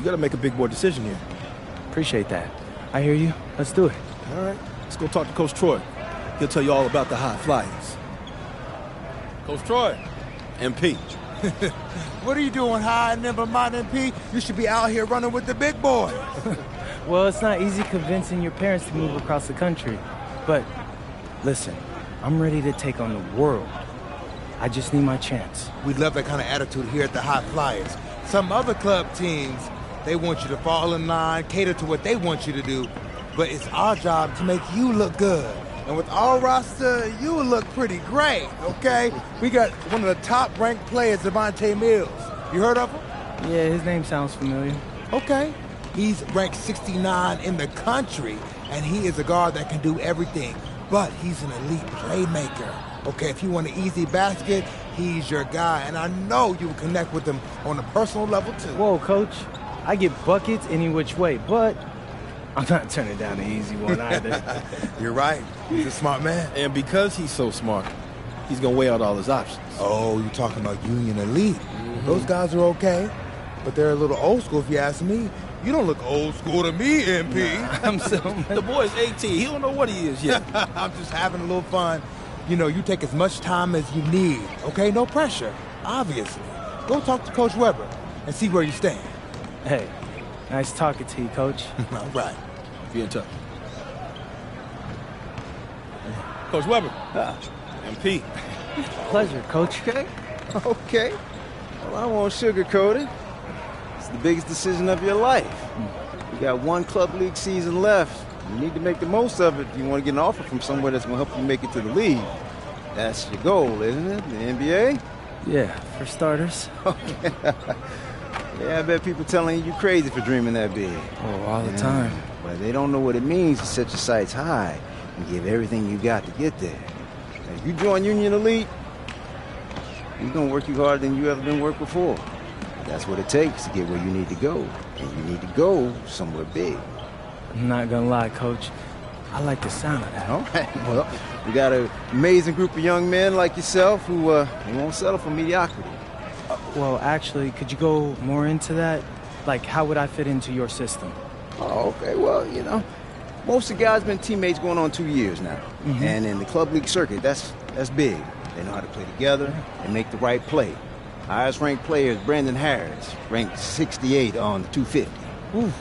You got to make a big boy decision here. Appreciate that. I hear you. Let's do it. All right. Let's go talk to Coach Troy. He'll tell you all about the High Flyers. Coach Troy. MP. What are you doing, High? Never mind, MP. You should be out here running with the big boys. Well, it's not easy convincing your parents to move across the country. But listen, I'm ready to take on the world. I just need my chance. We love that kind of attitude here at the High Flyers. Some other club teams, they want you to fall in line, cater to what they want you to do. But it's our job to make you look good. And with our roster, you will look pretty great, okay? We got one of the top-ranked players, Devontae Mills. You heard of him? Yeah, his name sounds familiar. Okay. He's ranked 69 in the country, and he is a guard that can do everything. But he's an elite playmaker. Okay, if you want an easy basket, he's your guy. And I know you will connect with him on a personal level, too. Whoa, Coach. I get buckets any which way, but I'm not turning down the easy one either. You're right. He's a smart man. And because he's so smart, he's going to weigh out all his options. Oh, you're talking about Union Elite. Those guys are okay, but they're a little old school if you ask me. You don't look old school to me, MP. I'm so... The boy's 18. He don't know what he is yet. I'm just having a little fun. You know, you take as much time as you need, okay? No pressure, obviously. Go talk to Coach Weber and see where you stand. Hey, nice talking to you, Coach. All right. Be in touch. Coach Weber. MP. Pleasure, Coach. Okay. Well, I won't sugarcoat it. It's the biggest decision of your life. You got one club league season left. You need to make the most of it if you want to get an offer from somewhere that's going to help you make it to the league. That's your goal, isn't it? The NBA? Yeah, for starters. Okay. Yeah, I bet people telling you crazy for dreaming that big. Oh, all the time. But they don't know what it means to set your sights high and give everything you got to get there. And if you join Union Elite, you're going to work you harder than you ever been worked before. That's what it takes to get where you need to go. And you need to go somewhere big. I'm not gonna lie, Coach. I like the sound of that. All right. Well, we got an amazing group of young men like yourself who won't settle for mediocrity. Well, actually, could you go more into that? Like, how would I fit into your system? Oh, okay. Well, you know, most of the guys been teammates going on 2 years now. And in the club league circuit, that's big. They know how to play together and make the right play. Highest ranked player is Brandon Harris, ranked 68 on the 250. Ooh,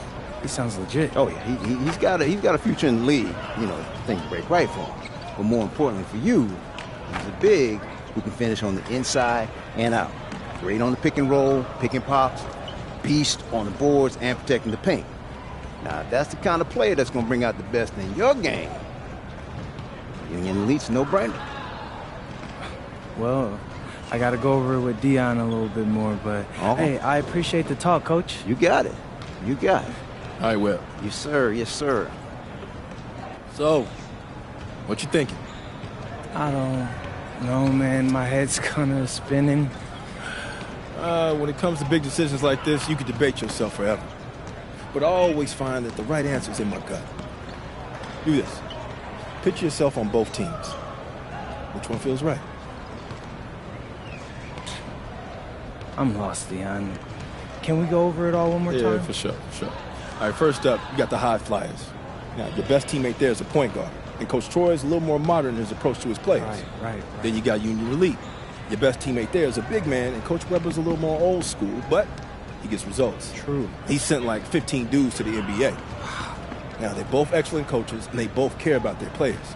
he sounds legit. Oh yeah, he's got a future in the league. You know, things break right for him. But more importantly for you, he's a big who can finish on the inside and out. Great on the pick and roll, pick and pops, beast on the boards and protecting the paint. Now, if that's the kind of player that's going to bring out the best in your game, Union Elite's a no-brainer. Well, I got to go over it with Dion a little bit more, but hey, I appreciate the talk, Coach. You got it. You got it. All right, Will. Yes, sir. Yes, sir. So, what you thinking? I don't know, man. My head's kind of spinning. When it comes to big decisions like this, you could debate yourself forever. But I always find that the right answer is in my gut. Do this. Picture yourself on both teams. Which one feels right? I'm lost, Dion. Can we go over it all one more time? Yeah, for sure, for sure. All right, first up, you got the High Flyers. Now, your best teammate there is a point guard. And Coach Troy is a little more modern in his approach to his players. Right. Then you got Union Elite. Your best teammate there is a big man, and Coach Weber's a little more old school, but he gets results. True. He sent like 15 dudes to the NBA. Now, they're both excellent coaches, and they both care about their players.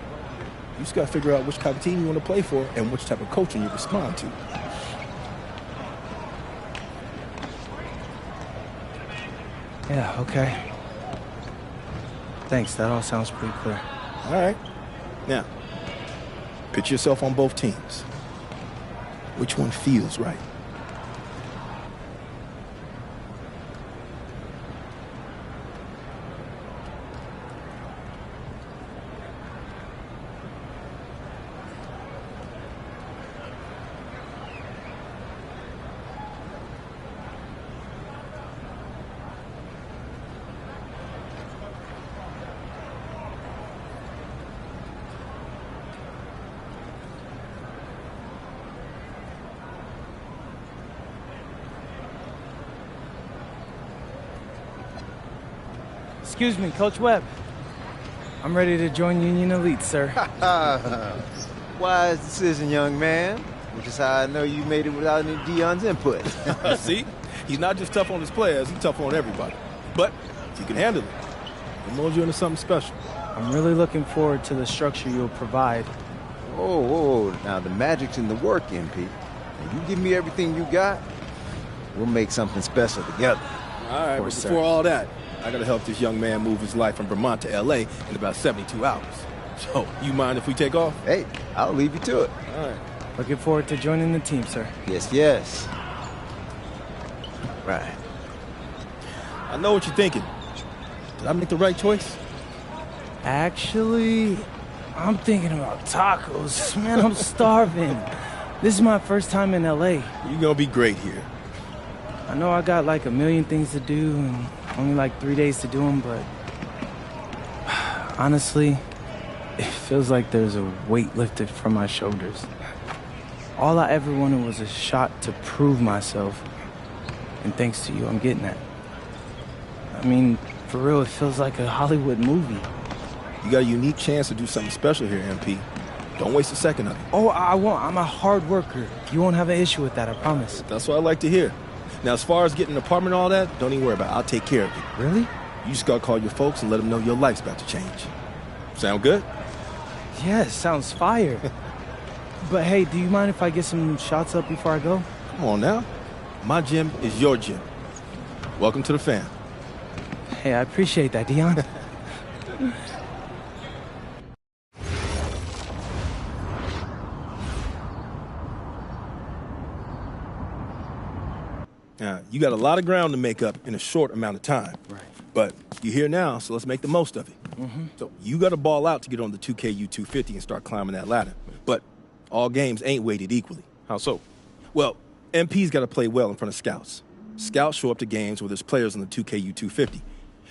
You just got to figure out which type of team you want to play for and which type of coaching you respond to. Yeah, okay. Thanks, that all sounds pretty clear. All right. Now, picture yourself on both teams. Which one feels right? excuse me, Coach Webb. I'm ready to join Union Elite, sir. Wise decision, young man. Which is how I know you made it without any Deion's input. See? He's not just tough on his players, he's tough on everybody. But if you can handle it, it knows you're into something special. I'm really looking forward to the structure you'll provide. Oh, now the magic's in the work, MP. And you give me everything you got, we'll make something special together. All right, but course, before sir. all that, I gotta help this young man move his life from Vermont to L.A. in about 72 hours. So, you mind if we take off? Hey, I'll leave you to it. All right. Looking forward to joining the team, sir. Yes, yes. Right. I know what you're thinking. Did I make the right choice? Actually, I'm thinking about tacos. Man, I'm starving. This is my first time in LA. You're gonna be great here. I know I got like a million things to do and only like 3 days to do them, but honestly, it feels like there's a weight lifted from my shoulders. All I ever wanted was a shot to prove myself, and thanks to you, I'm getting that. I mean, for real, it feels like a Hollywood movie. You got a unique chance to do something special here, MP. Don't waste a second of it. Oh, I won't. I'm a hard worker. You won't have an issue with that, I promise. That's what I like to hear. Now, as far as getting an apartment and all that, don't even worry about it. I'll take care of it. Really? You just gotta call your folks and let them know your life's about to change. Sound good? Yeah, sounds fire. But hey, do you mind if I get some shots up before I go? Come on now. My gym is your gym. Welcome to the fam. Hey, I appreciate that, Deion. You got a lot of ground to make up in a short amount of time. Right. But you're here now, so let's make the most of it. So you got to ball out to get on the 2KU 250 and start climbing that ladder. But all games ain't weighted equally. How so? Well, MP's got to play well in front of scouts. Scouts show up to games where there's players on the 2KU 250.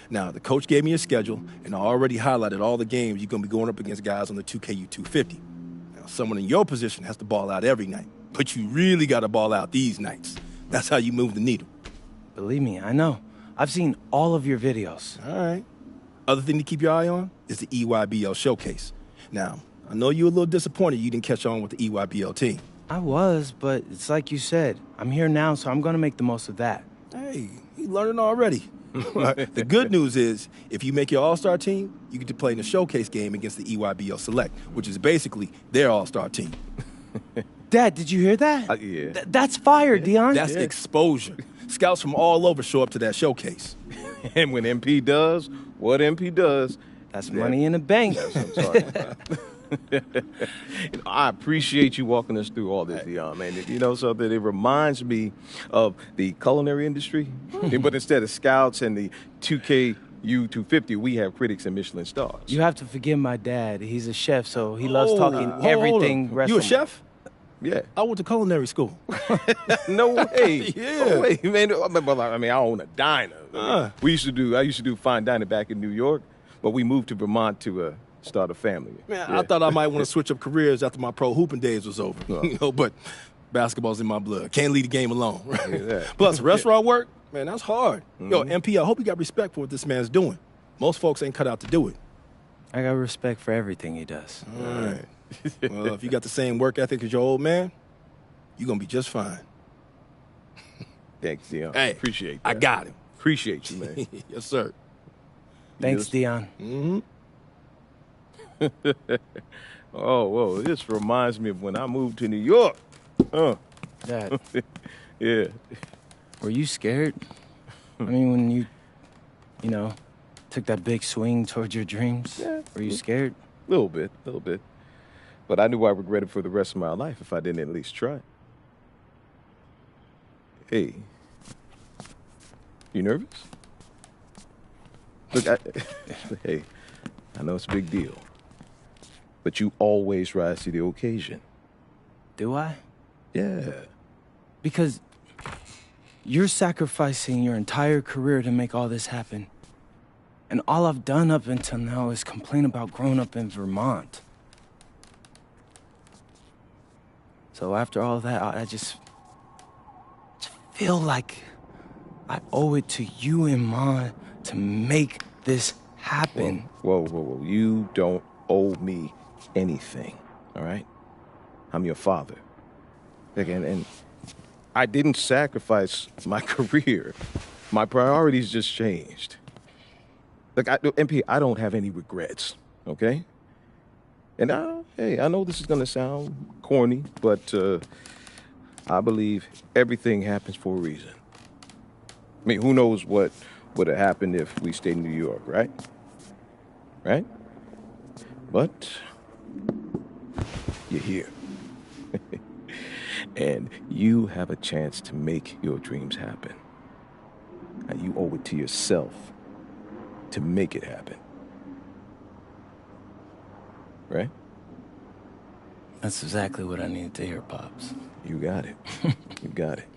Now, the coach gave me a schedule, and I already highlighted all the games you're going to be going up against guys on the 2KU 250. Now, someone in your position has to ball out every night, but you really got to ball out these nights. That's how you move the needle. Believe me, I know. I've seen all of your videos. All right. Other thing to keep your eye on is the EYBL showcase. Now, I know you're a little disappointed you didn't catch on with the EYBL team. I was, but it's like you said. I'm here now, so I'm going to make the most of that. Hey, he's learning already. The good news is, if you make your all-star team, you get to play in the showcase game against the EYBL Select, which is basically their all-star team. Dad, did you hear that? Yeah. That's fire, Deion. That's exposure. Scouts from all over show up to that showcase. And when MP does what MP does, That's money in the bank. that's what I'm talking about. I appreciate you walking us through all this, Deion, man. You know something? It reminds me of the culinary industry, but instead of scouts and the 2KU 250, we have critics and Michelin stars. You have to forgive my dad. He's a chef, so he loves talking hold everything on. You a restaurant. chef? Yeah. I went to culinary school. No way. Yeah. No way, man. I mean, I own a diner. I used to do fine dining back in New York, but we moved to Vermont to start a family. Man, Yeah. I thought I might want to switch up careers after my pro hooping days was over. But basketball's in my blood. Can't leave the game alone. Right? Yeah. Plus, restaurant work, man, that's hard. Yo, MP, I hope you got respect for what this man's doing. Most folks ain't cut out to do it. I got respect for everything he does. All right. Well, if you got the same work ethic as your old man, you're going to be just fine. Thanks, Deion. Hey, Appreciate that. I got him. Appreciate you, man. Yes, sir. Thanks, Deion. Oh, whoa. This reminds me of when I moved to New York. Dad, Yeah. were you scared? I mean, when you took that big swing towards your dreams, Yeah. were you scared? Little bit. But I knew I regretted for the rest of my life if I didn't at least try. Hey. You nervous? Look, hey, I know it's a big deal. But you always rise to the occasion. Do I? Yeah. Because you're sacrificing your entire career to make all this happen. And all I've done up until now is complain about growing up in Vermont. So after all that, I just feel like I owe it to you and Ma to make this happen. Whoa. You don't owe me anything, all right? I'm your father. Again, and I didn't sacrifice my career. My priorities just changed. Look, MP, I don't have any regrets, okay? And I know this is going to sound corny, but I believe everything happens for a reason. I mean, who knows what would have happened if we stayed in New York, right? Right? But you're here. And you have a chance to make your dreams happen. And you owe it to yourself to make it happen. Right? That's exactly what I needed to hear, Pops. You got it. You got it.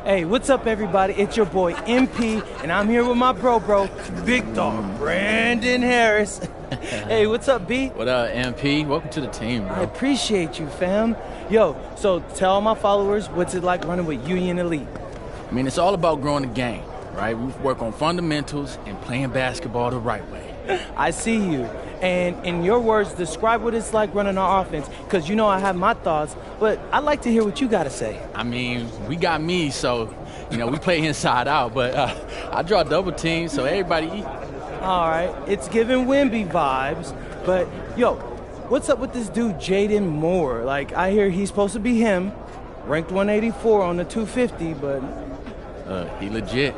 Hey, what's up, everybody? It's your boy MP, and I'm here with my bro, big dog Brandon Harris. Hey, what's up, B? What up, MP? Welcome to the team, bro. I appreciate you, fam. Yo, so tell all my followers, what's it like running with Union Elite? I mean, it's all about growing the game, right? We work on fundamentals and playing basketball the right way. I see you. And in your words, describe what it's like running our offense, because you know I have my thoughts, but I'd like to hear what you got to say. I mean, we got me, so, we play inside out, but I draw double teams, so everybody eat. All right, it's giving Wemby vibes, but, yo, what's up with this dude, Jaden Moore? Like, I hear he's supposed to be him, ranked 184 on the 250, but... He legit.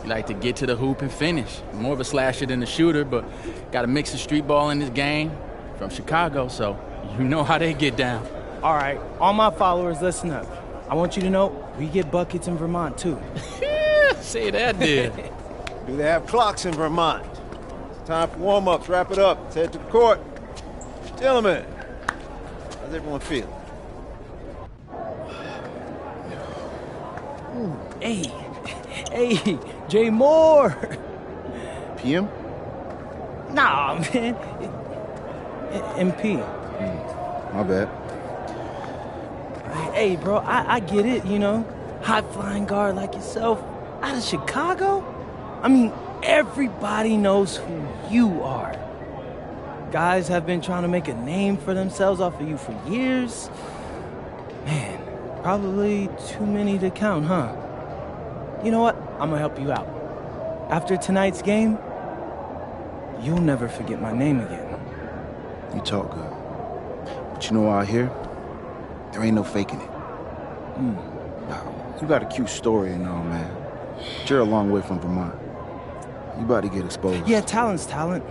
He like to get to the hoop and finish. More of a slasher than a shooter, but got a mix of street ball in this game. From Chicago, so you know how they get down. All right, all my followers, listen up. I want you to know we get buckets in Vermont, too. Say that, dude. Do they have clocks in Vermont? Time for warm-ups. Wrap it up. Let's head to the court. Gentlemen, how's everyone feeling? Hey, Jay Moore. PM? Nah, man. MP. My bad. Hey, bro, I get it, high-flying guard like yourself out of Chicago. I mean, everybody knows who you are. Guys have been trying to make a name for themselves off of you for years. Man, probably too many to count, huh? You know what? I'm gonna help you out. After tonight's game, you'll never forget my name again. You talk good. But you know out here, there ain't no faking it. Nah, you got a cute story and all, man. But you're a long way from Vermont. You about to get exposed. Yeah, talent's talent.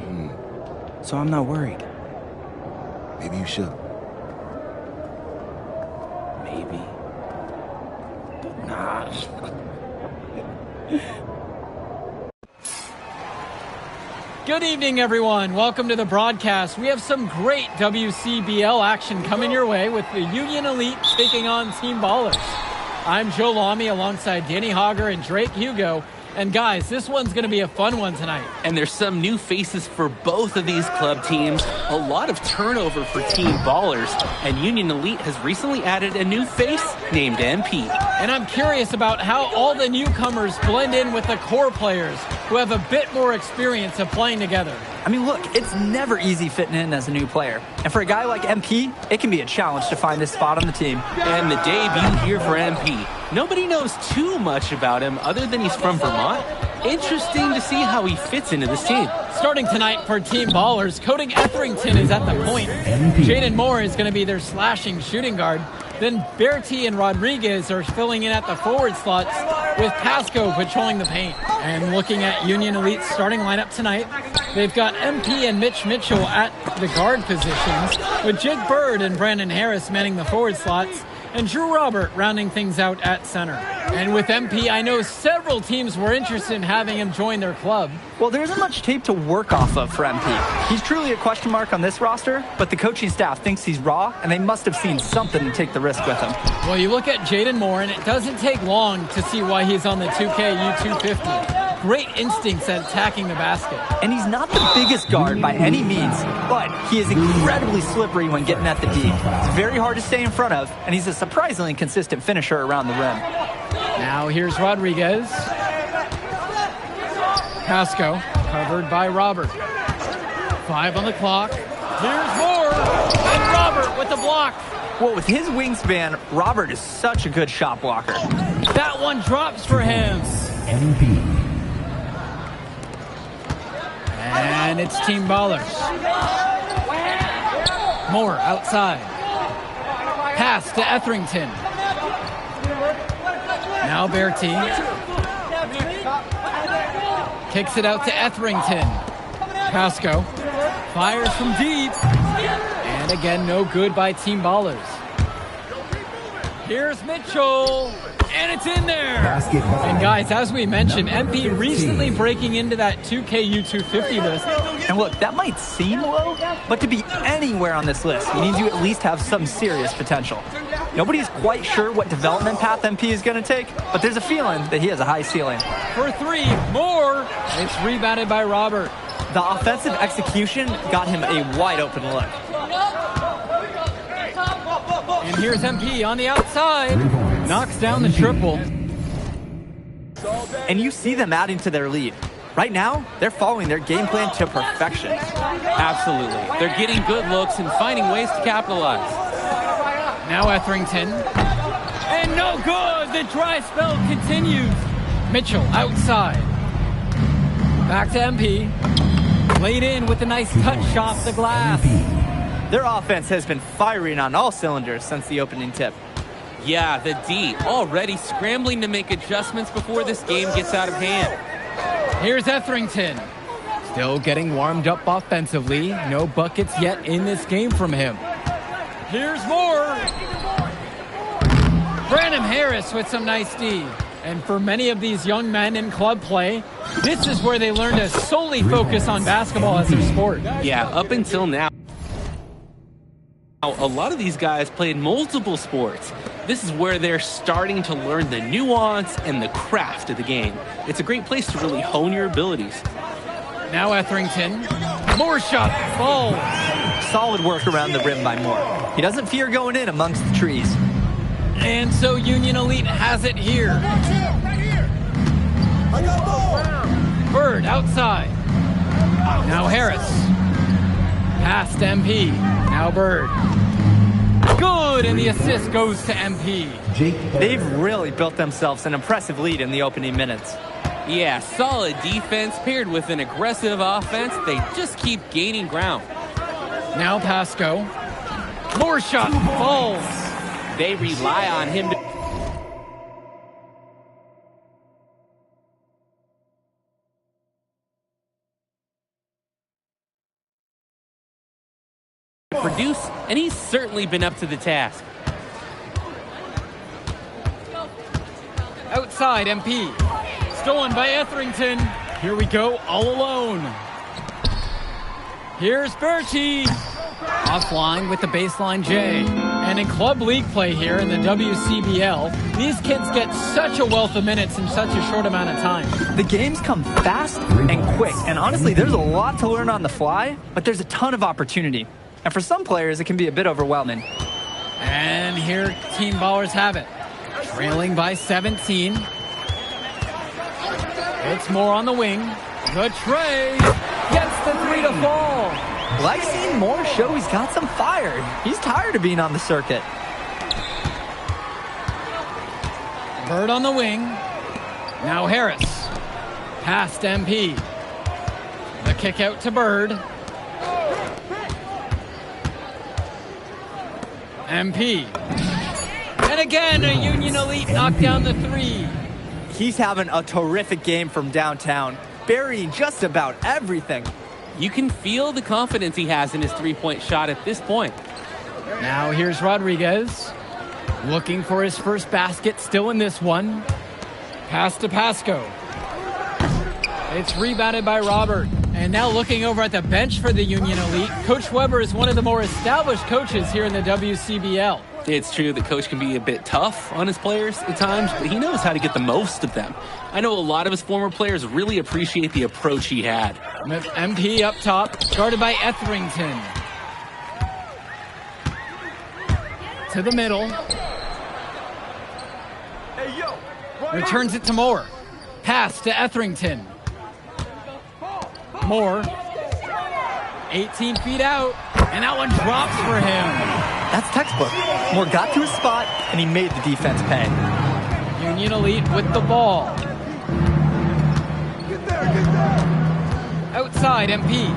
So I'm not worried. Maybe you should. Maybe. Nah. Good evening, everyone. Welcome to the broadcast. We have some great WCBL action coming your way with the Union Elite taking on Team Ballers. I'm Joe Lamy alongside Danny Hogger and Drake Hugo. And guys, this one's going to be a fun one tonight. And there's some new faces for both of these club teams. A lot of turnover for Team Ballers. And Union Elite has recently added a new face named MP. And I'm curious about how all the newcomers blend in with the core players who have a bit more experience of playing together. I mean, look, it's never easy fitting in as a new player. And for a guy like MP, it can be a challenge to find his spot on the team. And the debut here for MP. Nobody knows too much about him other than he's from Vermont. Interesting to see how he fits into this team. Starting tonight for Team Ballers, Cody Etherington is at the point. Jaden Moore is going to be their slashing shooting guard. Then Bertie and Rodriguez are filling in at the forward slots with Pasco patrolling the paint. And looking at Union Elite's starting lineup tonight, they've got MP and Mitch Mitchell at the guard positions, with Jake Bird and Brandon Harris manning the forward slots, and Drew Robert rounding things out at center. And with MP, I know several teams were interested in having him join their club. Well, there isn't much tape to work off of for MP. He's truly a question mark on this roster, but the coaching staff thinks he's raw, and they must have seen something to take the risk with him. Well, you look at Jaden Moore, and it doesn't take long to see why he's on the 2K U250. Great instincts at attacking the basket. And he's not the biggest guard by any means, but he is incredibly slippery when getting at the D. It's very hard to stay in front of, and he's a surprisingly consistent finisher around the rim. Now here's Rodriguez. Pasco, covered by Robert. 5 on the clock. Here's Moore, and Robert with the block. Well, with his wingspan, Robert is such a good shot blocker. That one drops for him. And it's Team Ballers. Moore outside. Pass to Etherington. Now Berti. Kicks it out to Etherington. Pasco fires from deep. And again, no good by Team Ballers. Here's Mitchell. And it's in there. And guys, as we mentioned, MP recently breaking into that 2K U250 list. And look, that might seem low, but to be anywhere on this list, you need to at least have some serious potential. Nobody's quite sure what development path MP is going to take, but there's a feeling that he has a high ceiling. For 3, Moore. It's rebounded by Robert. The offensive execution got him a wide open look. And here's MP on the outside. Knocks down the triple. And you see them adding to their lead. Right now, they're following their game plan to perfection. Absolutely. They're getting good looks and finding ways to capitalize. Now Etherington. And no good. The dry spell continues. Mitchell outside. Back to MP. Laid in with a nice touch off the glass. Their offense has been firing on all cylinders since the opening tip. Yeah, the D already scrambling to make adjustments before this game gets out of hand. Here's Etherington. Still getting warmed up offensively. No buckets yet in this game from him. Here's Moore. Brandon Harris with some nice D. And for many of these young men in club play, this is where they learn to solely focus on basketball as their sport. Yeah, up until now, a lot of these guys played multiple sports. This is where they're starting to learn the nuance and the craft of the game. It's a great place to really hone your abilities. Now Etherington. Moore shot falls. Solid work around the rim by Moore. He doesn't fear going in amongst the trees. And so Union Elite has it here. Bird outside. Now Harris. Past MP. Now Bird. Good, and the assist goes to MP. They've really built themselves an impressive lead in the opening minutes. Yeah, solid defense paired with an aggressive offense. They just keep gaining ground. Now Pasco. More shot falls. They rely on him to produce, and he's certainly been up to the task. Outside, MP. Stolen by Etherington. Here we go, all alone. Here's Berti. Offline with the baseline J. And in club league play here in the WCBL, these kids get such a wealth of minutes in such a short amount of time. The games come fast and quick, and honestly, there's a lot to learn on the fly, but there's a ton of opportunity. And for some players, it can be a bit overwhelming. And here Team Ballers have it. Trailing by 17. It's Moore on the wing. The tray gets the 3 to fall. Well, I've seen Moore show he's got some fire. He's tired of being on the circuit. Bird on the wing. Now Harris. Past MP. The kick out to Bird. MP. And again, a Union Elite knocked down the 3. He's having a terrific game from downtown, burying just about everything. You can feel the confidence he has in his three-point shot at this point. Now here's Rodriguez. Looking for his first basket, still in this one. Pass to Pasco. It's rebounded by Robert. And now looking over at the bench for the Union Elite, Coach Weber is one of the more established coaches here in the WCBL. It's true that Coach can be a bit tough on his players at times, but he knows how to get the most of them. I know a lot of his former players really appreciate the approach he had. With MP up top, guarded by Etherington. To the middle. Returns it to Moore. Pass to Etherington. Moore. 18 feet out. And that one drops for him. That's textbook. Moore got to his spot, and he made the defense pay. Union Elite with the ball. Outside, MP.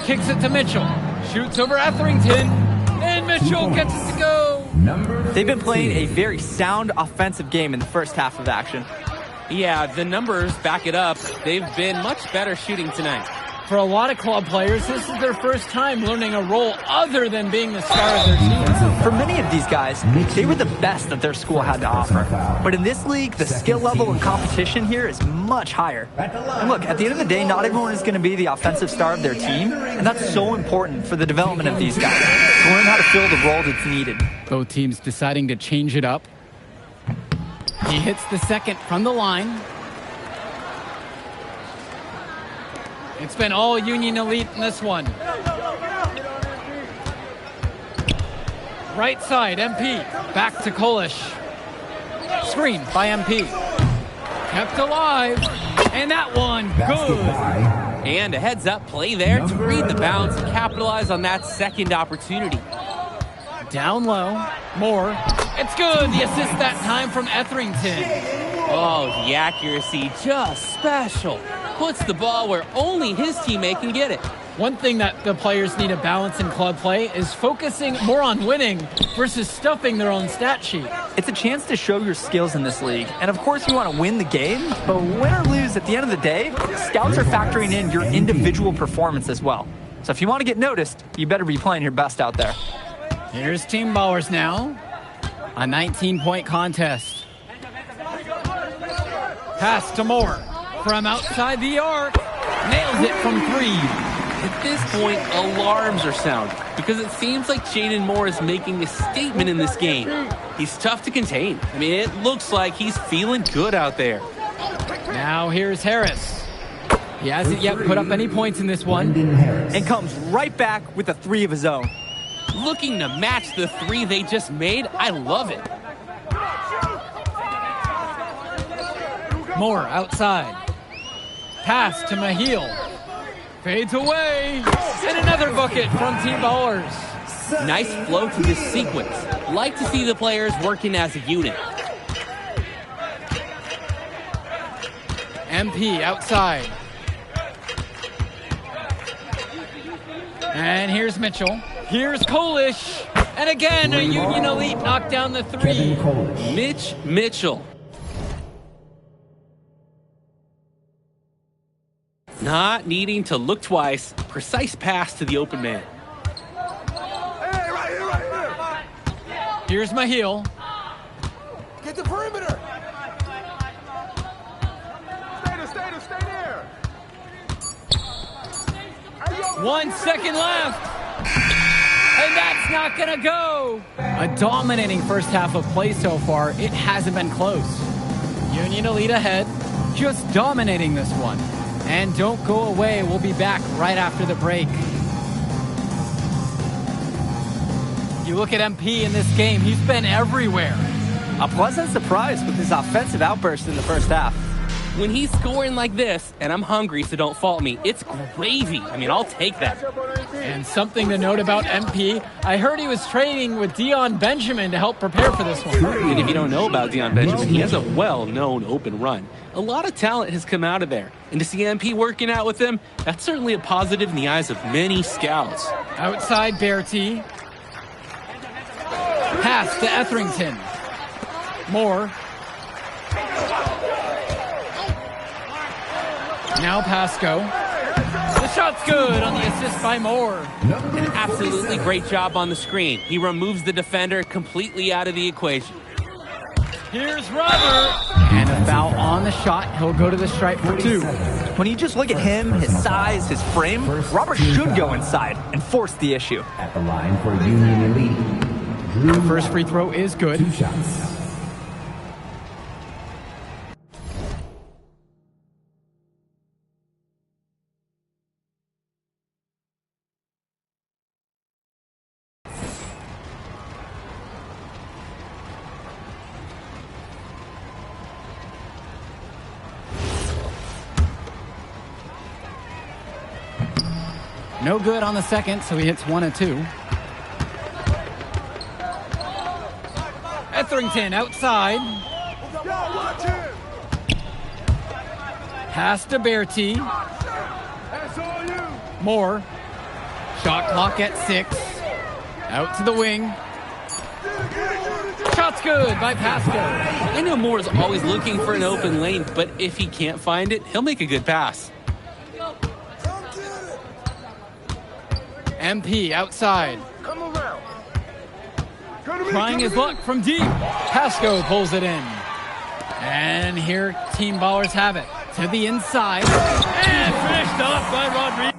Kicks it to Mitchell. Shoots over Etherington. And Mitchell gets it to go. They've been playing a very sound offensive game in the first half of action. Yeah, the numbers back it up. They've been much better shooting tonight. For a lot of club players, this is their first time learning a role other than being the star of their team. For many of these guys, they were the best that their school had to offer. But in this league, the skill level and competition here is much higher. And look, at the end of the day, not everyone is going to be the offensive star of their team, and that's so important for the development of these guys, to learn how to fill the role that's needed. Both teams deciding to change it up. He hits the second from the line. It's been all Union Elite in this one. Right side, MP. Back to Kolish. Screen by MP. Kept alive. And that one, good. And a heads-up play there to read the bounce and capitalize on that second opportunity. Down low. Moore. It's good. The assist that time from Etherington. Oh, the accuracy, just special. Puts the ball where only his teammate can get it. One thing that the players need to balance in club play is focusing more on winning versus stuffing their own stat sheet. It's a chance to show your skills in this league. And of course you want to win the game, but win or lose, at the end of the day, scouts are factoring in your individual performance as well. So if you want to get noticed, you better be playing your best out there. Here's Team Ballers now. A 19-point contest. Pass to Moore. From outside the arc. Nails it from three. At this point, alarms are sounding because it seems like Jaden Moore is making a statement in this game. He's tough to contain. I mean, it looks like he's feeling good out there. Now here's Harris. He hasn't yet put up any points in this one. And comes right back with a three of his own. Looking to match the three they just made. I love it. Moore outside. Pass to Mahil. Fades away. And another bucket from Team Ballers. Nice flow to this sequence. Like to see the players working as a unit. MP outside. And here's Mitchell. Here's Kolish. And again, a Union Elite knocked down the three. Mitch Mitchell. Not needing to look twice. Precise pass to the open man. Here's Mahil. Get the perimeter. Stay there. 1 second left. And that's not going to go. A dominating first half of play so far. It hasn't been close. Union Elite ahead. Just dominating this one. And don't go away. We'll be back right after the break. You look at MP in this game. He's been everywhere. A pleasant surprise with his offensive outburst in the first half. When he's scoring like this, and I'm hungry, so don't fault me, it's gravy. I mean, I'll take that. And something to note about MP, I heard he was training with Dion Benjamin to help prepare for this one. And if you don't know about Dion Benjamin, he has a well-known open run. A lot of talent has come out of there. And to see MP working out with him, that's certainly a positive in the eyes of many scouts. Outside Bertie. Pass to Etherington. Moore. Now Pasco. The Shot's good on the assist by Moore. An absolutely great job on the screen. He removes the defender completely out of the equation. Here's Robert. And a foul on the shot. He'll go to the stripe for 2. When you just look at him, his size, his frame, Robert should go inside and force the issue. At the line for Union Elite, The first free throw is good. 2 shots. No good on the second, so he hits 1 of 2. Etherington outside. Pass to Bertie. Moore. Shot clock at 6. Out to the wing. Shot's good by Pasco. I know Moore is always looking for an open lane, but if he can't find it, he'll make a good pass. MP outside. Trying his luck from deep. Pasco pulls it in. And here Team Ballers have it. To the inside. And finished off by Rodriguez.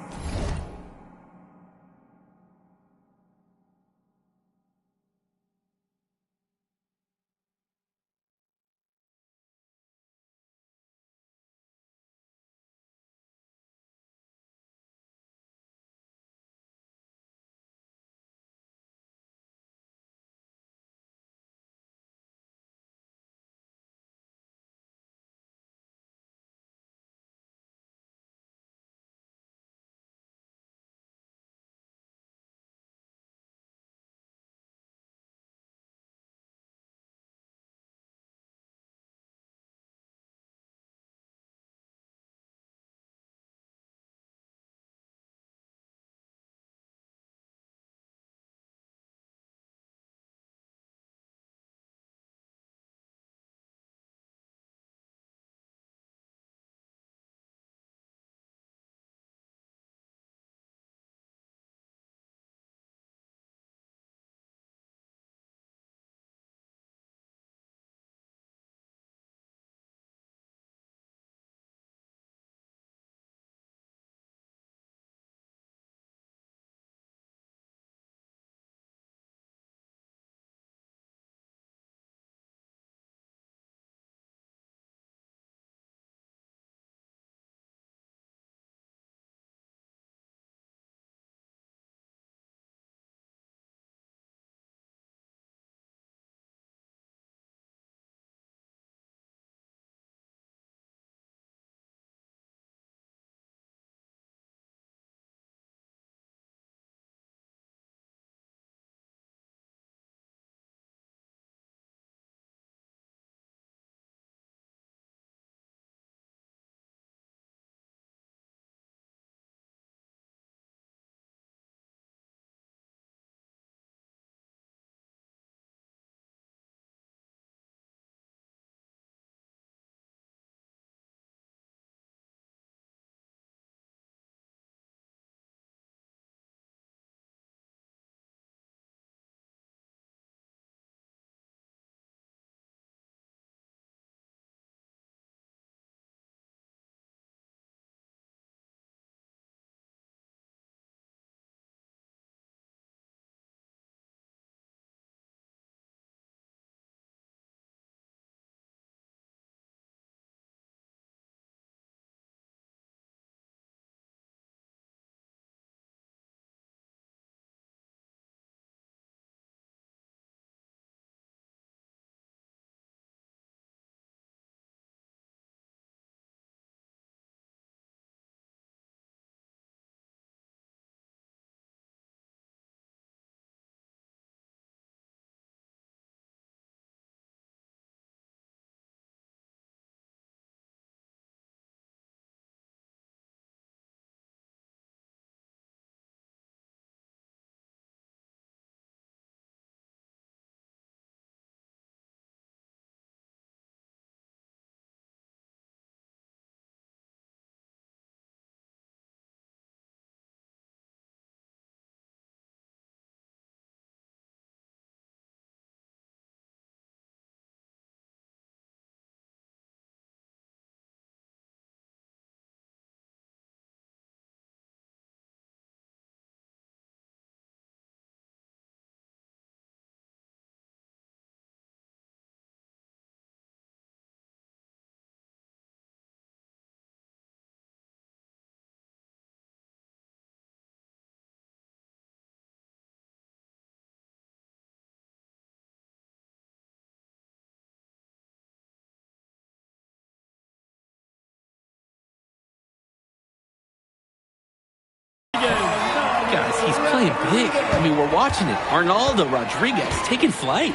big. I mean, we're watching it. Arnaldo Rodriguez taking flight.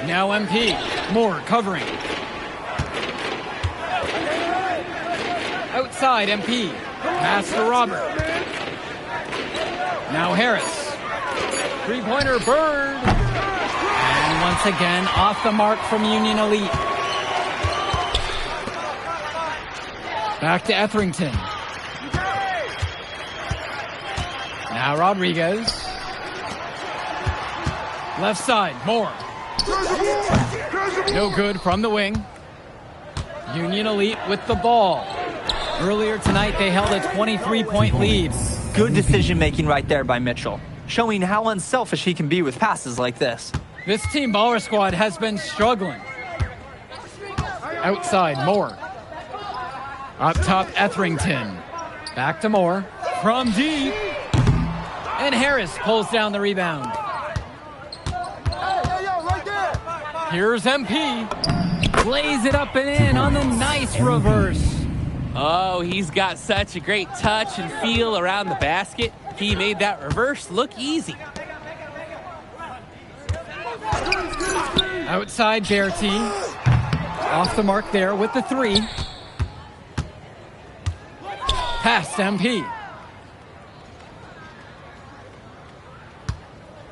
Now MP. Moore covering. Outside MP. Pass to Robert. Now Harris. Three-pointer Bird. And once again, off the mark from Union Elite. Back to Etherington. Now Rodriguez. Left side, Moore. No good from the wing. Union Elite with the ball. Earlier tonight, they held a 23-point lead. Good decision-making right there by Mitchell, showing how unselfish he can be with passes like this. This Team Baller squad has been struggling. Outside, Moore. Up top, Etherington. Back to Moore. From deep. And Harris pulls down the rebound. Here's MP. Lays it up and in on the nice reverse. Oh, he's got such a great touch and feel around the basket. He made that reverse look easy. Outside, Berti. Off the mark there with the three. Pass to MP.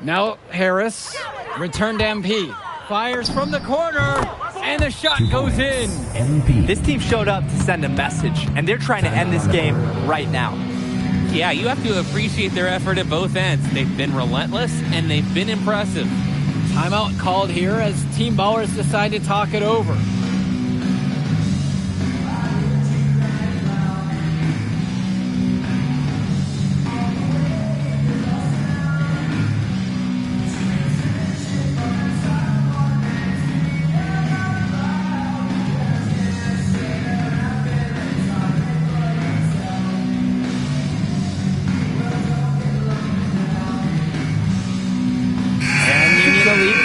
Now Harris. Return to MP. Fires from the corner. And the shot goes in. This team showed up to send a message, and they're trying to end this game right now. Yeah, you have to appreciate their effort at both ends. They've been relentless, and they've been impressive. Timeout called here as Team Ballers decide to talk it over.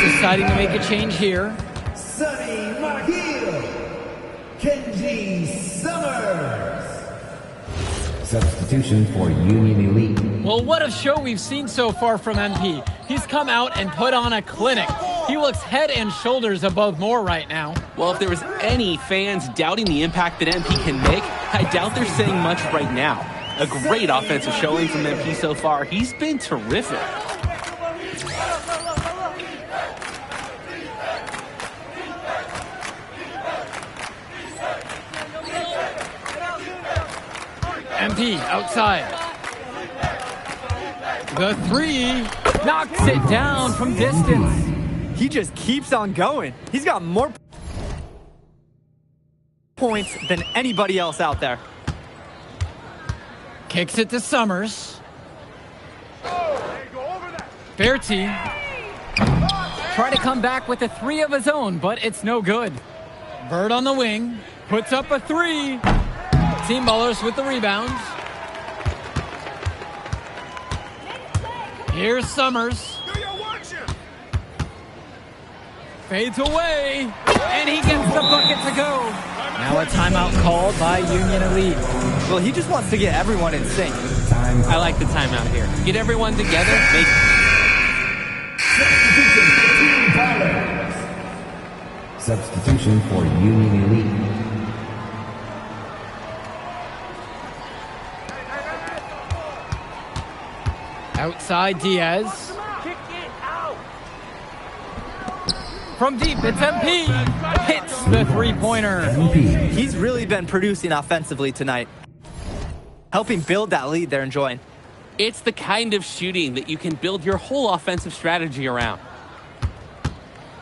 Deciding to make a change here. Sonny McGill, Kenji Summers. Substitution for Union Elite. Well, what a show we've seen so far from MP. He's come out and put on a clinic. He looks head and shoulders above Moore right now. Well, if there was any fans doubting the impact that MP can make, I doubt they're saying much right now. A great offensive showing from MP so far. He's been terrific. MP outside. The three knocks it down from distance. He just keeps on going. He's got more points than anybody else out there. Kicks it to Summers. Berti. Try to come back with a three of his own, but it's no good. Bird on the wing. Puts up a three. Team Ballers with the rebound. Here's Summers. Fades away. And he gets the bucket to go. Now a timeout called by Union Elite. Well, he just wants to get everyone in sync. I like the timeout here. Get everyone together. Substitution for Union Elite. Outside Diaz. From deep, it's MP. Hits the three-pointer. He's really been producing offensively tonight, helping build that lead they're enjoying. It's the kind of shooting that you can build your whole offensive strategy around.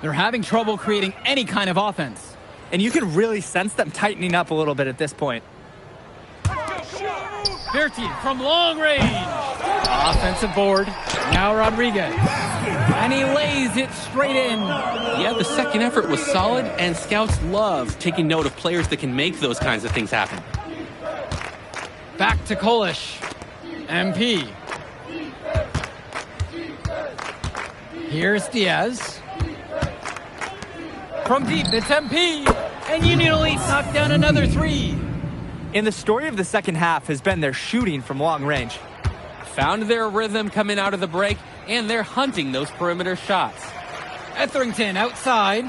They're having trouble creating any kind of offense. And you can really sense them tightening up a little bit at this point. Berti from long range. Offensive board. Now Rodriguez. And he lays it straight in. Yeah, the second effort was solid, and scouts love taking note of players that can make those kinds of things happen. Back to Kolish. MP. Here's Diaz. From deep, it's MP. And Union Elite knocked down another three. And the story of the second half has been their shooting from long range. Found their rhythm coming out of the break, and they're hunting those perimeter shots. Etherington outside.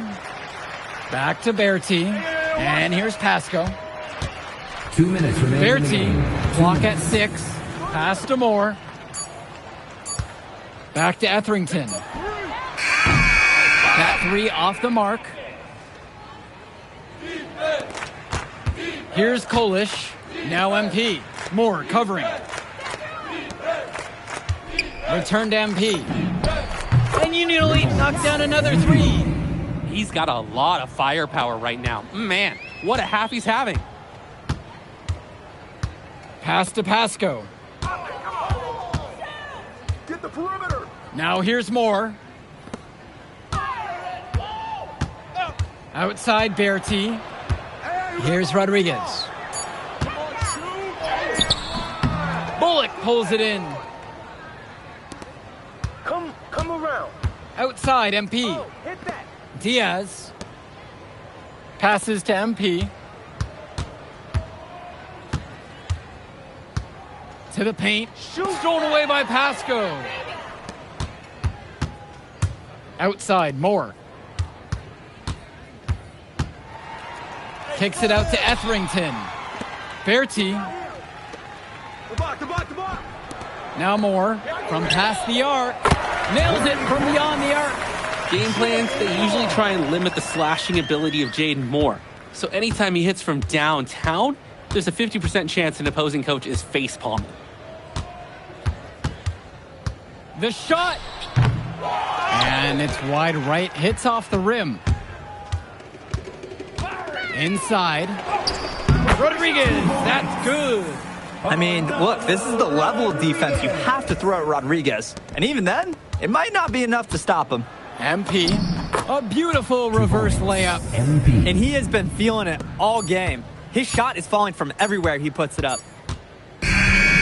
Back to Berti. And here's Pasco. 2 minutes remaining. in the Berti, game. clock at 6. Pass to Moore. Back to Etherington. That 3 off the mark. Here's Kolish. Now MP. Moore covering. Return to MP. And Union Elite knocks down another 3. He's got a lot of firepower right now. Man, what a half he's having. Pass to Pasco. Get the perimeter. Now here's Moore. Outside Berti. Here's Rodriguez. Bullock pulls it in. Come around. Outside MP. Hit that. Diaz. Passes to MP. To the paint. Stolen away by Pasco. Outside, Moore. Kicks it out to Etherington. Berti. Now Moore from past the arc. Nails it from beyond the arc. Game plans, they usually try and limit the slashing ability of Jaden Moore. So anytime he hits from downtown, there's a 50% chance an opposing coach is facepalming. The shot. And it's wide right. Hits off the rim. Inside. Rodriguez. That's good. I mean, look, this is the level of defense you have to throw at Rodriguez. And even then, it might not be enough to stop him. MP. A beautiful reverse layup. MP. And he has been feeling it all game. His shot is falling from everywhere he puts it up.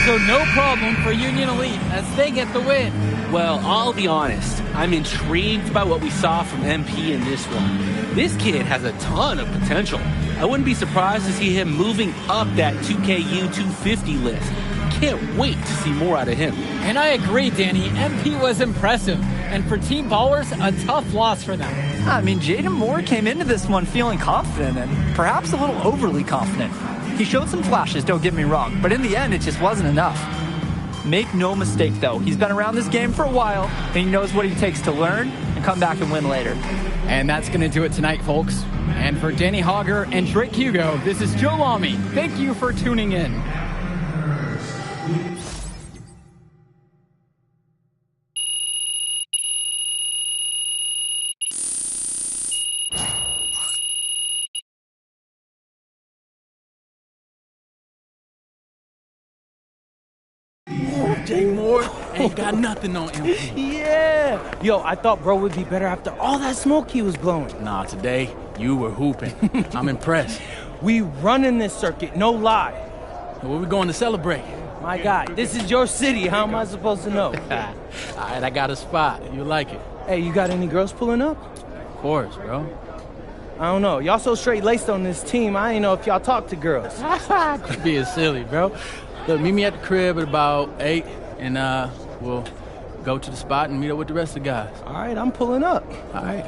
So no problem for Union Elite as they get the win. Well, I'll be honest. I'm intrigued by what we saw from MP in this one. This kid has a ton of potential. I wouldn't be surprised to see him moving up that 2KU 250 list. Can't wait to see more out of him. And I agree, Danny. MP was impressive. And for Team Ballers, a tough loss for them. I mean, Jaden Moore came into this one feeling confident and perhaps a little overly confident. He showed some flashes, don't get me wrong, but in the end, it just wasn't enough. Make no mistake, though, he's been around this game for a while, and he knows what it takes to learn and come back and win later. And that's going to do it tonight, folks. And for Danny Hogger and Drake Hugo, this is Joe Lamy. Thank you for tuning in. Jay Moore ain't got nothing on him. Yeah. Yo, I thought bro would be better after all that smoke he was blowing. Nah, today, you were hooping. I'm impressed. We running this circuit, no lie. Where we going to celebrate? My guy, this is your city. How am I supposed to know? All right, I got a spot. You like it? Hey, you got any girls pulling up? Of course, bro. I don't know. Y'all so straight-laced on this team, I ain't know if y'all talk to girls. Quit being silly, bro. Look, meet me at the crib at about 8, and we'll go to the spot and meet up with the rest of the guys. All right, I'm pulling up. All right.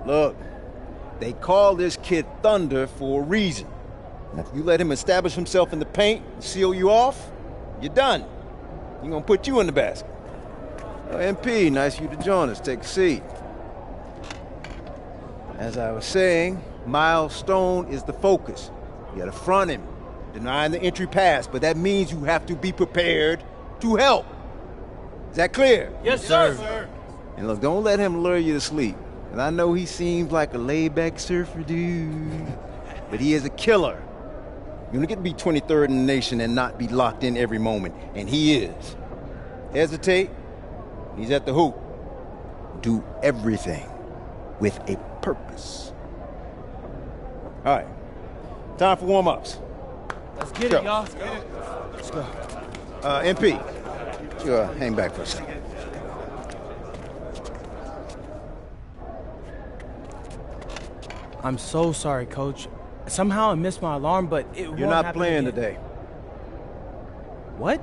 Look, they call this kid Thunder for a reason. And if you let him establish himself in the paint and seal you off, you're done. He's gonna put you in the basket. MP, nice of you to join us. Take a seat. As I was saying, Miles Stone is the focus. You gotta front him, denying the entry pass, but that means you have to be prepared to help. Is that clear? Yes, sir. And look, don't let him lure you to sleep. And I know he seems like a laid-back surfer dude, but he is a killer. You don't get to be 23rd in the nation and not be locked in every moment, and he is. Hesitate, he's at the hoop. Do everything with a purpose. All right, time for warm-ups. Let's get it, y'all. Let's go. MP, hang back for a second. I'm so sorry, Coach. Somehow I missed my alarm, but You're not playing today. What?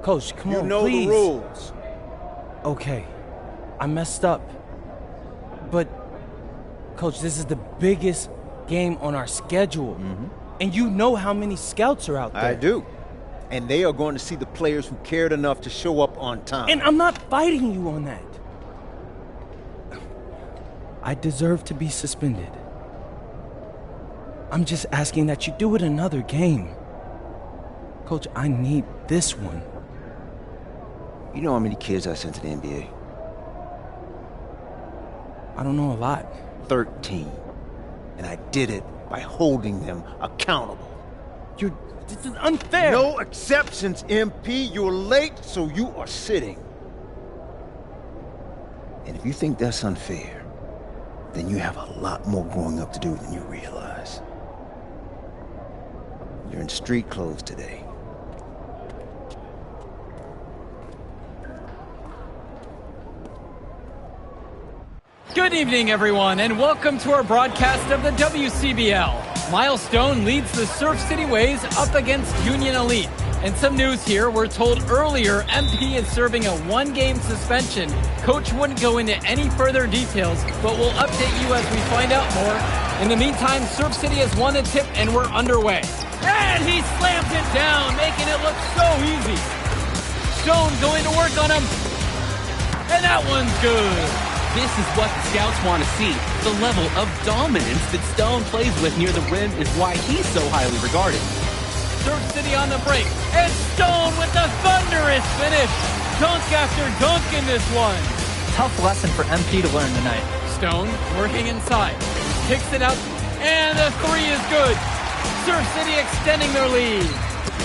Coach, come on, You know please. the rules. Okay, I messed up. But, Coach, this is the biggest game on our schedule. And you know how many scouts are out there. I do. And they are going to see the players who cared enough to show up on time. And I'm not fighting you on that. I deserve to be suspended. I'm just asking that you do it another game. Coach, I need this one. You know how many kids I sent to the NBA? I don't know a lot. 13. And I did it by holding them accountable. This is unfair. No exceptions, MP. You're late, so you are sitting. And if you think that's unfair, then you have a lot more growing up to do than you realize. You're in street clothes today. Good evening, everyone, and welcome to our broadcast of the WCBL. Miles Stone leads the Surf City Waves up against Union Elite. And some news here, we're told earlier MP is serving a one-game suspension. Coach wouldn't go into any further details, but we'll update you as we find out more. In the meantime, Surf City has won a tip and we're underway. And he slams it down, making it look so easy. Stone going to work on him. And that one's good. This is what the scouts want to see. The level of dominance that Stone plays with near the rim is why he's so highly regarded. Surf City on the break, and Stone with the thunderous finish. Dunk after dunk in this one. Tough lesson for MP to learn tonight. Stone working inside, kicks it out, and the three is good. Surf City extending their lead.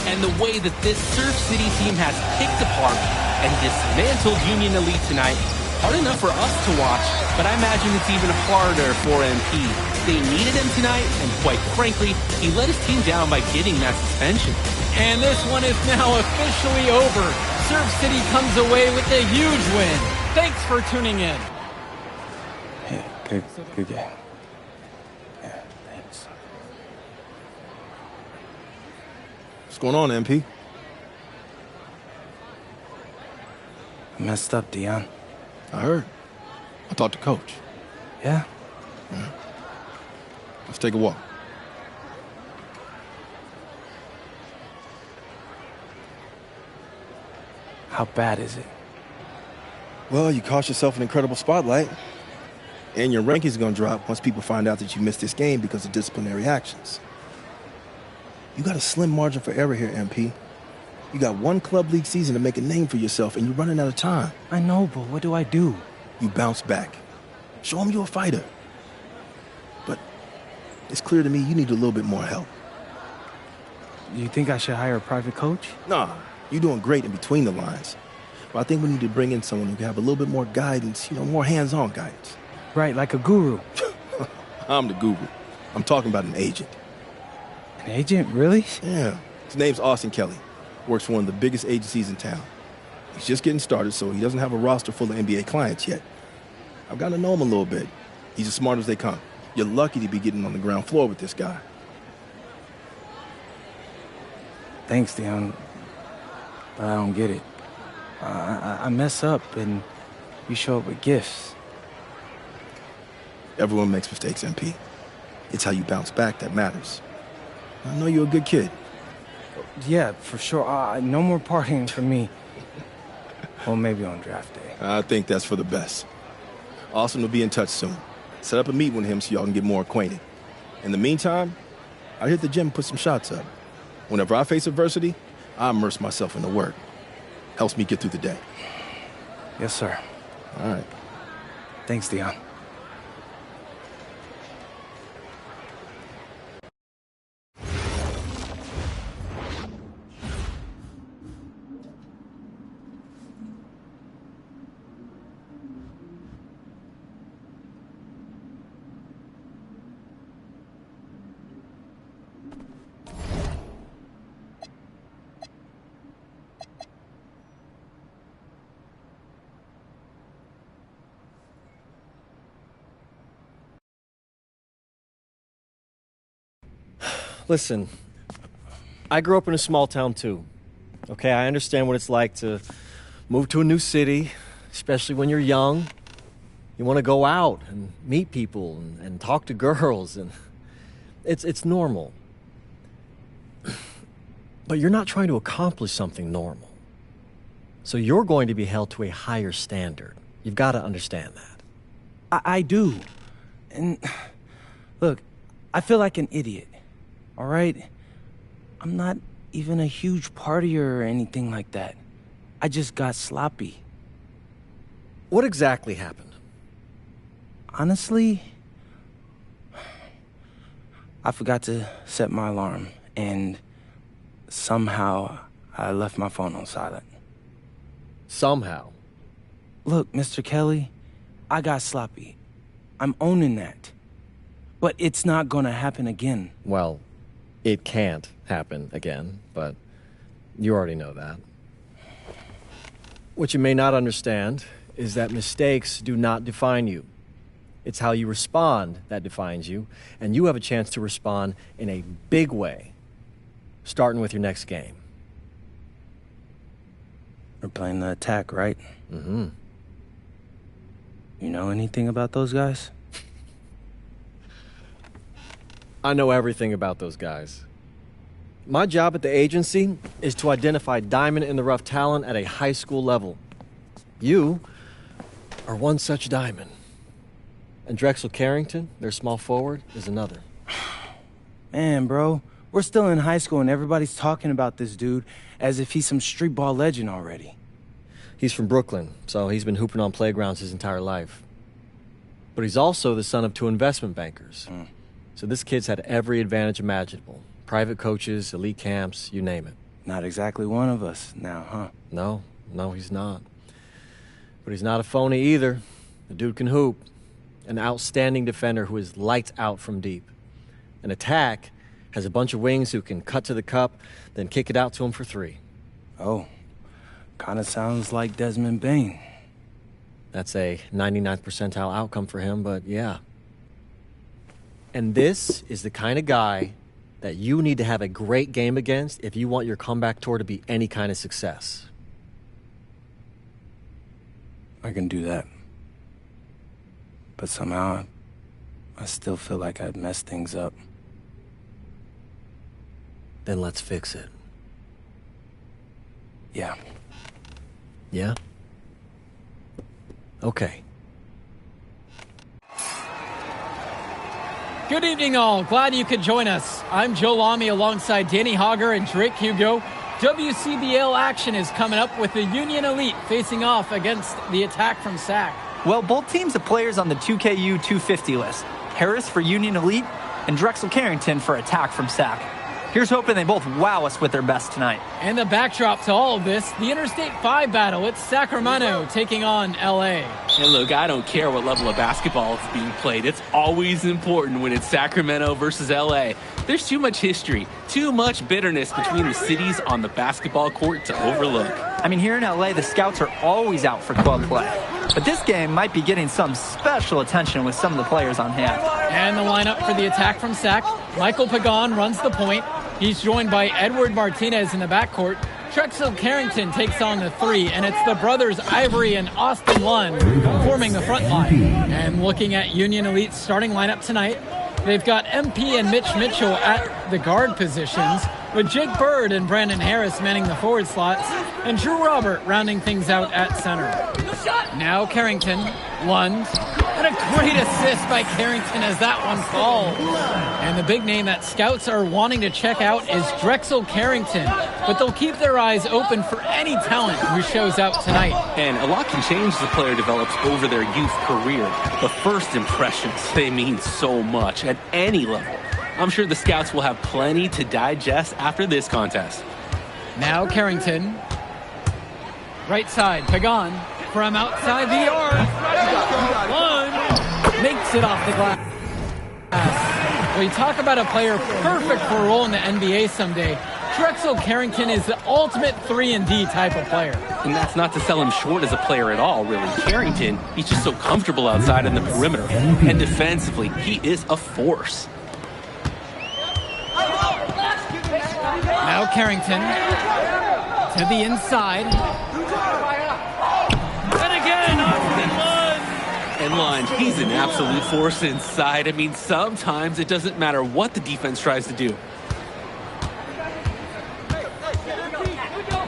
And the way that this Surf City team has picked apart and dismantled Union Elite tonight, hard enough for us to watch, but I imagine it's even harder for MP. They needed him tonight, and quite frankly, he let his team down by getting that suspension. And this one is now officially over. Surf City comes away with a huge win. Thanks for tuning in. Hey, good game. Yeah, thanks. What's going on, MP? I messed up, Dion. I heard. I talked to Coach. Yeah? Let's take a walk. How bad is it? Well, you cost yourself an incredible spotlight. And your ranking's gonna drop once people find out that you missed this game because of disciplinary actions. You got a slim margin for error here, MP. You got one club league season to make a name for yourself, and you're running out of time. I know, but what do I do? You bounce back. Show them you're a fighter. But it's clear to me you need a little bit more help. You think I should hire a private coach? Nah, you're doing great in between the lines. But I think we need to bring in someone who can have a little bit more guidance, more hands-on guidance. Right, like a guru. I'm the guru. I'm talking about an agent. An agent, really? Yeah. His name's Austin Kelly. Works for one of the biggest agencies in town. He's just getting started, so he doesn't have a roster full of NBA clients yet. I've got to know him a little bit. He's as smart as they come. You're lucky to be getting on the ground floor with this guy. Thanks, Dion. But I don't get it. I mess up, and you show up with gifts. Everyone makes mistakes, MP. It's how you bounce back that matters. I know you're a good kid. Yeah, for sure. No more partying for me. Well, maybe on draft day. I think that's for the best. Austin will be in touch soon. Set up a meet with him so y'all can get more acquainted. In the meantime, I hit the gym and put some shots up. Whenever I face adversity, I immerse myself in the work. Helps me get through the day. Yes, sir. All right. Thanks, Dion. Listen, I grew up in a small town too. Okay, I understand what it's like to move to a new city, especially when you're young. You want to go out and meet people and talk to girls, and it's normal. But you're not trying to accomplish something normal. So you're going to be held to a higher standard. You've got to understand that. I do. And look, I feel like an idiot. All right? I'm not even a huge partier or anything like that. I just got sloppy. What exactly happened? Honestly, I forgot to set my alarm, and somehow I left my phone on silent. Somehow? Look, Mr. Kelly, I got sloppy. I'm owning that. But it's not gonna happen again. Well, it can't happen again, but you already know that. What you may not understand is that mistakes do not define you. It's how you respond that defines you, and you have a chance to respond in a big way, starting with your next game. We're playing the Attack, right? Mm-hmm. You know anything about those guys? I know everything about those guys. My job at the agency is to identify diamond-in-the-rough talent at a high school level. You are one such diamond. And Drexel Carrington, their small forward, is another. Man, bro, we're still in high school and everybody's talking about this dude as if he's some street ball legend already. He's from Brooklyn, so he's been hooping on playgrounds his entire life. But he's also the son of two investment bankers. So this kid's had every advantage imaginable. Private coaches, elite camps, you name it. Not exactly one of us now, huh? No, he's not. But he's not a phony either. The dude can hoop. An outstanding defender who is lights out from deep. An Attack has a bunch of wings who can cut to the cup, then kick it out to him for three. Oh, kind of sounds like Desmond Bain. That's a 99th percentile outcome for him, but yeah. And this is the kind of guy that you need to have a great game against if you want your comeback tour to be any kind of success. I can do that. But somehow, I still feel like I'd messed things up. Then let's fix it. Yeah. Yeah? Okay. Good evening, all. Glad you could join us. I'm Joe Lamy alongside Danny Hogger and Drake Hugo. WCBL action is coming up with the Union Elite facing off against the Attack from SAC. Well, both teams have players on the 2KU 250 list. Harris for Union Elite and Drexel Carrington for Attack from SAC. Here's hoping they both wow us with their best tonight. And the backdrop to all of this, the Interstate 5 battle. It's Sacramento taking on LA. And look, I don't care what level of basketball is being played. It's always important when it's Sacramento versus LA. There's too much history, too much bitterness between the cities on the basketball court to overlook. I mean, here in LA, the scouts are always out for club play. But this game might be getting some special attention with some of the players on hand. And the lineup for the Attack from SAC. Michael Pagan runs the point. He's joined by Edward Martinez in the backcourt. Drexel Carrington takes on the 3, and it's the brothers Ivory and Austin Lund forming the front line. And looking at Union Elite's starting lineup tonight, they've got MP and Mitch Mitchell at the guard positions, with Jake Bird and Brandon Harris manning the forward slots, and Drew Robert rounding things out at center. Now Carrington, Lund, and a great assist by Carrington as that one falls. And the big name that scouts are wanting to check out is Drexel Carrington, but they'll keep their eyes open for any talent who shows up tonight. And a lot can change as a player develops over their youth career. But first impressions, they mean so much at any level. I'm sure the scouts will have plenty to digest after this contest. Now Carrington. Right side, Pagan from outside the arc. Lund makes it off the glass. Well, you talk about a player perfect for a role in the NBA someday. Drexel Carrington is the ultimate 3-and-D type of player. And that's not to sell him short as a player at all, really. Carrington, he's just so comfortable outside in the perimeter. And defensively, he is a force. Now Carrington to the inside. And again, Austin Lund. And Lund, he's an absolute force inside. I mean, sometimes it doesn't matter what the defense tries to do.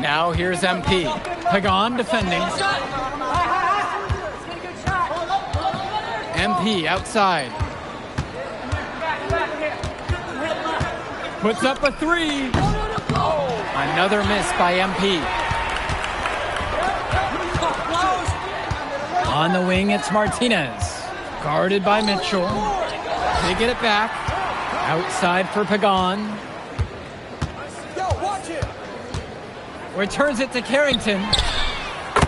Now here's MP. Pagan defending. MP outside. Puts up a 3. Another miss by MP. On the wing, it's Martinez. Guarded by Mitchell. They get it back. Outside for Pagan. Returns it to Carrington.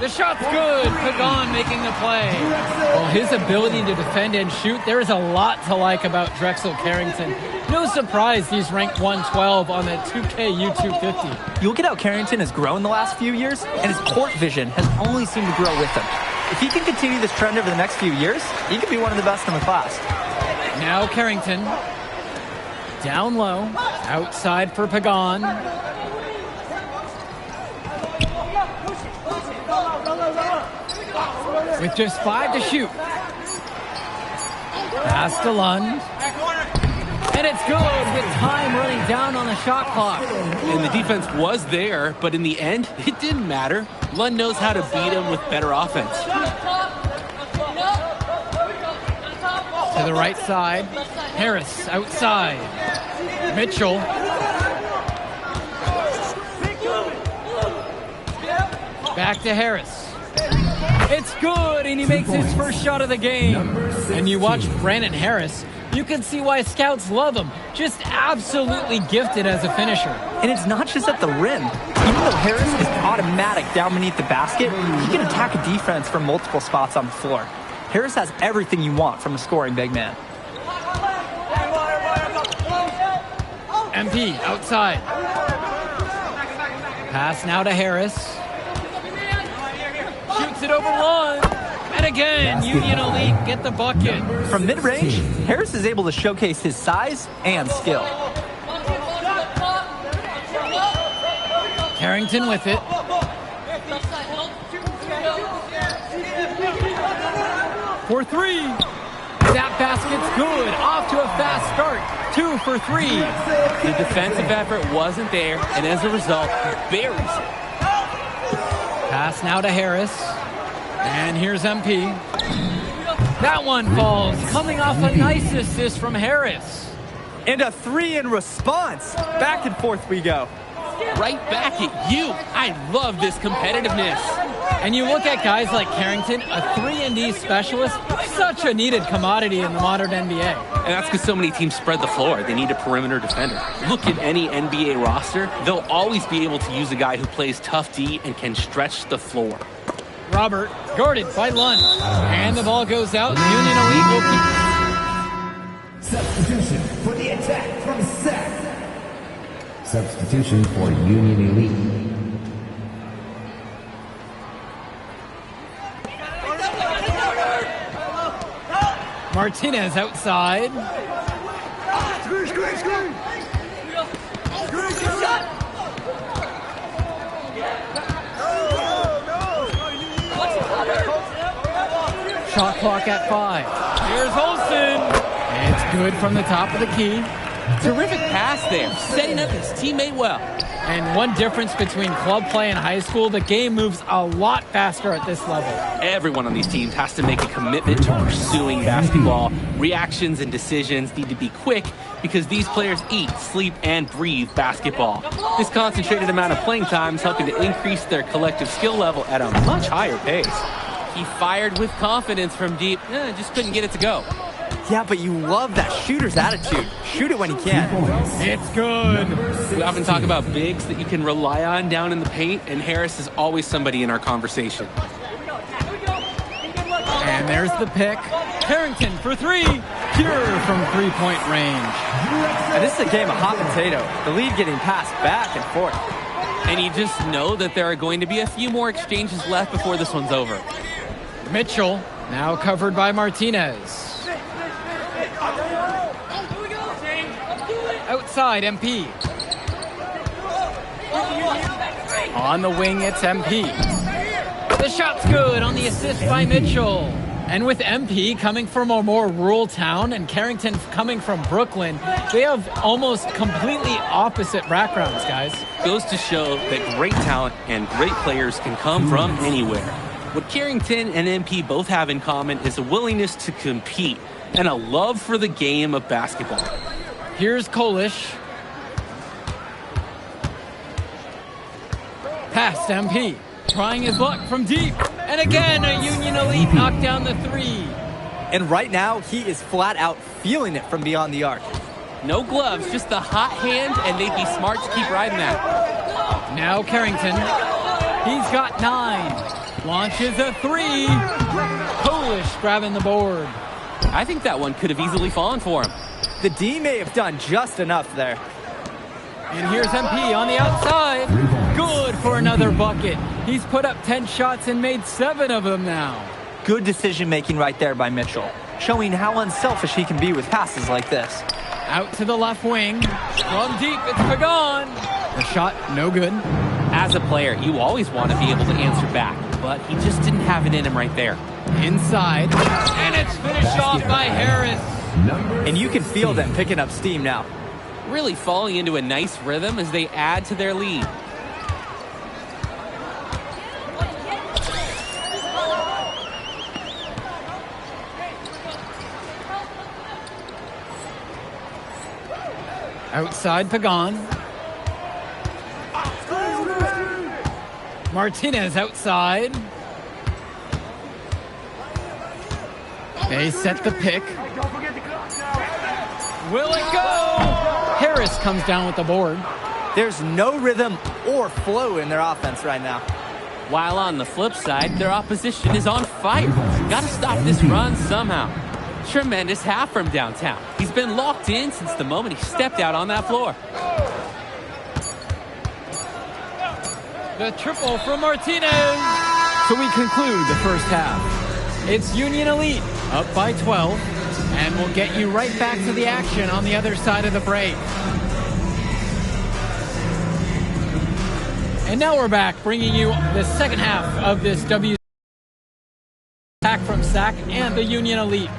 The shot's good. Pagan making the play. Well, his ability to defend and shoot, there's a lot to like about Drexel Carrington. No surprise he's ranked 112 on the 2K U250. You look at how Carrington has grown the last few years, and his court vision has only seemed to grow with him. If he can continue this trend over the next few years, he could be one of the best in the class. Now Carrington. Down low. Outside for Pagan. With just 5 to shoot. Pass to Lund. And it's good with time running down on the shot clock. And the defense was there, but in the end, it didn't matter. Lund knows how to beat him with better offense. To the right side. Harris outside. Mitchell. Back to Harris. It's good, and he makes his first shot of the game. And you watch Brandon Harris, you can see why scouts love him. Just absolutely gifted as a finisher. And it's not just at the rim. Even though Harris is automatic down beneath the basket, he can attack a defense from multiple spots on the floor. Harris has everything you want from a scoring big man. MP outside. Pass now to Harris. Shoots it over Lund. And again, Union Elite get the bucket. From mid-range, Harris is able to showcase his size and skill. Carrington with it. For 3. That basket's good. Off to a fast start. 2 for 3. The defensive effort wasn't there, and as a result, he buries it. Pass now to Harris. And here's MP. That one falls, coming off a nice assist from Harris. And a 3 in response. Back and forth we go. Right back at you. I love this competitiveness. And you look at guys like Carrington, a 3-and-D specialist, such a needed commodity in the modern NBA. And that's because so many teams spread the floor. They need a perimeter defender. Look at any NBA roster. They'll always be able to use a guy who plays tough D and can stretch the floor. Robert, guarded by Lund. And the ball goes out. Union Elite will keep... Substitution for the attack from Seth. Substitution for Union Elite. Martinez outside. Shot clock at 5. Here's Olsen. It's good from the top of the key. Terrific pass there, setting up his teammate well. And one difference between club play and high school, the game moves a lot faster at this level. Everyone on these teams has to make a commitment to pursuing basketball. Reactions and decisions need to be quick because these players eat, sleep, and breathe basketball. This concentrated amount of playing time is helping to increase their collective skill level at a much higher pace. He fired with confidence from deep, just couldn't get it to go. Yeah, but you love that shooter's attitude. Shoot it when he can. It's good. We often talk about bigs that you can rely on down in the paint, and Harris is always somebody in our conversation. And there's the pick. Carrington for 3. Pure from three-point range. And this is a game of hot potato. The lead getting passed back and forth. And you just know that there are going to be a few more exchanges left before this one's over. Mitchell, now covered by Martinez. Outside, MP. On the wing, it's MP. The shot's good on the assist by Mitchell. And with MP coming from a more rural town and Carrington coming from Brooklyn, they have almost completely opposite backgrounds, guys. Goes to show that great talent and great players can come from anywhere. What Carrington and MP both have in common is a willingness to compete and a love for the game of basketball. Here's Kolish. Past MP. Trying his luck from deep. And again, a Union Elite knocked down the 3. And right now, he is flat out feeling it from beyond the arc. No gloves, just the hot hand, and they'd be smart to keep riding that. Now Carrington. He's got 9. Launches a 3. Kolish grabbing the board. I think that one could have easily fallen for him. The D may have done just enough there. And here's MP on the outside. Good for another bucket. He's put up 10 shots and made 7 of them now. Good decision making right there by Mitchell, showing how unselfish he can be with passes like this. Out to the left wing. From deep, it's Pagan. The shot, no good. As a player, you always want to be able to answer back, but he just didn't have it in him right there. Inside. And it's finished off by Harris. And you can feel them picking up steam now. Really falling into a nice rhythm as they add to their lead. Outside Pagan. Martinez outside. They set the pick. Will it go? Harris comes down with the board. There's no rhythm or flow in their offense right now. While on the flip side, their opposition is on fire. Got to stop this run somehow. Tremendous half from downtown. He's been locked in since the moment he stepped out on that floor. The triple from Martinez. So we conclude the first half. It's Union Elite up by 12, and we'll get you right back to the action on the other side of the break. And now we're back, bringing you the second half of this W attack from SAC and the Union Elite.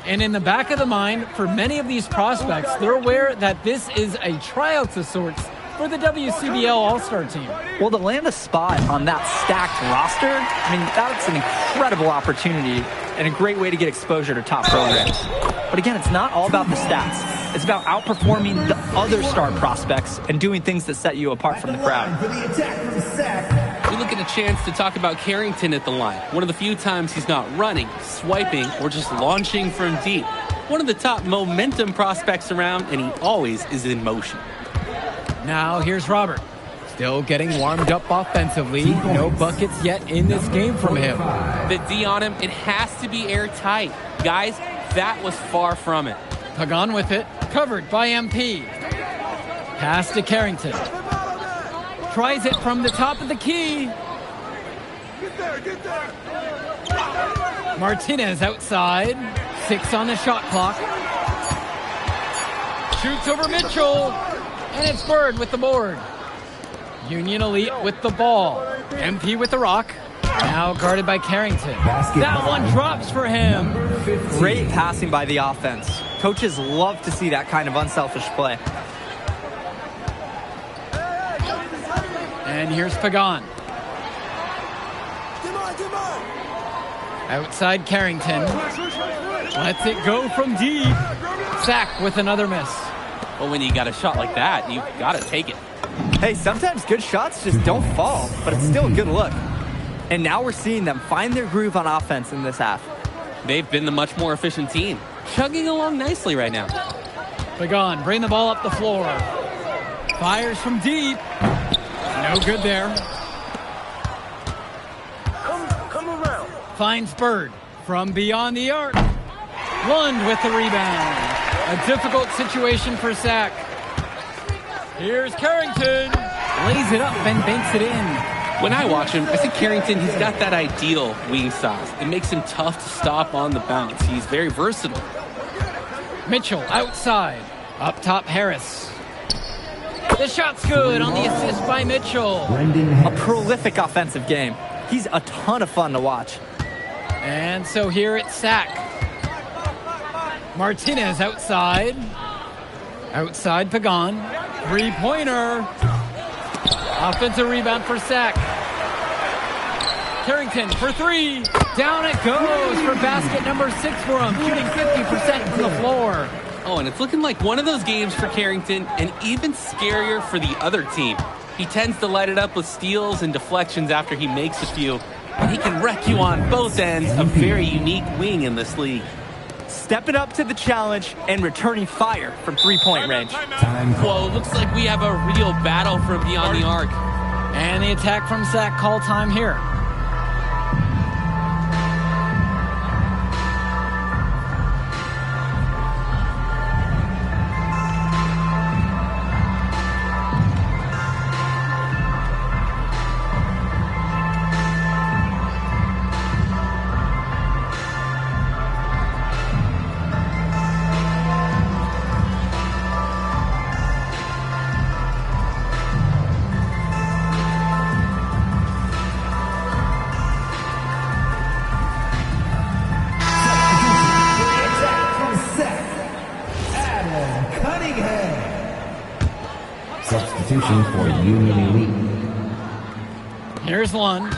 And in the back of the mind, for many of these prospects, they're aware that this is a tryout of sorts for the WCBL All-Star team. Well, to land a spot on that stacked roster, I mean, that's an incredible opportunity and a great way to get exposure to top programs. But again, it's not all about the stats. It's about outperforming the other star prospects and doing things that set you apart from the crowd. We look at a chance to talk about Carrington at the line. One of the few times he's not running, swiping, or just launching from deep. One of the top momentum prospects around, and he always is in motion. Now here's Robert. Still getting warmed up offensively. No buckets yet in this game from him. The D on him, it has to be airtight. Guys, that was far from it. Pagan with it. Covered by MP. Pass to Carrington. Tries it from the top of the key. Martinez outside. 6 on the shot clock. Shoots over Mitchell. And it's Bird with the board. Union Elite with the ball. MP with the rock. Now guarded by Carrington. That one drops for him. Great passing by the offense. Coaches love to see that kind of unselfish play. And here's Pagan. Outside Carrington. Lets it go from deep. Sack with another miss. Well, when you got a shot like that, you got to take it. Hey, sometimes good shots just don't fall, but it's still a good look. And now we're seeing them find their groove on offense in this half. They've been the much more efficient team, chugging along nicely right now. Pagan, bring the ball up the floor. Fires from deep. No good there. Come around. Finds Bird from beyond the arc. Lund with the rebound. A difficult situation for Sack. Here's Carrington. Lays it up and banks it in. When I watch him, I think Carrington, he's got that ideal wing size. It makes him tough to stop on the bounce. He's very versatile. Mitchell outside. Up top, Harris. The shot's good on the assist by Mitchell. A prolific offensive game. He's a ton of fun to watch. And so here it's Sack. Martinez outside. Outside Pagan. Three-pointer. Offensive rebound for Sack. Carrington for three. Down it goes for basket number 6 for him. Shooting 50% from the floor. Oh, and it's looking like one of those games for Carrington, and even scarier for the other team. He tends to light it up with steals and deflections after he makes a few. And he can wreck you on both ends. A very unique wing in this league. Stepping up to the challenge and returning fire from three-point range. Whoa, looks like we have a real battle from beyond the arc. And the attack from Sack, call time here. Substitution for Union Elite. Here's Lund.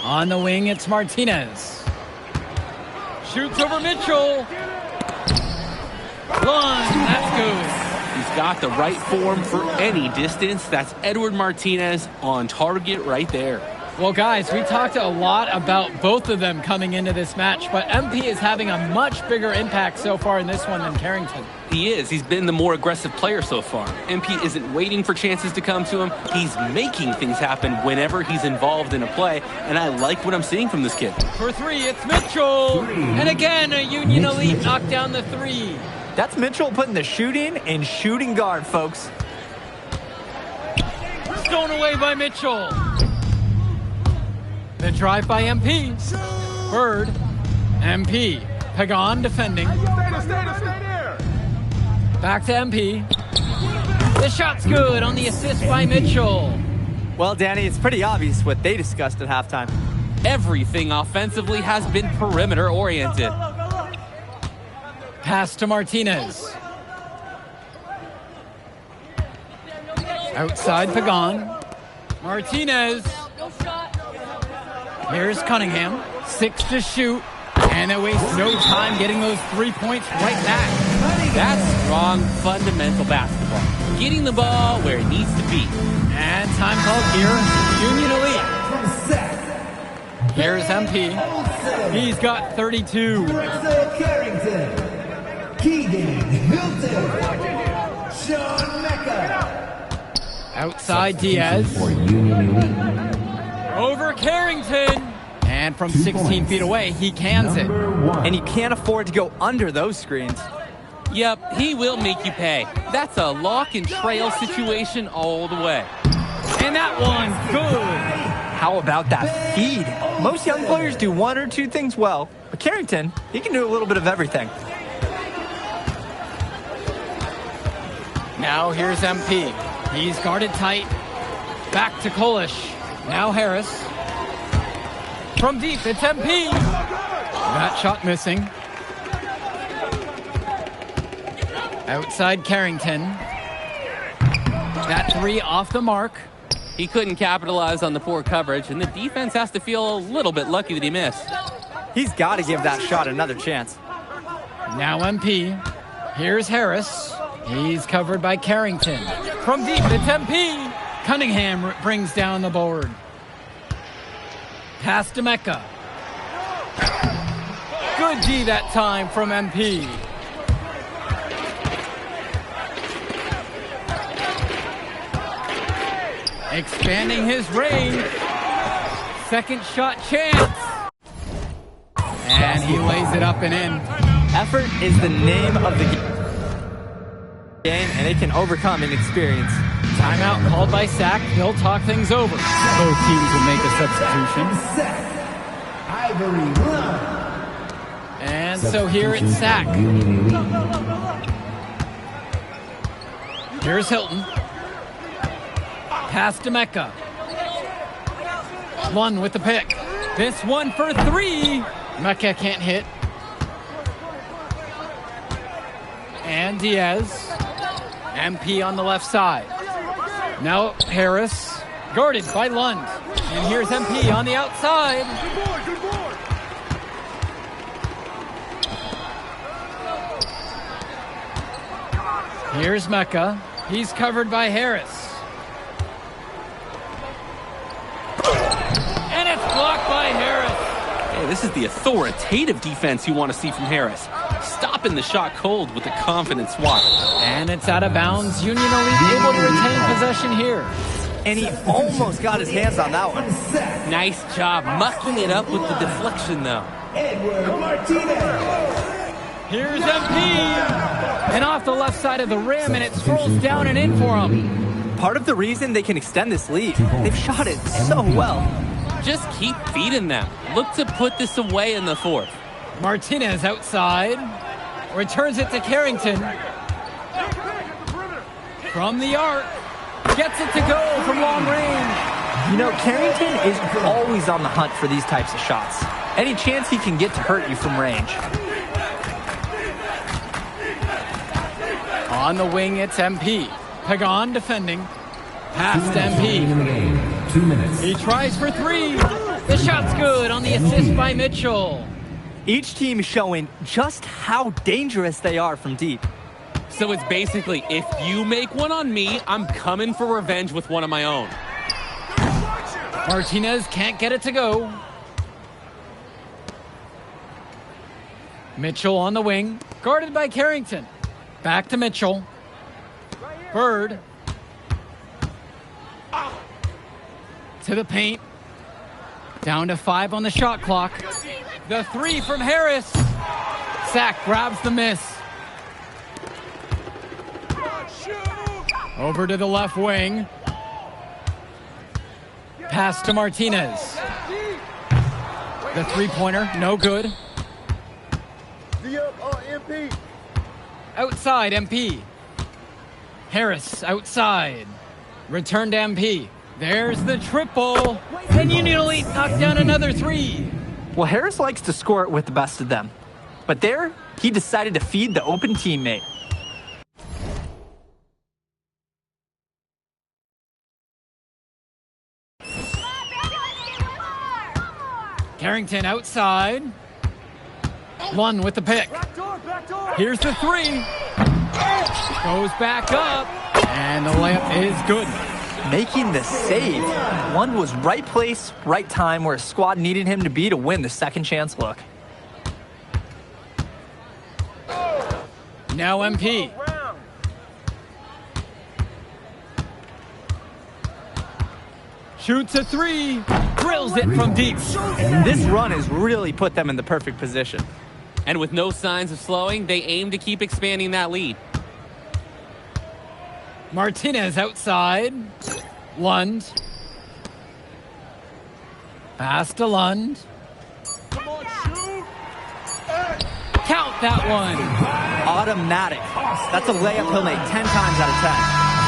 On the wing, it's Martinez. Shoots over Mitchell. Lund, that's good. He's got the right form for any distance. That's Edward Martinez on target right there. Well, guys, we talked a lot about both of them coming into this match, but MP is having a much bigger impact so far in this one than Carrington. He is. He's been the more aggressive player so far. MP isn't waiting for chances to come to him. He's making things happen whenever he's involved in a play, and I like what I'm seeing from this kid. For three, it's Mitchell. And again, a Union Elite knocked down the three. That's Mitchell putting the shooting in shooting guard, folks. Stolen away by Mitchell. The drive by MP. Bird. MP. Pagan defending. Back to MP. The shot's good on the assist by Mitchell. Well, Danny, it's pretty obvious what they discussed at halftime. Everything offensively has been perimeter oriented. Pass to Martinez. Outside Pagan. Martinez. Here's Cunningham. 6 to shoot. And they waste no time getting those 3 points right back. That's strong, fundamental basketball. Getting the ball where it needs to be. And time called here. Union Elite. Here's MP. He's got 32. Carrington, Keegan Hilton, Sean Mecca. Outside Diaz. For Union Elite. Over Carrington. And from 16 feet away, he cans it. And you can't afford to go under those screens. Yep, he will make you pay. That's a lock and trail situation all the way. And that one's good. How about that feed? Most young players do one or two things well, but Carrington, he can do a little bit of everything. Now here's MP. He's guarded tight. Back to Kolish. Now Harris. From deep, it's MP. That shot missing. Outside Carrington. That three off the mark. He couldn't capitalize on the poor coverage, and the defense has to feel a little bit lucky that he missed. He's got to give that shot another chance. Now MP. Here's Harris. He's covered by Carrington. From deep, it's MP. Cunningham brings down the board. Pass to Mecca. Good D that time from MP. Expanding his range. Second shot chance. And he lays it up and in. Effort is the name of the game, and it can overcome inexperience. Timeout called by Sack. He'll talk things over. Both teams will make a substitution. Ivory run. And so here it's Sack. Here's Hilton. Pass to Mecca. One with the pick. This one for three. Mecca can't hit. And Diaz. MP on the left side. Now Harris. Guarded by Lund. And here's MP on the outside. Good board. Here's Mecca. He's covered by Harris. And it's blocked by Harris. Hey, this is the authoritative defense you want to see from Harris. Stopping the shot cold with a confident swat. And it's out of bounds. Union Elite able to retain possession here. And he almost got his hands on that one. Nice job mucking it up with the deflection, though. Edward Martinez. Here's MP. And off the left side of the rim, and it scrolls down and in for him. Part of the reason they can extend this lead, they've shot it so well. Just keep feeding them. Look to put this away in the fourth. Martinez outside. Returns it to Carrington. From the arc. Gets it to go from long range. You know, Carrington is always on the hunt for these types of shots. Any chance he can get to hurt you from range. On the wing, it's MP. Pagan defending. Pass to MP. 2 minutes. He tries for three. The shot's good on the assist by Mitchell. Each team showing just how dangerous they are from deep. So it's basically, if you make one on me, I'm coming for revenge with one of my own. Martinez can't get it to go. Mitchell on the wing, guarded by Carrington. Back to Mitchell. Bird. To the paint. Down to 5 on the shot clock. The three from Harris. Sack grabs the miss. Over to the left wing. Pass to Martinez. The three-pointer, no good. Outside, MP. Harris outside. Return to MP. There's the triple. And Union Elite knocked down another three. Well, Harris likes to score it with the best of them. But there, he decided to feed the open teammate. Carrington outside. Lund with the pick. Here's the three. Goes back up. And the layup is good. Making the save. Lund was right place, right time where his squad needed him to be to win the second chance look. Now MP. Shoots a three. Drills it from deep. This run has really put them in the perfect position. And with no signs of slowing, they aim to keep expanding that lead. Martinez outside. Lund. Pass to Lund. Count that one. Automatic. That's a layup he'll make 10 times out of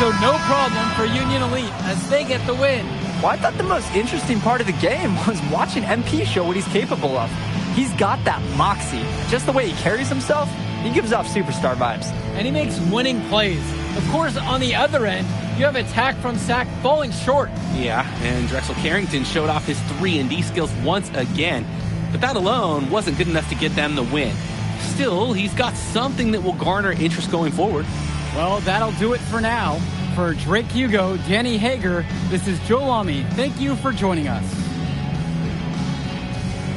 So no problem for Union Elite as they get the win. Well, I thought the most interesting part of the game was watching MP show what he's capable of. He's got that moxie. Just the way he carries himself, he gives off superstar vibes. And he makes winning plays. Of course, on the other end, you have attack from Sack falling short. Yeah, and Drexel Carrington showed off his 3-and-D skills once again. But that alone wasn't good enough to get them the win. Still, he's got something that will garner interest going forward. Well, that'll do it for now. For Drake Hugo, Danny Hager, this is Joe Lamy. Thank you for joining us.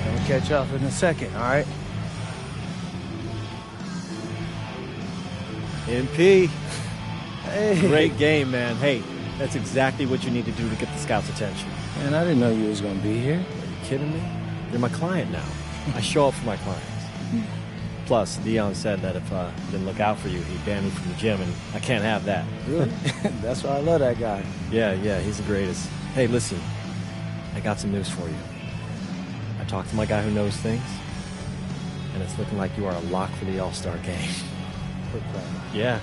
I'll catch up in a second, all right? MP. Hey. Great game, man. Hey, that's exactly what you need to do to get the scouts' attention. Man, I didn't know you was going to be here. Are you kidding me? You're my client now. I show up for my clients. Plus, Dion said that if I didn't look out for you, he'd ban me from the gym, and I can't have that. Really? That's why I love that guy. Yeah, he's the greatest. Hey, listen, I got some news for you. I talked to my guy who knows things, and it's looking like you are a lock for the All-Star game. Yeah.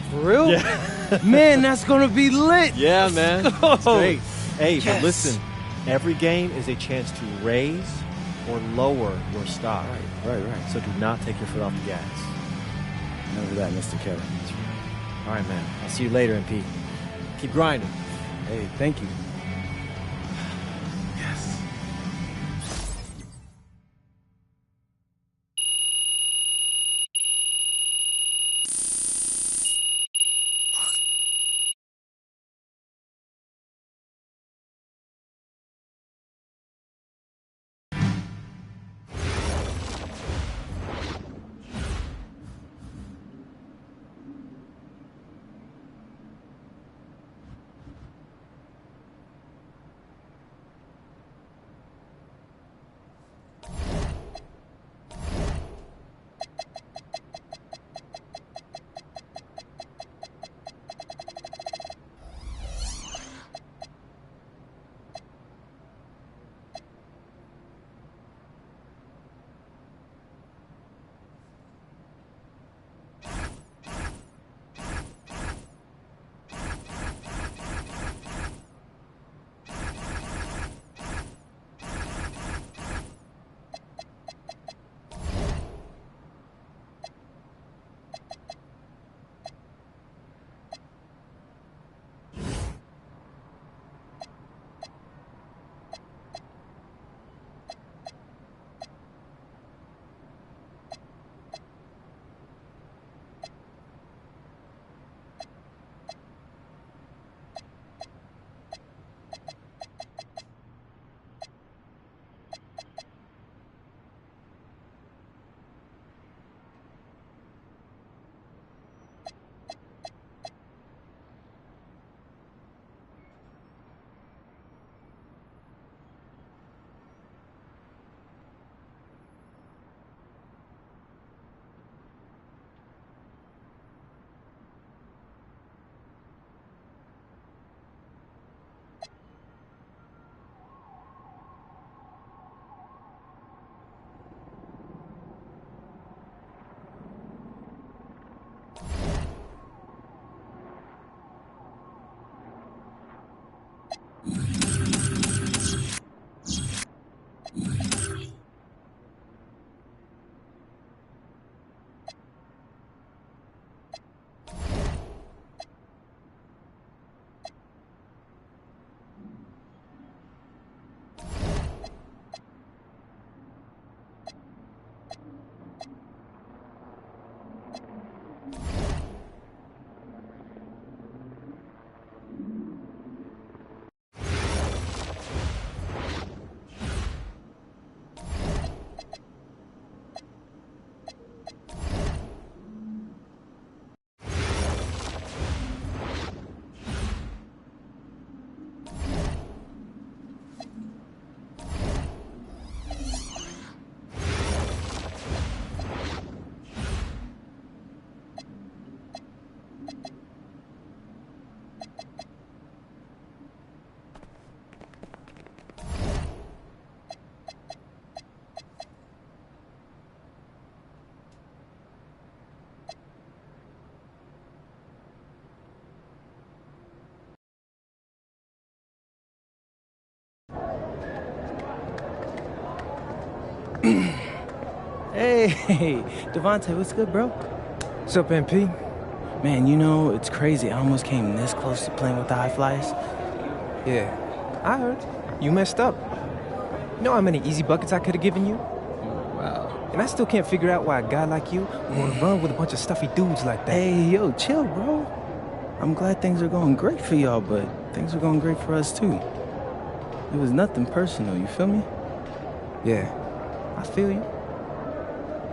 For real? Yeah. Man, that's going to be lit. Yeah, man. It's great. Hey, Yes. but listen, every game is a chance to raise or lower your stock. Right. So do not take your foot off the gas. Remember that, Mr. Kelly. All right, man. I'll see you later, MP. Keep grinding. Hey, thank you. Yes. Hey, Devontae, what's good, bro? What's up, MP? Man, you know, it's crazy. I almost came this close to playing with the High Flyers. Yeah, I heard. You messed up. You know how many easy buckets I could have given you? Wow. And I still can't figure out why a guy like you would want to run with a bunch of stuffy dudes like that. Hey, yo, chill, bro. I'm glad things are going great for y'all, but things are going great for us, too. It was nothing personal, you feel me? Yeah, I feel you.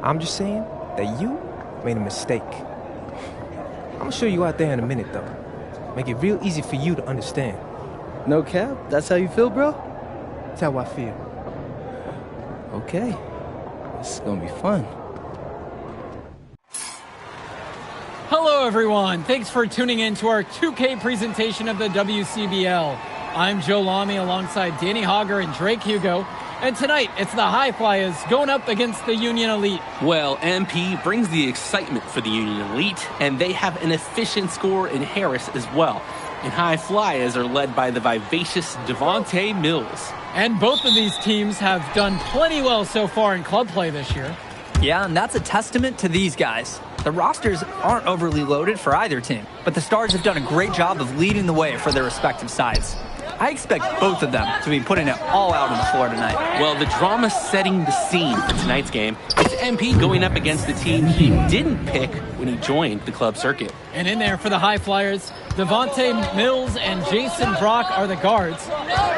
I'm just saying that you made a mistake. I'm gonna show you out there in a minute, though. Make it real easy for you to understand. No cap? That's how you feel, bro? That's how I feel. Okay. This is gonna be fun. Hello, everyone. Thanks for tuning in to our 2K presentation of the WCBL. I'm Joe Lamy alongside Danny Hogger and Drake Hugo. And tonight, it's the High Flyers going up against the Union Elite. Well, MP brings the excitement for the Union Elite, and they have an efficient scorer in Harris as well. And High Flyers are led by the vivacious Devontae Mills. And both of these teams have done plenty well so far in club play this year. Yeah, and that's a testament to these guys. The rosters aren't overly loaded for either team, but the Stars have done a great job of leading the way for their respective sides. I expect both of them to be putting it all out on the floor tonight. Well, the drama setting the scene for tonight's game. It's MP going up against the team he didn't pick when he joined the club circuit. And in there for the High Flyers, Devontae Mills and Jason Brock are the guards.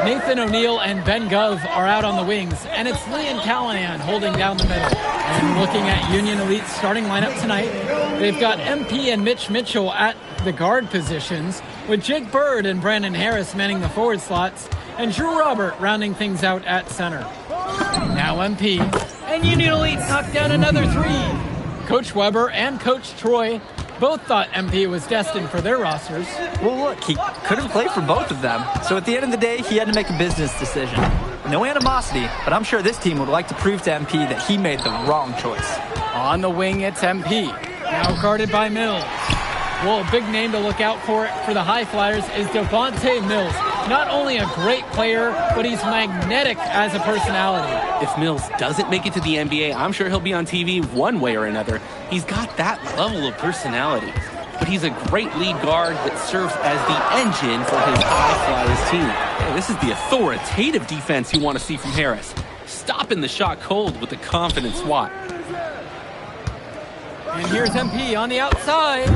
Nathan O'Neill and Ben Gov are out on the wings. And it's Liam Callahan holding down the middle. And looking at Union Elite's starting lineup tonight, they've got MP and Mitch Mitchell at the guard positions, with Jake Bird and Brandon Harris manning the forward slots, and Drew Robert rounding things out at center. Now MP, and Union Elite knocked down another three. Coach Weber and Coach Troy both thought MP was destined for their rosters. Well, look, he couldn't play for both of them, so at the end of the day, he had to make a business decision. No animosity, but I'm sure this team would like to prove to MP that he made the wrong choice. On the wing, it's MP, now guarded by Mills. Well, a big name to look out for the High Flyers is Devontae Mills. Not only a great player, but he's magnetic as a personality. If Mills doesn't make it to the NBA, I'm sure he'll be on TV one way or another. He's got that level of personality. But he's a great lead guard that serves as the engine for his High Flyers team. Yeah, this is the authoritative defense you want to see from Harris. Stopping the shot cold with a confident swat. And here's MP on the outside.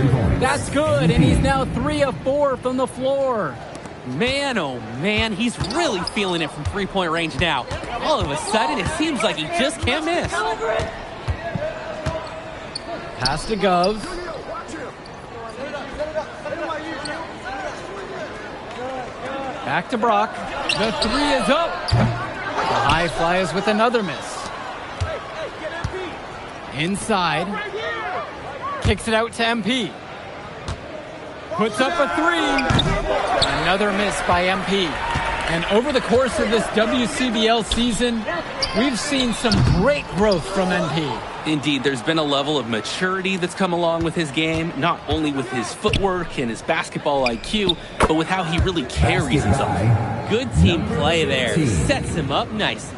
That's good, and he's now 3 of 4 from the floor. Man, oh man, he's really feeling it from three-point range now. All of a sudden, it seems like he just can't miss. Pass to Gov. Back to Brock. The three is up. The High Flyers with another miss. Inside. Kicks it out to MP. Puts up a three. Another miss by MP. And over the course of this WCBL season, we've seen some great growth from MP. Indeed, there's been a level of maturity that's come along with his game, not only with his footwork and his basketball IQ, but with how he really carries himself. Good team play there. Sets him up nicely.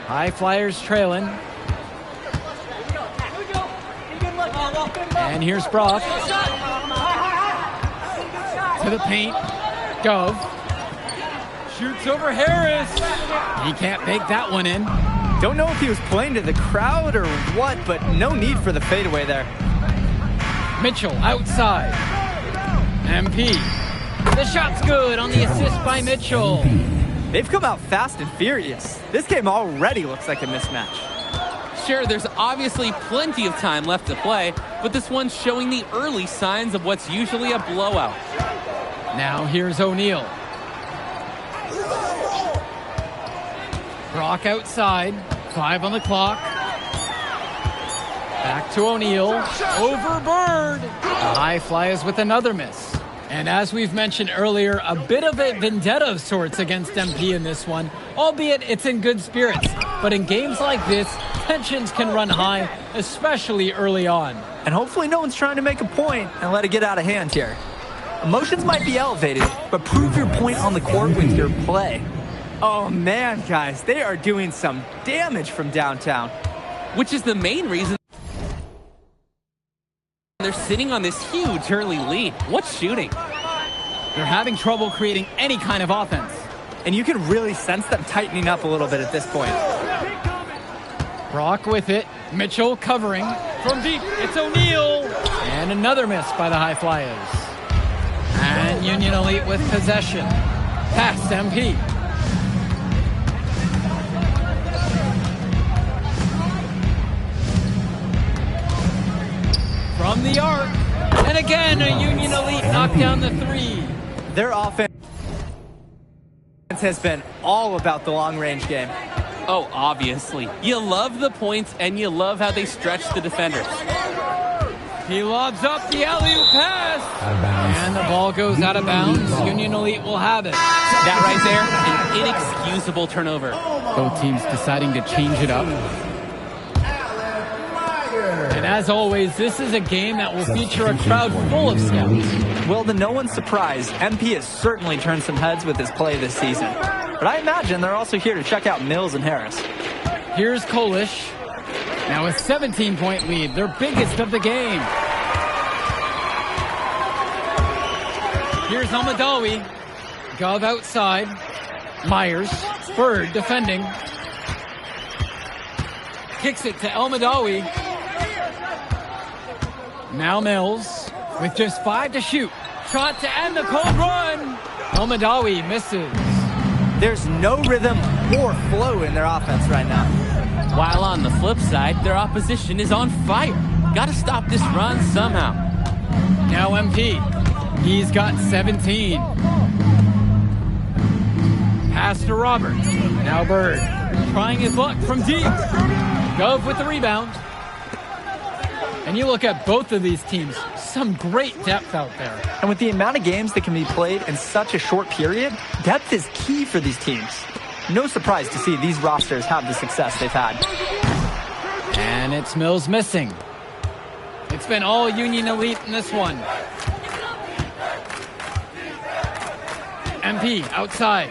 High Flyers trailing. And here's Brock. To the paint. Gov. Shoots over Harris. He can't bake that one in. Don't know if he was playing to the crowd or what, but no need for the fadeaway there. Mitchell outside. MP. The shot's good on the assist by Mitchell. They've come out fast and furious. This game already looks like a mismatch. Sure, there's obviously plenty of time left to play, but this one's showing the early signs of what's usually a blowout. Now here's O'Neill. Brock outside. 5 on the clock. Back to O'Neill. Over Bird. The High Flyers with another miss. And as we've mentioned earlier, a bit of a vendetta of sorts against MP in this one, albeit it's in good spirits. But in games like this, tensions can run high, especially early on. And hopefully no one's trying to make a point and let it get out of hand here. Emotions might be elevated, but prove your point on the court with your play. Oh man, guys, they are doing some damage from downtown. Which is the main reason they're sitting on this huge early lead. What's shooting? They're having trouble creating any kind of offense. And you can really sense them tightening up a little bit at this point. Brock with it. Mitchell covering. From deep, it's O'Neal. And another miss by the High Flyers. And Union Elite with possession. Pass MP. From the arc. And again, a Union Elite knocked down the three. Their offense has been all about the long-range game. Oh, obviously. You love the points, and you love how they stretch the defenders. He lobs up the alley-oop pass. And the ball goes out of bounds. Union Elite will have it. That right there, an inexcusable turnover. Both teams deciding to change it up. And as always, this is a game that will feature a crowd full of scouts. Well, to no one's surprise, MP has certainly turned some heads with his play this season. But I imagine they're also here to check out Mills and Harris. Here's Kolish. Now a 17-point lead, their biggest of the game. Here's Almadawi. Gov outside. Myers. Bird defending. Kicks it to Almadawi. Now Mills with just 5 to shoot. Shot to end the cold run. Almadawi misses. There's no rhythm or flow in their offense right now. While on the flip side, their opposition is on fire. Gotta stop this run somehow. Now MP. He's got 17. Pass to Roberts. Now Bird. Trying his luck from deep. Gov with the rebound. And you look at both of these teams, some great depth out there. And with the amount of games that can be played in such a short period, depth is key for these teams. No surprise to see these rosters have the success they've had. And it's Mills missing. It's been all Union Elite in this one. MP outside.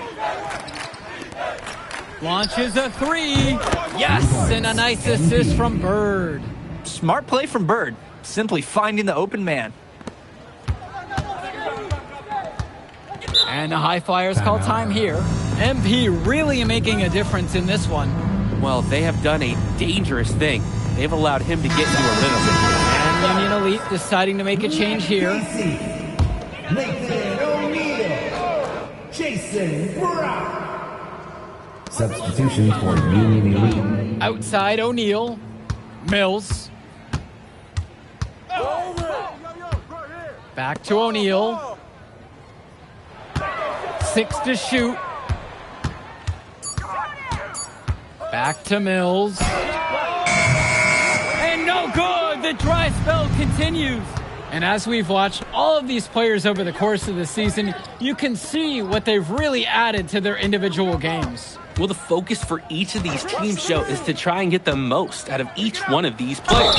Launches a three. Yes, and a nice assist from Bird. Smart play from Bird, simply finding the open man. And the High Flyers call time here. MP really making a difference in this one. Well, they have done a dangerous thing. They've allowed him to get into a rhythm. And Union Elite deciding to make a change here. Nathan O'Neal. Jason Brown. Substitution for Union Elite. Outside O'Neal. Mills. Back to O'Neal. 6 to shoot. Back to Mills. And no good! The dry spell continues. And as we've watched all of these players over the course of the season, you can see what they've really added to their individual games. Well, the focus for each of these teams, Joe, is to try and get the most out of each one of these players.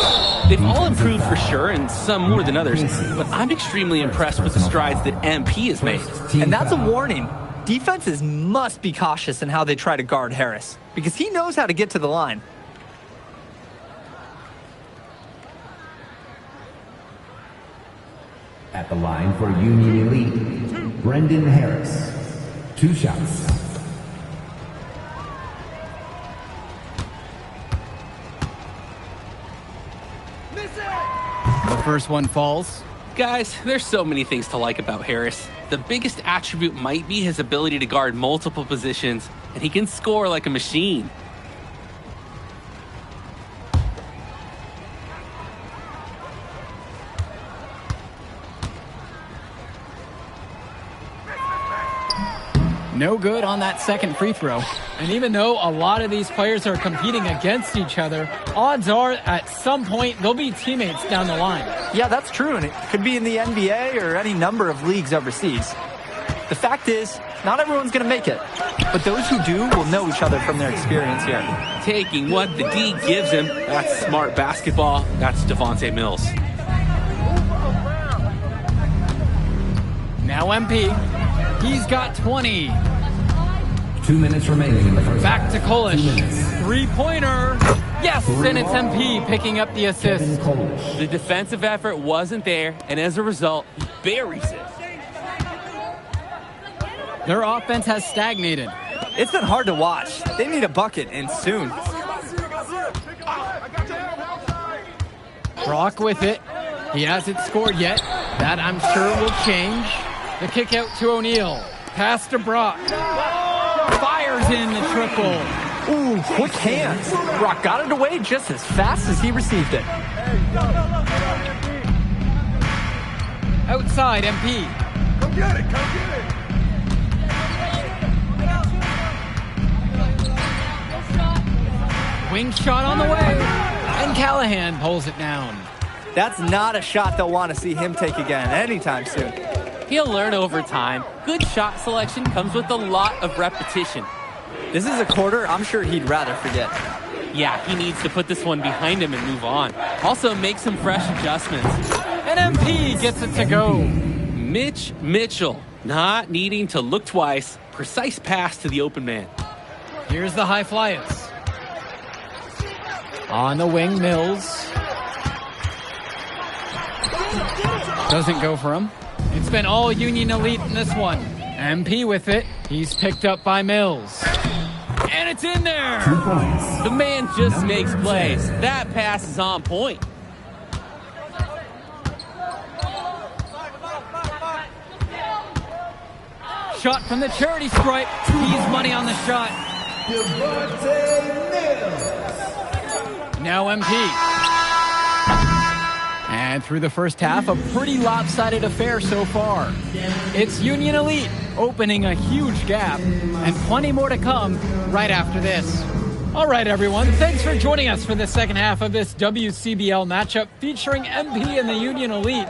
They've all improved for sure, and some more than others, but I'm extremely impressed with the strides that MP has made. And that's a warning. Defenses must be cautious in how they try to guard Harris, because he knows how to get to the line. At the line for Union Elite, Brendan Harris. 2 shots. The first one falls. Guys, there's so many things to like about Harris. The biggest attribute might be his ability to guard multiple positions, and he can score like a machine. No good on that second free throw. And even though a lot of these players are competing against each other, odds are at some point they'll be teammates down the line. Yeah, that's true, and it could be in the NBA or any number of leagues overseas. The fact is, not everyone's going to make it, but those who do will know each other from their experience here. Taking what the D gives him, that's smart basketball. That's Devontae Mills. Now MP, he's got 20. 2 minutes remaining in the first. Back to Kolish. 3-pointer. Yes, and it's MP picking up the assist. The defensive effort wasn't there, and as a result, he buries it. Their offense has stagnated. It's been hard to watch. They need a bucket, and soon. Brock with it. He hasn't scored yet. That, I'm sure, will change. The kick out to O'Neal. Pass to Brock. Fires in the triple. Ooh, quick hands. Brock got it away just as fast as he received it. Outside, MP. Come get it, come get it. Wing shot on the way. And Callahan pulls it down. That's not a shot they'll want to see him take again anytime soon. He'll learn over time. Good shot selection comes with a lot of repetition. This is a quarter I'm sure he'd rather forget. Yeah, he needs to put this one behind him and move on. Also, make some fresh adjustments. And MP gets it to go. Mitch Mitchell, not needing to look twice. Precise pass to the open man. Here's the high flyers. On the wing, Mills. Doesn't go for him. It's been all Union Elite in this one. MP with it. He's picked up by Mills. And it's in there. The man just makes plays. That pass is on point. Shot from the charity stripe. He's money on the shot. Now MP. And through the first half, a pretty lopsided affair so far. It's Union Elite opening a huge gap, and plenty more to come right after this. All right, everyone, thanks for joining us for the second half of this WCBL matchup featuring MP and the Union Elite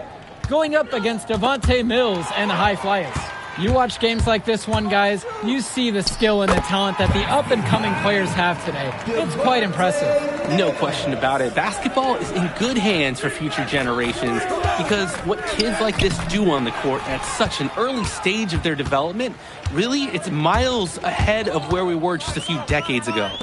going up against Devontae Mills and the High Flyers. You watch games like this one, guys, you see the skill and the talent that the up-and-coming players have today. It's quite impressive. No question about it. Basketball is in good hands for future generations because what kids like this do on the court at such an early stage of their development, really, it's miles ahead of where we were just a few decades ago.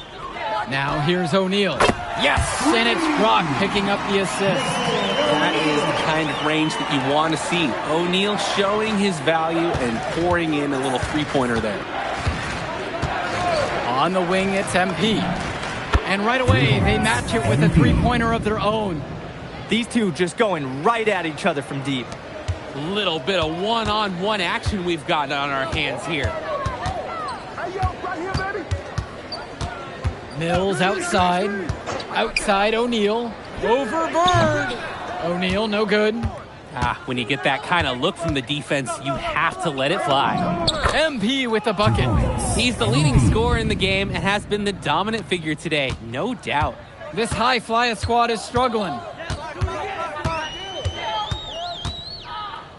Now here's O'Neal. Yes! And it's Brock picking up the assist. That is the kind of range that you want to see. O'Neal showing his value and pouring in a little three-pointer there. On the wing, it's MP. And right away, they match it with a three-pointer of their own. These two just going right at each other from deep. Little bit of one-on-one action we've got on our hands here. Mills outside. Outside O'Neal. Over Bird. O'Neal, no good. When you get that kind of look from the defense, you have to let it fly. MP with the bucket. He's the leading scorer in the game and has been the dominant figure today, no doubt. This High Flyer squad is struggling.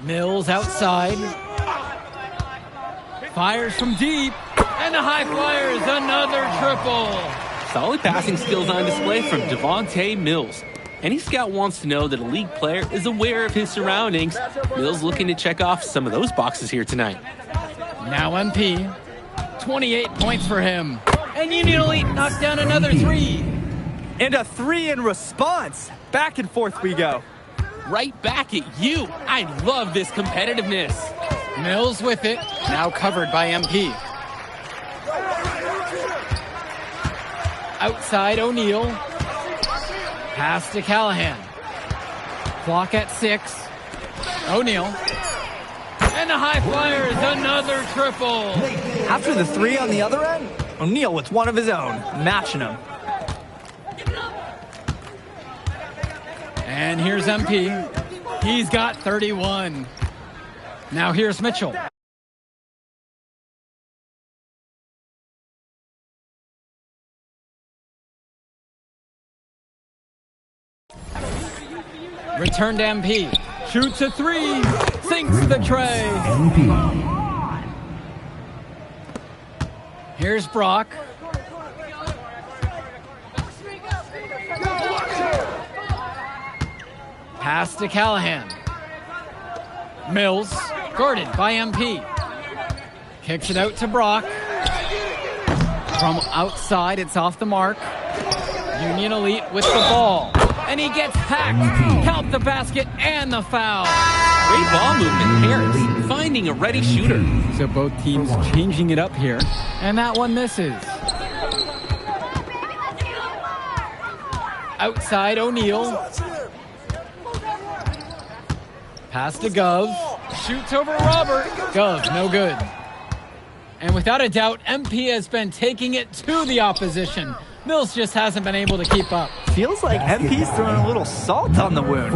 Mills outside. Fires from deep. And the High Flyers, another triple. Solid passing skills on display from Devontae Mills. Any scout wants to know that a league player is aware of his surroundings. Mills looking to check off some of those boxes here tonight. Now MP. 28 points for him. And Union Elite knocked down another three. And a three in response. Back and forth we go. Right back at you. I love this competitiveness. Mills with it. Now covered by MP. Outside O'Neal. Pass to Callahan. Clock at 6. O'Neal. And the High Flyers, another triple. After the three on the other end, O'Neal with one of his own, matching him. And here's MP. He's got 31. Now here's Mitchell. Return to MP. Shoots a three. Sinks the tray. Here's Brock. Pass to Callahan. Mills, guarded by MP. Kicks it out to Brock. From outside, it's off the mark. Union Elite with the ball. And he gets hacked. Count the basket and the foul. Great ball movement, Harris, finding a ready shooter. So both teams changing it up here. And that one misses. Outside, O'Neal. Pass to Gov. Shoots over Robert. Gov, no good. And without a doubt, MP has been taking it to the opposition. Mills just hasn't been able to keep up. Feels like MP's throwing a little salt on the wound.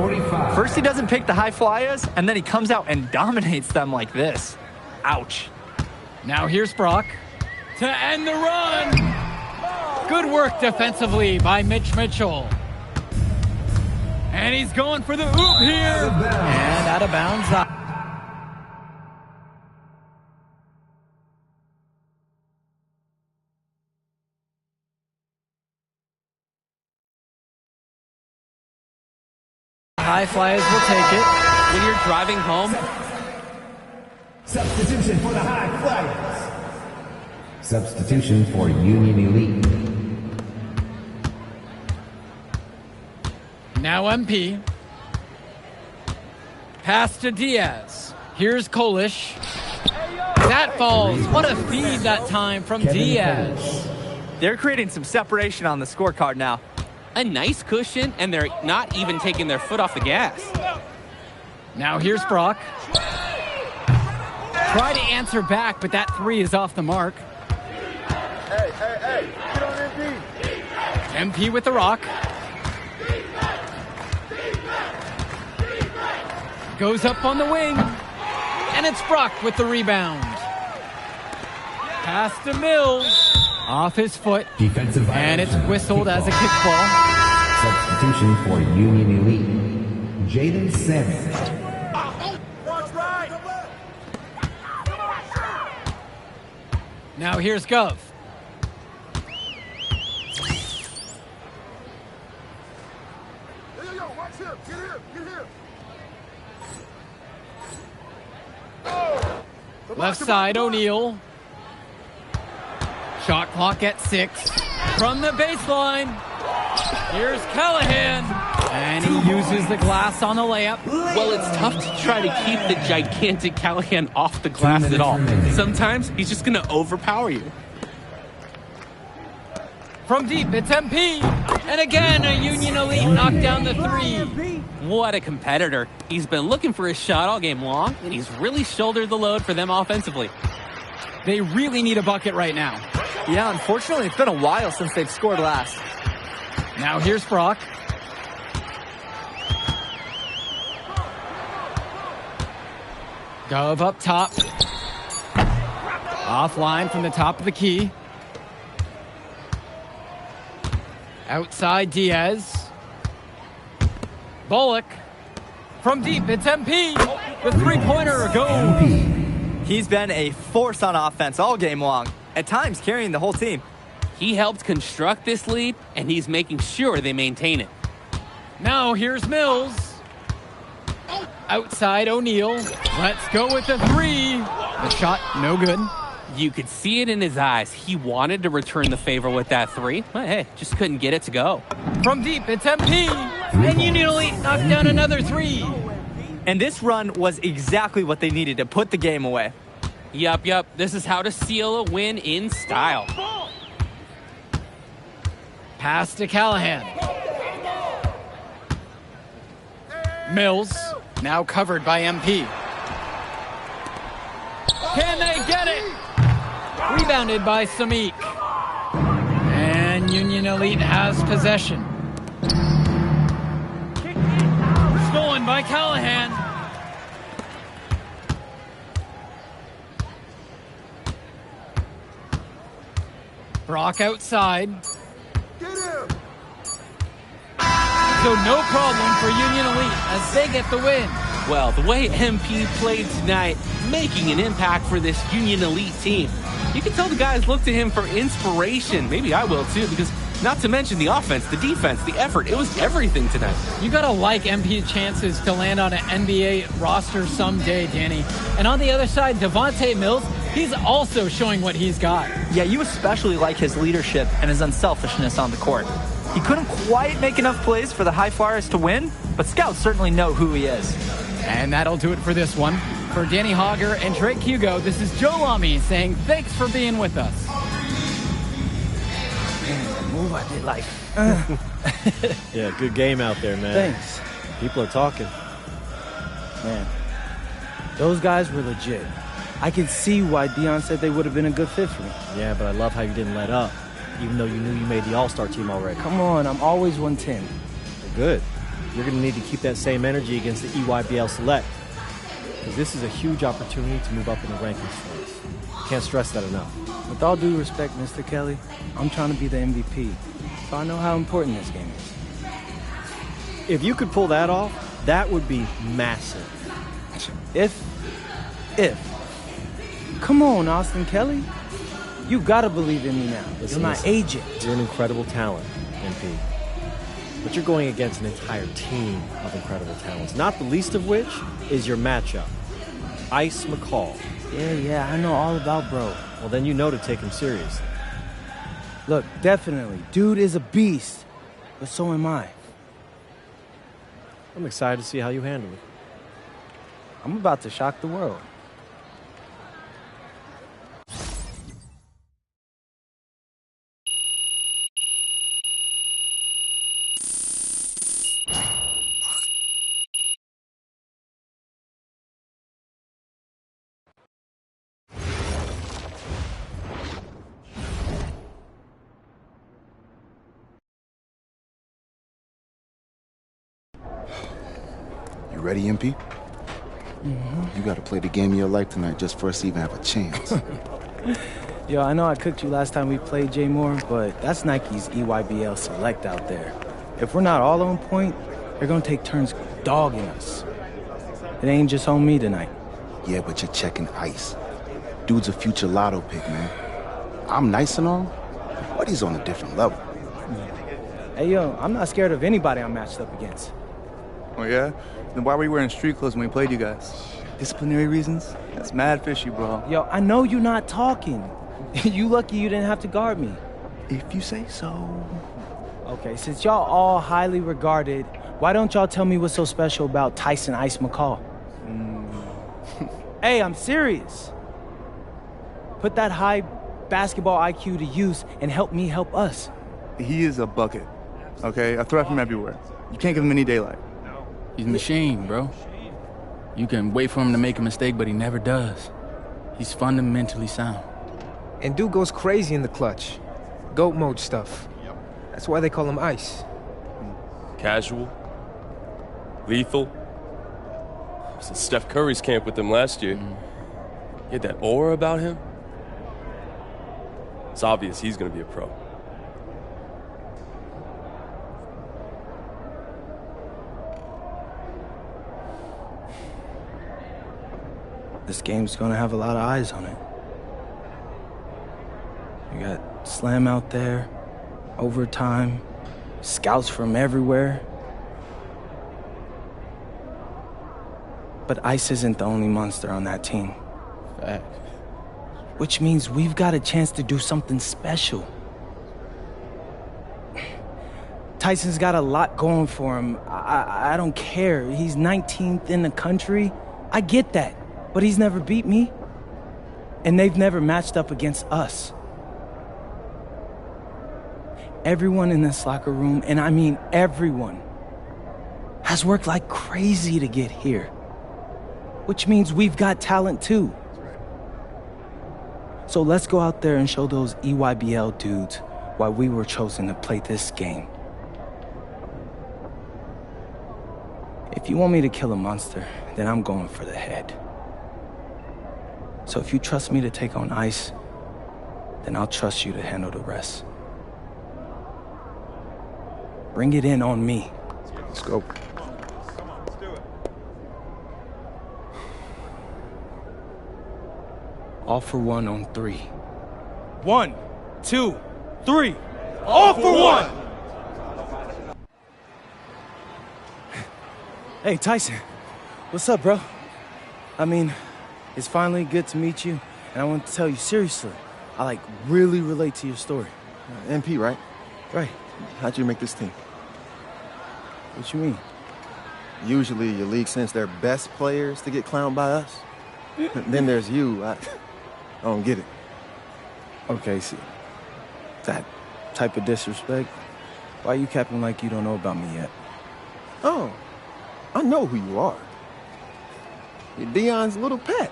First he doesn't pick the high flyers, and then he comes out and dominates them like this. Ouch. Now here's Brock to end the run. Good work defensively by Mitch Mitchell. And he's going for the oop here. And out of bounds. High flyers will take it. When you're driving home. Substitution for the High Flyers. Substitution for Union Elite. Now MP. Pass to Diaz. Here's Kolish. That falls. What a feed that time from Diaz. They're creating some separation on the scorecard now. A nice cushion, and they're not even taking their foot off the gas. Now here's Brock. Try to answer back, but that three is off the mark. Hey, get on MP. MP with the rock. Goes up on the wing. And it's Brock with the rebound. Pass to Mills. Off his foot. Defensive and it's whistled as a kickball. Substitution for Union Elite. Jaden Salmon. Now here's Gov. Watch him. Get him. Left side, O'Neal. Shot clock at 6. From the baseline. Here's Callahan. And he uses the glass on the layup. Well, it's tough to try to keep the gigantic Callahan off the glass at all. Sometimes he's just going to overpower you. From deep, it's MP. And again, a Union Elite knocked down the 3. What a competitor. He's been looking for his shot all game long, and he's really shouldered the load for them offensively. They really need a bucket right now. Yeah, unfortunately, it's been a while since they've scored last. Now here's Brock. Gov up top. Offline from the top of the key. Outside Diaz. Bullock. From deep, it's MP. The three-pointer goes. He's been a force on offense all game long, at times carrying the whole team. He helped construct this lead, and he's making sure they maintain it. Now here's Mills. Outside O'Neal. Let's go with the 3. The shot, no good. You could see it in his eyes. He wanted to return the favor with that 3, but hey, just couldn't get it to go. From deep, it's MP. And Union Elite knocked down another 3. And this run was exactly what they needed to put the game away. Yup. This is how to seal a win in style. Pass to Callahan. Mills, now covered by MP. Can they get it? Rebounded by Samik. And Union Elite has possession. Stolen by Callahan. Brock outside. So no problem for Union Elite as they get the win. Well, the way MP played tonight, making an impact for this Union Elite team. You can tell the guys look to him for inspiration. Maybe I will too, because not to mention the offense, the defense, the effort. It was everything tonight. You gotta like MP's chances to land on an NBA roster someday, Danny. And on the other side, Devontae Mills he's also showing what he's got. Yeah, you especially like his leadership and his unselfishness on the court. He couldn't quite make enough plays for the High Flyers to win, but scouts certainly know who he is. And that'll do it for this one. For Danny Hogger and Drake Hugo, this is Joe Lamy saying thanks for being with us. Move, I did like. Yeah, good game out there, man. Thanks. People are talking. Man, those guys were legit. I can see why Dion said they would have been a good fit for me. Yeah, but I love how you didn't let up, even though you knew you made the All-Star team already. Come on, I'm always 110. Good. You're going to need to keep that same energy against the EYBL Select, because this is a huge opportunity to move up in the rankings for us. Can't stress that enough. With all due respect, Mr. Kelly, I'm trying to be the MVP, so I know how important this game is. If you could pull that off, that would be massive. If. Come on, Austin Kelly. You gotta believe in me now. You're my agent. You're an incredible talent, MP. But you're going against an entire team of incredible talents, not the least of which is your matchup, Ice McCall. Yeah, I know all about bro. Well, then you know to take him seriously. Look, definitely. Dude is a beast, but so am I. I'm excited to see how you handle it. I'm about to shock the world. You ready, MP? You gotta play the game of your life tonight just for us to even have a chance. Yo, I know I cooked you last time we played Jay Moore, but that's Nike's EYBL Select out there. If we're not all on point, they're gonna take turns dogging us. It ain't just on me tonight. Yeah, but you're checking Ice. Dude's a future lotto pick, man. I'm nice and all, but he's on a different level. Hey, yo, I'm not scared of anybody I'm matched up against. Oh, yeah? Then why were you wearing street clothes when we played you guys? Disciplinary reasons? That's mad fishy, bro. Yo, I know you're not talking. You lucky you didn't have to guard me. If you say so. Okay, since y'all all highly regarded, why don't y'all tell me what's so special about Tyson Ice McCall? Hey, I'm serious. Put that high basketball IQ to use and help me help us. He is a bucket, okay? A threat from everywhere. You can't give him any daylight. He's a machine, bro. You can wait for him to make a mistake, but he never does. He's fundamentally sound. And dude goes crazy in the clutch. GOAT mode stuff. That's why they call him Ice. Casual. Lethal. I was in Steph Curry's camp with him last year. He had that aura about him. It's obvious he's going to be a pro. This game's gonna have a lot of eyes on it. You got Slam out there, overtime, scouts from everywhere. But Ice isn't the only monster on that team. Fact. Which means we've got a chance to do something special. Tyson's got a lot going for him. I don't care. He's 19th in the country. I get that. But he's never beat me. And they've never matched up against us. Everyone in this locker room, and I mean everyone, has worked like crazy to get here. Which means we've got talent too. So let's go out there and show those EYBL dudes why we were chosen to play this game. If you want me to kill a monster, then I'm going for the head. So if you trust me to take on Ice, then I'll trust you to handle the rest. Bring it in on me. Let's go. All for one on 3. 1, 2, 3. All for one! Hey, Tyson. What's up, bro? I mean, it's finally good to meet you. And I want to tell you, seriously, I, like, really relate to your story. MP, right? Right. How'd you make this team? What you mean? Usually your league sends their best players to get clowned by us. Then there's you. I don't get it. Okay, see. That type of disrespect, why you capping like you don't know about me yet? Oh, I know who you are. You're Dion's little pet.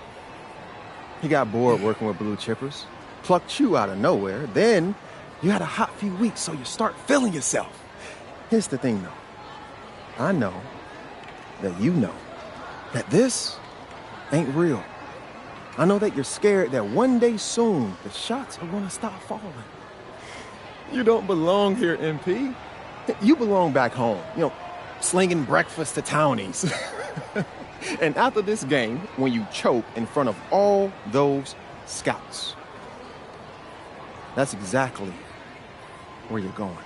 He got bored working with blue chippers, plucked you out of nowhere, then you had a hot few weeks, so you start feeling yourself. Here's the thing, though. I know that you know that this ain't real. I know that you're scared that one day soon the shots are gonna stop falling. You don't belong here, MP. You belong back home, slinging breakfast to townies. And after this game, when you choke in front of all those scouts, that's exactly where you're going.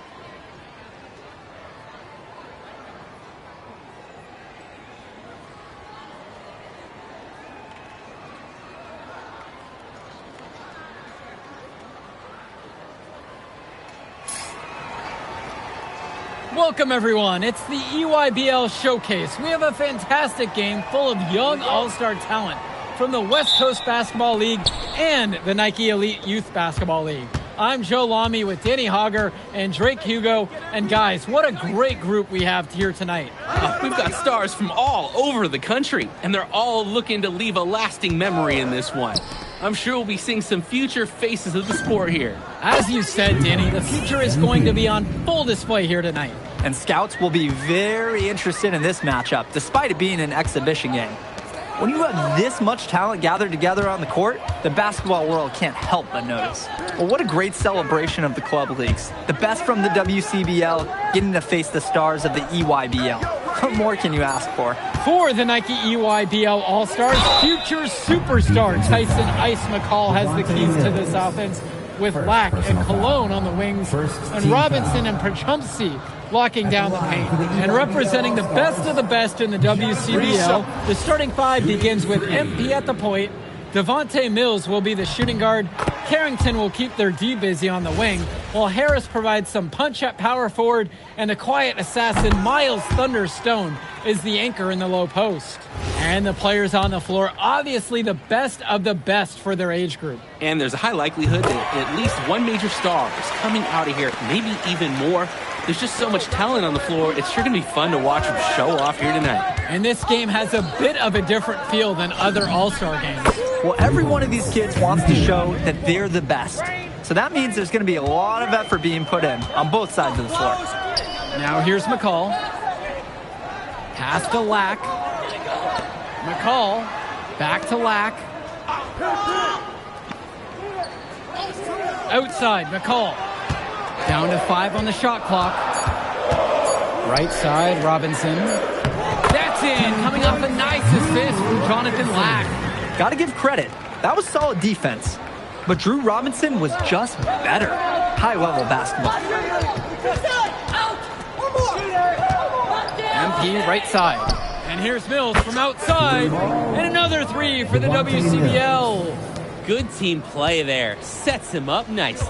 Welcome, everyone. It's the EYBL Showcase. We have a fantastic game full of young all-star talent from the West Coast Basketball League and the Nike Elite Youth Basketball League. I'm Joe Lamy with Danny Hogger and Drake Hugo. And guys, what a great group we have here tonight. We've got stars from all over the country, and they're all looking to leave a lasting memory in this one. I'm sure we'll be seeing some future faces of the sport here. As you said, Danny, the future is going to be on full display here tonight. And scouts will be very interested in this matchup, despite it being an exhibition game. When you have this much talent gathered together on the court, the basketball world can't help but notice. Well, what a great celebration of the club leagues. The best from the WCBL getting to face the stars of the EYBL. What more can you ask for? For the Nike EYBL All-Stars, future superstar Tyson Ice McCall has the keys to this offense, with Lack and Cologne on the wings, and Robinson and Pachumsi locking down the paint. And representing the best of the best in the WCBL, the starting five begins with MP at the point. Devontae Mills will be the shooting guard. Carrington will keep their D busy on the wing, while Harris provides some punch at power forward, and the quiet assassin Miles Thunderstone is the anchor in the low post. And the players on the floor, obviously the best of the best for their age group. And there's a high likelihood that at least one major star is coming out of here, maybe even more. There's just so much talent on the floor, it's sure going to be fun to watch them show off here tonight. And this game has a bit of a different feel than other All-Star games. Well, every one of these kids wants to show that they're the best. So that means there's going to be a lot of effort being put in on both sides of the floor. Now here's McCall. Pass to Lack. McCall. Back to Lack. Outside, McCall. Down to 5 on the shot clock. Right side, Robinson. That's in, coming off a nice assist from Jonathan Lack. Got to give credit. That was solid defense. But Drew Robinson was just better. High-level basketball. MP right side. And here's Mills from outside. And another three for the WCBL. Good team play there. Sets him up nicely.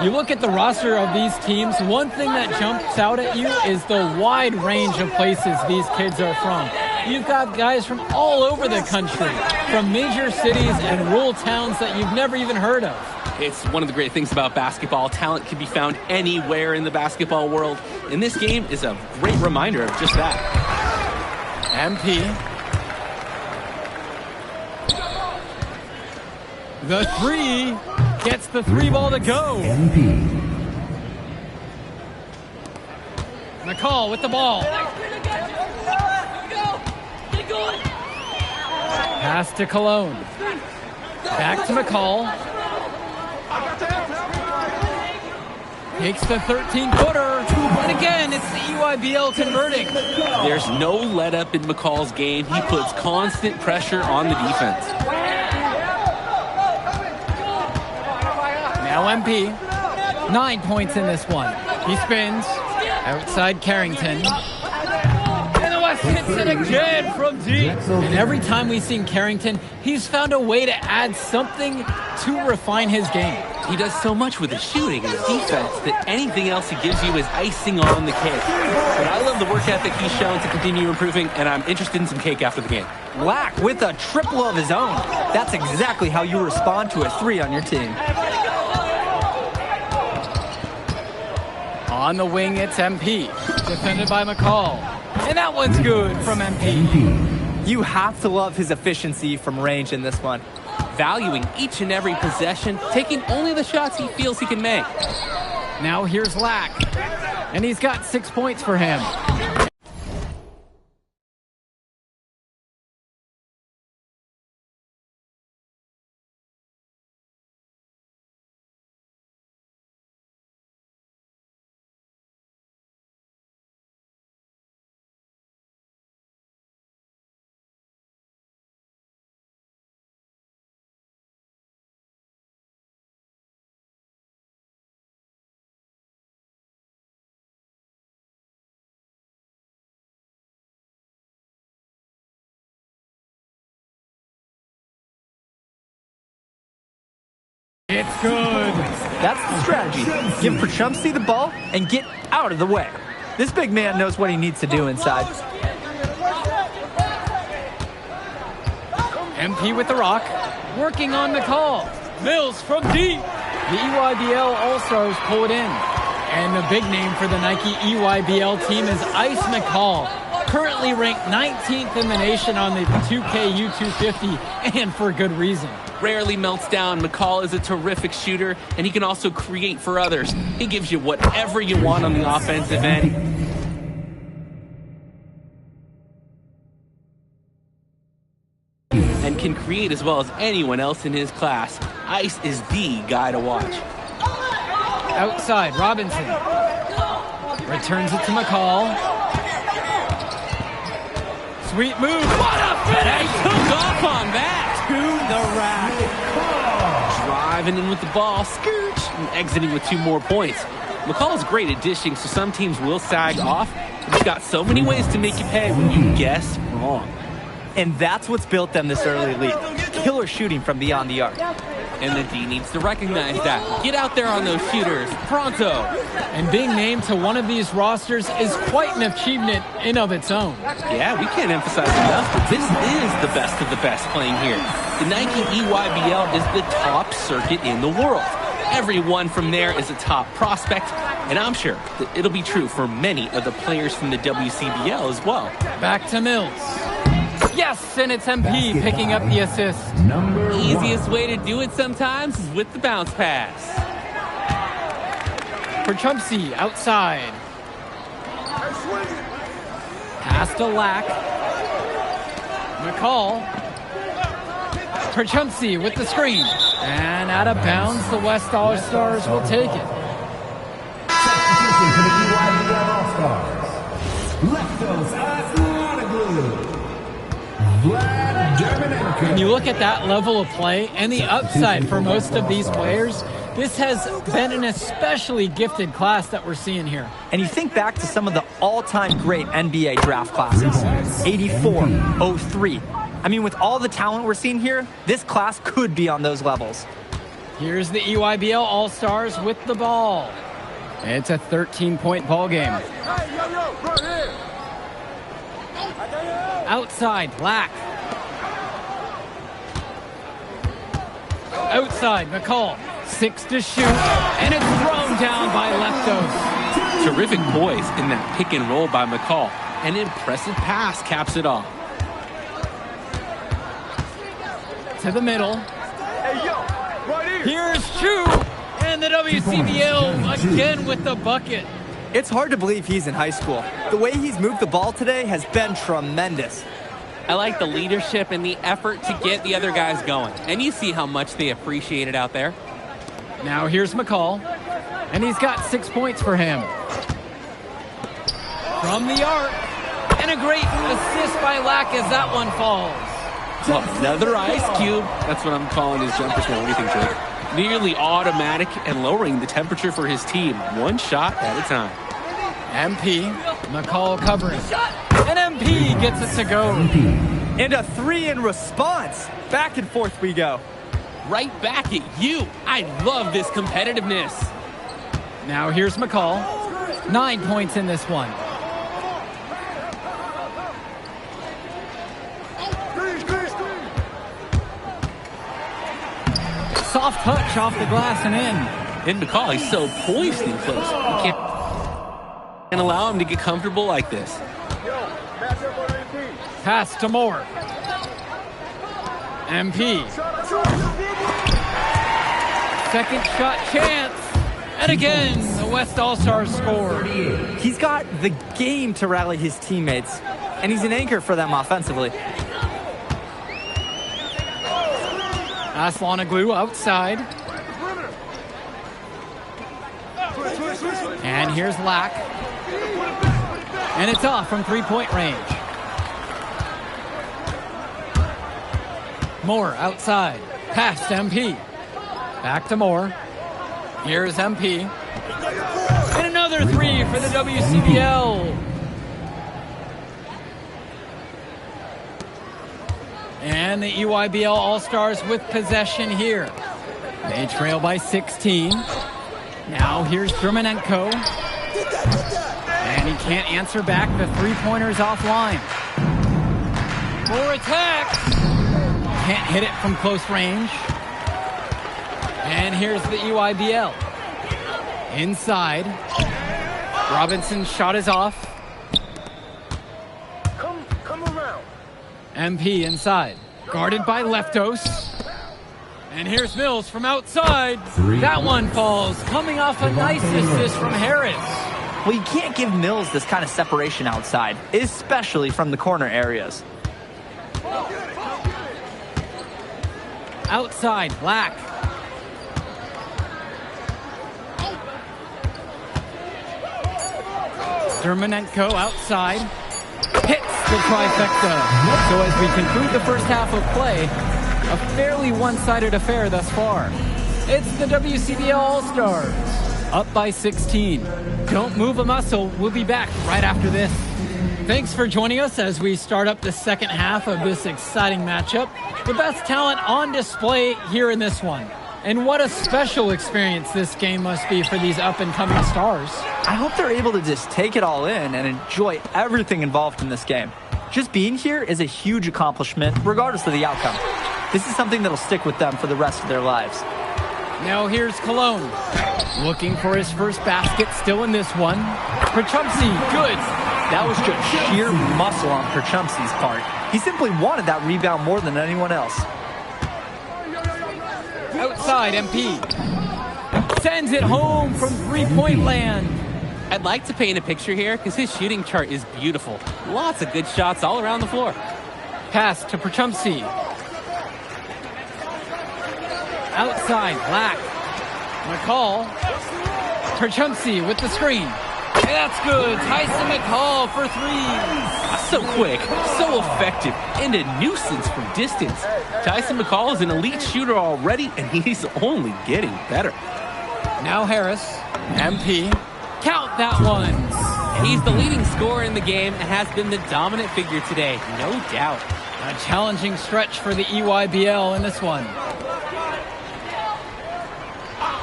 You look at the roster of these teams, one thing that jumps out at you is the wide range of places these kids are from. You've got guys from all over the country, from major cities and rural towns that you've never even heard of. It's one of the great things about basketball. Talent can be found anywhere in the basketball world, and this game is a great reminder of just that. MP. The three gets the three ball to go. MP. McCall with the ball. Pass to Cologne. Back to McCall. Takes the 13-footer. And again, it's the EYBL converting. There's no let-up in McCall's game. He puts constant pressure on the defense. Now MP. 9 points in this one. He spins. Outside Carrington. And the West hits it again from deep. And every time we've seen Carrington, he's found a way to add something to refine his game. He does so much with his shooting and his defense that anything else he gives you is icing on the cake. But I love the work ethic he's shown to continue improving, and I'm interested in some cake after the game. Lack with a triple of his own. That's exactly how you respond to a 3 on your team. On the wing, it's MP. Defended by McCall. And that one's good from MP. You have to love his efficiency from range in this one. Valuing each and every possession, taking only the shots he feels he can make. Now here's Lack. And he's got 6 points for him. It's good. That's the strategy. Give Prachumsky the ball and get out of the way. This big man knows what he needs to do inside. MP with the rock. Working on McCall. Mills from deep. The EYBL All-Stars pull it in. And the big name for the Nike EYBL team is Ice McCall. Currently ranked 19th in the nation on the 2K U250, and for good reason. Rarely melts down. McCall is a terrific shooter, and he can also create for others. He gives you whatever you want on the offensive end. And can create as well as anyone else in his class. Ice is the guy to watch. Outside, Robinson. Returns it to McCall. Sweet move. What a finish! He took off on that. To the rack. Driving in with the ball, scooch, and exiting with 2 more points. McCall is great at dishing, so some teams will sag off. But he's got so many ways to make you pay when you guess wrong. And that's what's built them this early lead. Killer shooting from beyond the arc. And the D needs to recognize that. Get out there on those shooters, pronto. And being named to one of these rosters is quite an achievement in of its own. Yeah, we can't emphasize enough, but this is the best of the best playing here. The Nike EYBL is the top circuit in the world. Everyone from there is a top prospect, and I'm sure that it'll be true for many of the players from the WCBL as well. Back to Mills. Yes, and it's MP picking up the assist. Easiest way to do it sometimes is with the bounce pass. Prachumsky outside. Pass to Lack. McCall. Prachumsky with the screen. And out of bounds, the West All-Stars will take it. Substitution for the EYBL All-Stars. Leftos Aslanoglu. When you look at that level of play and the upside for most of these players, this has been an especially gifted class that we're seeing here. And you think back to some of the all-time great NBA draft classes, 84, 03. I mean, with all the talent we're seeing here, this class could be on those levels. Here's the EYBL All-Stars with the ball. It's a 13-point ball game. Outside, Lack. Outside, McCall. 6 to shoot, and it's thrown down by Leftos. Terrific poise in that pick and roll by McCall. An impressive pass caps it off. To the middle. Hey, yo, right here. Here's Chu, and the WCBL again with the bucket. It's hard to believe he's in high school. The way he's moved the ball today has been tremendous. I like the leadership and the effort to get the other guys going. And you see how much they appreciate it out there. Now here's McCall, and he's got 6 points for him. From the arc, and a great assist by Lack as that one falls. Well, another ice cube. That's what I'm calling his jumpers now. What do you think, Jake? Nearly automatic and lowering the temperature for his team, one shot at a time. MP, McCall covering. And MP gets it to go. And a 3 in response. Back and forth we go. Right back at you. I love this competitiveness. Now here's McCall. 9 points in this one. Soft touch off the glass and in. And McCall, he's so poised and close. You can't allow him to get comfortable like this. Pass to Moore. MP. Second shot chance. And again, the West All-Stars score. He's got the game to rally his teammates, and he's an anchor for them offensively. Aslanoglu outside. And here's Lack. And it's off from three-point range. Moore outside. Pass to MP. Back to Moore. Here's MP. And another three for the WCBL. And the EYBL All-Stars with possession here. They trail by 16. Now here's Drumanenko. And he can't answer back. The three-pointer's offline. More attacks. Can't hit it from close range. And here's the EYBL. Inside. Robinson's shot is off. Come around. MP inside. Guarded by Leftos. And here's Mills from outside. That one falls. Coming off a nice assist from Harris. Well, you can't give Mills this kind of separation outside, especially from the corner areas. Outside, Black. Dermanenko outside. Hits the trifecta. So as we conclude the first half of play, a fairly one-sided affair thus far. It's the WCBL All-Stars, up by 16. Don't move a muscle. We'll be back right after this. Thanks for joining us as we start up the second half of this exciting matchup. The best talent on display here in this one. And what a special experience this game must be for these up-and-coming stars. I hope they're able to just take it all in and enjoy everything involved in this game. Just being here is a huge accomplishment, regardless of the outcome. This is something that'll stick with them for the rest of their lives. Now here's Cologne. Looking for his first basket, still in this one. Perchumsey, good. That was just sheer muscle on Perchumsey's part. He simply wanted that rebound more than anyone else. Outside, MP. Sends it home from three-point land. I'd like to paint a picture here because his shooting chart is beautiful. Lots of good shots all around the floor. Pass to Perchumsey. Outside, Black. McCall. Perchumsey with the screen. That's good. Tyson McCall for three. So quick, so effective, and a nuisance from distance. Tyson McCall is an elite shooter already, and he's only getting better. Now Harris. MP. Count that one. He's the leading scorer in the game and has been the dominant figure today, no doubt. A challenging stretch for the EYBL in this one.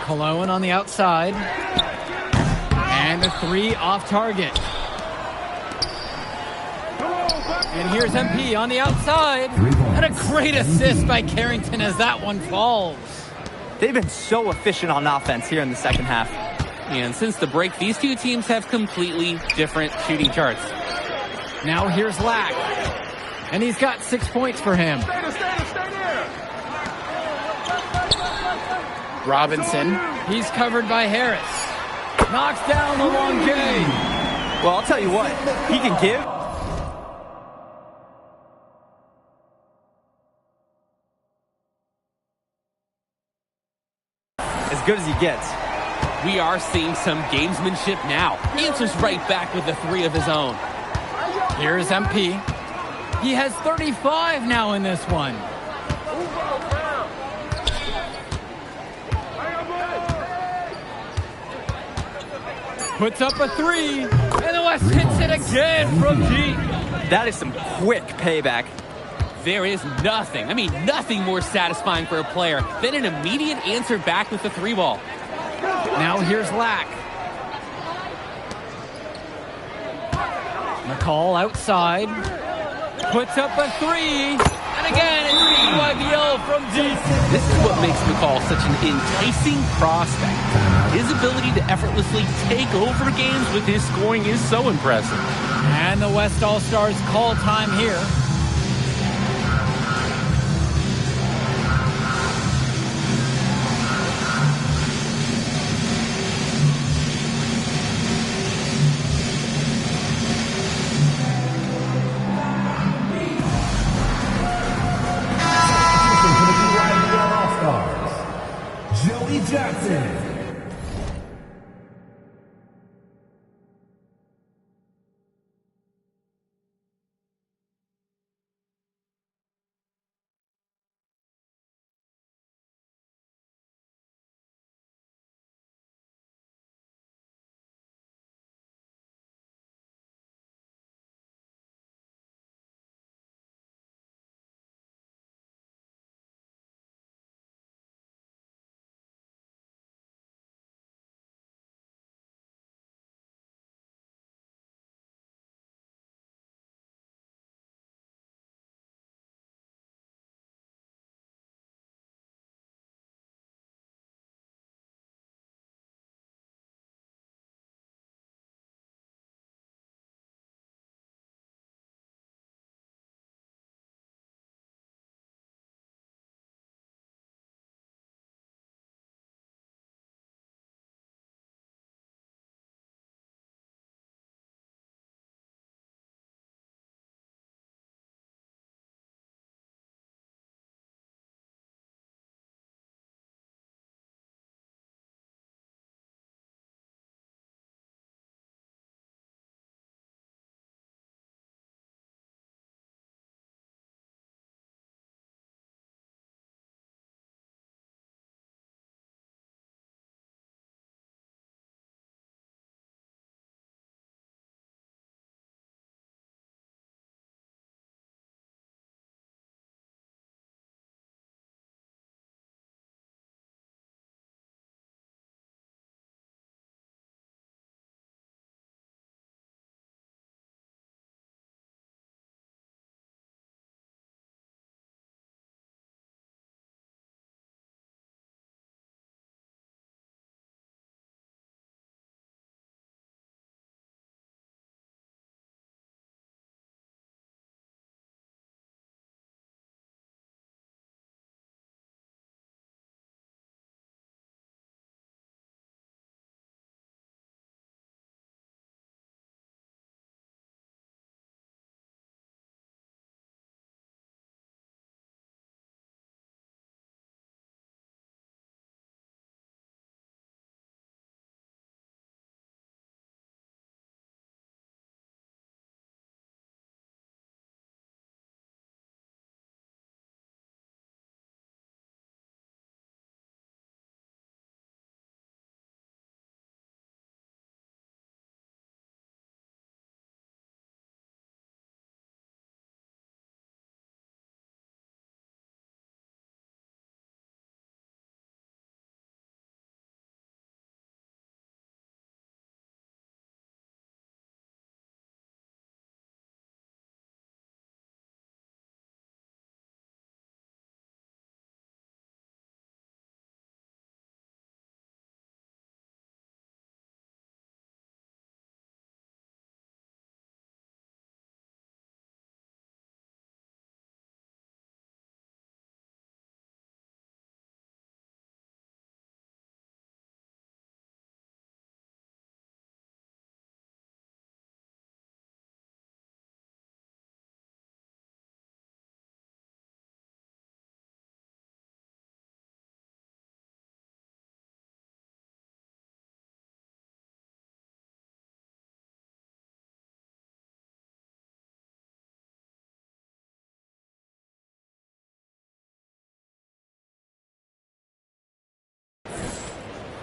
Cologne on the outside. And the three off target. And here's MP on the outside. And a great assist by Carrington as that one falls. They've been so efficient on offense here in the second half. And since the break, these two teams have completely different shooting charts. Now here's Lack. And he's got 6 points for him. Robinson. He's covered by Harris. Knocks down the long J. Well, I'll tell you what. He can give. As good as he gets. We are seeing some gamesmanship now. Answers right back with the three of his own. Here's MP. He has 35 now in this one. Puts up a three, and the West hits it again from deep. That is some quick payback. There is nothing, I mean nothing more satisfying for a player than an immediate answer back with the 3-ball. Now here's Lack. McCall outside. Puts up a 3. And again, it's the EYBL from deep. This is what makes McCall such an enticing prospect. His ability to effortlessly take over games with his scoring is so impressive. And the West All-Stars call time here. Joey Johnson.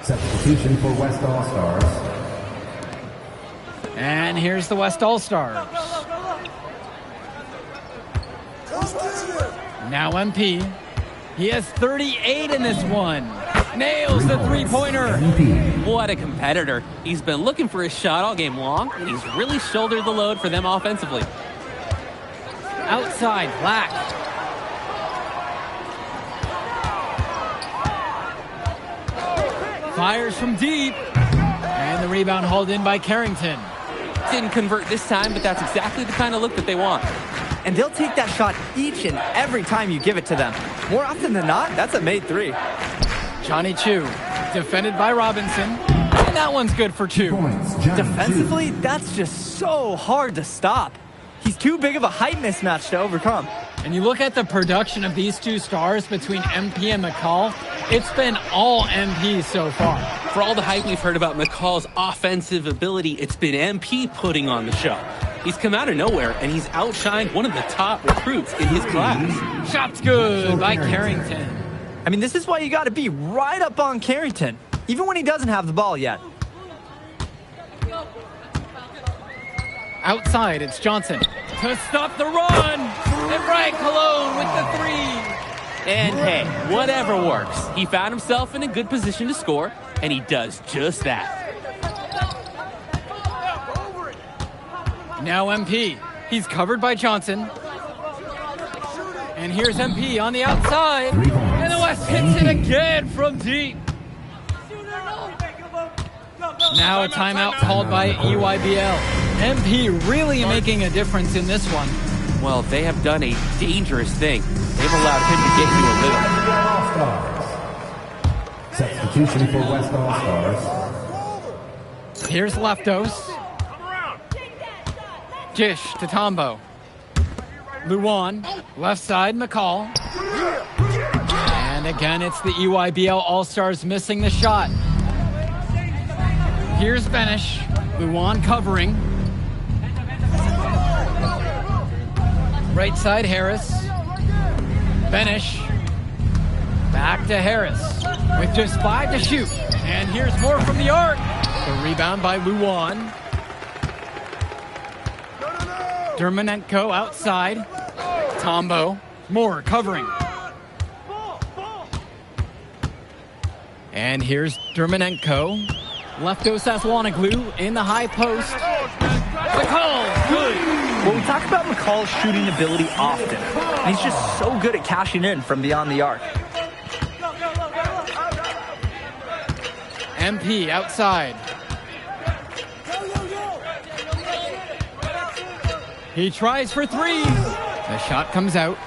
Substitution for West All-Stars. And here's the West All-Stars. Now MP. He has 38 in this one. Nails the three-pointer. What a competitor. He's been looking for his shot all game long, and he's really shouldered the load for them offensively. Outside, Black. Fires from deep. And the rebound hauled in by Carrington. Didn't convert this time, but that's exactly the kind of look that they want. And they'll take that shot each and every time you give it to them. More often than not, that's a made three. Johnny Chu, defended by Robinson. And that one's good for Chu. Defensively, that's just so hard to stop. He's too big of a height mismatch to overcome. And you look at the production of these two stars between MP and McCall, it's been all MP so far. For all the hype we've heard about McCall's offensive ability, it's been MP putting on the show. He's come out of nowhere, and he's outshined one of the top recruits in his class. Shot's good by Carrington. I mean, this is why you got to be right up on Carrington, even when he doesn't have the ball yet. Outside, it's Johnson. To stop the run! And Brian Cologne with the three! And hey, whatever works. He found himself in a good position to score, and he does just that. Now MP. He's covered by Johnson. And here's MP on the outside. And the West hits it again from deep. Now a timeout called by EYBL. MP really making a difference in this one. Well, they have done a dangerous thing. They've allowed him to get into a rhythm. Substitution for West All-Stars. Here's Leftos. Gish to Tombo. Luan, left side, McCall. And again, it's the EYBL All-Stars missing the shot. Here's Benish. Luan covering. Right side, Harris. Benish. Back to Harris. With just 5 to shoot. And here's more from the arc. The rebound by Luan. Dermanenko outside. Tombo. Moore covering. And here's Dermanenko. Leftos Aswanoglu in the high post. McCall, good. Well, we talk about McCall's shooting ability often. And he's just so good at cashing in from beyond the arc. MP outside. He tries for three. The shot comes out.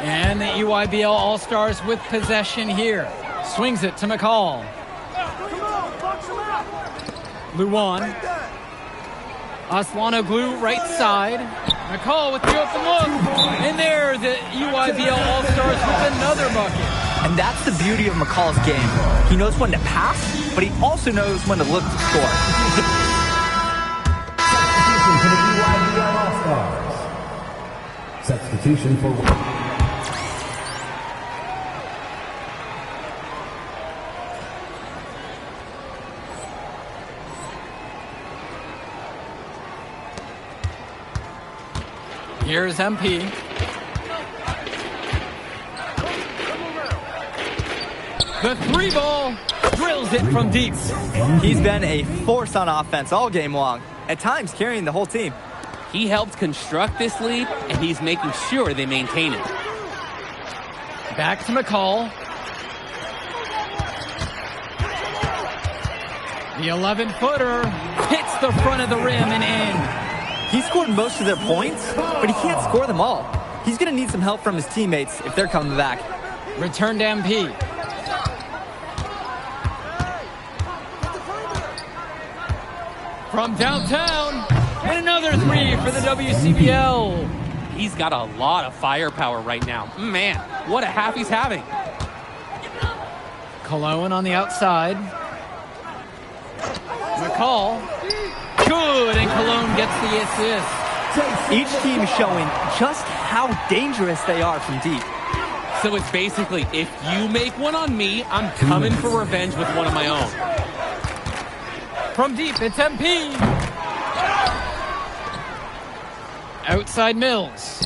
And the EYBL All-Stars with possession here. Swings it to McCall. Luan. Aswanoglu right side. McCall with the open look. And there, the EYBL All-Stars with another bucket. And that's the beauty of McCall's game. He knows when to pass, but he also knows when to look to score. Substitution for Here's MP. The three ball drills it from deep. He's been a force on offense all game long, at times carrying the whole team. He helped construct this lead, and he's making sure they maintain it. Back to McCall. The 11-footer hits the front of the rim and in. He scored most of their points, but he can't score them all. He's going to need some help from his teammates if they're coming back. Return to MP. From downtown, and another three for the WCBL. He's got a lot of firepower right now. Man, what a half he's having. Cologne on the outside. McCall. Good, and Cologne gets the assist. Each team is showing just how dangerous they are from deep. So it's basically, if you make one on me, I'm coming for revenge with one of my own. From deep, it's MP. Outside Mills.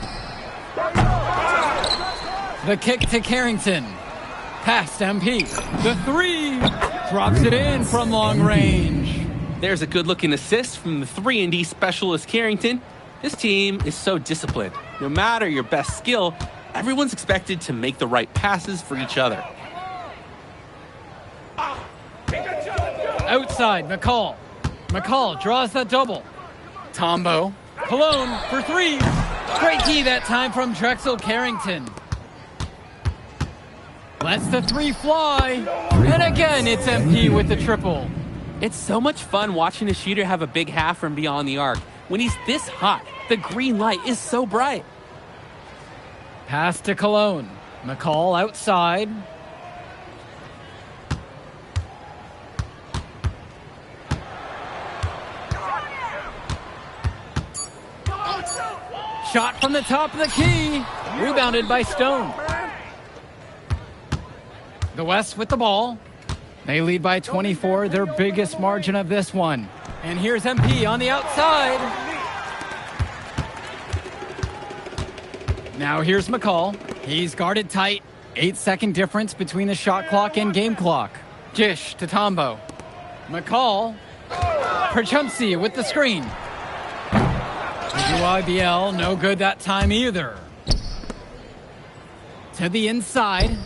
The kick to Carrington. Past MP. The three. Drops it in from long range. There's a good-looking assist from the 3-and-D specialist Carrington. This team is so disciplined. No matter your best skill, everyone's expected to make the right passes for each other. Outside, McCall. McCall draws the double. Tombo. Cologne for three. Great key that time from Drexel Carrington. Lets the three fly. And again, it's MP with the triple. It's so much fun watching a shooter have a big half from beyond the arc. When he's this hot, the green light is so bright. Pass to Cologne. McCall outside. Shot from the top of the key. Rebounded by Stone. The West with the ball. They lead by 24, their biggest margin of this one. And here's MP on the outside. Now here's McCall. He's guarded tight. 8-second difference between the shot clock and game clock. Dish to Tombo. McCall. Perchumsi with the screen. UIBL, no good that time either. To the inside.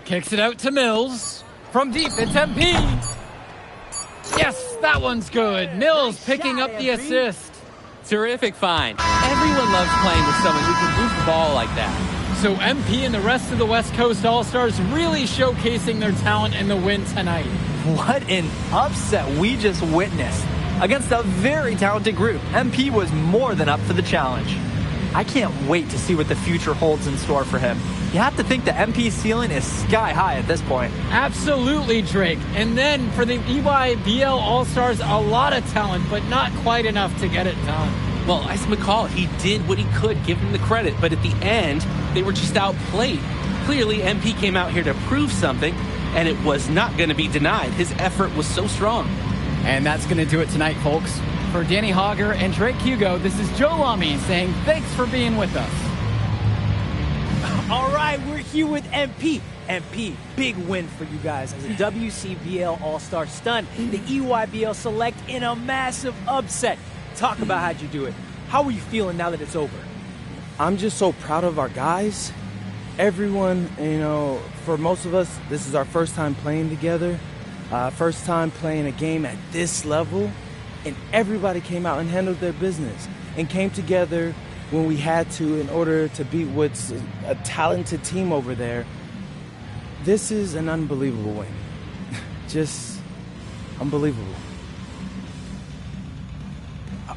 Kicks it out to Mills. From deep, it's MP. Yes, that one's good. Mills picking up the assist. Terrific find. Everyone loves playing with someone who can move the ball like that. So MP and the rest of the West Coast All-Stars really showcasing their talent in the win tonight. What an upset we just witnessed. Against a very talented group, MP was more than up for the challenge. I can't wait to see what the future holds in store for him. You have to think the MP's ceiling is sky high at this point. Absolutely, Drake. And then for the EYBL All-Stars, a lot of talent, but not quite enough to get it done. Well, Ice McCall, he did what he could, give him the credit, but at the end, they were just outplayed. Clearly, MP came out here to prove something, and it was not going to be denied. His effort was so strong. And that's going to do it tonight, folks. For Danny Hogger and Drake Hugo, this is Joe Lamy saying thanks for being with us. All right, we're here with MP. MP, big win for you guys as a WCBL All-Star stunt. The EYBL Select in a massive upset. Talk about how'd you do it. How are you feeling now that it's over? I'm just so proud of our guys. Everyone, for most of us, this is our first time playing together. First time playing a game at this level, and everybody came out and handled their business and came together when we had to in order to beat what's a talented team over there. This is an unbelievable win. Just unbelievable.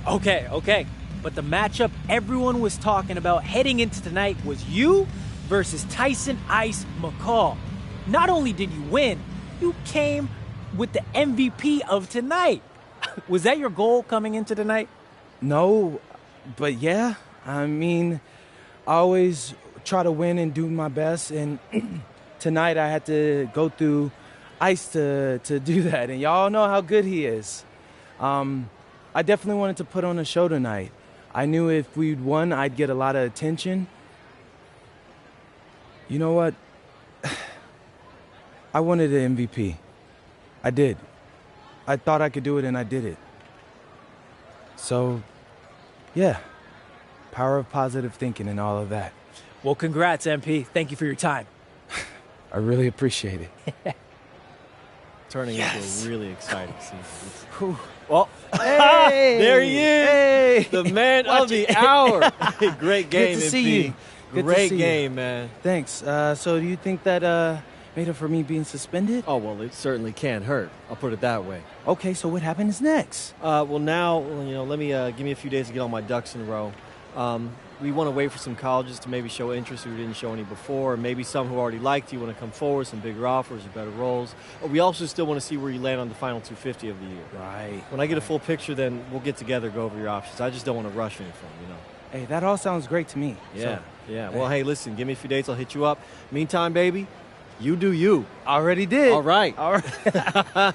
Okay. But the matchup everyone was talking about heading into tonight was you versus Tyson Ice McCall. Not only did you win, you came with the MVP of tonight. Was that your goal coming into tonight? No, but yeah. I mean, I always try to win and do my best, and tonight I had to go through Ice to do that, and y'all know how good he is. I definitely wanted to put on a show tonight. I knew if we'd won, I'd get a lot of attention. You know what? I wanted an MVP. I did. I thought I could do it, and I did it. So, yeah. Power of positive thinking and all of that. Well, congrats, MP. Thank you for your time. I really appreciate it. Turning into a really exciting season. Well, hey, there he is, hey, the man of the hour. Great game, Good to MP. see you. Great game, man. Thanks. So do you think that made up for me being suspended? Oh, well, it certainly can't hurt. I'll put it that way. Okay, so what happens next? Well, now, let me give me a few days to get all my ducks in a row. We want to wait for some colleges to maybe show interest who didn't show any before, or maybe some who already liked you want to come forward, some bigger offers or better roles. We also still want to see where you land on the final 250 of the year. Right. When I get a full picture, then we'll get together, go over your options. I just don't want to rush anything, Hey, that all sounds great to me. Yeah, So, yeah. Well, hey, listen, give me a few dates. I'll hit you up. Meantime, baby, you do you. Already did. All right. All right.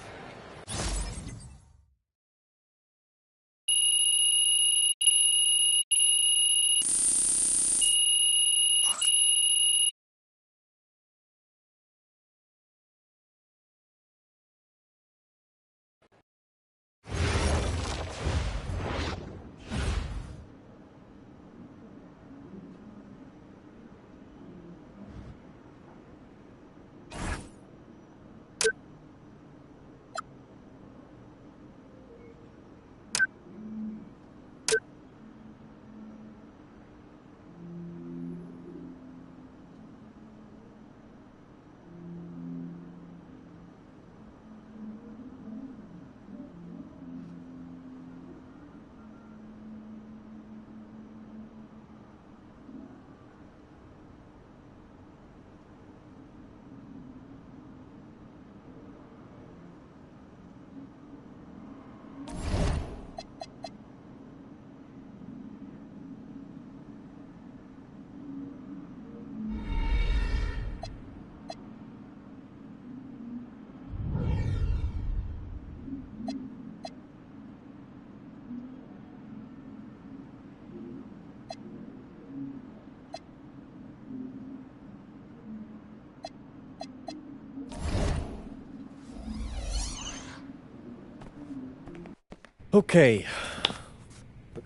Okay.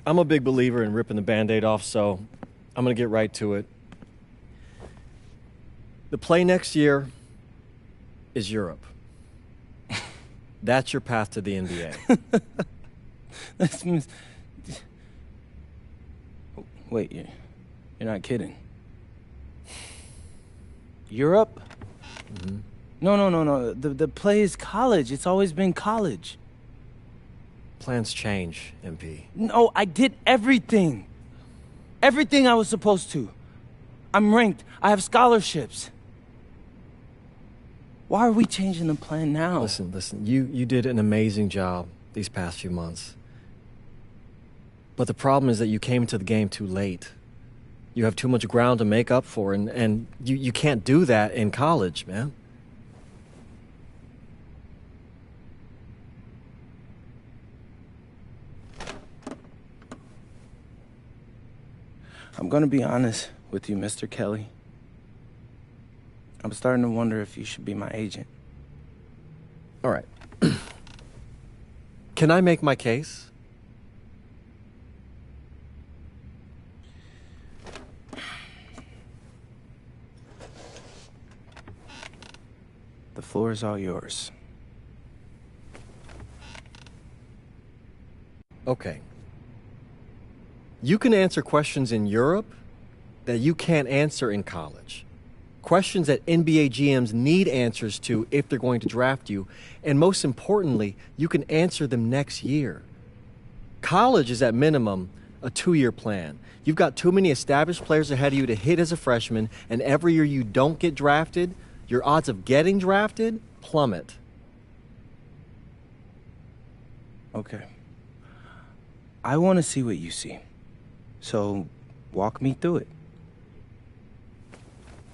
I'm a big believer in ripping the Band-Aid off, so I'm going to get right to it. The play next year is Europe. That's your path to the NBA. Wait, you're not kidding. Europe? Mm-hmm. No. The play is college. It's always been college. Plans change, MP. No, I did everything. Everything I was supposed to. I'm ranked. I have scholarships. Why are we changing the plan now? Listen. You did an amazing job these past few months. But the problem is that you came into the game too late. You have too much ground to make up for, and you can't do that in college, man. I'm gonna be honest with you, Mr. Kelly. I'm starting to wonder if you should be my agent. All right. Can I make my case? The floor is all yours. Okay. You can answer questions in Europe that you can't answer in college. Questions that NBA GMs need answers to if they're going to draft you. And most importantly, you can answer them next year. College is at minimum a 2-year plan. You've got too many established players ahead of you to hit as a freshman, and every year you don't get drafted, your odds of getting drafted plummet. Okay. I want to see what you see. So, walk me through it.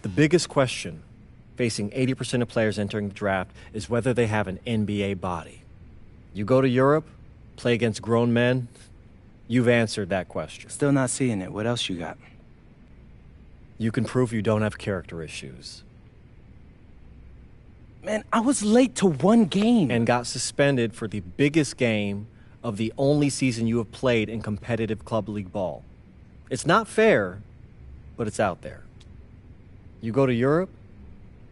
The biggest question facing 80% of players entering the draft is whether they have an NBA body. You go to Europe, play against grown men, you've answered that question. Still not seeing it. What else you got? You can prove you don't have character issues. Man, I was late to one game. And got suspended for the biggest game of the only season you have played in competitive club league ball. It's not fair, but it's out there. You go to Europe,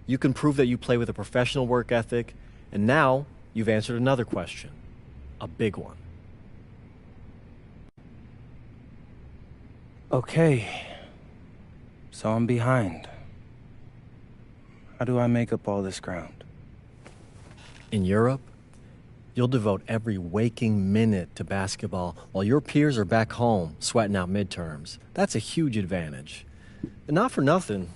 you can prove that you play with a professional work ethic, and now you've answered another question, a big one. Okay, so I'm behind. How do I make up all this ground? In Europe, you'll devote every waking minute to basketball while your peers are back home sweating out midterms. That's a huge advantage. And not for nothing,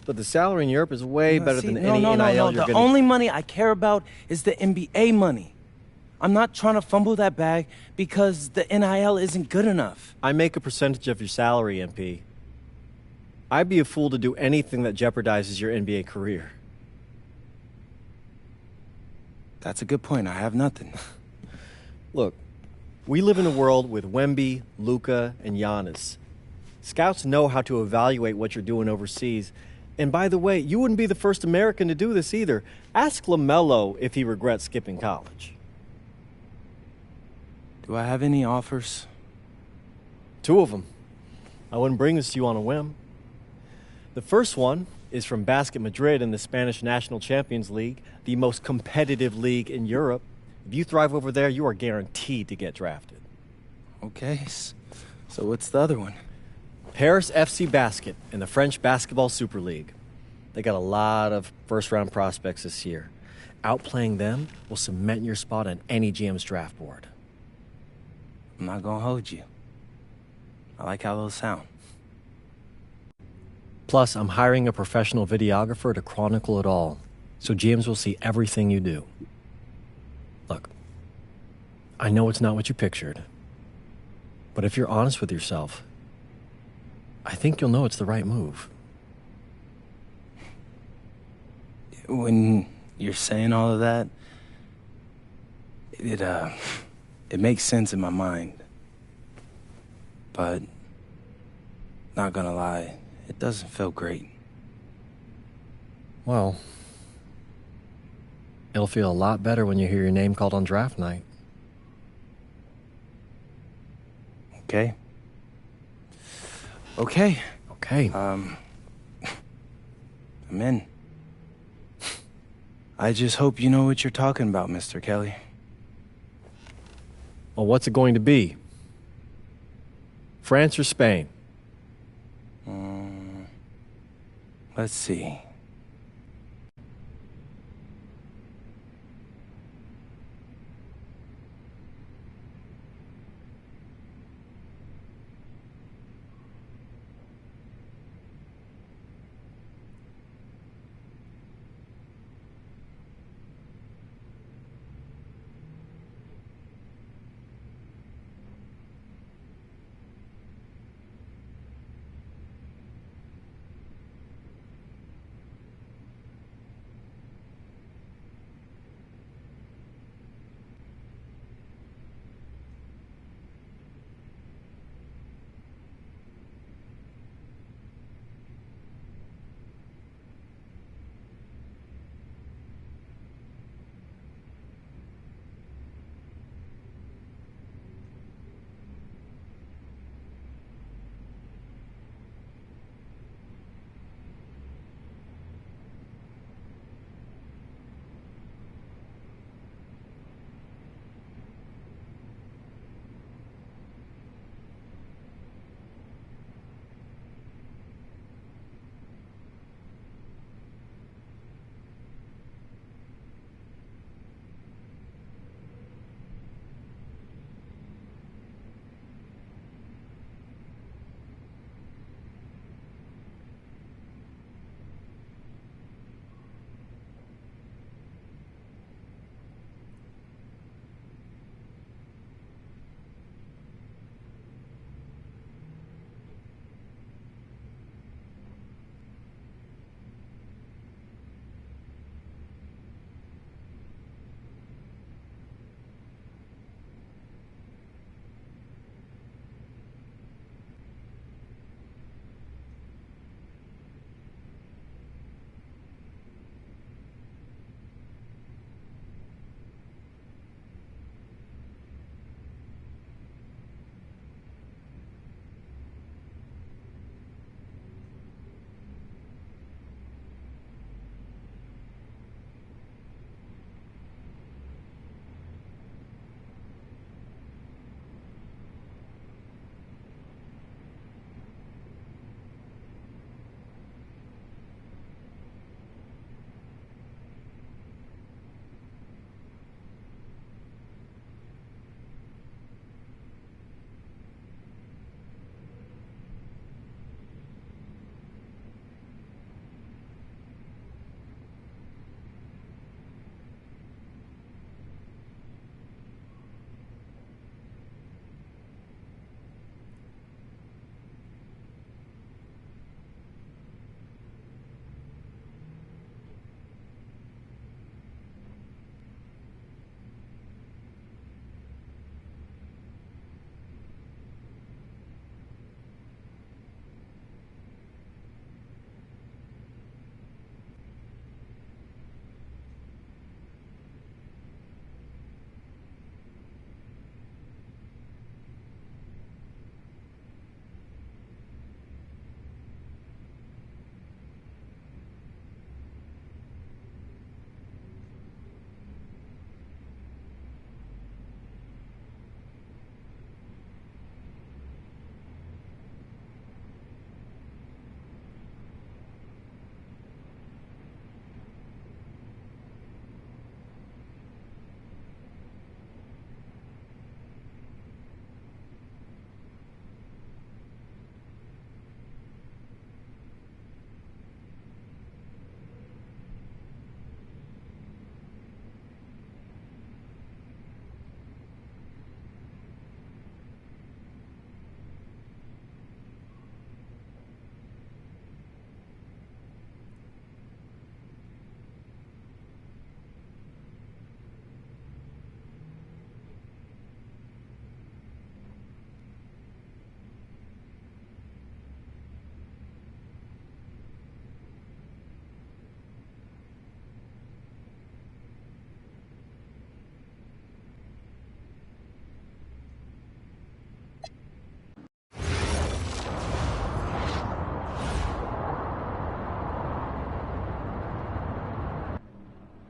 but the salary in Europe is way better than any NIL you're The gonna... only money I care about is the NBA money. I'm not trying to fumble that bag because the NIL isn't good enough. I make a percentage of your salary, MP. I'd be a fool to do anything that jeopardizes your NBA career. That's a good point. I have nothing. Look, we live in a world with Wemby, Luka, and Giannis. Scouts know how to evaluate what you're doing overseas. And by the way, you wouldn't be the first American to do this either. Ask LaMelo if he regrets skipping college. Do I have any offers? 2 of them. I wouldn't bring this to you on a whim. The first one is from Basket Madrid in the Spanish National Champions League, the most competitive league in Europe. If you thrive over there, you are guaranteed to get drafted. Okay, so what's the other one? Paris FC Basket in the French Basketball Super League. They got a lot of first-round prospects this year. Outplaying them will cement your spot on any GM's draft board. I'm not gonna hold you. I like how those sound. Plus, I'm hiring a professional videographer to chronicle it all, so GMs will see everything you do. Look, I know it's not what you pictured, but if you're honest with yourself, I think you'll know it's the right move. When you're saying all of that, it makes sense in my mind. But, not gonna lie, it doesn't feel great. Well, it'll feel a lot better when you hear your name called on draft night. Okay? Okay. Okay. I'm in. I just hope you know what you're talking about, Mr. Kelly. Well, what's it going to be? France or Spain? Let's see.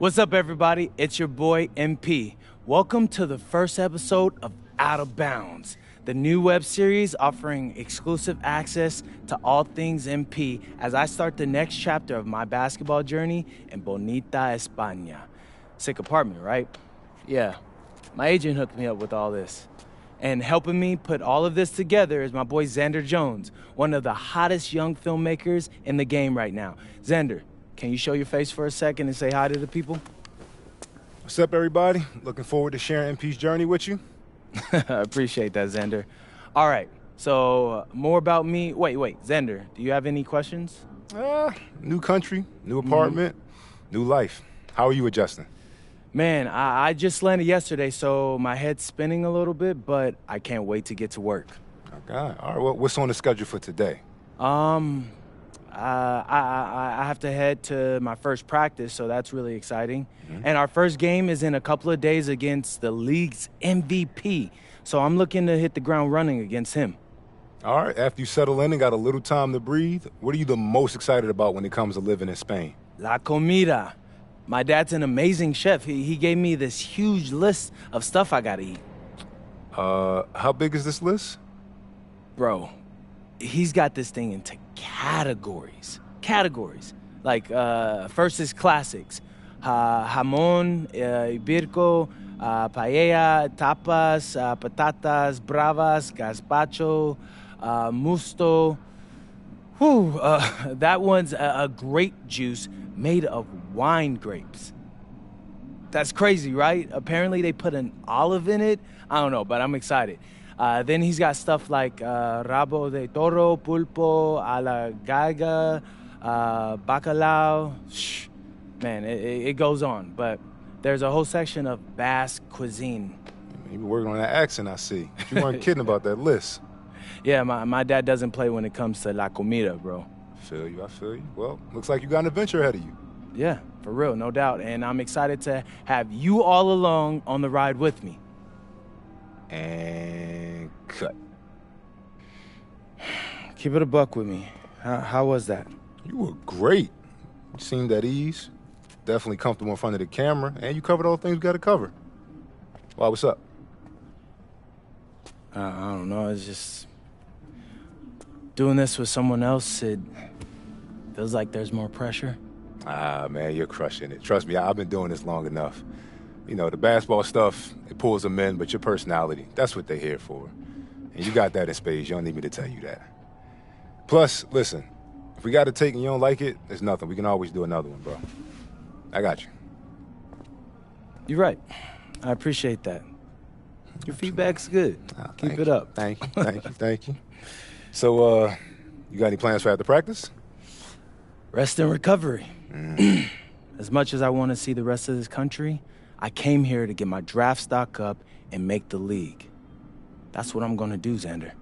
What's up, everybody? It's your boy, MP. Welcome to the first episode of Out of Bounds, the new web series offering exclusive access to all things MP as I start the next chapter of my basketball journey in Bonita, España. Sick apartment, right? Yeah, my agent hooked me up with all this. And helping me put all of this together is my boy Xander Jones, one of the hottest young filmmakers in the game right now. Xander, can you show your face for a second and say hi to the people? What's up, everybody? Looking forward to sharing MP's journey with you. I appreciate that, Xander. All right, so more about me. Wait, Xander, do you have any questions? New country, new apartment, new life. How are you adjusting? Man, I just landed yesterday, so my head's spinning a little bit, but I can't wait to get to work. Okay. All right, well, what's on the schedule for today? I have to head to my first practice, so that's really exciting. And our first game is in a couple of days against the league's MVP, so I'm looking to hit the ground running against him. All right, after you settle in and got a little time to breathe, what are you the most excited about when it comes to living in Spain? La comida. My dad's an amazing chef. He gave me this huge list of stuff I gotta eat. How big is this list? Bro, he's got this thing into categories. Like, first is classics. Jamón, ibirco, paella, tapas, patatas, bravas, gazpacho, musto. Whew, that one's a grape juice made of wine grapes. That's crazy, right? Apparently they put an olive in it. I don't know, but I'm excited. Then he's got stuff like rabo de toro, pulpo, a la gallega, bacalao. Shh. Man, it goes on. But there's a whole section of Basque cuisine. You been working on that accent, I see. You weren't kidding about that list. Yeah, my dad doesn't play when it comes to la comida, bro. I feel you. Well, looks like you got an adventure ahead of you. Yeah, for real, no doubt. And I'm excited to have you all along on the ride with me. And cut. Keep it a buck with me. How was that? You were great. You seemed at ease. Definitely comfortable in front of the camera. And you covered all the things we got to cover. Why, what's up? I don't know. It's just... doing this with someone else, it feels like there's more pressure. Man, you're crushing it. Trust me, I've been doing this long enough. You know, the basketball stuff, it pulls them in, but your personality, that's what they're here for. And you got that in spades. You don't need me to tell you that. Plus, listen, if we got to take and you don't like it, there's nothing. We can always do another one, bro. I got you. You're right. I appreciate that. Your feedback's good. Keep it up. Thank you. So, you got any plans for after practice? Rest and recovery. As much as I want to see the rest of this country, I came here to get my draft stock up and make the league. That's what I'm going to do, Xander.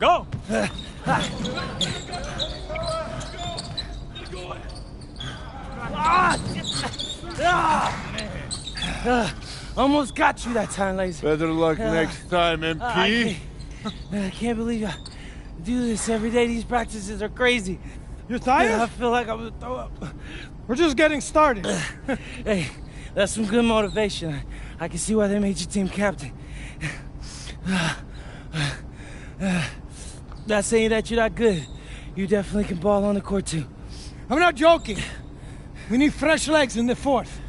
Go! Almost got you that time, Laser. Better luck next time, MP. I can't believe I do this every day. These practices are crazy. You're tired? I feel like I'm gonna throw up. We're just getting started. Hey, that's some good motivation. I can see why they made you team captain. Not saying that you're not good. You definitely can ball on the court too. I'm not joking. We need fresh legs in the fourth.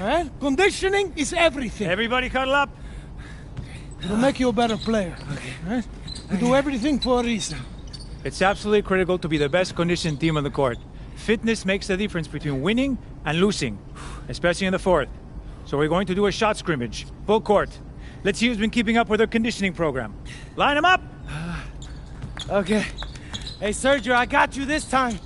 All right? Conditioning is everything. Everybody cuddle up. It'll make you a better player. Okay. All right? We do everything for a reason. It's absolutely critical to be the best conditioned team on the court. Fitness makes the difference between winning and losing, especially in the fourth. So we're going to do a shot scrimmage, full court. Let's see who's been keeping up with their conditioning program. Line them up! Okay. Hey, Sergio, I got you this time.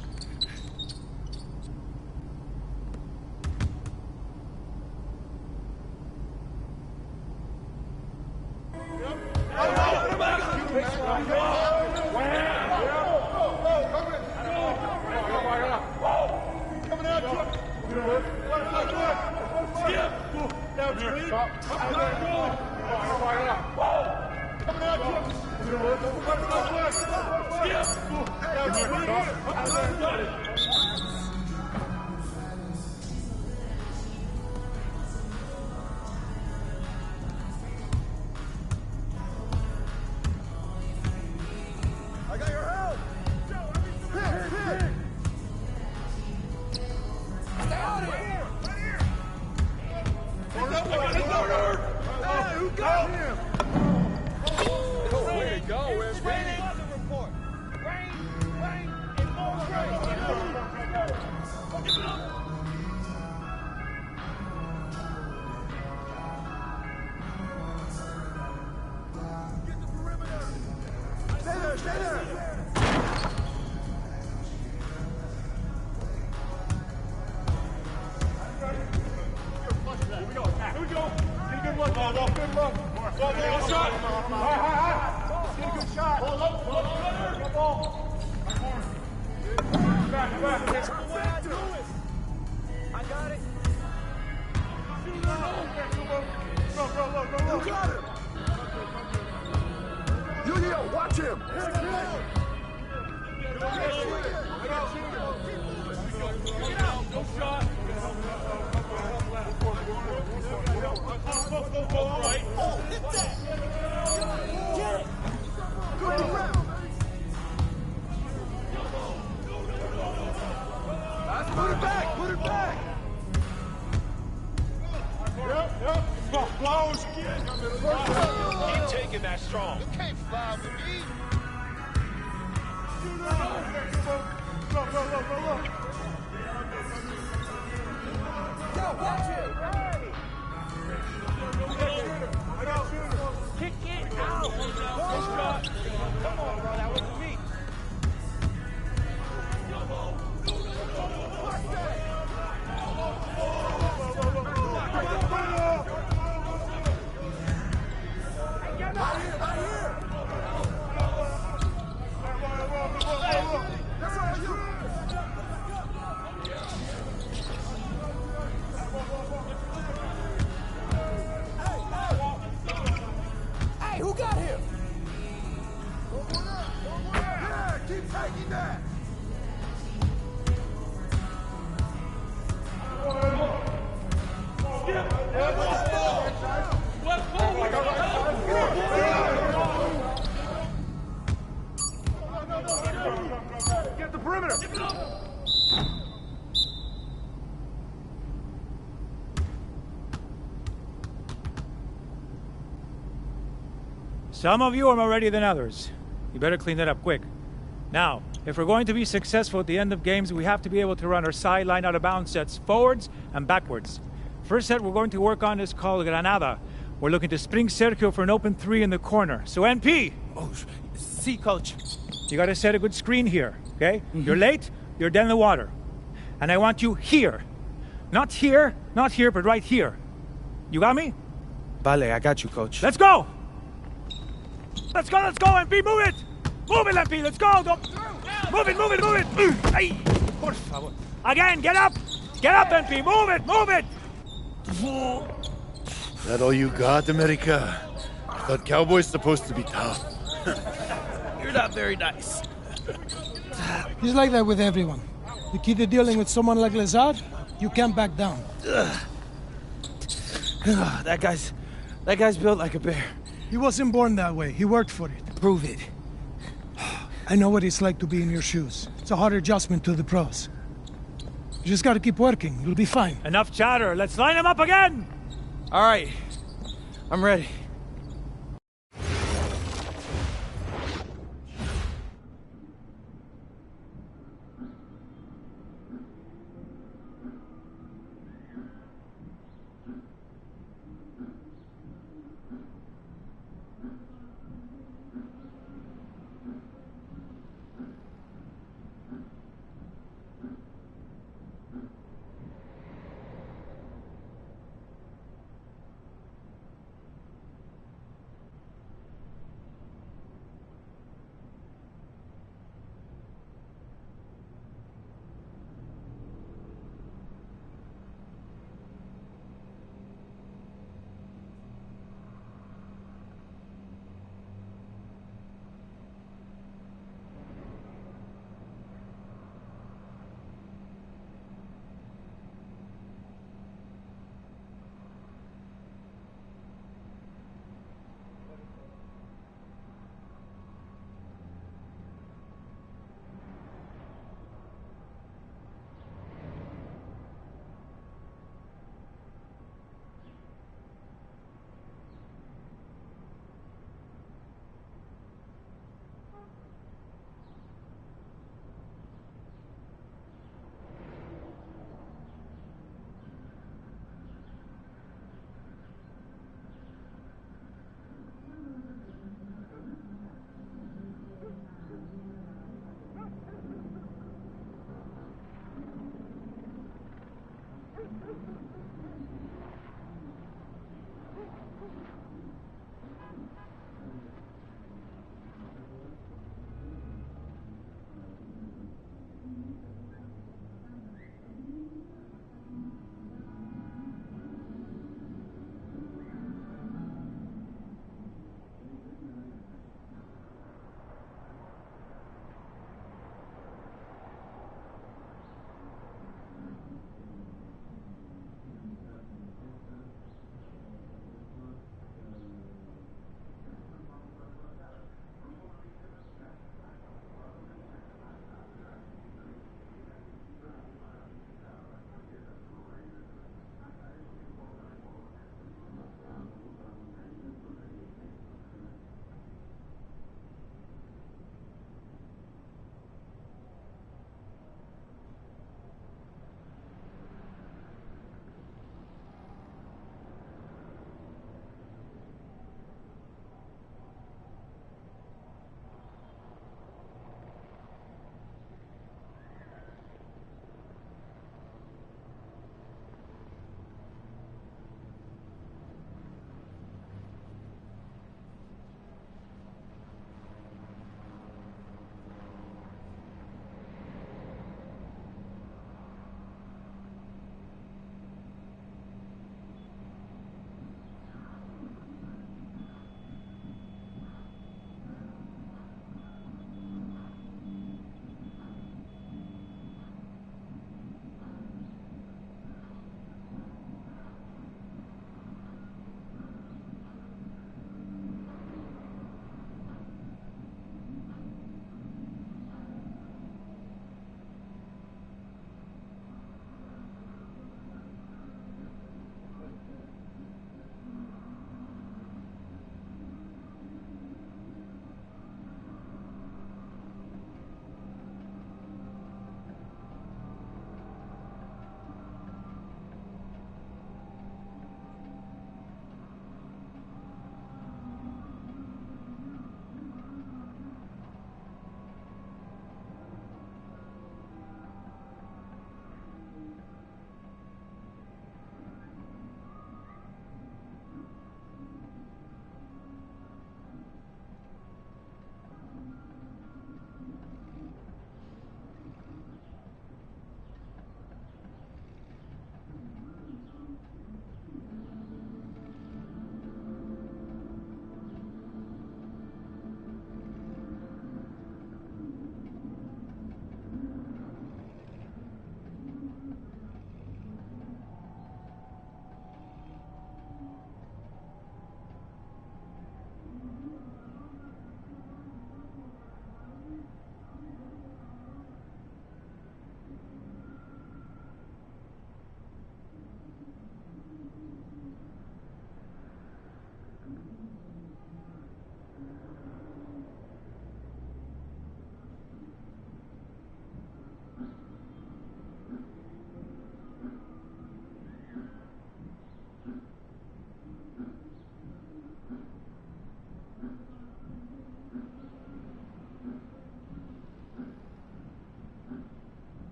Some of you are more ready than others. You better clean that up quick. Now, if we're going to be successful at the end of games, we have to be able to run our sideline out of bounds sets forwards and backwards. First set we're going to work on is called Granada. We're looking to spring Sergio for an open three in the corner. So NP! Oh, see, coach. You gotta set a good screen here, okay? You're late, you're dead in the water. And I want you here. Not here, but right here. You got me? Vale, I got you, coach. Let's go! Let's go, MP, move it! Move it, MP. Let's go. Move it, move it, move it. Ay, por favor. Again, get up. Get up, MP. Move it, move it. That all you got, America? I thought Cowboys supposed to be tough. You're not very nice. He's like that with everyone. The key to dealing with someone like Lazard, you can't back down. That guy's built like a bear. He wasn't born that way. He worked for it. Prove it. I know what it's like to be in your shoes. It's a hard adjustment to the pros. You just gotta keep working. You'll be fine. Enough chatter. Let's line him up again. All right. I'm ready.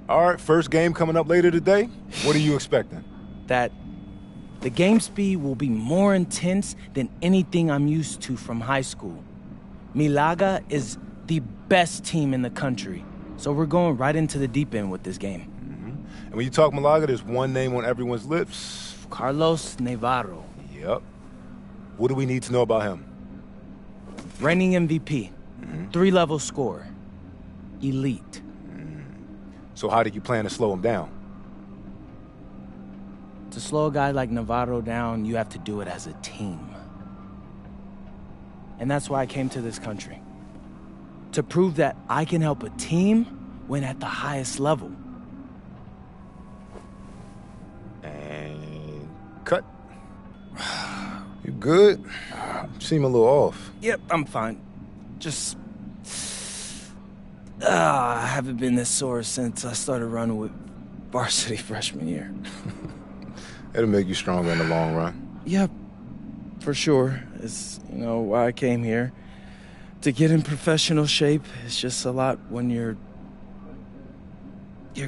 All right, first game coming up later today. What are you expecting? That the game speed will be more intense than anything I'm used to from high school. Milaga is the best team in the country, so we're going right into the deep end with this game. And when you talk Malaga, there's one name on everyone's lips. Carlos Navarro. Yep. What do we need to know about him? Reigning MVP. 3-level scorer. Elite. So how do you plan to slow him down? To slow a guy like Navarro down, you have to do it as a team. And that's why I came to this country. To prove that I can help a team win at the highest level. And cut. You good? You seem a little off. Yep, I'm fine. Just... I haven't been this sore since I started running with varsity freshman year. It'll make you stronger in the long run. Yep, for sure. It's, why I came here. To get in professional shape, it's just a lot when you're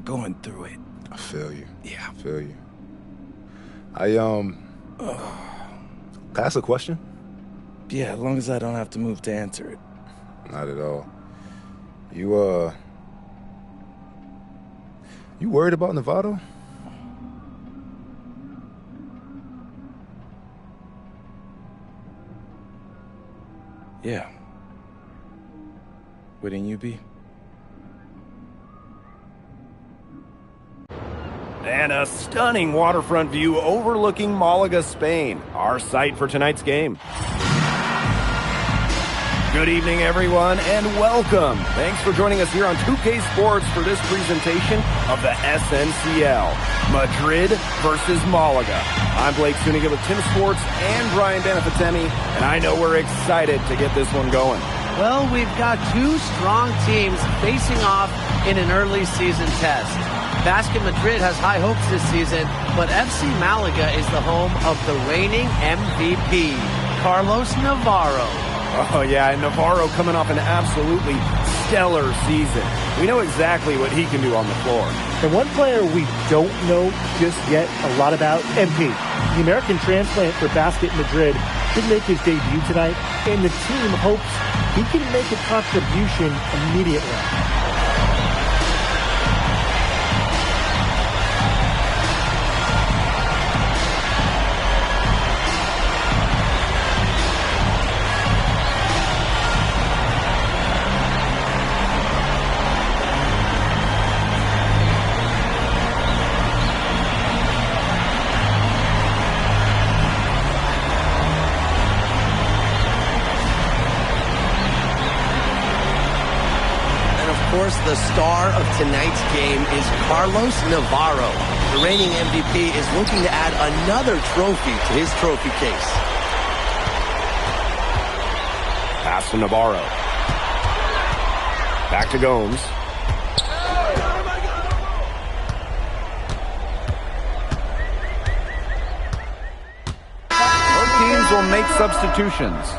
going through it. I feel you. Yeah. I feel you. Can I ask a question? Yeah, as long as I don't have to move to answer it. Not at all. You worried about Novato? Yeah. Wouldn't you be? And a stunning waterfront view overlooking Malaga, Spain, our site for tonight's game. Good evening, everyone, and welcome. Thanks for joining us here on 2K Sports for this presentation of the SNCL, Madrid versus Malaga. I'm Blake Suniga with Tim Sports and Brian Benefitemi, and I know we're excited to get this one going. Well, we've got two strong teams facing off in an early season test. Basket Madrid has high hopes this season, but FC Malaga is the home of the reigning MVP, Carlos Navarro. Oh, yeah, and Navarro coming off an absolutely stellar season. We know exactly what he can do on the floor. And one player we don't know just yet a lot about, MP. The American transplant for Basket Madrid did make his debut tonight, and the team hopes he can make a contribution immediately. The star of tonight's game is Carlos Navarro. The reigning MVP is looking to add another trophy to his trophy case. Pass to Navarro. Back to Gomes. Both teams will make substitutions.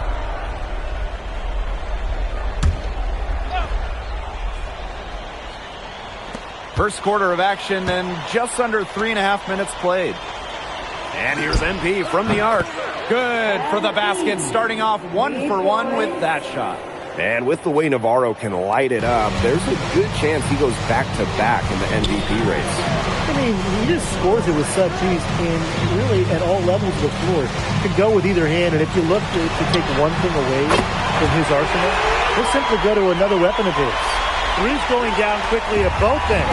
First quarter of action and just under 3.5 minutes played. And here's MP from the arc. Good for the basket, starting off 1-for-1 with that shot. And with the way Navarro can light it up, there's a good chance he goes back-to-back in the MVP race. I mean, he just scores it with such ease, and really at all levels of the floor. Can go with either hand, and if you look to take one thing away from his arsenal, he'll simply go to another weapon of his. Three's going down quickly at both ends.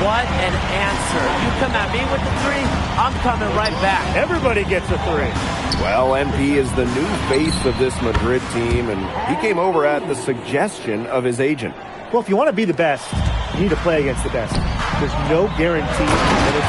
What an answer. You come at me with the three, I'm coming right back. Everybody gets a three. Well, MP is the new face of this Madrid team, and he came over at the suggestion of his agent. Well, if you want to be the best, you need to play against the best. There's no guarantee that it's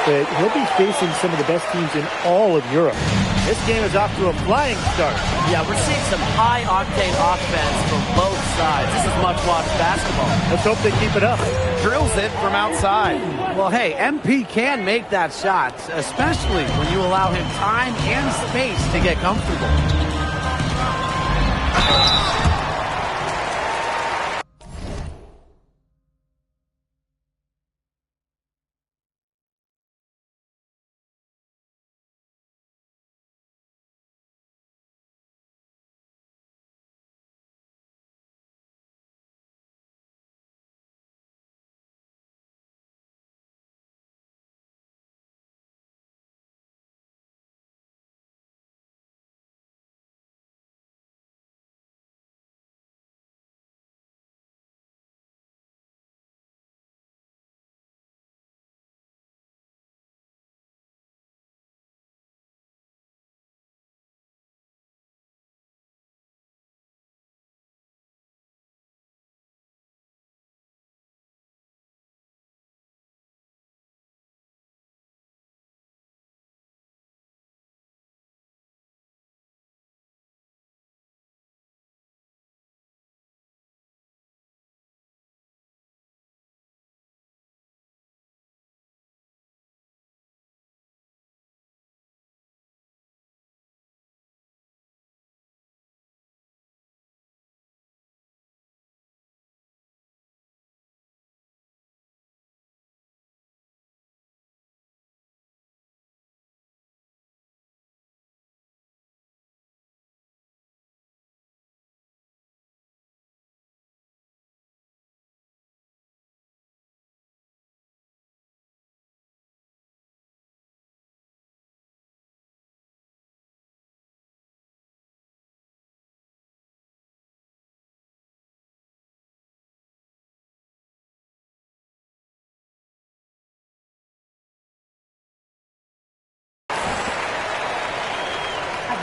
but he'll be facing some of the best teams in all of Europe. This game is off to a flying start. Yeah, we're seeing some high-octane offense from both sides. This is much-watched basketball. Let's hope they keep it up. Drills it from outside. Well, hey, MP can make that shot, especially when you allow him time and space to get comfortable.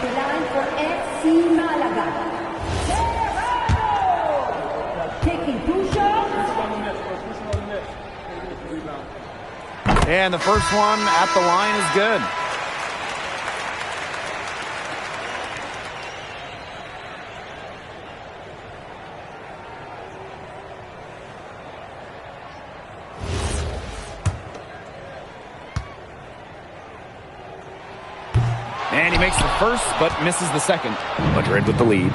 The line for FC Malaga. Taking 2 shots. And the first one at the line is good. And he makes the first, but misses the second. Madrid with the lead.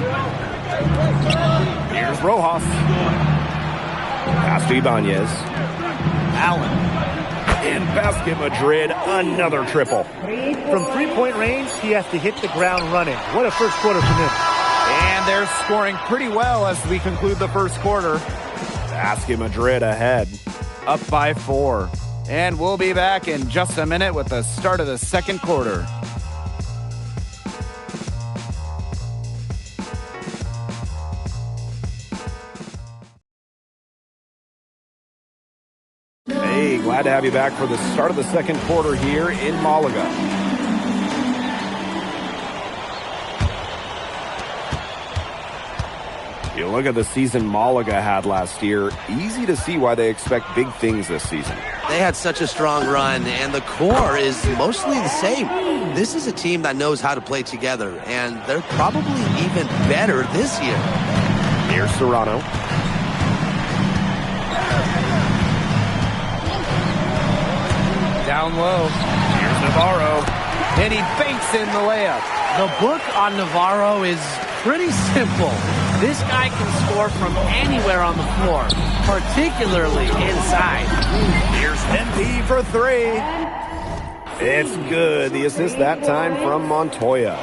Here's Rojas. Pass to Ibanez. Allen. In basket, Madrid. Another triple. From three-point range, he has to hit the ground running. What a first quarter from him. And they're scoring pretty well as we conclude the first quarter. Basket Madrid ahead. Up by 4. And we'll be back in just a minute with the start of the second quarter. Hey, glad to have you back for the start of the second quarter here in Malaga. You look at the season Malaga had last year, easy to see why they expect big things this season. They had such a strong run, and the core is mostly the same. This is a team that knows how to play together, and they're probably even better this year. Here's Serrano. Down low. Here's Navarro. And he banks in the layup. The book on Navarro is pretty simple. This guy can score from anywhere on the floor, particularly inside. Here's MP for 3. It's good. The assist that time from Montoya.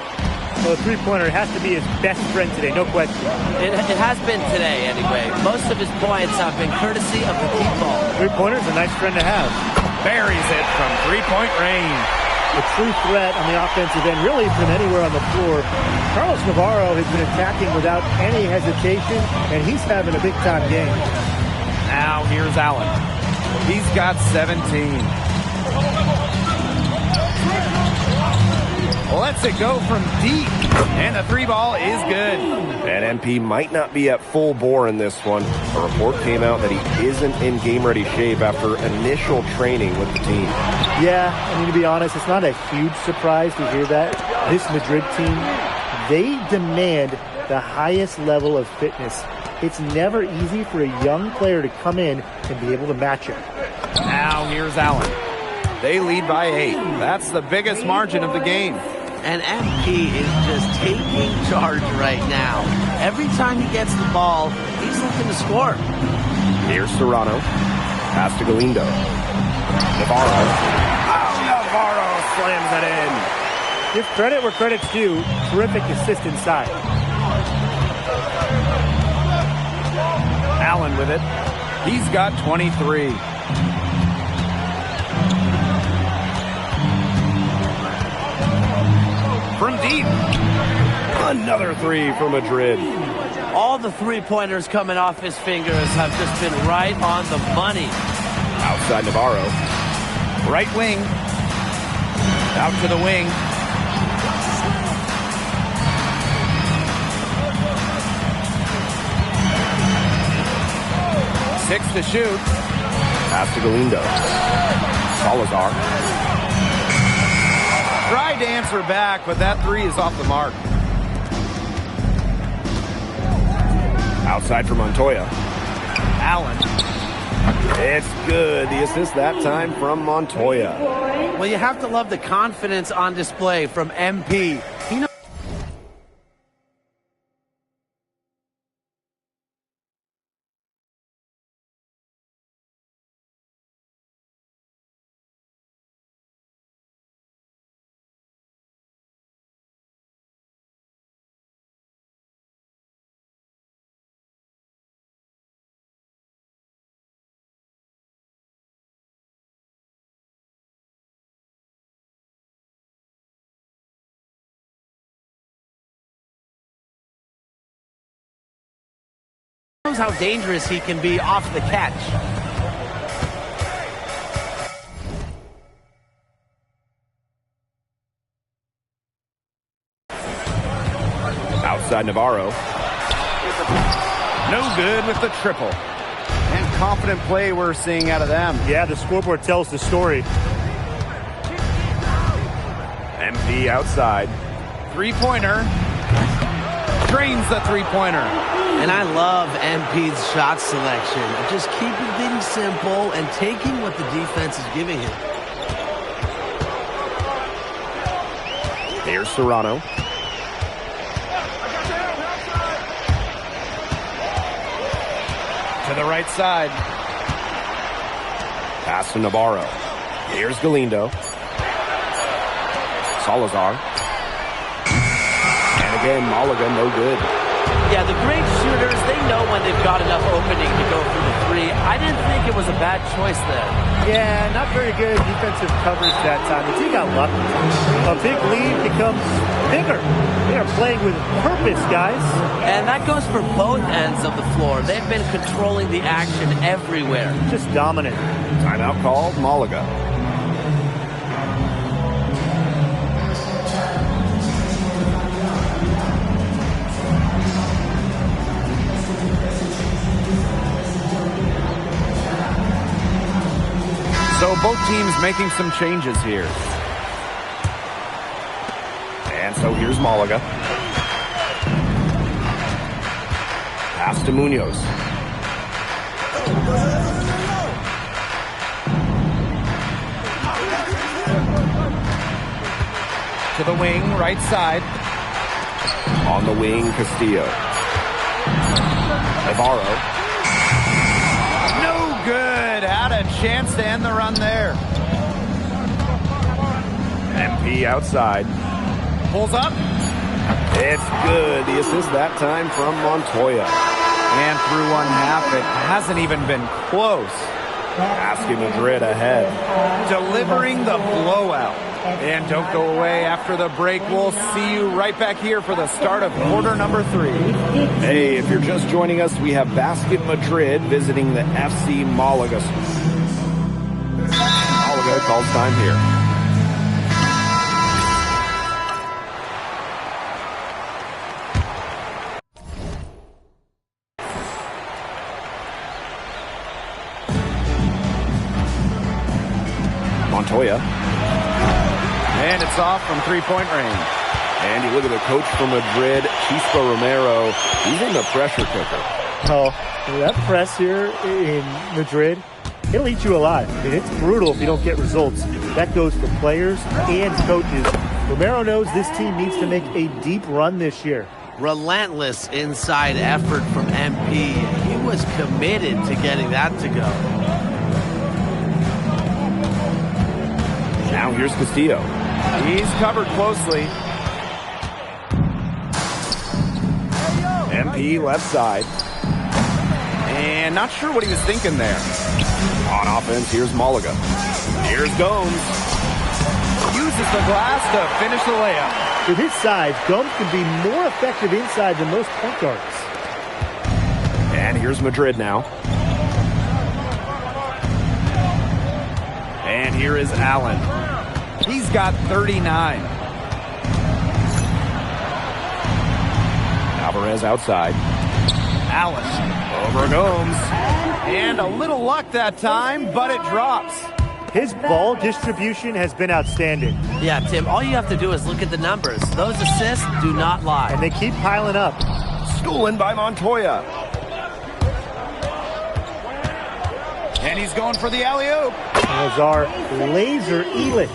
Well, the three-pointer has to be his best friend today, no question. It has been today, anyway. Most of his points have been courtesy of the deep ball. Three-pointer's a nice friend to have. Buries it from three-point range. A true threat on the offensive end, really from anywhere on the floor. Carlos Navarro has been attacking without any hesitation, and he's having a big-time game. Now here's Allen. He's got 17. Lets it go from deep. And the 3-ball is good. And MP might not be at full bore in this one. A report came out that he isn't in game-ready shape after initial training with the team. Yeah, I mean, to be honest, it's not a huge surprise to hear that. This Madrid team, they demand the highest level of fitness. It's never easy for a young player to come in and be able to match it. Now here's Allen. They lead by 8. That's the biggest margin of the game. And MP is just taking charge right now. Every time he gets the ball, he's looking to score. Here's Serrano. Pass to Galindo. Navarro. Oh, Navarro slams it in. Give credit where credit's due. Terrific assist inside. Allen with it. He's got 23. From deep. Another 3 for Madrid. All the three-pointers coming off his fingers have just been right on the money. Outside Navarro. Right wing. Out to the wing. Six to shoot. Pass to Galindo. Salazar. Tried to answer back, but that 3 is off the mark. Outside for Montoya. Allen. It's good. The assist that time from Montoya. Well, you have to love the confidence on display from MP. He knows how dangerous he can be off the catch. Outside Navarro. No good with the triple. And confident play we're seeing out of them. Yeah, the scoreboard tells the story. MP outside. 3-pointer. Drains the 3-pointer. And I love MP's shot selection. Just keeping things simple and taking what the defense is giving him. Here's Serrano. To the right side. Pass to Navarro. Here's Galindo. Salazar. And again, Malaga, no good. Yeah, the great shooters, they know when they've got enough opening to go for the 3. I didn't think it was a bad choice there. Yeah, not very good defensive coverage that time. The team got lucky. A big lead becomes bigger. They are playing with purpose, guys. And that goes for both ends of the floor. They've been controlling the action everywhere. Just dominant. Timeout called, Malaga. So both teams making some changes here. And so here's Malaga. Pass to Munoz. To the wing, right side. On the wing, Castillo. Navarro. No good. Had a chance to end the run there. MP outside. Pulls up. It's good. The assist that time from Montoya. And through one half, it hasn't even been close. Asking Madrid ahead. Delivering the blowout. And don't go away after the break. We'll see you right back here for the start of quarter number 3. Hey, if you're just joining us, we have Basket Madrid visiting the FC Malaga. Malaga calls time here. Montoya. And it's off from three-point range. And you look at the coach from Madrid, Chispa Romero. He's in the pressure cooker. Oh, that press here in Madrid, it'll eat you alive. I mean, it's brutal if you don't get results. That goes for players and coaches. Romero knows this team needs to make a deep run this year. Relentless inside effort from MP. He was committed to getting that to go. Now here's Castillo. He's covered closely. MP left side. And not sure what he was thinking there. On offense, here's Malaga. Here's Gomes. Uses the glass to finish the layup. With his size, Gomes can be more effective inside than most point guards. And here's Madrid now. And here is Allen. He's got 39. Alvarez outside. Allen over Gomes. And a little luck that time, but it drops. His ball distribution has been outstanding. Yeah, Tim, all you have to do is look at the numbers. Those assists do not lie. And they keep piling up. Stolen by Montoya. And he's going for the alley-oop. Lazar laser Ilic.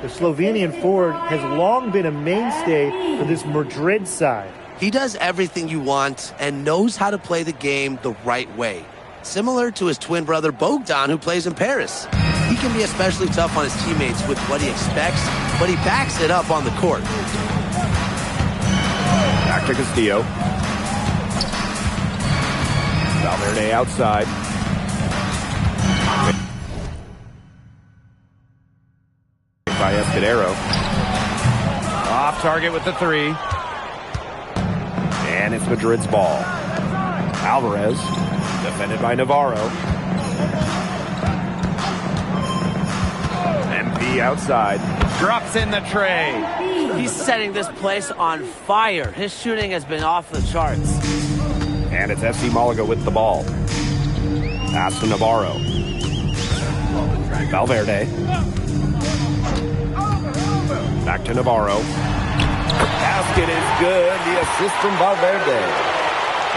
The Slovenian forward has long been a mainstay for this Madrid side. He does everything you want and knows how to play the game the right way. Similar to his twin brother Bogdan, who plays in Paris. He can be especially tough on his teammates with what he expects, but he backs it up on the court. Back to Castillo. Valverde outside. By Escudero. Off target with the three. And it's Madrid's ball. Alvarez, defended by Navarro. MP outside. Drops in the tray. He's setting this place on fire. His shooting has been off the charts. And it's FC Malaga with the ball. Pass to Navarro. Valverde. Back to Navarro. Basket is good. The assist from Valverde.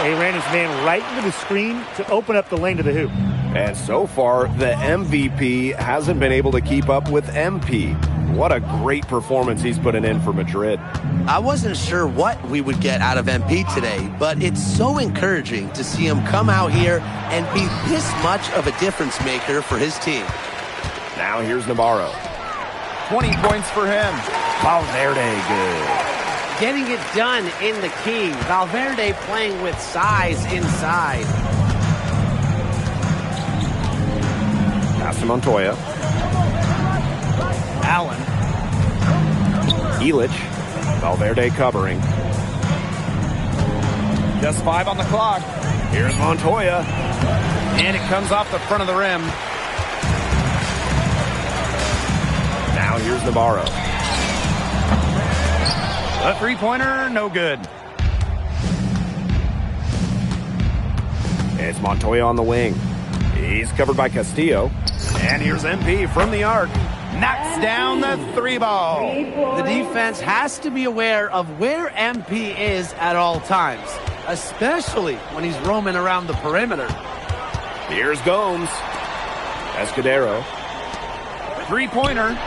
He ran his man right into the screen to open up the lane to the hoop. And so far, the MVP hasn't been able to keep up with MP. What a great performance he's putting in for Madrid. I wasn't sure what we would get out of MP today, but it's so encouraging to see him come out here and be this much of a difference maker for his team. Now here's Navarro. 20 points for him. Valverde good. Getting it done in the key. Valverde playing with size inside. Pass to Montoya. Allen. Ilic. Valverde covering. Just 5 on the clock. Here's Montoya. And it comes off the front of the rim. Now here's Navarro. A three-pointer, no good. It's Montoya on the wing. He's covered by Castillo. And here's MP from the arc. Knocks down the three ball. The defense has to be aware of where MP is at all times, especially when he's roaming around the perimeter. Here's Gomes. Escudero. Three-pointer.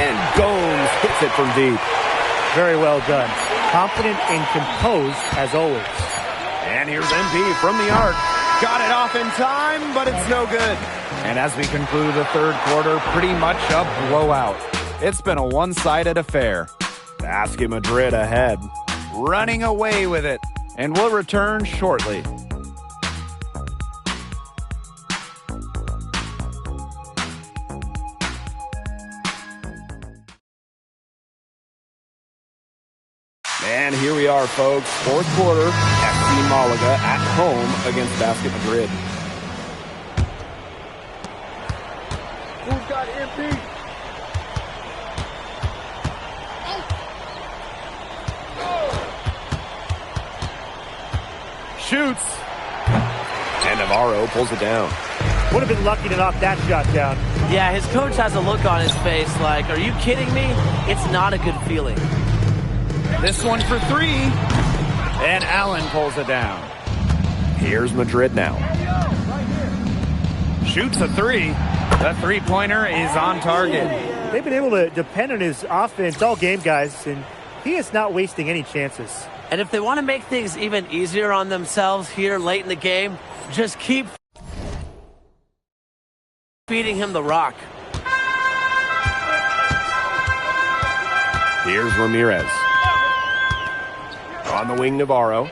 And Gomes hits it from deep. Very well done. Confident and composed as always. And here's MP from the arc. Got it off in time, but it's no good. And as we conclude the third quarter, pretty much a blowout. It's been a one-sided affair. Basket Madrid ahead. Running away with it. And we'll return shortly. And here we are, folks. Fourth quarter, FC Malaga at home against Basket Madrid. Who's got MP? Shoots. And Navarro pulls it down. Would have been lucky to knock that shot down. Yeah, his coach has a look on his face like, are you kidding me? It's not a good feeling. This one for three. And Allen pulls it down. Here's Madrid now. Shoots a three. The three-pointer is on target. They've been able to depend on his offense all game, guys, and he is not wasting any chances. And if they want to make things even easier on themselves here late in the game, just keep feeding him the rock. Here's Ramirez. On the wing, Navarro.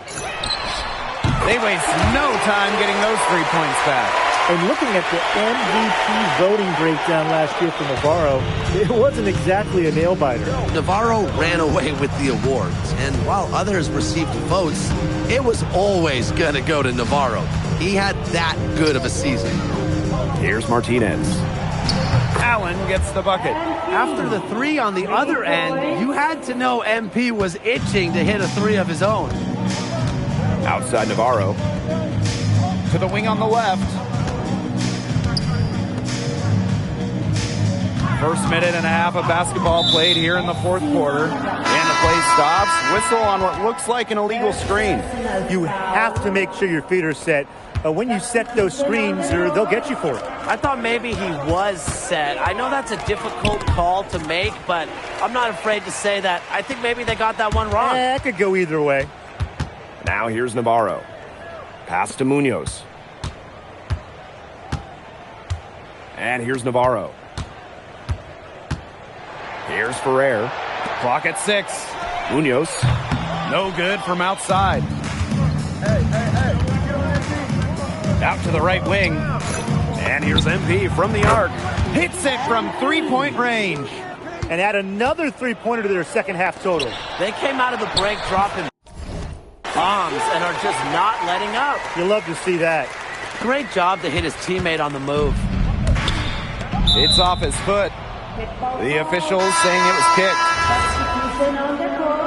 They waste no time getting those 3 points back. And looking at the MVP voting breakdown last year for Navarro, it wasn't exactly a nail-biter. Navarro ran away with the awards, and while others received votes, it was always going to go to Navarro. He had that good of a season. Here's Martinez. Allen gets the bucket. After the three on the other end, you had to know MP was itching to hit a three of his own. Outside Navarro. To the wing on the left. First minute and a half of basketball played here in the fourth quarter. And the play stops. Whistle on what looks like an illegal screen. You have to make sure your feet are set. When you set those screens, they'll get you for it. I thought maybe he was set. I know that's a difficult call to make, but I'm not afraid to say that. I think maybe they got that one wrong. It could go either way. Now here's Navarro. Pass to Munoz. And here's Navarro. Here's Ferrer. Clock at 6. Munoz. No good from outside. Out to the right wing. And here's MP from the arc. Hits it from three-point range. And add another three-pointer to their second half total. They came out of the break dropping bombs and are just not letting up. You love to see that. Great job to hit his teammate on the move. It's off his foot. The officials saying it was kicked. Substitution on the court.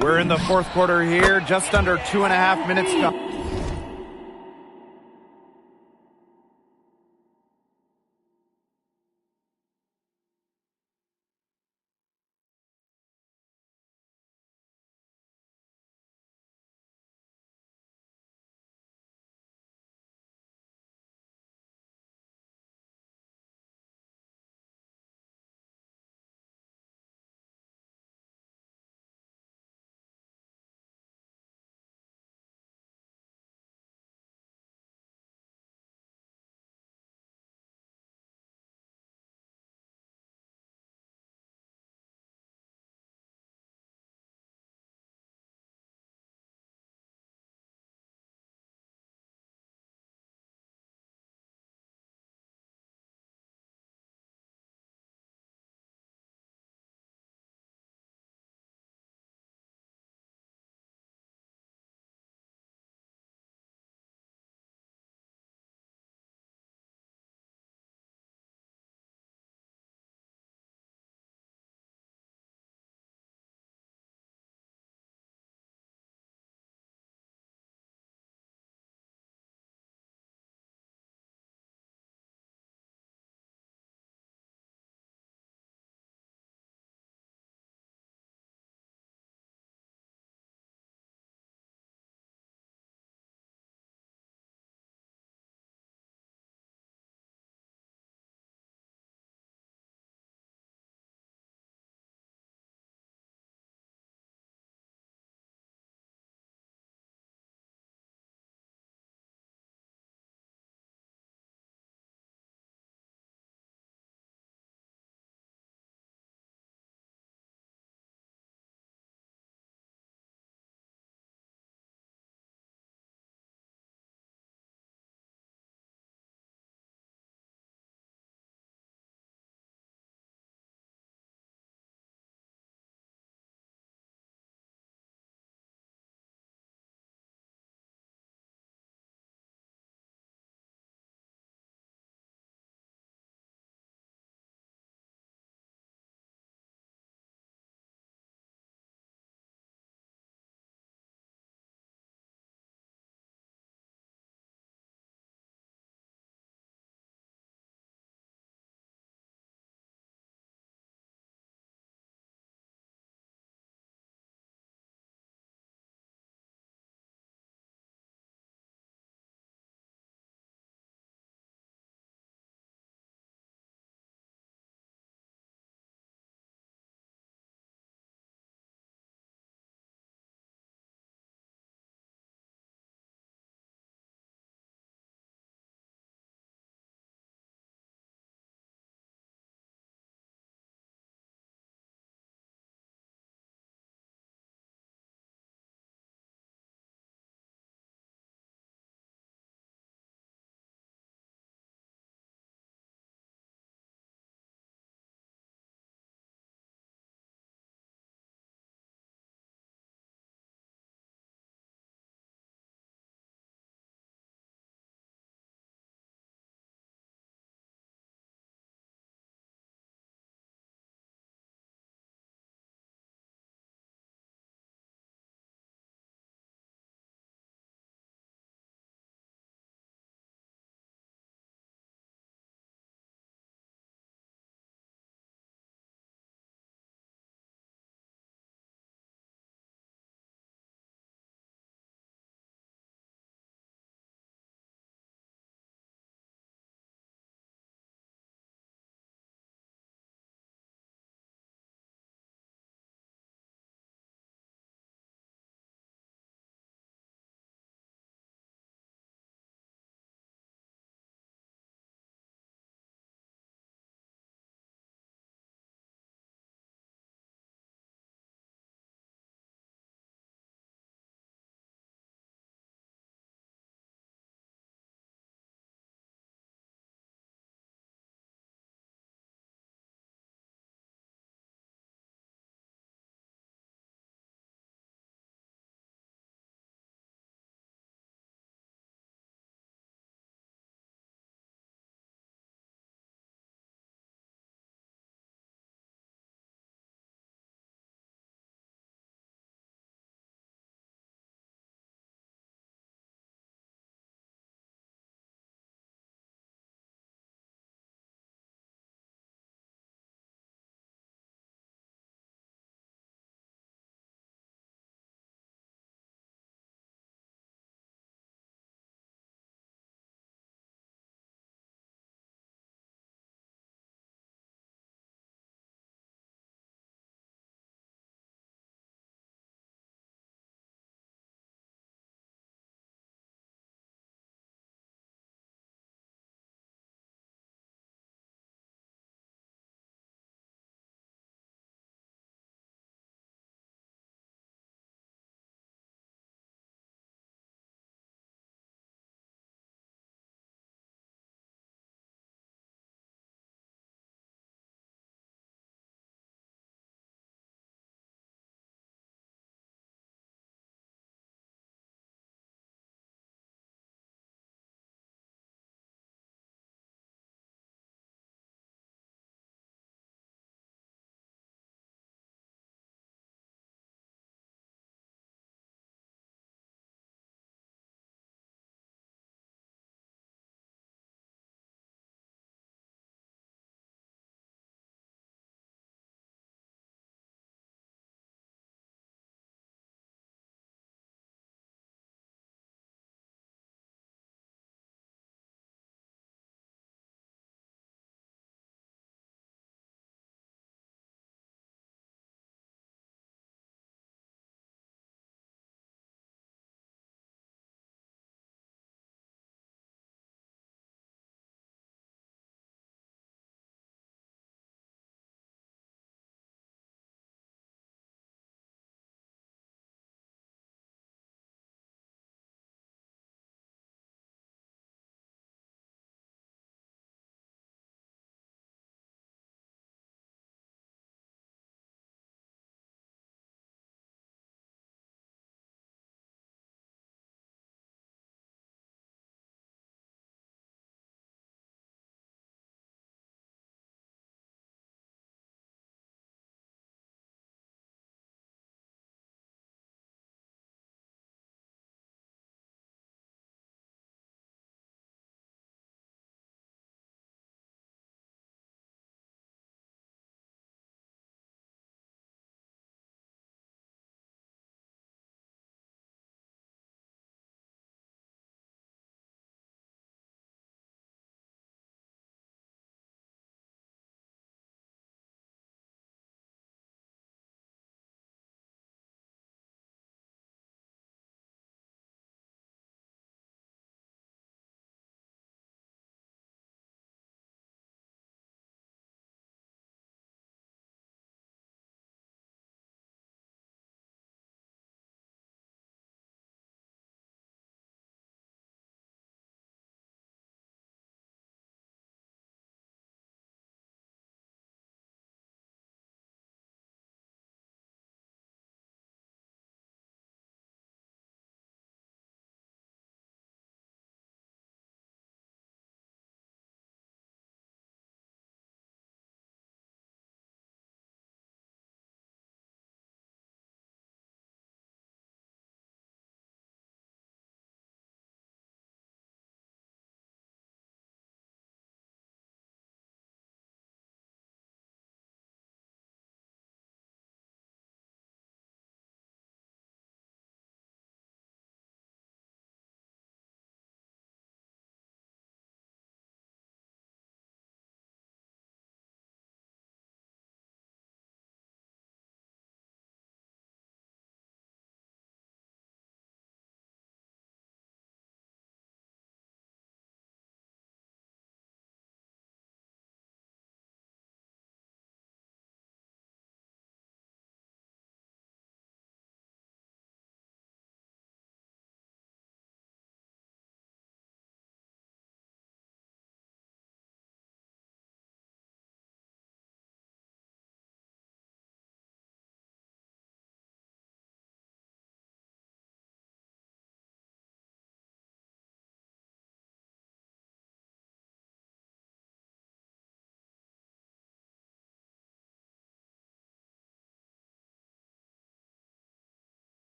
We're in the fourth quarter here, just under 2.5 minutes gone.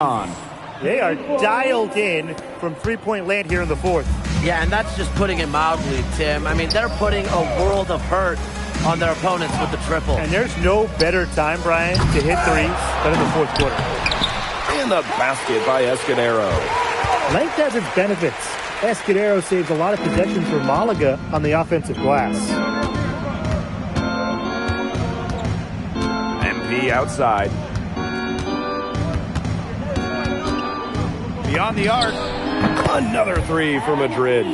on. They are dialed in from three-point land here in the fourth. Yeah, and that's just putting it mildly, Tim. I mean, they're putting a world of hurt on their opponents with the triple. And there's no better time, Brian, to hit threes than in the fourth quarter. And the basket by Escudero. Length has its benefits. Escudero saves a lot of possessions for Malaga on the offensive glass. MP outside. Beyond the arc. Another three for Madrid.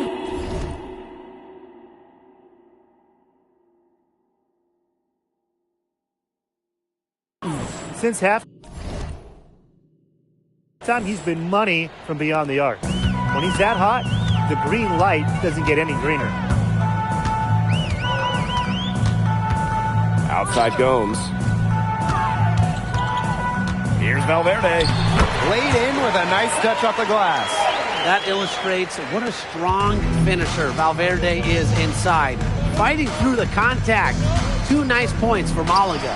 Since half time, he's been money from beyond the arc. When he's that hot, the green light doesn't get any greener. Outside Gomes. Here's Valverde. Laid in with a nice touch off the glass. That illustrates what a strong finisher Valverde is inside. Fighting through the contact. 2 nice points for Malaga.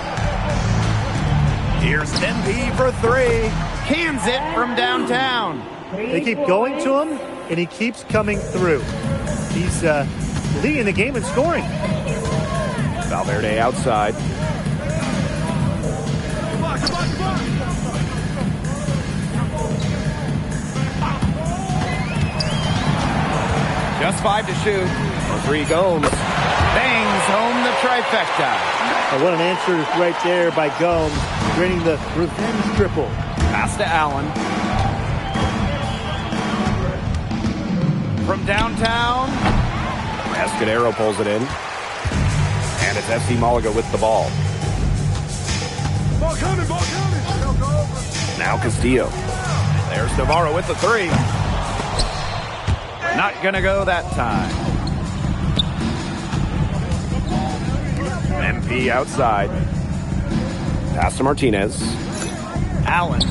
Here's MP for 3. Cans it from downtown. They keep going to him, and he keeps coming through. He's leading the game in scoring. Valverde outside. Just 5 to shoot. For 3 Gomes. Bangs home the trifecta. And what an answer right there by Gomes, draining the revenge triple. Pass to Allen. From downtown. Escudero pulls it in. And it's FC Malaga with the ball. Ball coming, ball coming. Now Castillo. There's Navarro with the 3. Not gonna go that time. MP outside. Pass to Martinez. Allen.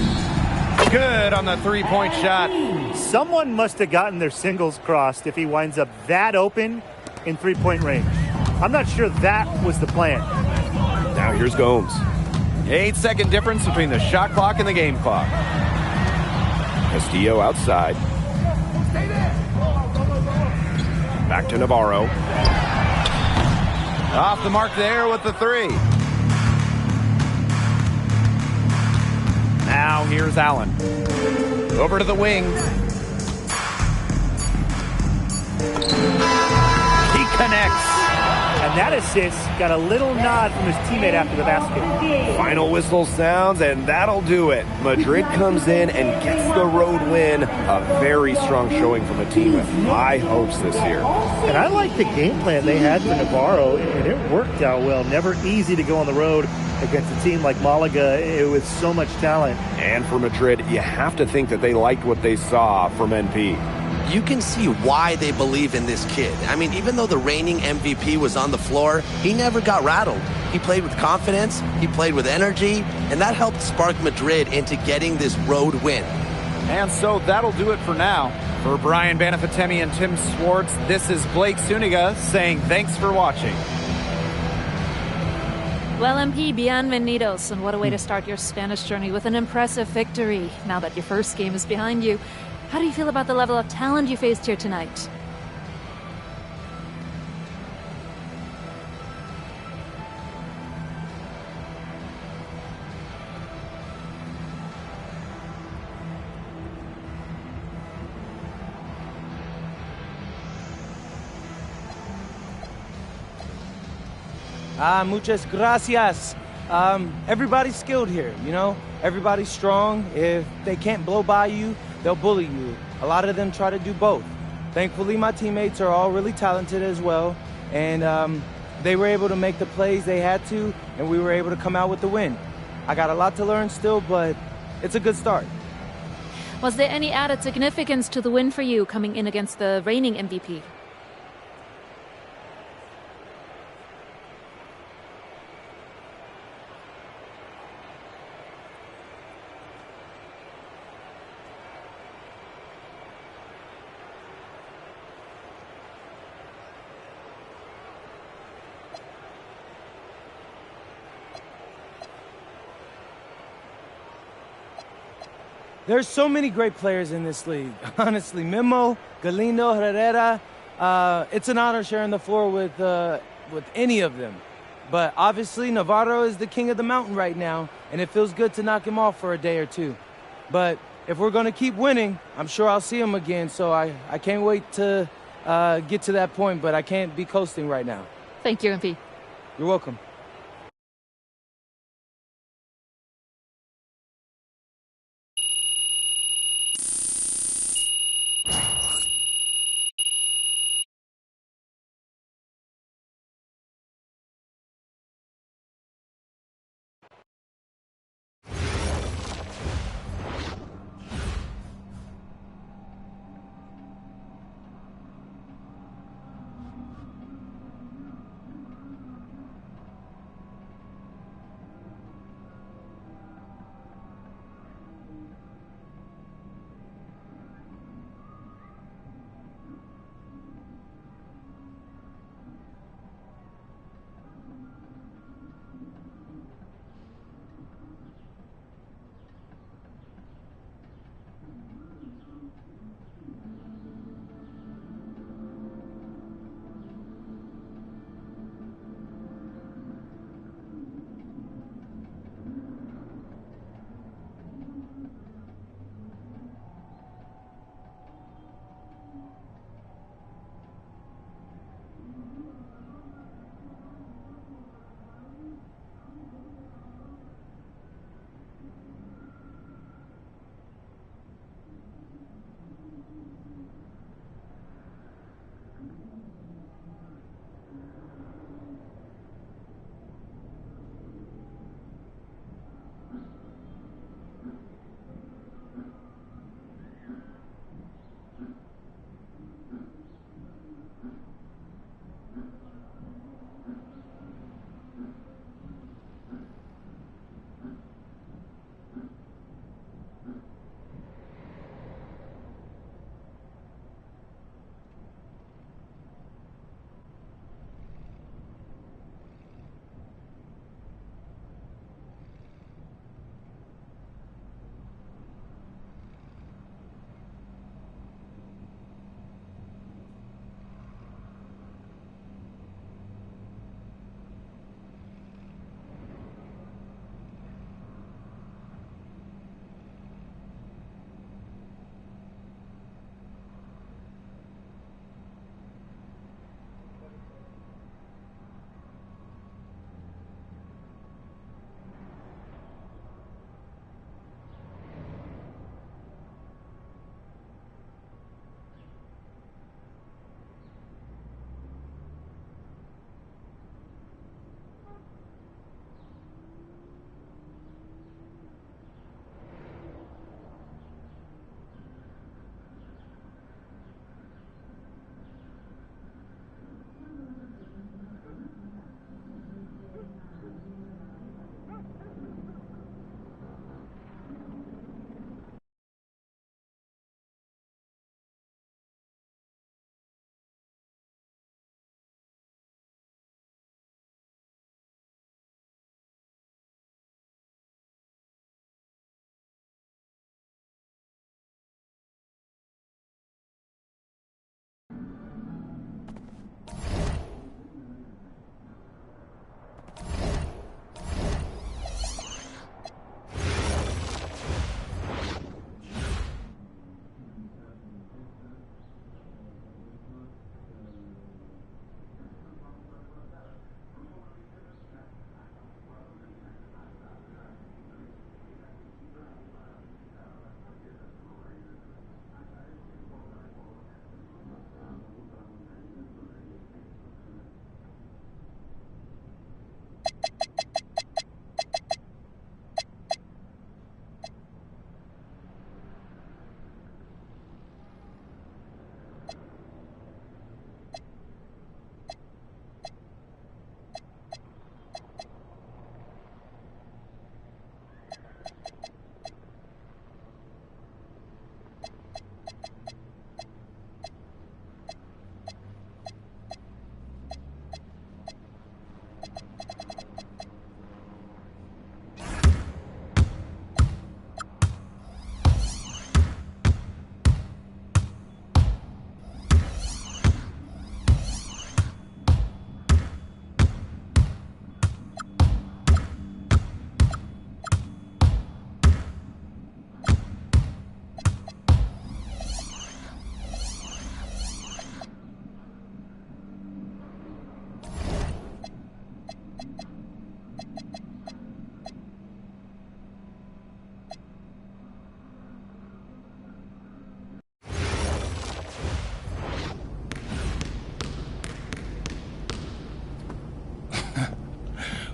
Good on the 3-point shot. Someone must have gotten their singles crossed if he winds up that open in 3-point range. I'm not sure that was the plan. Now here's Gomes. 8-second difference between the shot clock and the game clock. Castillo outside. Back to Navarro. Off the mark there with the 3. Now here's Allen. Over to the wing. He connects. And that assist got a little nod from his teammate after the basket. Final whistle sounds, and that'll do it. Madrid comes in and gets the road win. A very strong showing from a team with high hopes this year. And I like the game plan they had for Navarro, and it worked out well. Never easy to go on the road against a team like Malaga with so much talent. And for Madrid, you have to think that they liked what they saw from NP. You can see why they believe in this kid. I mean, even though the reigning MVP was on the floor, he never got rattled. He played with confidence, he played with energy, and that helped spark Madrid into getting this road win. And so that'll do it for now. For Brian Banafitemi and Tim Swartz, this is Blake Suniga saying thanks for watching. Well, MP, bienvenidos, and what a way to start your Spanish journey with an impressive victory. Now that your first game is behind you, how do you feel about the level of talent you faced here tonight? Muchas gracias. Everybody's skilled here, you know? Everybody's strong. If they can't blow by you, they'll bully you. A lot of them try to do both. Thankfully, my teammates are all really talented as well, and they were able to make the plays they had to, and we were able to come out with the win. I got a lot to learn still, but it's a good start. Was there any added significance to the win for you coming in against the reigning MVP? There's so many great players in this league. Honestly, Memo, Galindo, Herrera. It's an honor sharing the floor with any of them. But obviously, Navarro is the king of the mountain right now, and it feels good to knock him off for a day or two. But if we're going to keep winning, I'm sure I'll see him again. So I can't wait to get to that point, but I can't be coasting right now. Thank you, MP. You're welcome.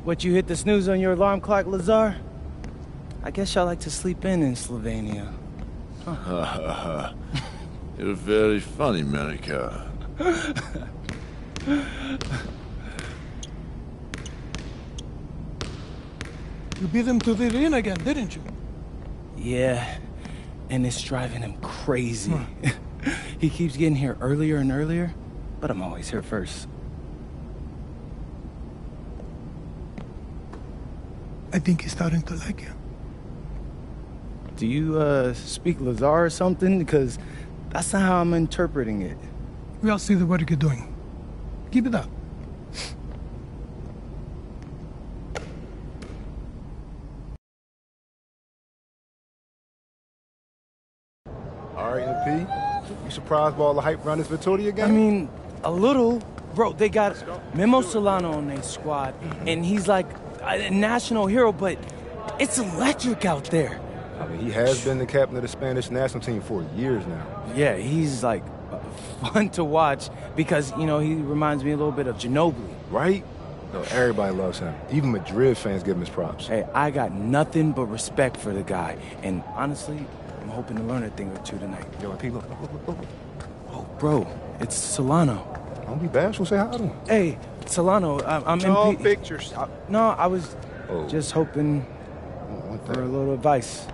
What, you hit the snooze on your alarm clock, Lazar? I guess y'all like to sleep in Slovenia. Huh. You're very funny, Monica. You beat him to the arena again, didn't you? Yeah, and it's driving him crazy. He keeps getting here earlier and earlier, but I'm always here first. I think he's starting to like you. Do you, speak Lazar or something? Because that's not how I'm interpreting it. We'll see the work you're doing. Keep it up. All right, MP. You surprised by all the hype around this Vitoria game? I mean, a little. Bro, they got Memo Solano on their squad, and he's like a national hero, but it's electric out there. I mean, he has been the captain of the Spanish national team for years now. Yeah, he's like fun to watch because, you know, he reminds me a little bit of Ginobili. Right? No, everybody loves him. Even Madrid fans give him his props. Hey, I got nothing but respect for the guy, and honestly, I'm hoping to learn a thing or two tonight. Yo, MP, look. Oh, bro, it's Solano. Don't be bashful, say hi to him. Hey, Solano, I'm No MP. pictures. No, I was just hoping for a little advice.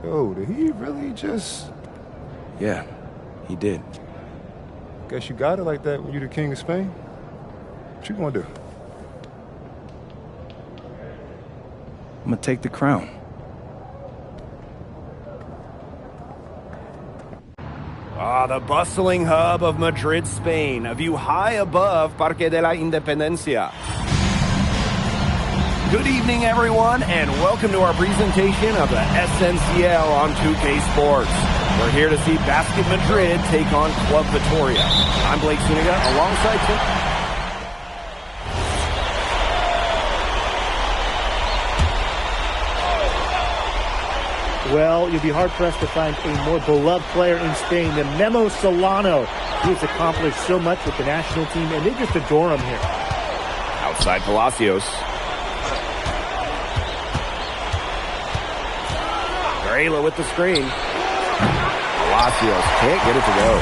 Yo, did he really just... Yeah, he did. Guess you got it like that when you're the king of Spain. What you gonna do? I'm gonna take the crown. The bustling hub of Madrid, Spain. A view high above Parque de la Independencia. Good evening, everyone, and welcome to our presentation of the SNCL on 2K Sports. We're here to see Basket Madrid take on Club Vitoria. I'm Blake Zuniga, alongside Tim. Well, you'll be hard-pressed to find a more beloved player in Spain than Memo Solano. He has accomplished so much with the national team, and they just adore him here. Outside Palacios. Varela with the screen. Palacios can't get it to go.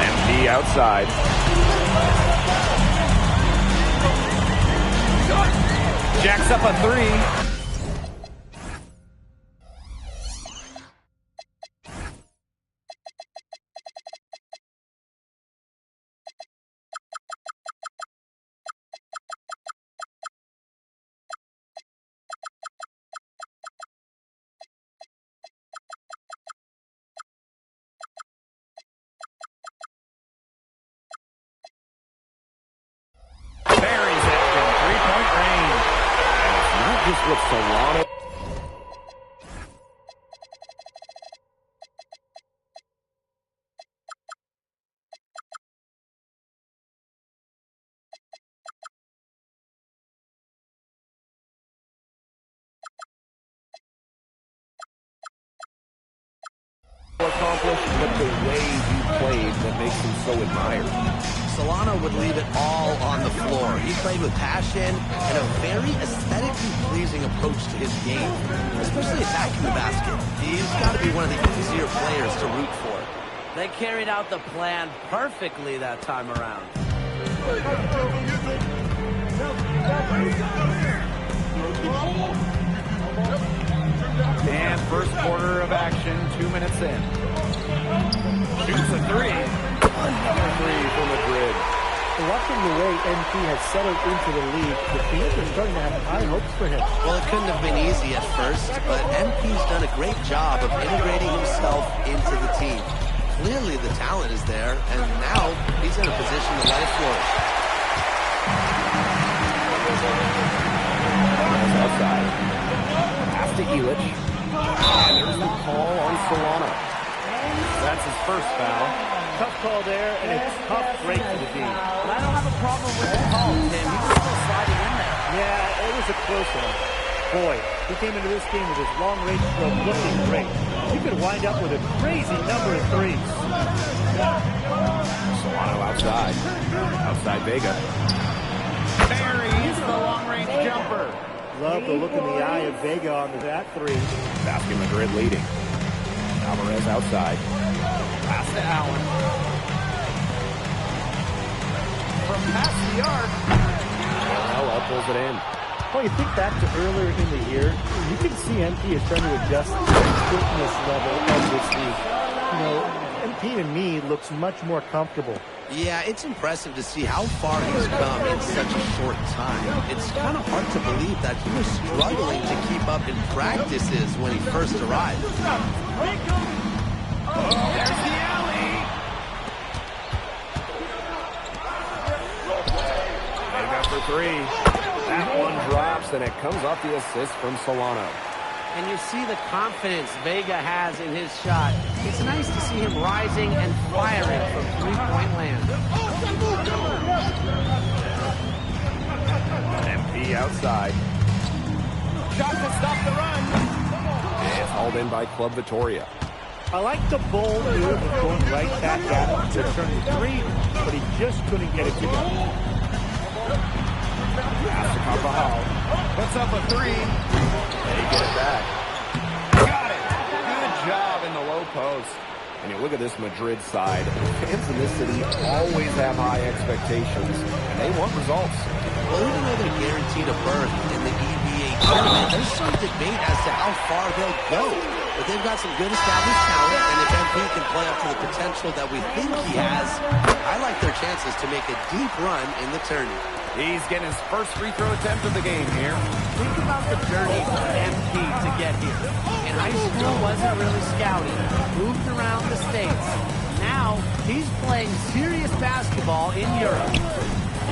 MP outside. Jacks up a three. Buries it from three-point range. Not just with Solano. Accomplished, but the way he played that makes him so admired. Solano would leave it all on the floor. He played with passion and a very aesthetically pleasing approach to his game, especially attacking the basket. He's got to be one of the easier players to root for. They carried out the plan perfectly that time around. And first quarter of action, 2 minutes in. Shoots a three. Another three for Madrid. Watching the way MP has settled into the league, the fans are starting to have high hopes for him. Well, it couldn't have been easy at first, but MP's done a great job of integrating himself into the team. Clearly the talent is there, and now he's in a position to let it flourish. Outside. Pass to Illich. And there's the call on Solano. That's his first foul. Tough call there, and a tough break for the D. But I don't have a problem with the call, Tim. He was still sliding in there. Yeah, it was a close one. Boy, he came into this game with his long-range stroke looking great. He could wind up with a crazy number of threes. Solano outside. Outside Vega. Buries the long-range jumper. Love the look in the eye of Vega on that three. Basket Madrid leading. Alvarez outside. Pass to Allen. From past the arc. Ella pulls it in. Well, you think back to earlier in the year, you can see MP is trying to adjust to the fitness level of this league. You know, MP to me looks much more comfortable. Yeah, it's impressive to see how far he's come in such a short time. It's kind of hard to believe that he was struggling to keep up in practices when he first arrived. There's the alley. Vega for three. That one drops, and it comes off the assist from Solano. And you see the confidence Vega has in his shot. It's nice to see him rising and firing from three-point land. MP outside. Shot to stop the run. It's hauled in by Club Vitoria. I like the bold move of going right back at him to turn the three, but he just couldn't get it to go. Pass to Carvajal. Puts up a three. They get it back. Got it. Good job in the low post. And you look at this Madrid side. Fans in this city always have high expectations, and they want results. Well, even though they're guaranteed a berth in the EVA tournament, there's some debate as to how far they'll go. But they've got some good established talent, and if MP can play up to the potential that we think he has, I like their chances to make a deep run in the tournament. He's getting his first free throw attempt of the game here. Think about the journey for MP to get here. In high school, wasn't really scouting. Moved around the States. Now, he's playing serious basketball in Europe.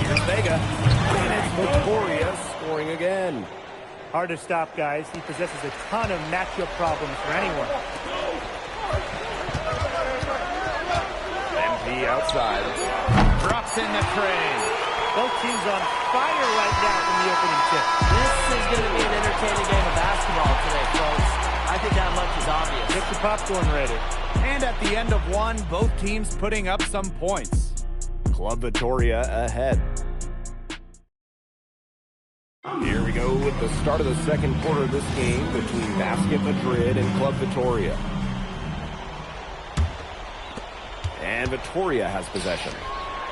Here's Vega. And it's Vitoria scoring again. Hard to stop, guys. He possesses a ton of matchup problems for anyone. MP outside. Drops in the tray. Both teams on fire right now from the opening tip. This is going to be an entertaining game of basketball today, folks. I think that much is obvious. Get your popcorn ready. And at the end of one, both teams putting up some points. Club Vitoria ahead. Here we go with the start of the second quarter of this game between Basket Madrid and Club Vitoria. And Vitoria has possession.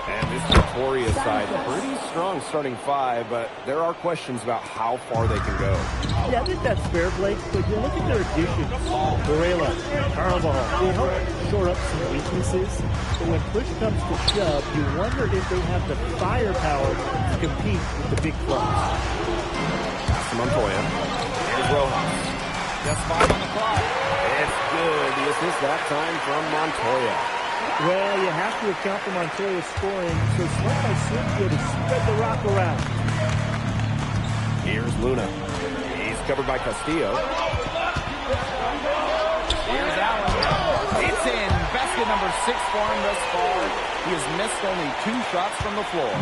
And this Vitoria side, pretty strong starting five, but there are questions about how far they can go. Yeah, I think that's fair, Blake, but you look at their additions. Varela, Carvajal, they help shore up some weaknesses, but when push comes to shove, you wonder if they have the firepower to compete with the big clubs. Pass to Montoya. Here's Rojas. Just 5 on the clock. It's good. The assist that time from Montoya. Well, you have to account for Montoya's scoring, so Sweat by Sergio to spread the rock around. Here's Luna. He's covered by Castillo. Here's Allen. It's in. Basket number 6 for him thus far. He has missed only 2 shots from the floor.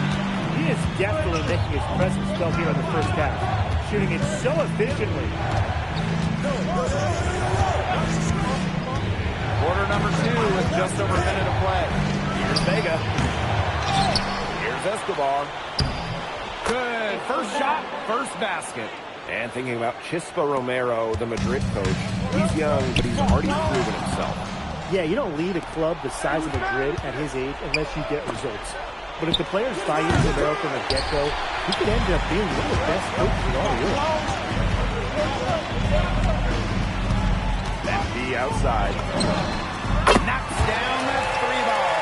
He is definitely making his presence felt here in the first half, shooting it so efficiently. Quarter number 2 with just over a minute to play. Here's Vega. Here's Escobar. Good. First shot, first basket. And thinking about Chispa Romero, the Madrid coach. He's young, but he's already proven himself. Yeah, you don't lead a club the size of Madrid at his age unless you get results. But if the players buy into Romero from the get-go, he could end up being one of the best coaches in all of Europe. MP outside. Knocks down the 3 ball.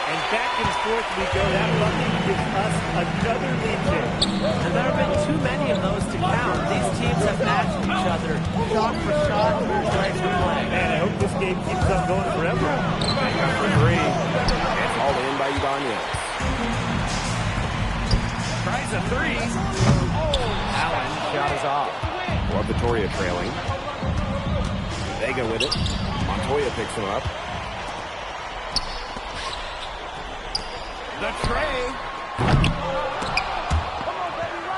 And back and forth we go. That bucket gives us another lead there. And there have been too many of those to count. These teams have matched each other, shot for shot, play for play. Man, I hope this game keeps on going forever. Vega for 3. It's hauled in by Ibanez. Tries a 3. Allen shot is off. Club Vitoria trailing. Vega with it. Montoya picks him up. The tray.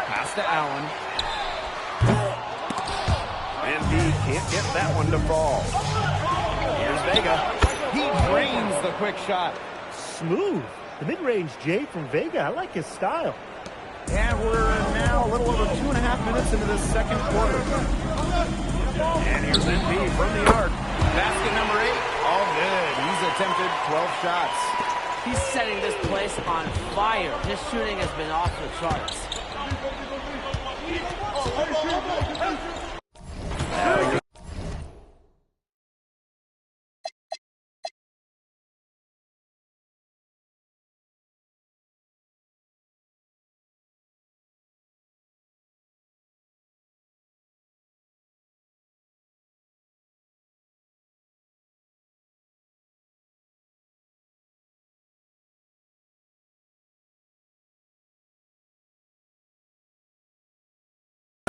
Pass to Allen. And he can't get that one to fall. Here's Vega. He drains the quick shot. Smooth. The mid-range J from Vega, I like his style. And we're now a little over 2.5 minutes into this second quarter. And here's MP from the arc. Basket number 8. All good. He's attempted 12 shots. He's setting this place on fire. His shooting has been off the charts.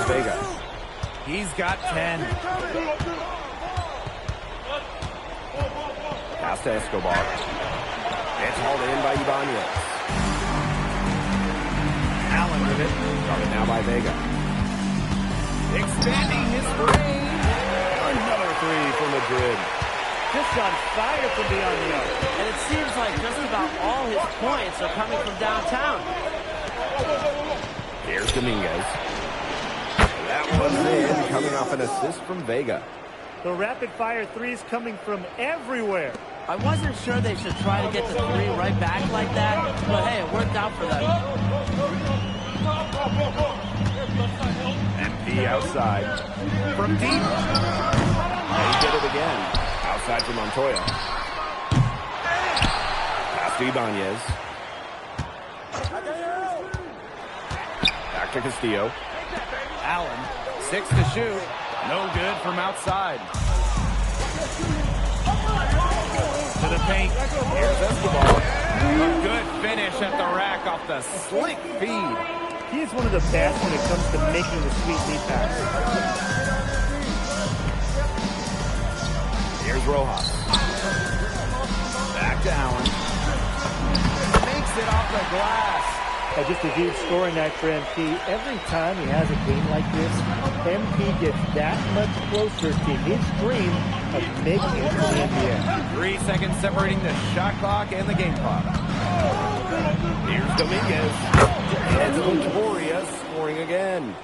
Vega. He's got 10. Pass to Escobar. It's hauled in by Ibanez. Allen with it. Guarded now by Vega. Expanding his range. Another three for Madrid. Just on fire from beyond the arc. And it seems like just about all his points are coming from downtown. Here's Dominguez. That one's in, coming off an assist from Vega. The rapid-fire threes coming from everywhere. I wasn't sure they should try to get the three right back like that, but hey, it worked out for them. MP outside. From deep. And he did it again. Outside for Montoya. Pass to Ibanez. Back to Castillo. Allen, 6 to shoot. No good from outside. To the paint. Here's Escobar. A good finish at the rack off the slick feed. He is one of the best when it comes to making the sweet lead pass. Here's Rojas. Back to Allen. Makes it off the glass. Just a huge scoring night for MP. Every time he has a game like this, MP gets that much closer to his dream of making it to the NBA. 3 seconds separating the shot clock and the game clock. Here's Dominguez. And Montoya scoring again.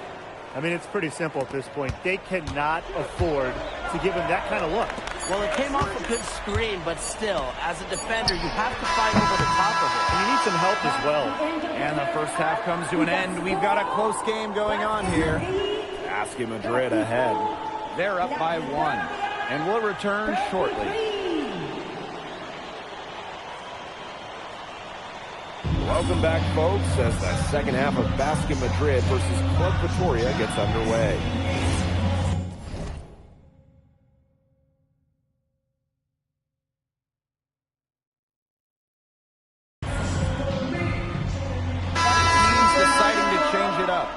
I mean, it's pretty simple at this point. They cannot afford to give him that kind of look. Well, it came off a good screen, but still, as a defender, you have to fight over the top of it. And you need some help as well. And the first half comes to an end. We've got a close game going on here. Basket Madrid ahead. They're up by 1. And we'll return shortly. Welcome back, folks, as the second half of Basket Madrid versus Club Vitoria gets underway. He's deciding to change it up.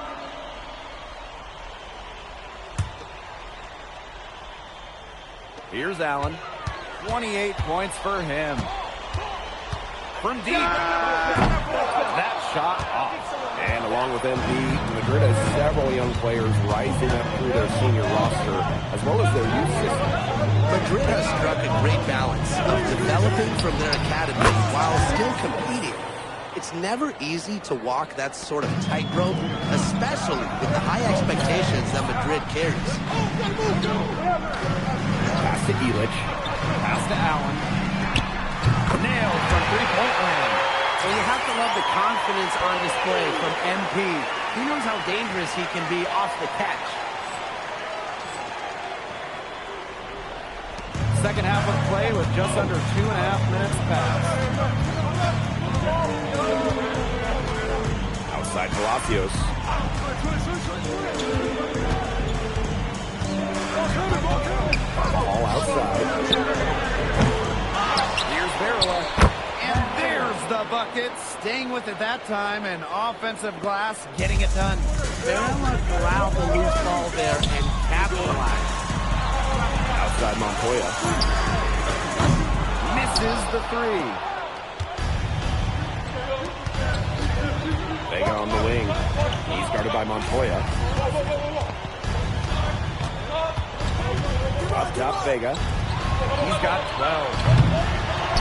Here's Allen. 28 points for him. From deep. That shot off. And along with MP, Madrid has several young players rising up through their senior roster, as well as their youth system. Madrid has struck a great balance of developing from their academy while still competing. It's never easy to walk that sort of tightrope, especially with the high expectations that Madrid carries. Pass to Illich. Pass to Allen. Nailed from three-point land. Well, you have to love the confidence on display from MP. He knows how dangerous he can be off the catch. Second half of play with just under 2.5 minutes passed. Outside Palacios. All outside. Here's Varela. And there's the bucket. Staying with it that time, and offensive glass getting it done. Varela corralled the loose ball there and capitalized. Outside Montoya. Misses the three. Vega on the wing. He's guarded by Montoya. Up top, Vega. He's got 12.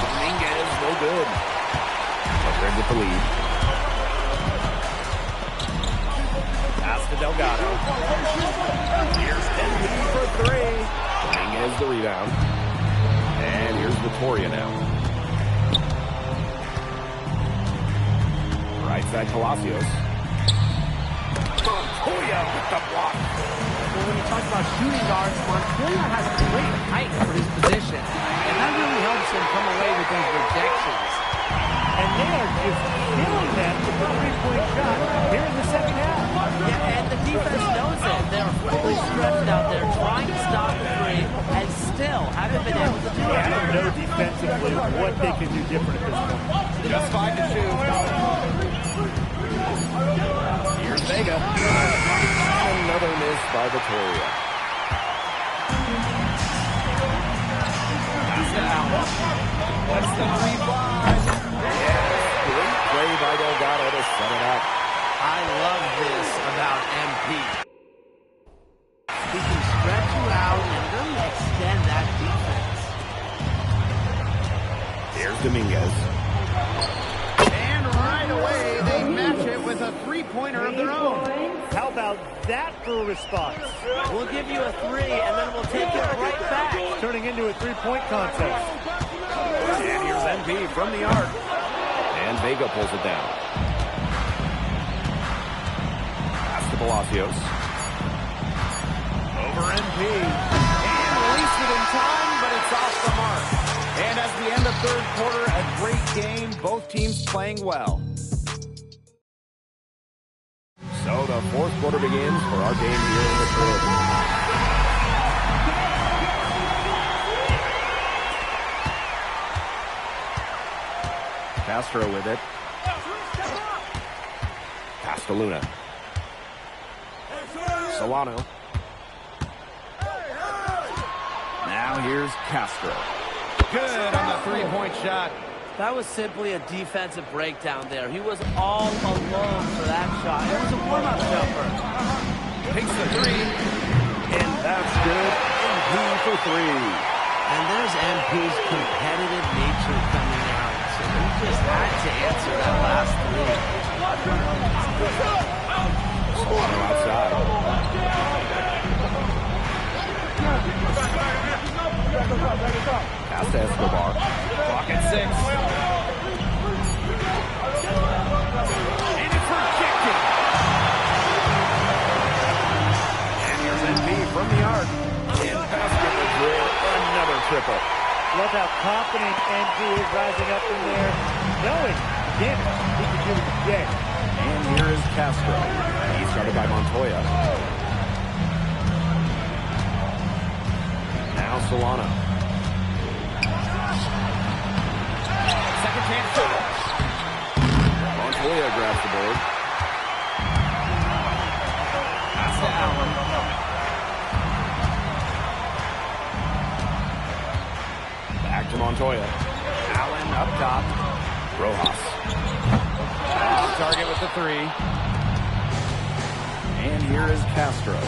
Dominguez, no good. Madrid with the lead. Pass to Delgado. Here's NP for three. Dominguez the rebound. And here's Vittoria now. Right side Palacios. Montoya with the block. Well, when you talk about shooting guards, Montoya has great height for his position, and that really helps him come away with those rejections. And they are just killing them with the three-point shot here in the second half. Yeah, and the defense knows it. They're fully stretched out there trying to stop the three, and still haven't been able to do it. I don't know defensively what they can do different at this point. Just 5 to shoot. Here's Vega. Another miss by Vittoria. Pass to Allen. What's the 3-5? Great play by Delgado to set it up. I love this about MP. He can stretch you out and really extend that defense. Here's Dominguez. And right away, they match it with a three-pointer of their own. How about that for a response? We'll give you a three, and then we'll take it right back. Turning into a three-point contest. And here's NP from the arc. And Vega pulls it down. Pass to Palacios. Over NP. And released it in time, but it's off the mark. And as we end the third quarter, a great game. Both teams playing well. So the fourth quarter begins for our game here in Madrid. Castro with it. Pass to Luna. Solano. Now here's Castro. Good on the three-point shot. That was simply a defensive breakdown there. He was all alone for that shot. It was a warm-up jumper. Takes the three. And that's good. MP for three. And there's MP's competitive nature coming out. So he just had to answer that last three. Solano outside. Pass to Escobar. Clock at 6. And it's rejected. And here's NP from the arc. And basket Madrid, another triple. Love how confident NP is rising up in there, knowing, damn it, he can do it again. And here is Castro. He's started by Montoya. Now Solano. Second chance shot. Montoya grabs the board. Pass to Allen. Back to Montoya. Allen up top. Rojas. Off target with the three. And here is Castro.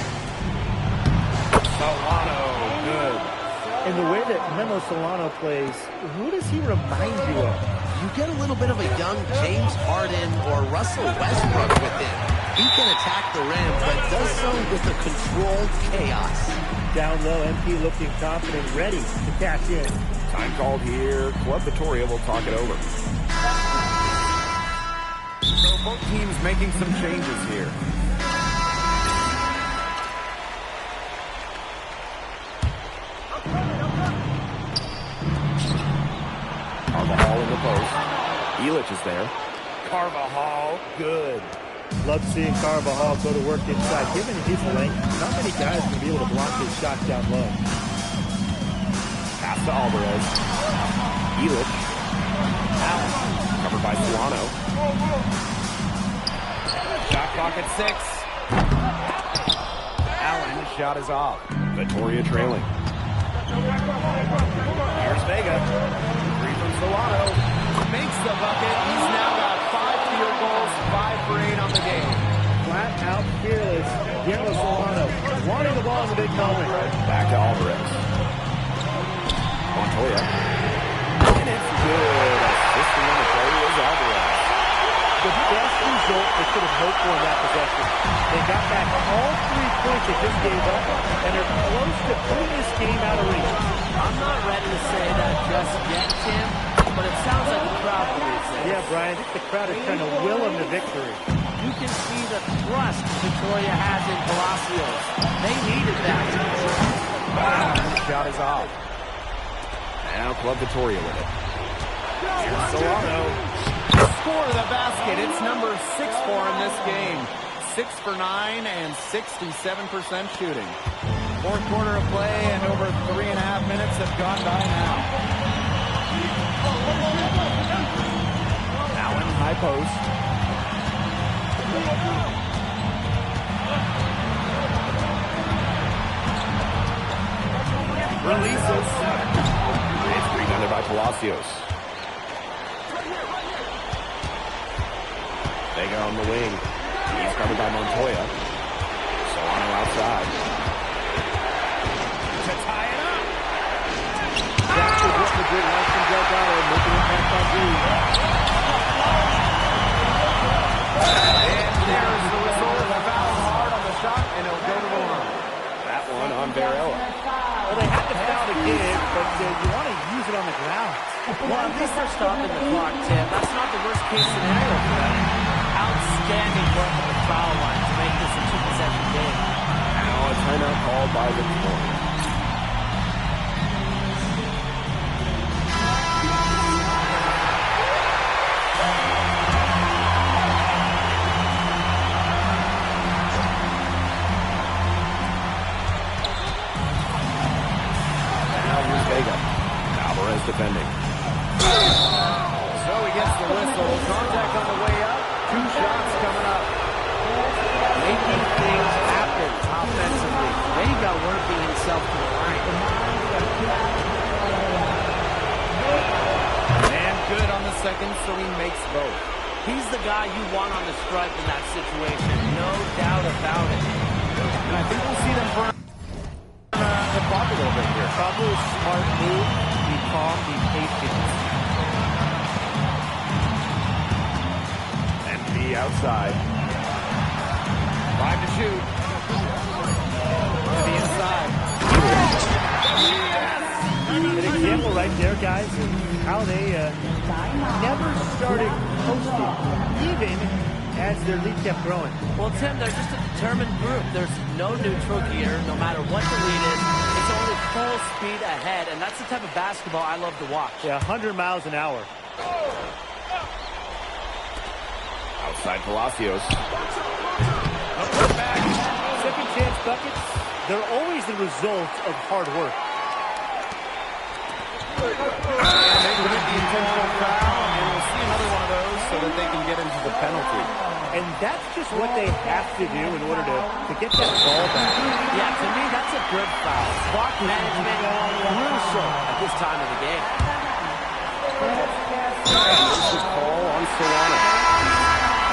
Solano, good. And the way that Memo Solano plays, who does he remind you of? You get a little bit of a young James Harden or Russell Westbrook with him. He can attack the rim, but does so with a controlled chaos. Down low, MP looking confident, ready to cash in. Time called here. Club Vittoria will talk it over. So both teams making some changes here. Carvajal in the post. Elic is there. Carvajal, good. Love seeing Carvajal go to work inside. Given his length, not many guys can be able to block his shot down low. Pass to Alvarez. Elic. Allen. Covered by Solano. Shot clock at 6. Allen, shot is off. Vittoria trailing. Here's Vega. Three from Solano. Makes the bucket. He's now got 5 field goals, 5 for 8 on the game. Flat out fearless. Guillermo Solano wanting the ball in the big moment. Back to Alvarez. Montoya. And it's good. Assisting on the play is Alvarez. the best result they could have hoped for in that possession. They got back all 3 points they just gave up, and they're close to putting this game out of reach. I'm not ready to say that just yet, Tim, but it sounds like the crowd believes it. Yeah, Brian, I think the crowd is trying to will them to victory. You can see the thrust Victoria has in Palacios. They needed that. Shot is off. Now Club Victoria with it. Here's Solano. Score the basket. It's number 6 for him this game. 6 for 9 and 67% shooting. Fourth quarter of play and over 3.5 minutes have gone by now. Allen, high post. Releases. It's rebounded by Palacios. Vega on the wing. He's covered by Montoya. Solano outside. To tie it up. That's what Madrid wants from Delgado, making impact on D. And there's the result. Foul hard on the shot, and it'll go to the line. That one on Varela. Well, they had to foul to give, but you want to use it on the ground. Well, at least they're stopping the clock, Tim. That's not the worst case scenario for them. Outstanding work at the foul line to make this a 2-possession game. Now a timeout called by Victoria. Defending. So he gets the whistle. Contact on the way up. 2 shots coming up. Making things happen offensively. Vega working himself to the line. And good on the second, so he makes both. He's the guy you want on the stripe in that situation. No doubt about it. And I think we'll see them burn the clock a little bit here. Probably a smart move. Be calm, be patient. MP outside. 5 to shoot. To the inside. An example right there, guys, of how they never started coasting, even as their lead kept growing. Well, Tim, they're just a determined group. There's no neutral here, no matter what the lead is. It's only full speed ahead, and that's the type of basketball I love to watch. Yeah, 100 miles an hour. Outside Palacios. Second chance buckets, they're always the result of hard work. And they commit the intentional foul, and we'll see another one of those so that they can get into the penalty. And that's just what they have to do in order to get that ball back. Yeah, to me, that's a good foul. Clock management crucial at this time of the game. This is call on Solano.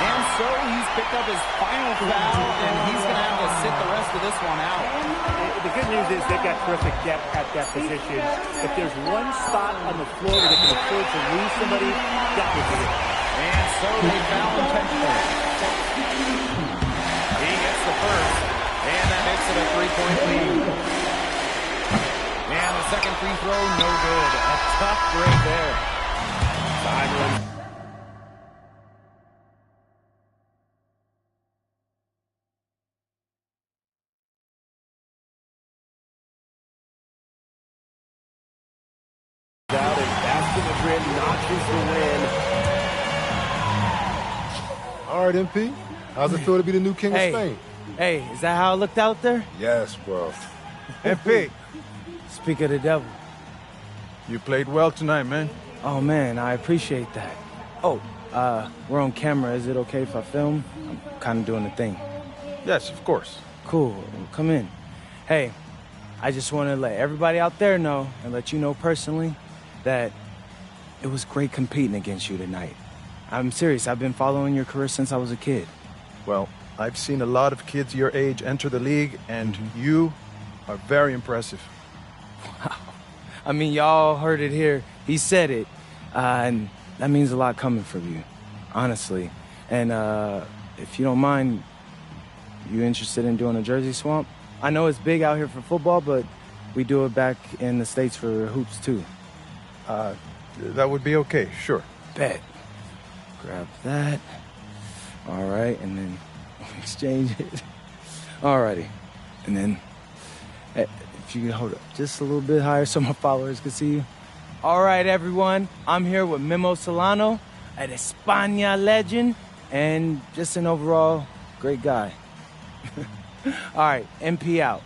And so he's picked up his final foul, and he's going to have to sit the rest of this one out. The good news is they've got terrific depth at that position. If there's one spot on the floor where they can afford to lose somebody, that would be it. And so they foul intentionally. He gets the first, and that makes it a 3-point lead. And the second free throw, no good. A tough break there. Time runs. Out and Basket Madrid notches the win. All right, MP. How's it feel to be the new king of Spain? Hey, is that how it looked out there? Yes, bro. MP. Speak of the devil. You played well tonight, man. Oh, man, I appreciate that. Oh, we're on camera. Is it okay if I film? I'm kind of doing the thing. Yes, of course. Cool. Come in. Hey, I just want to let everybody out there know and let you know personally that it was great competing against you tonight. I'm serious. I've been following your career since I was a kid. Well, I've seen a lot of kids your age enter the league, and you are very impressive. Wow. I mean, y'all heard it here. He said it. And that means a lot coming from you, honestly. And if you don't mind, you interested in doing a jersey swamp? I know it's big out here for football, but we do it back in the States for hoops too. That would be okay, sure. Bet. Grab that. All right, and then exchange it. Alrighty. And then, if you could hold up just a little bit higher so my followers can see you. All right, everyone. I'm here with Memo Solano, an España legend, and just an overall great guy. All right, MP out.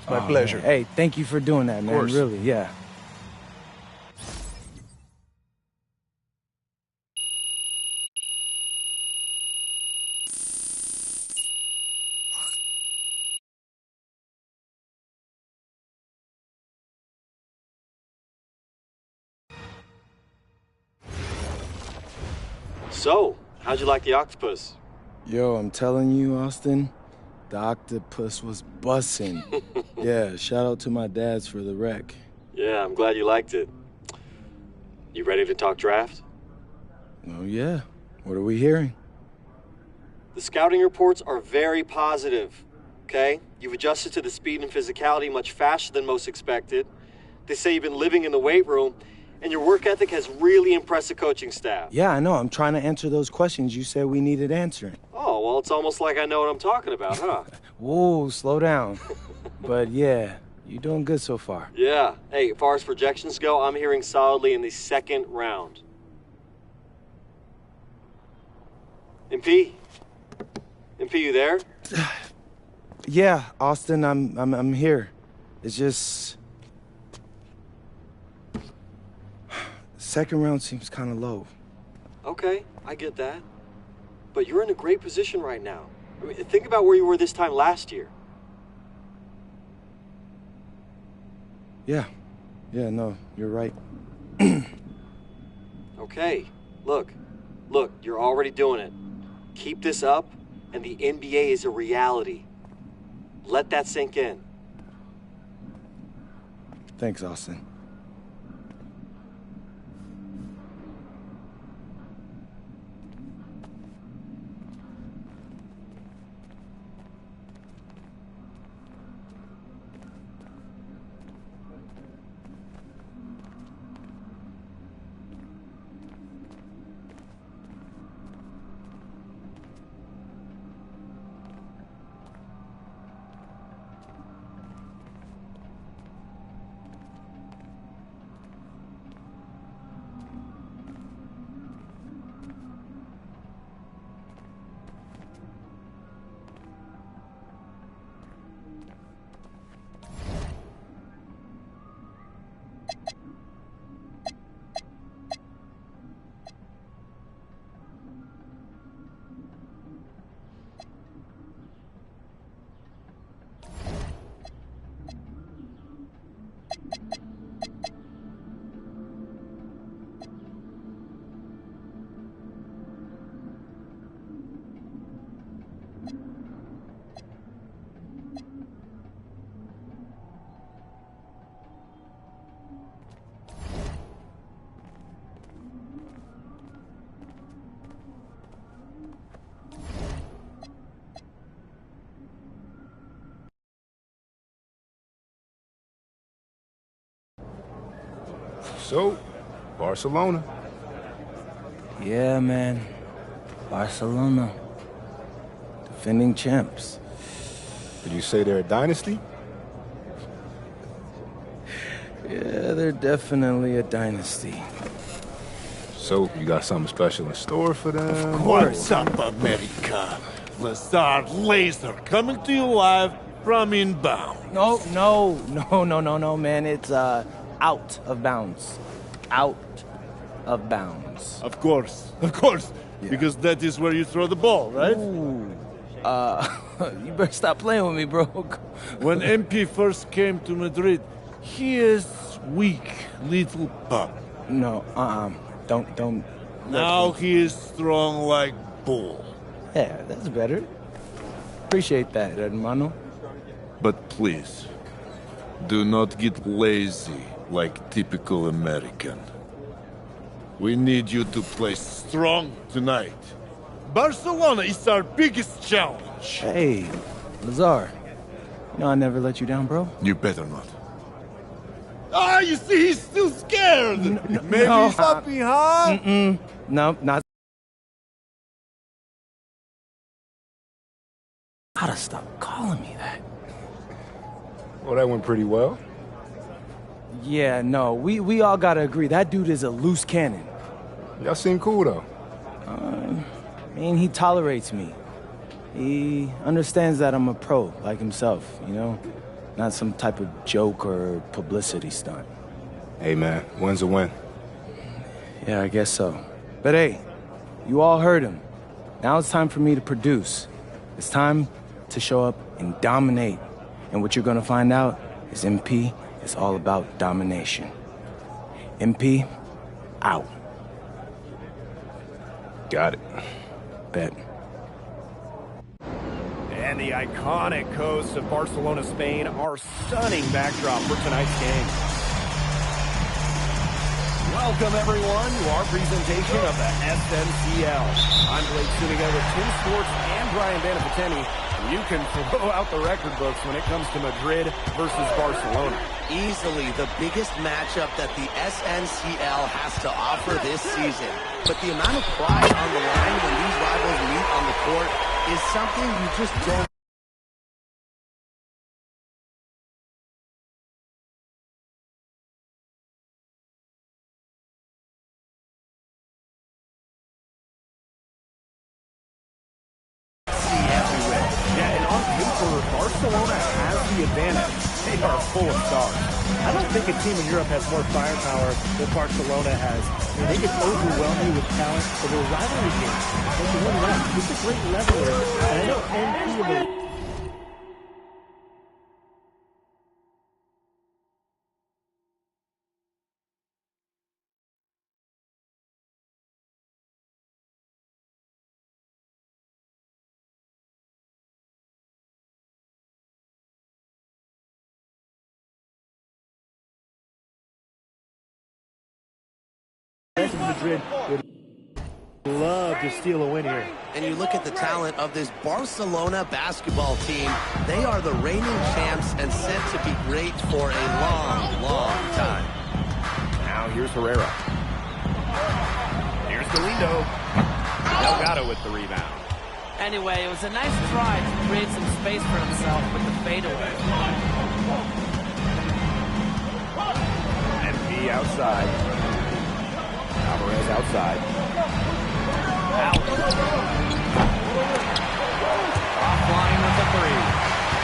It's my pleasure. Man. Hey, thank you for doing that, man. Course. Really, yeah. So, how'd you like the octopus? Yo, I'm telling you, Austin, the octopus was bussin'. Yeah, shout out to my dads for the wreck. Yeah, I'm glad you liked it. You ready to talk draft? Oh, yeah. What are we hearing? The scouting reports are very positive, okay? You've adjusted to the speed and physicality much faster than most expected. They say you've been living in the weight room, and your work ethic has really impressed the coaching staff. Yeah, I know. I'm trying to answer those questions you said we needed answering. Oh, well, it's almost like I know what I'm talking about, huh? Whoa, slow down. But yeah, you're doing good so far. Yeah. Hey, as far as projections go, I'm hearing solidly in the second round. MP? MP, you there? Yeah, Austin, I'm here. It's just... Second round seems kind of low. Okay, I get that. But you're in a great position right now. I mean, think about where you were this time last year. Yeah, no, you're right. Okay, look, you're already doing it. Keep this up, and the NBA is a reality. Let that sink in. Thanks, Austin. So, Barcelona. Yeah, man. Barcelona. Defending champs. Did you say they're a dynasty? Yeah, they're definitely a dynasty. So, you got something special in store for them? What's up, America? Lazard Laser coming to you live from inbound. No, man. It's, out of bounds. Out of bounds. Of course. Yeah. Because that is where you throw the ball, right? Ooh. You better stop playing with me, bro. When MP first came to Madrid, he is weak little pup. No, don't. Now he is strong like bull. Yeah, that's better. Appreciate that, hermano. But please, do not get lazy like typical American. We need you to play strong tonight. Barcelona is our biggest challenge. Hey, Lazar. You know I never let you down, bro. You better not. Ah, you see, he's still scared. Maybe no, he's happy, huh? No, not. Gotta stop calling me that. Well, that went pretty well. Yeah, no, we all gotta agree that dude is a loose cannon. Y'all seem cool, though. I mean, he tolerates me. He understands that I'm a pro, like himself, you know? Not some type of joke or publicity stunt. Hey, man, win's a win. Yeah, I guess so. But hey, you all heard him. Now it's time for me to produce. It's time to show up and dominate. And what you're gonna find out is MP is all about domination. MP, out. Got it. Bet. And the iconic coast of Barcelona, Spain, our stunning backdrop for tonight's game. Welcome, everyone, to our presentation of the SNCL. I'm Blake Zuniga with Tim Sports and Brian Banapateni. You can throw out the record books when it comes to Madrid versus Barcelona. Easily the biggest matchup that the SNCL has to offer this season. But the amount of pride on the line when these rivals meet on the court is something you just don't. Barcelona has the advantage. They are full of stars. I don't think a team in Europe has more firepower than Barcelona has. I mean, they can overwhelm you with talent for their rivalry games. They can win rounds. It's a great leveler. And I know NP in the Madrid would love to steal a win here. And you look at the talent of this Barcelona basketball team. They are the reigning champs and set to be great for a long, long time. Now here's Herrera. Here's Galindo. Delgado with the rebound. Anyway, it was a nice try to create some space for himself with the fadeaway. MP outside. Alvarez outside. Out. Offline with the three.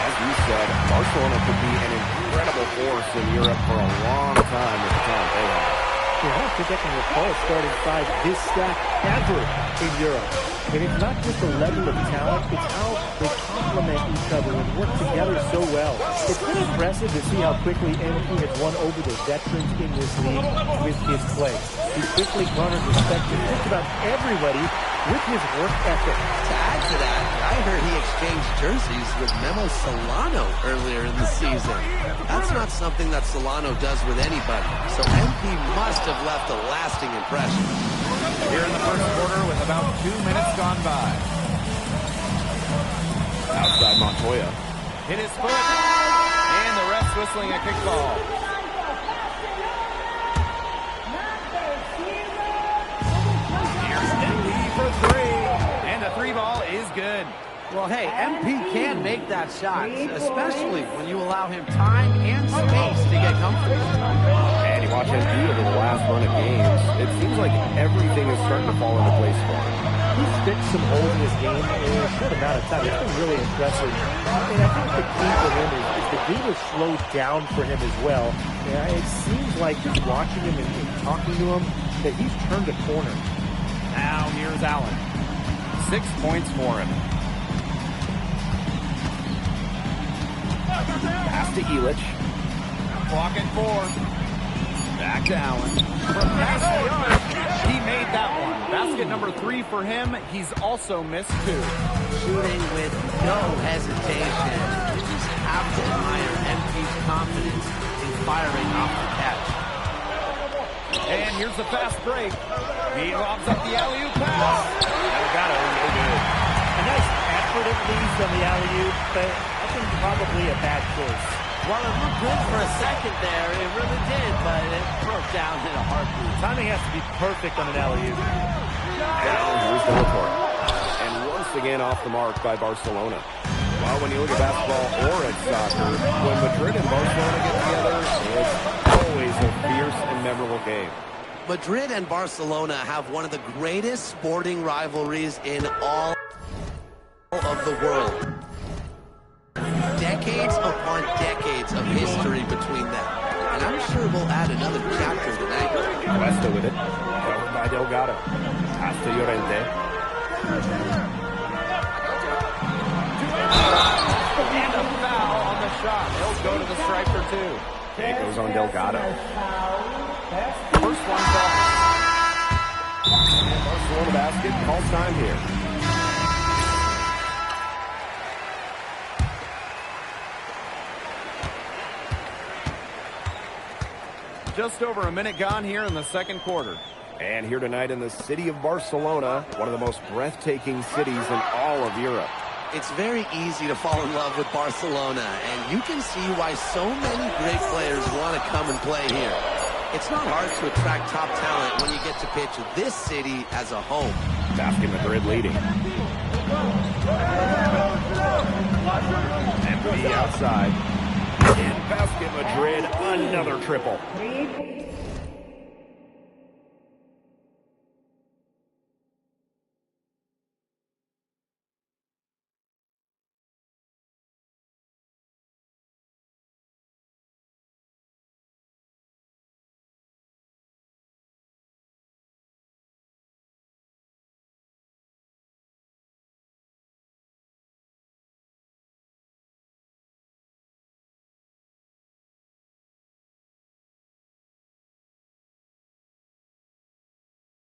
As you said, Barcelona could be an incredible force in Europe for a long time with the talent they have. I don't think I can recall starting five this stacked ever in Europe. And it's not just the level of talent, it's how they complement each other and work together so well. It's been impressive to see how quickly MP has won over the veterans in this league with his play. He's quickly garnered respect from just about everybody with his work ethic. To add to that, I heard he exchanged jerseys with Memo Solano earlier in the season. That's not something that Solano does with anybody, so MP must have left a lasting impression. Here in the first quarter with about 2 minutes gone by. Outside Montoya. Hit his foot, and the ref's whistling a kickball. Here's MP for three, and the three ball is good. Well, hey, MP can make that shot, especially when you allow him time and space to get comfortable. And you watch MP over the last run of games, it seems like everything is starting to fall into place for him. He's fixed some holes in his game in a short amount of time. It's been really impressive. And I think the key for him is the game has slowed down for him as well. And it seems like just watching him and talking to him that he's turned a corner. Now here's Allen. 6 points for him. Pass to Illich. Clock at 4. Back to Allen. From past the arc, he made that one. Basket number 3 for him. He's also missed 2. Shooting with no hesitation. You just have to admire MP's confidence in firing off the catch. And here's the fast break. He lobs up the alley-oop pass. Delgado, no good. A nice effort at least on the alley-oop, but I think probably a bad choice. Well, it looked good for a second there. It really did, but it broke down in a heartbeat. Timing has to be perfect on an alley-oop. Now here's the report. And once again off the mark by Barcelona. Well, when you look at basketball or at soccer, when Madrid and Barcelona get together, it's always a fierce and memorable game. Madrid and Barcelona have one of the greatest sporting rivalries in all of the world. Decades upon decades of history between them. And I'm sure we'll add another chapter tonight. Cuesta with it. Covered by Delgado. Pass to Llorente. And a foul on the shot. He'll go to the stripe for two. It goes on Delgado. First one ball. And Barcelona basket calls time here. Just over a minute gone here in the second quarter. And here tonight in the city of Barcelona, one of the most breathtaking cities in all of Europe. It's very easy to fall in love with Barcelona, and you can see why so many great players want to come and play here. It's not hard to attract top talent when you get to pitch this city as a home. Basket Madrid leading. Empty outside. In basket Madrid, another triple.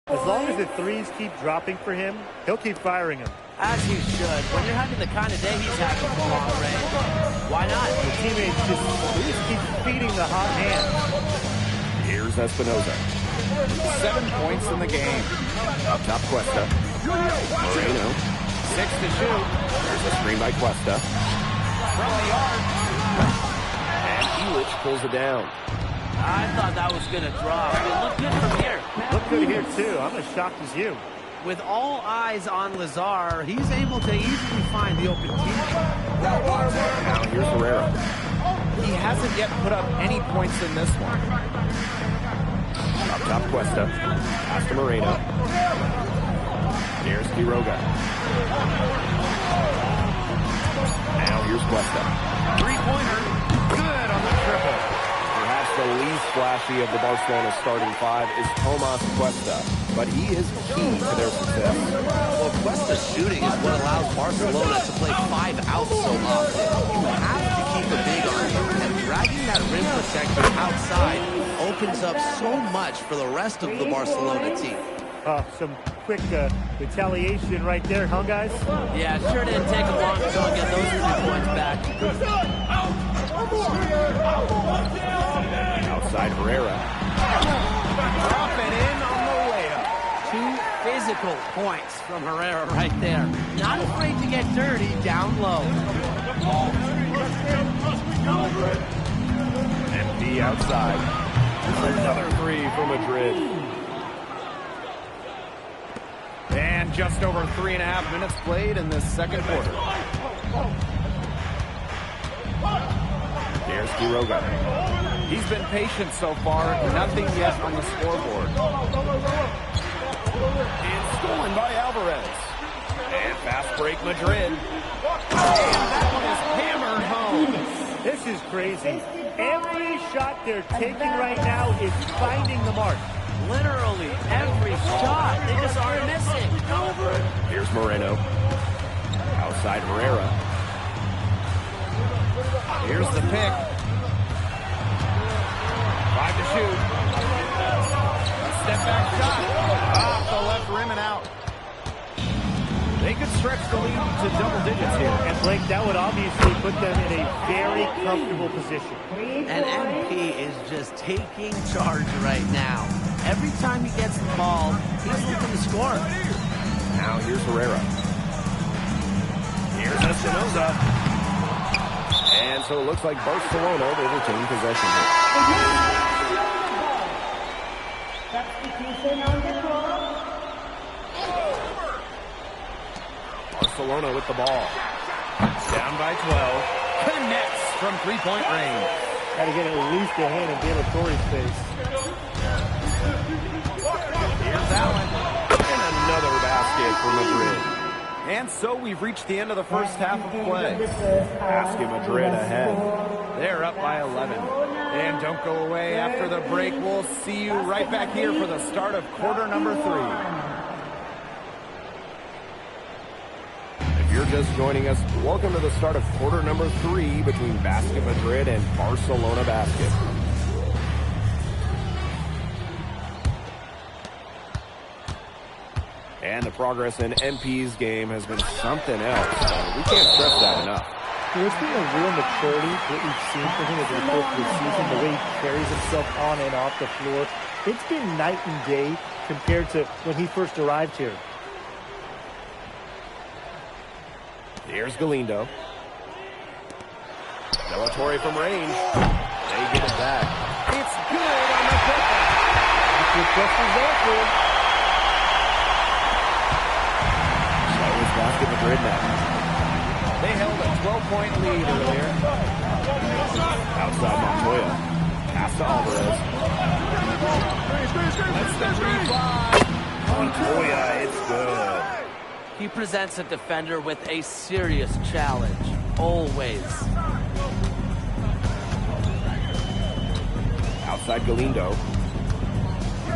As long as the threes keep dropping for him, he'll keep firing them. As he should. When you're having the kind of day he's having from long range, why not? The teammates just keep feeding the hot hand. Here's Espinoza. 7 points in the game. Up top, Cuesta. Moreno. 6 to shoot. There's a screen by Cuesta. From the arc. And Illich pulls it down. I thought that was going to drop. It looked good from here. Looked good here, too. I'm as shocked as you. With all eyes on Lazar, he's able to easily find the open teammate. Now here's Herrera. He hasn't yet put up any points in this one. Up top, Cuesta. Pass to Moreno. Here's Quiroga. Now here's Cuesta. Three-pointer. Good on the triple. The least flashy of the Barcelona starting five is Tomas Cuesta, but he is key to their success. Well, Cuesta's shooting is what allows Barcelona to play 5 out so often. You have to keep a big on him, and dragging that rim protector outside opens up so much for the rest of the Barcelona team. Some quick retaliation right there, huh, guys? Yeah, sure didn't take him long to go and get those 3 points back. Outside Herrera. Drop it in on the layup. 2 physical points from Herrera right there. Not afraid to get dirty down low. Empty outside. Another 3 for Madrid. And just over 3.5 minutes played in this second quarter. Here's Quiroga. He's been patient so far. Nothing yet on the scoreboard. And stolen by Alvarez. And fast break Madrid. And that one is hammered home. This is crazy. Every shot they're taking right now is finding the mark. Literally every shot. They just aren't missing. Here's Moreno. Outside Herrera. Here's the pick. 5 to shoot. A step back shot. Off the left rim and out. They could stretch the lead to double digits here. And Blake, that would obviously put them in a very comfortable position. And MP is just taking charge right now. Every time he gets the ball, he's looking to score. Now here's Herrera. Here's Espinoza. And so it looks like Barcelona will retain possession here. Barcelona with the ball. Down by 12. Connects from three-point range. Got to get at least a hand in De La Torre's face. Here's Allen. And another basket for Madrid. And so we've reached the end of the first half of play. Basket Madrid ahead. They're up by 11. And don't go away after the break. We'll see you right back here for the start of quarter number 3. If you're just joining us, welcome to the start of quarter number 3 between Basket Madrid and Barcelona Basket. And the progress in MP's game has been something else. We can't stress that enough. There's been a real maturity that we've seen from him as we go through the season, the way he carries himself on and off the floor. It's been night and day compared to when he first arrived here. Here's Galindo. De La Torre from range. They get it back. It's good on the putback. Good questions there, Phil. So is Basket Madrid now. They held a 12-point lead earlier. Outside Montoya. Pass to Alvarez. That's the 3-5. Montoya, it's good. He presents a defender with a serious challenge, always. Outside Galindo.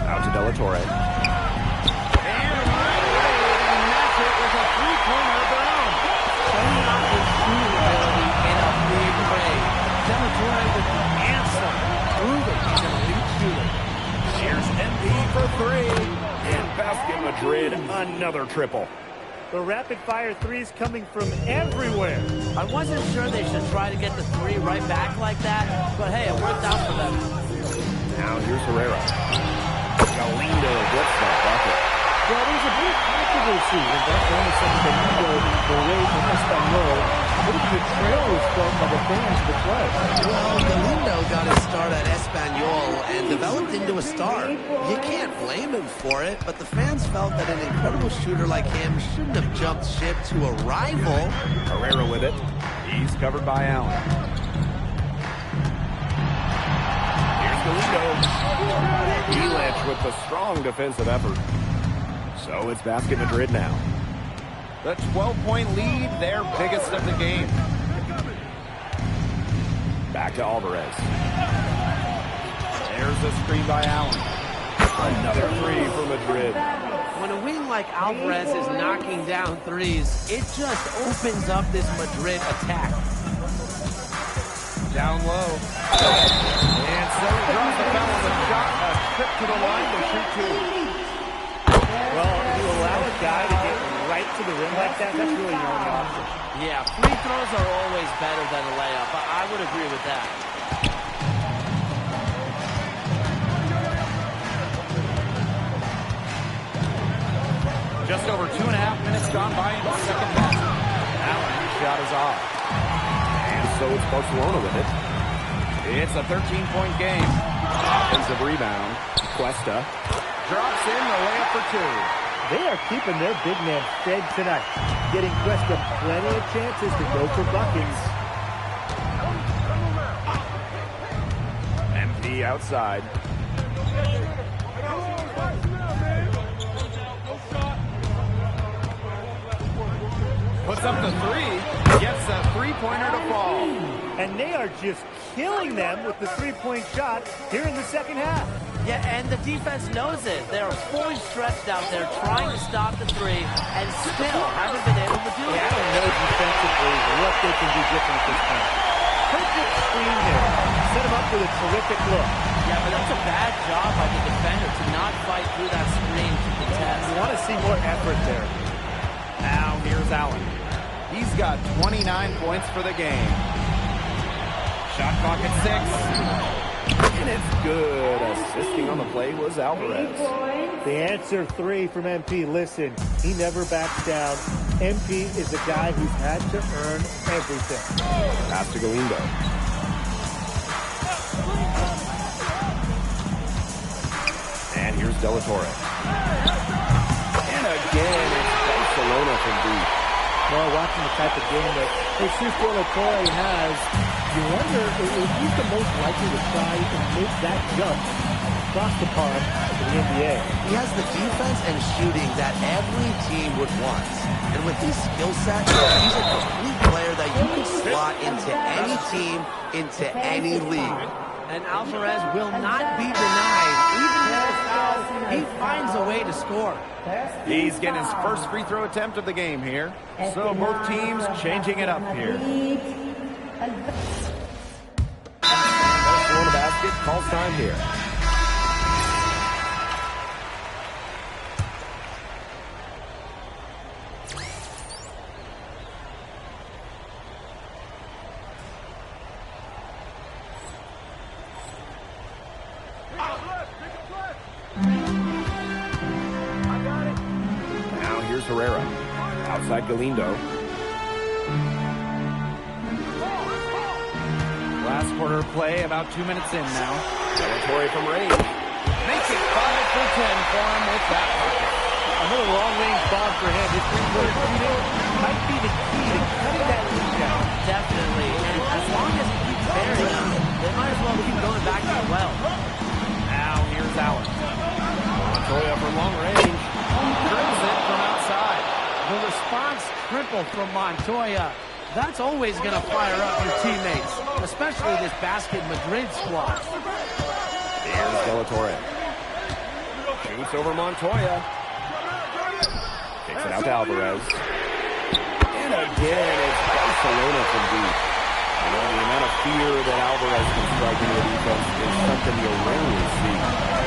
Out to De La Torre. And right away, they match it with a three-pointer of their own. Showing off his shooting ability in a big way. De La Torre with the answer, proving he's an elite shooter. Here's MP for 3. And Basket Madrid, another triple. The rapid-fire threes coming from everywhere. I wasn't sure they should try to get the 3 right back like that, but hey, it worked out for them. Now here's Herrera. Galindo gets that bucket. Well, there's a bit of controversy in Barcelona saying Galindo away from Espanyol. What if the trail was felt by the fans of the club? Well, Galindo got his start at Espanyol and developed into a star. You can't blame him for it, but the fans felt that an incredible shooter like him shouldn't have jumped ship to a rival. Herrera with it. He's covered by Allen. Here's Galindo. Elic with the strong defensive effort. So it's Basket Madrid now. The 12-point lead, their biggest of the game. Back to Alvarez. There's a screen by Allen. Another 3 for Madrid. When a wing like Alvarez is knocking down threes, it just opens up this Madrid attack. Down low. And so he draws the foul on the shot. A trip to the line to shoot 2. Well, if you allow a guy to get right to the rim like that, that's really your only option. Yeah, free throws are always better than a layup. I would agree with that. Just over 2.5 minutes gone by in the second half. Allen's shot is off. And so it's Barcelona with it. It's a 13-point game. Offensive rebound. Cuesta. Drops in the layup for 2. They are keeping their big man fed tonight, getting Cuesta plenty of chances to go for buckets. MP outside. Puts up the 3. Gets a three-pointer to fall. And they are just killing them with the three-point shot here in the second half. Yeah, and the defense knows it. They're fully stressed out there trying to stop the 3 and still haven't been able to do it. I don't know defensively what they can do different at this point. Perfect screen there. Set him up with a terrific look. Yeah, but that's a bad job by the defender to not fight through that screen to contest. You want to see more effort there. Now here's Allen. He's got 29 points for the game. Shot clock at 6. And it's good. Assisting on the play was Alvarez. The answer 3 from MP. Listen, he never backs down. MP is a guy who's had to earn everything. Pass to Galindo. And here's De La Torre. And again, it's Barcelona from deep. Well, watching the type of game that Jesus De La Torre has, you wonder if he's the most likely to try and make that jump across the pond to the NBA. He has the defense and shooting that every team would want. And with his skill set, he's a complete player that you can slot into any team, into any league. And Alvarez will not be denied. Even with the foul, he finds a way to score. He's getting his first free throw attempt of the game here. So both teams changing it up here. Barcelona basket, calls time here. Now here's Herrera. Outside Galindo. Last quarter of play, about 2 minutes in now. De La Torre from range. Makes it 5 for 10 for him with that bucket. Another long-range bomb for him. His three-point shooting might be the key to cutting that lead down. Definitely. And as long as he keeps burying them, they might as well keep going back to the well. Now here's Allen. Montoya for long range. Trims it from outside. The response triple from Montoya. That's always going to fire up your teammates, especially this Basket Madrid squad. Here's De La Torre. Shoots over Montoya. Kicks it out to Alvarez. And again, it's Barcelona from deep. You know, the amount of fear that Alvarez can strike into the defense is something you'll rarely see.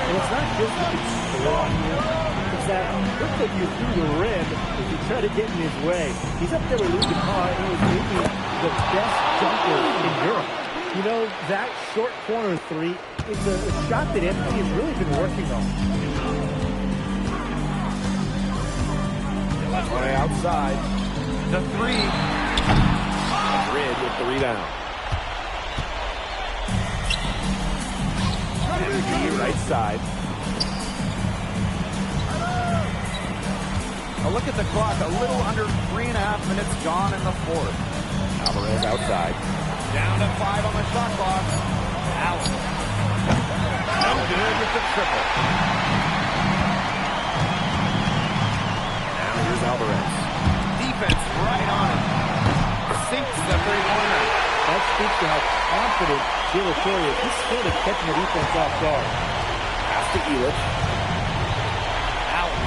And it's not just that he's strong here. It's that he'll put you through the rim if you try to get in his way. He's up there with Luka Carr, and he's maybe the best dunker in Europe. You know, that short corner three is a shot that MP has really been working on. Play outside. The three. Madrid with the rebound. MP right side. A look at the clock. A little under 3.5 minutes gone in the fourth. Alvarez outside. Down to 5 on the shot clock. Allen. No good with the triple. Now here's Alvarez. Defense right on it. Sinks the three-pointer. That speaks to how confident De La Torre is. He's scared of catching the defense off guard. Pass to Illich. Allen.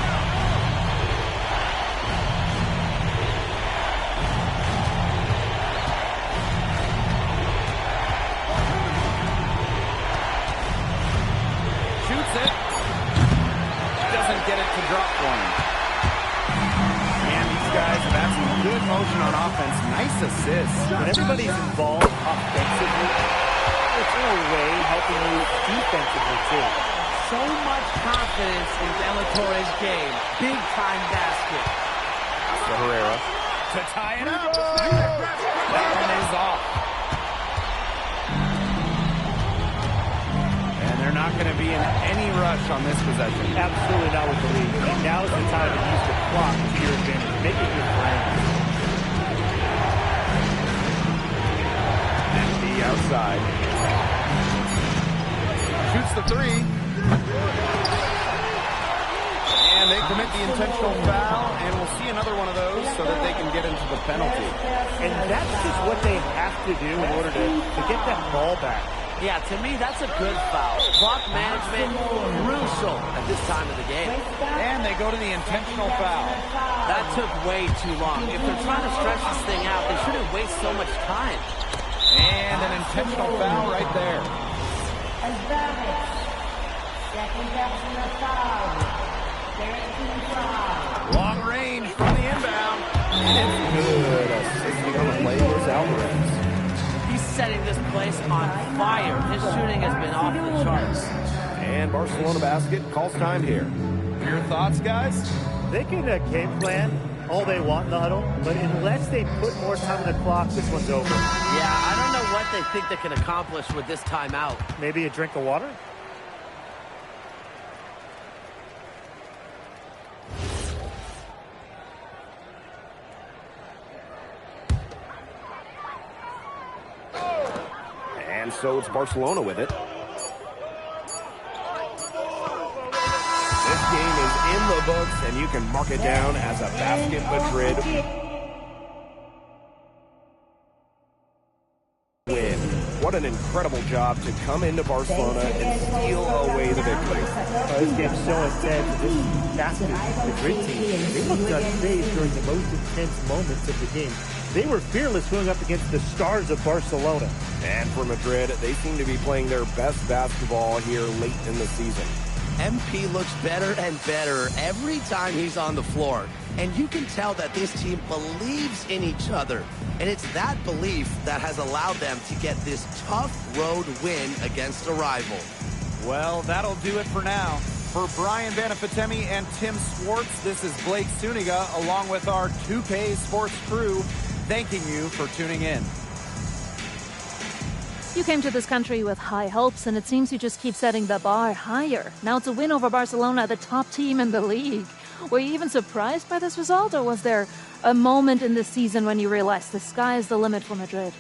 Shoots it. Doesn't get it to drop one. And these guys have had some good motion on offense. Nice assist. When everybody's involved offensively, it's in a way helping you defensively too. So much confidence in De La Torre's game. Big time basket. To Herrera. To tie it up. That one is off. And they're not going to be in any rush on this possession. Absolutely not with the lead. Now is the time to use the clock to your advantage. Make it your friend. MP outside. Shoots the three. And they commit the intentional foul, and we'll see another one of those so that they can get into the penalty. And that's just what they have to do in order to get that ball back. Yeah, to me, that's a good foul. Clock management, crucial at this time of the game. And they go to the intentional foul. That took way too long. If they're trying to stretch this thing out, they shouldn't waste so much time. And an intentional foul right there. Long range from the inbound. And it's good. Assisting on the play was Alvarez. He's setting this place on fire. His shooting has been off the charts. And Barcelona basket calls time here. Your thoughts, guys? They can game plan all they want in the huddle, but unless they put more time on the clock, this one's over. Yeah, I don't know what they think they can accomplish with this timeout. Maybe a drink of water? And so it's Barcelona with it. This game is in the books, and you can mark it down as a Basket Madrid win. What an incredible job to come into Barcelona and steal away the victory. This game's so intense. This Basket Madrid team, they looked unfazed during the most intense moments of the game. They were fearless going up against the stars of Barcelona. And for Madrid, they seem to be playing their best basketball here late in the season. MP looks better and better every time he's on the floor. And you can tell that this team believes in each other. And it's that belief that has allowed them to get this tough road win against a rival. Well, that'll do it for now. For Brian Banafitemi and Tim Swartz, this is Blake Suniga along with our 2K Sports crew, thanking you for tuning in. You came to this country with high hopes, and it seems you just keep setting the bar higher. Now it's a win over Barcelona, the top team in the league. Were you even surprised by this result, or was there a moment in this season when you realized the sky is the limit for Madrid?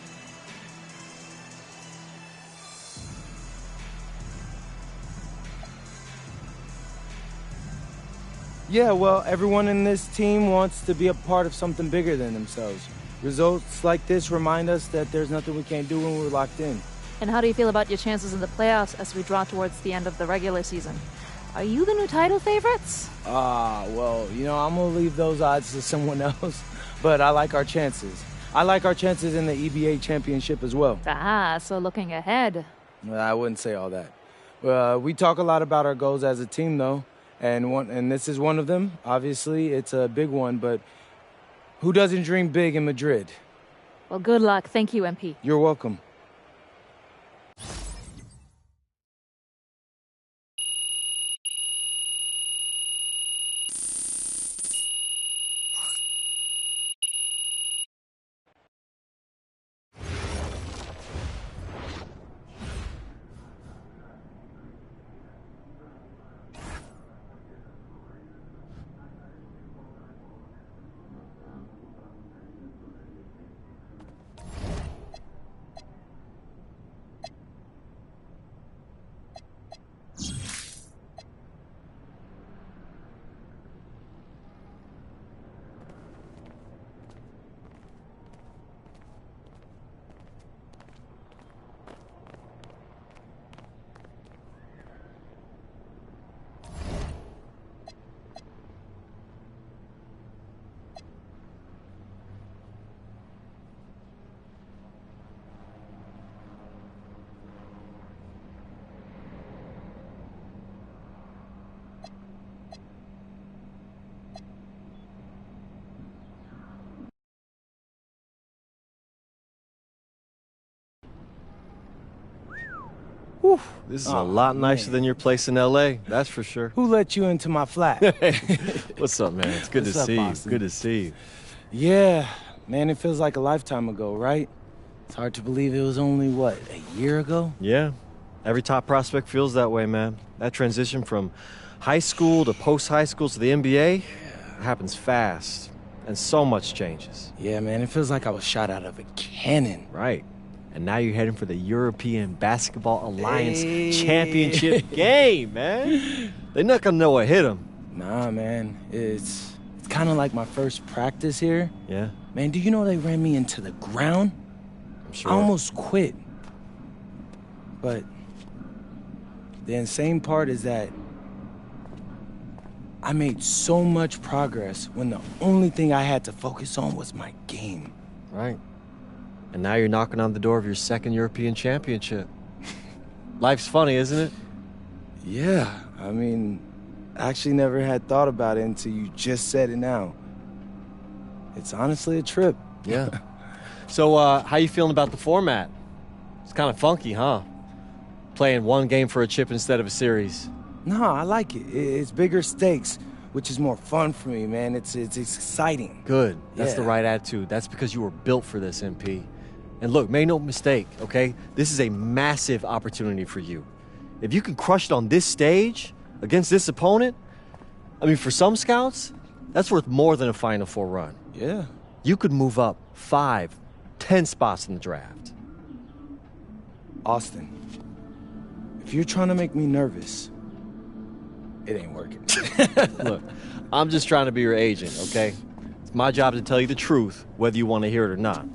Yeah, well, everyone in this team wants to be a part of something bigger than themselves. Results like this remind us that there's nothing we can't do when we're locked in. And how do you feel about your chances in the playoffs as we draw towards the end of the regular season? Are you the new title favorites? Well, you know, I'm going to leave those odds to someone else, but I like our chances. I like our chances in the EBA championship as well. So looking ahead. Well, I wouldn't say all that. We talk a lot about our goals as a team, though, and this is one of them. Obviously, it's a big one, but who doesn't dream big in Madrid? Well, good luck. Thank you, MP. You're welcome. Whew, this is a lot nicer than your place in L.A., that's for sure. Who let you into my flat? What's up, man? It's good to see you. Good to see you. Yeah, man, it feels like a lifetime ago, right? It's hard to believe it was only, what, a year ago? Yeah, every top prospect feels that way, man. That transition from high school to post-high school to the NBA happens fast, and so much changes. Yeah, man, it feels like I was shot out of a cannon. Right. And now you're heading for the European Basketball Alliance Championship game, man. They're not going to know what hit them. Nah, man. It's kind of like my first practice here. Yeah? Man, do you know they ran me into the ground? I'm sure. I almost quit. But the insane part is that I made so much progress when the only thing I had to focus on was my game. Right. And now you're knocking on the door of your second European championship. Life's funny, isn't it? Yeah, I mean, I actually never had thought about it until you just said it now. It's honestly a trip. Yeah. So, how you feeling about the format? It's kind of funky, huh? Playing one game for a chip instead of a series. No, I like it. It's bigger stakes, which is more fun for me, man. It's exciting. Good. That's the Yeah. right attitude. That's because you were built for this, MP. And look, make no mistake, okay? This is a massive opportunity for you. If you can crush it on this stage against this opponent, I mean, for some scouts, that's worth more than a Final Four run. Yeah. You could move up 5, 10 spots in the draft. Austin, if you're trying to make me nervous, it ain't working. Look, I'm just trying to be your agent, okay? It's my job to tell you the truth, whether you want to hear it or not.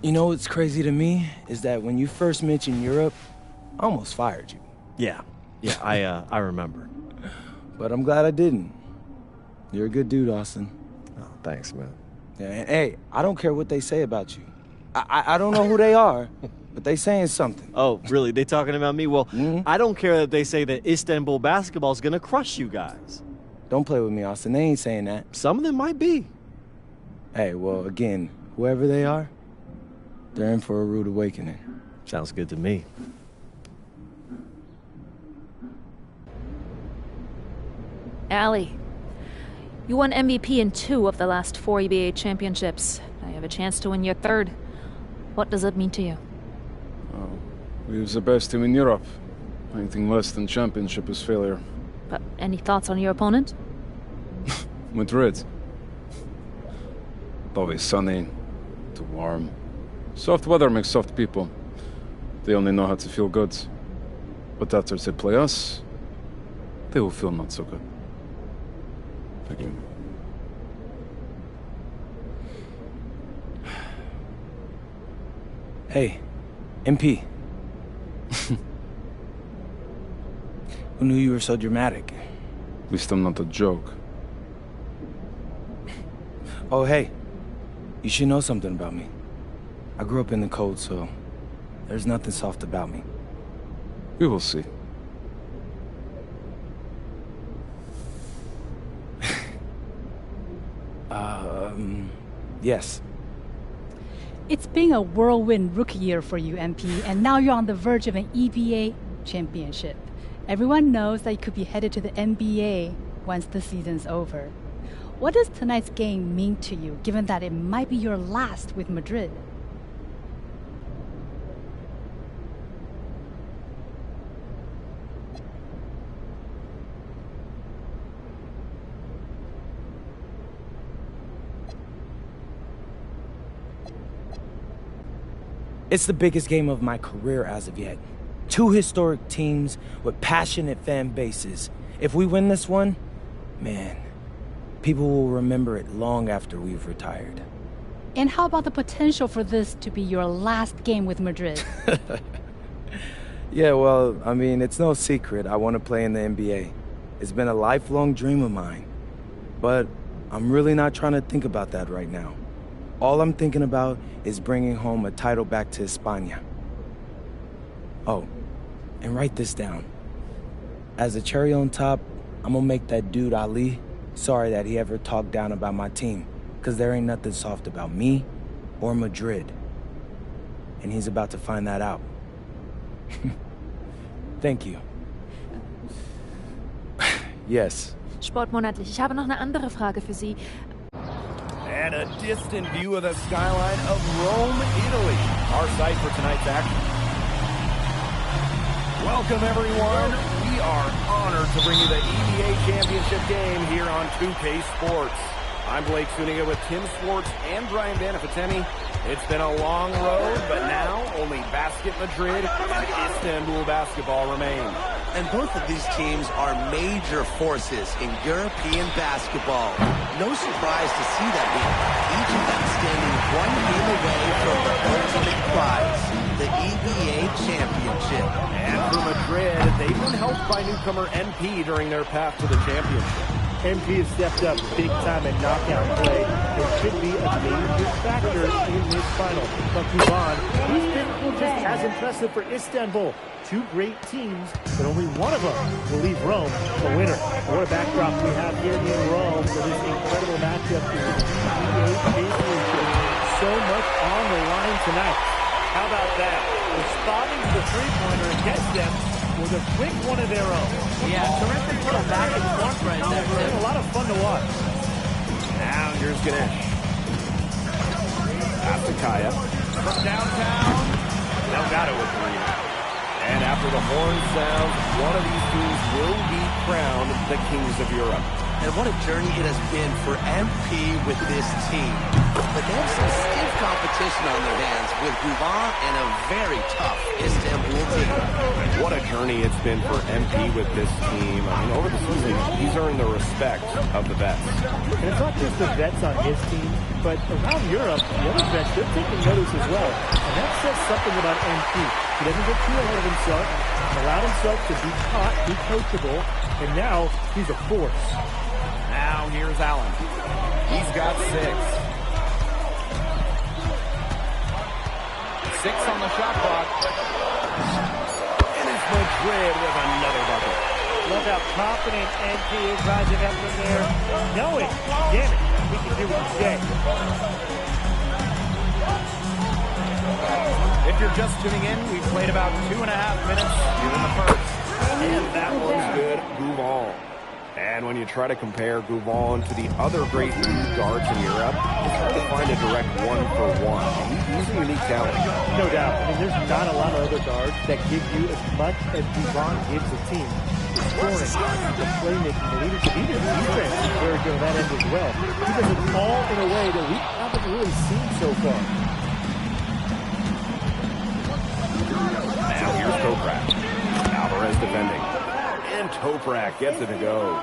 You know what's crazy to me is that when you first mentioned Europe, I almost fired you. Yeah, I remember. But I'm glad I didn't. You're a good dude, Austin. Oh, thanks, man. Yeah, and hey, I don't care what they say about you. I don't know who they are, but they saying something. Oh, really? They talking about me? Well, I don't care that they say that Istanbul basketball is going to crush you guys. Don't play with me, Austin. They ain't saying that. Some of them might be. Hey, well, again, whoever they are, they're in for a rude awakening. Sounds good to me. Allie, you won MVP in 2 of the last 4 EBA championships. Now you have a chance to win your 3rd. What does it mean to you? We was the best team in Europe. Anything less than championship is failure. But any thoughts on your opponent? Madrid. Always sunny, too warm. Soft weather makes soft people. They only know how to feel good. But after they play us, they will feel not so good. Thank you. Hey, MP. Who knew you were so dramatic? At least I'm not a joke. Oh, hey. You should know something about me. I grew up in the cold, so there's nothing soft about me. We will see. Yes. It's been a whirlwind rookie year for you, MP, and now you're on the verge of an EBA championship. Everyone knows that you could be headed to the NBA once the season's over. What does tonight's game mean to you, given that it might be your last with Madrid? It's the biggest game of my career as of yet. 2 historic teams with passionate fan bases. If we win this one, man, people will remember it long after we've retired. And how about the potential for this to be your last game with Madrid? Yeah, well, I mean, it's no secret I want to play in the NBA. It's been a lifelong dream of mine. But I'm really not trying to think about that right now. All I'm thinking about is bringing home a title back to España. Oh, and write this down. As a cherry on top, I'm gonna make that dude Ali sorry that he ever talked down about my team, because there ain't nothing soft about me or Madrid. And he's about to find that out. Thank you. Yes. Sportmonatlich, ich habe noch eine andere Frage für Sie. And a distant view of the skyline of Rome, Italy. Our site for tonight's action. Welcome, everyone. We are honored to bring you the EBA Championship game here on 2K Sports. I'm Blake Suniga with Tim Swartz and Brian Banafiteni. It's been a long road, but now only Basket Madrid and Istanbul basketball remain. And both of these teams are major forces in European basketball. No surprise to see that here. Each of them standing one game away from the ultimate prize, the EBA Championship. And for Madrid, they've been helped by newcomer NP during their path to the championship. MP has stepped up big time in knockout play and should be a major factor in this final. But Kuban, he's been just as impressive for Istanbul. 2 great teams, but only one of them will leave Rome the winner. What a backdrop we have here in Rome for this incredible matchup in the EBA Championship. So much on the line tonight. How about that? responding to the three-pointer and gets them with a quick one of their own. Yeah, terrific little back and forth right there, Tim. A lot of fun to watch. Now here's Ganesh. Pass to Kaya. From downtown, Delgado with the rebound. And after the horn sounds, one of these teams will be crowned the Kings of Europe. And what a journey it has been for MP with this team. But they have some stiff competition on their hands with Guvan and a very tough Istanbul team. What a journey it's been for MP with this team. I mean, over the season, he's earned the respect of the vets. And it's not just the vets on his team, but around Europe, the other vets, they're taking notice as well. And that says something about MP. He doesn't get too ahead of himself, allowed himself to be taught, be coachable, and now he's a force. Now here's Allen. He's got 6. 6 on the shot clock. And it's Madrid with another bucket. Love how confident NP is rising up from there, knowing, damn it, he can do what he said. If you're just tuning in, we've played about 2.5 minutes here in the first. And that one's good. Guvan. And when you try to compare Guvan to the other great guards in Europe, it's hard to find a direct one-for-one. He's a unique talent. No doubt. I mean, there's not a lot of other guards that give you as much as Guvan gives the team. The scoring, the playmaking, the leadership, even the defense is very good on that end as well. He does it all in a way that we haven't really seen so far. Now here's Toprak. Alvarez defending. And Toprak gets it to go.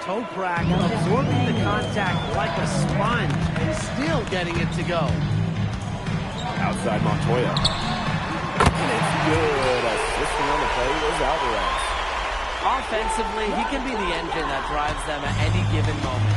Toprak absorbing the contact like a sponge and still getting it to go. Outside Montoya. And it's good. Assisting on the play was Alvarez. Offensively, he can be the engine that drives them at any given moment.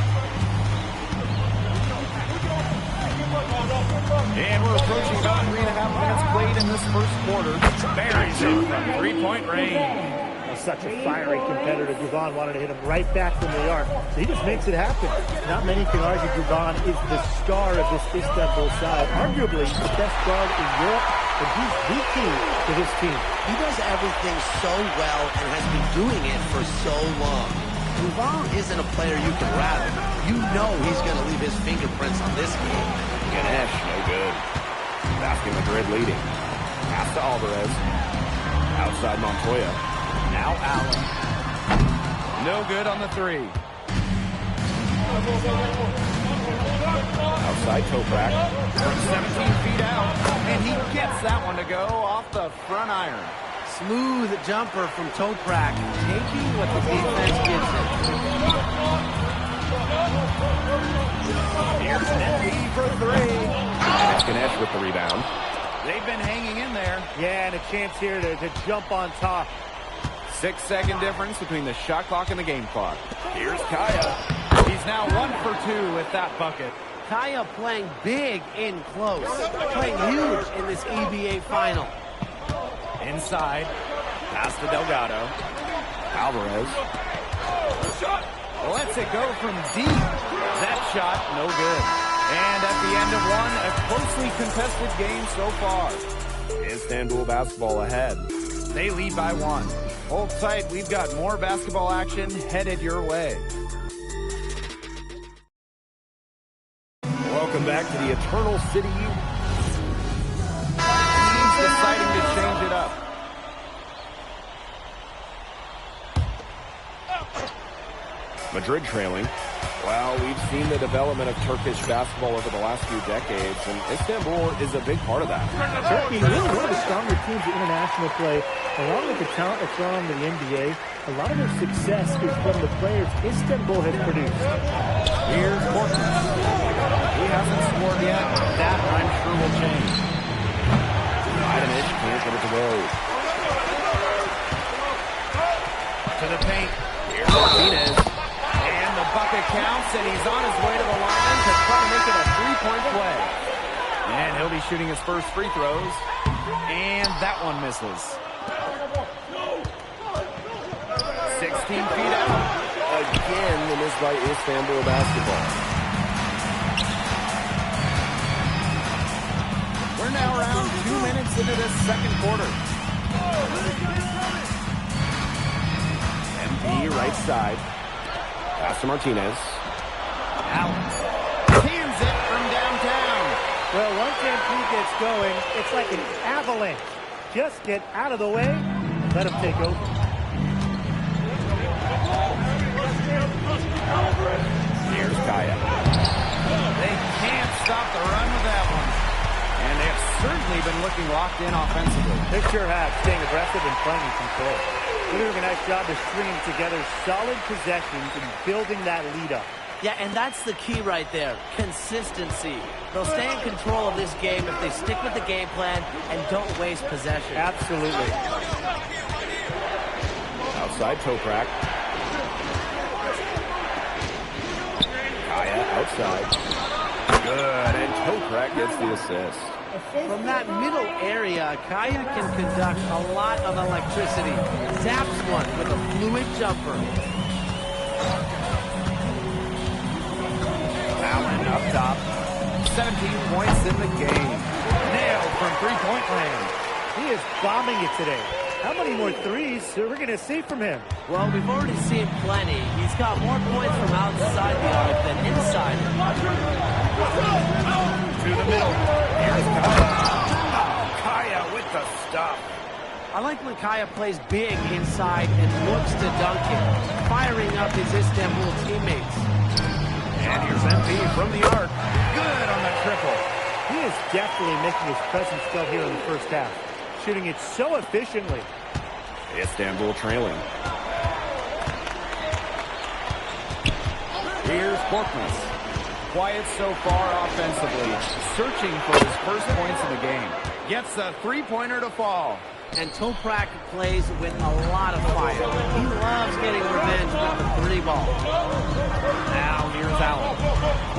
And we're approaching about 3.5 minutes played in this first quarter. Buries it from three-point range. Such a fiery competitor. Guvan wanted to hit him right back from the arc. So he just makes it happen. Not many can argue Guvan is the star of this Istanbul side. Arguably the best guard in Europe, but he's the key to this team. He does everything so well and has been doing it for so long. Guvan isn't a player you can rattle. You know he's going to leave his fingerprints on this game. Ganesh, no good. Basket Madrid leading. Pass to Alvarez. Outside Montoya. Now Allen. No good on the 3. Outside Toprak. From 17 feet out. And he gets that one to go off the front iron. Smooth jumper from Toprak, taking what the defense gives him. Here's NP for 3. And it's Ganesh with the rebound. They've been hanging in there. Yeah, and a chance here to jump on top. 6-second difference between the shot clock and the game clock. Here's Kaya. He's now 1 for 2 with that bucket. Kaya playing big in close, playing huge in this EBA final. Inside. Pass to Delgado. Alvarez. Lets it go from deep. That shot, no good. And at the end of one, a closely contested game so far. Istanbul basketball ahead. They lead by 1. Hold tight, we've got more basketball action headed your way. Welcome back to the Eternal City. He's deciding to change it up. Madrid trailing. Well, we've seen the development of Turkish basketball over the last few decades, and Istanbul is a big part of that. Turkey, really one of the stronger teams in international play, along with the talent that's on the NBA. A lot of their success is from the players Istanbul has produced. Here's Portland. He hasn't scored yet. That, I'm sure, will change. Idanic can't get it to go. To the paint. Here's Martinez. And the bucket counts, and he's on his way to the line to try to make it a three-point play. And he'll be shooting his first free throws. And that one misses. 16 feet out. Again, the miss by Istanbul basketball. We're now around 2 minutes minutes into this second quarter. MP right side. Pass to Martinez. Allen cans it from downtown. Well, once MP gets going, it's like an avalanche. Just get out of the way and let him take over. Here's Kaya. They can't stop the run with that one. And they have certainly been looking locked in offensively. They sure have, staying aggressive and playing in control. They're doing a nice job of stringing together solid possessions and building that lead up. Yeah, and that's the key right there, consistency. They'll stay in control of this game if they stick with the game plan and don't waste possession. Absolutely. Outside Toprak. Kaya outside. Good, and Toprak gets the assist. From that middle area, Kaya can conduct a lot of electricity. Zaps one with a fluid jumper. Allen up top. 17 points in the game. Nailed from three-point land. He is bombing it today. How many more threes are we going to see from him? Well, we've already seen plenty. He's got more points from outside the arc than inside. To the middle. Here's Kaya. Kaya with the stop. I like when Kaya plays big inside and looks to dunk it, firing up his Istanbul teammates. And here's MP from the arc. Good on the triple. He is definitely making his presence felt here in the first half, shooting it so efficiently. Istanbul trailing. Here's Korkmaz. Quiet so far offensively, searching for his first points in the game. Gets the three-pointer to fall. And Toprak plays with a lot of fire. He loves getting revenge with the three ball. Now here's Allen.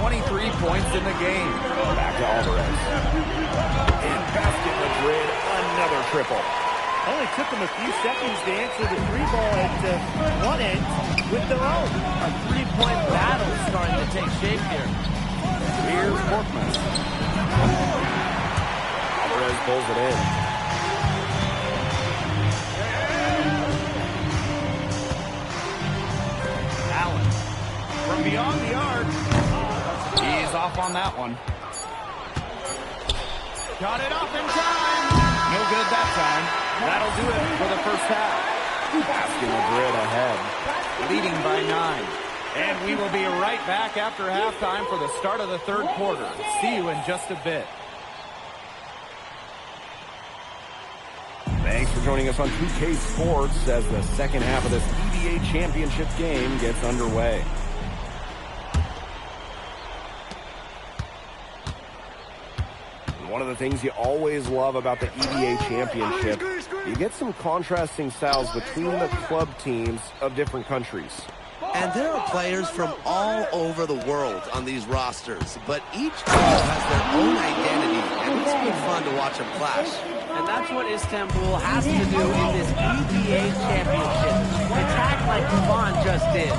23 points in the game. Back to Alvarez. And Basket Madrid, another triple. Only took them a few seconds to answer the three ball at one end with their own. A three-point battle starting to take shape here. Here's Korkmaz. Alvarez pulls it in. Allen from beyond the arc. He's off on that one. Got it off in time. No good that time. That'll do it for the first half. Basket Madrid ahead, leading by 9. And we will be right back after halftime for the start of the third quarter. See you in just a bit. Thanks for joining us on 2K Sports as the second half of this EBA championship game gets underway. One of the things you always love about the EBA championship, you get some contrasting styles between the club teams of different countries. And there are players from all over the world on these rosters, but each club has their own identity, and it's been fun to watch them clash. And that's what Istanbul has to do in this EBA championship. Attack like Kuvon just did.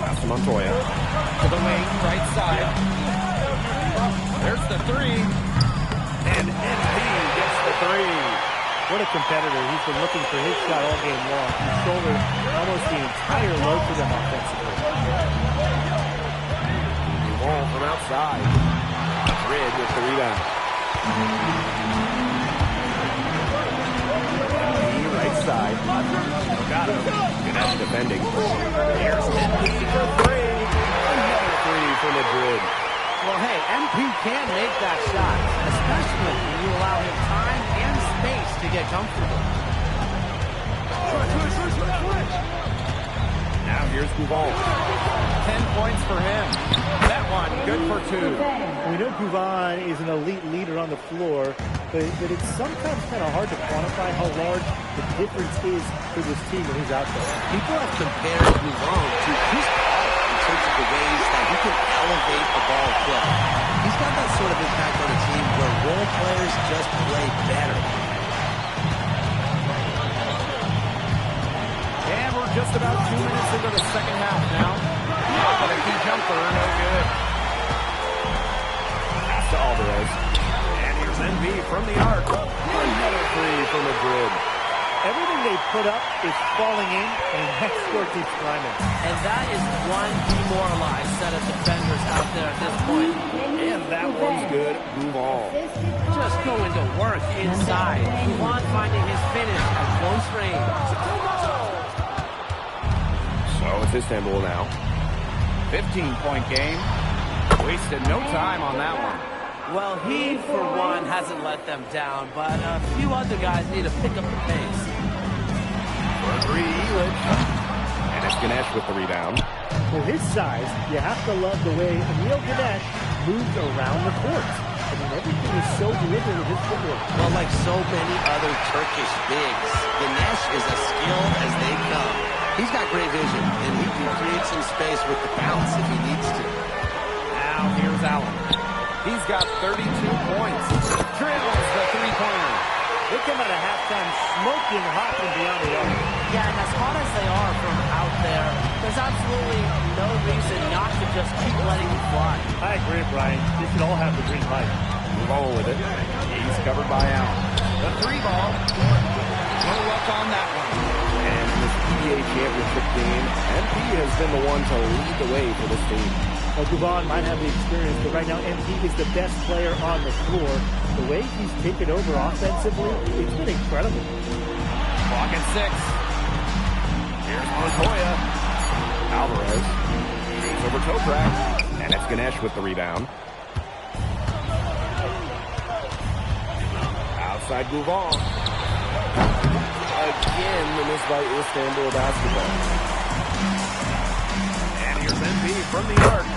Pass to Montoya. To the wing, right side. There's the three. And MP gets the three. What a competitor. He's been looking for his shot all game long. He shouldered almost the entire load for them offensively. Ball from outside. Madrid with the rebound. MP right side. Got him. Good at defending. Here's MP for three. Another three for Madrid. Well, hey, MP can make that shot, especially when you allow him time and space to get comfortable. Now here's Kuvon. 10 points for him. That one, good for 2. We know Kuvon is an elite leader on the floor, but it's sometimes kind of hard to quantify how large the difference is for this team when he's out there. People have compared Kuvon to his in terms of the ways that he can elevate the ball quick. He's got that sort of impact on a team where role players just play better. And we're just about 2 minutes into the second half now. But a key jumper, no good. Pass to Alvarez. they put up is falling in, and that score keeps climbing. And that is one demoralized set of defenders out there at this point. And that one's good. Move on. Just going to work inside. Guvon finding his finish at close range. So it's Istanbul now. 15-point game. Wasted no time on that one. Well, he, for one, hasn't let them down, but a few other guys need to pick up the pace. For three, Ilic. And it's Ganesh with the rebound. For his size, you have to love the way Emil Ganesh moves around the court. I mean, everything is so deliberate with his footwork. Well, like so many other Turkish bigs, Ganesh is as skilled as they come. He's got great vision, and he can create some space with the bounce if he needs to. Now here's Allen. He's got 32 points. Drills the three-pointer. They come out of halftime smoking hot from beyond the arc. Yeah, and as hot as they are from out there, there's absolutely no reason not to just keep letting them fly. I agree, Brian. They should all have the green light. Move on with it. He's covered by Allen. The three ball. No luck on that one. And in this PBA championship game, MP has been the one to lead the way for this team. Well, Guvon might have the experience, but right now MP is the best player on the floor. The way he's taken over offensively, it's been incredible. Clock at 6. Here's Montoya. Alvarez shoots over Toprak, and it's Ganesh with the rebound. Outside Guvon. Again, the miss by Istanbul basketball. And here's MP from the arc.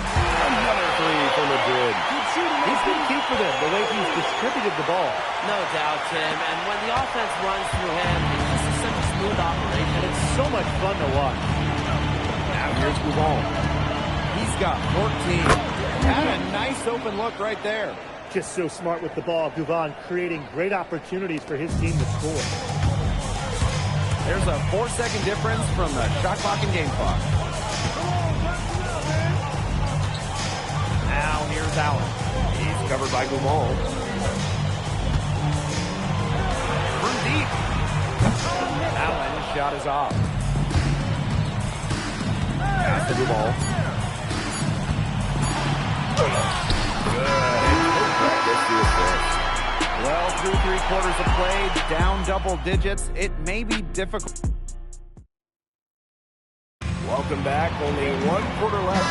Another three for Madrid. He's been key for them, the way he's distributed the ball. No doubt, Tim. And when the offense runs through him, it's just such a smooth operation. And it's so much fun to watch. Now here's Guvon. He's got 14. Had a nice open look right there. Just so smart with the ball. Guvon creating great opportunities for his team to score. There's a 4-second difference from the shot clock and game clock. Now here's Allen. He's covered by Guvon. From deep. Allen's shot is off. Pass to Guvon. Good. Well, through 3 quarters of play, down double digits. It may be difficult. Welcome back. Only 1 quarter left.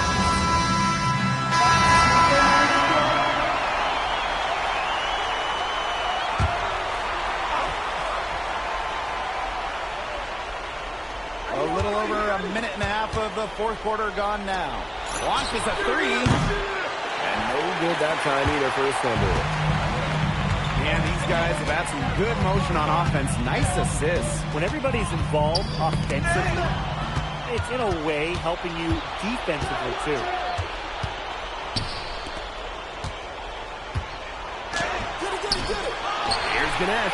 A little over a minute and a half of the 4th quarter gone now. Launches a 3. And no good that time either for Istanbul. And these guys have had some good motion on offense. Nice assists. When everybody's involved offensively, it's in a way helping you defensively too. Here's Ganesh.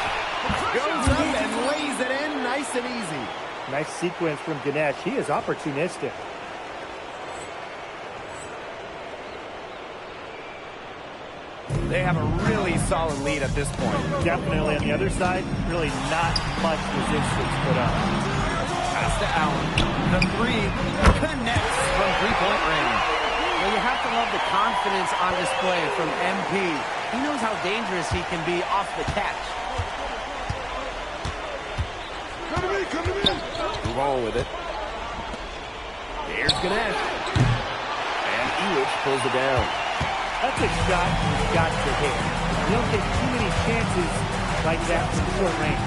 Goes up and lays it in nice and easy. Nice sequence from Ganesh. He is opportunistic. They have a really solid lead at this point. Definitely on the other side, really not much resistance put up. Pass to Allen. The 3 connects from three-point range. Well, you have to love the confidence on display from MP. He knows how dangerous he can be off the catch. Come to me, come to me. Move on with it. Here's Ganesh. And Ilic pulls it down. That's a shot you've got to hit. You don't get too many chances like that from short range.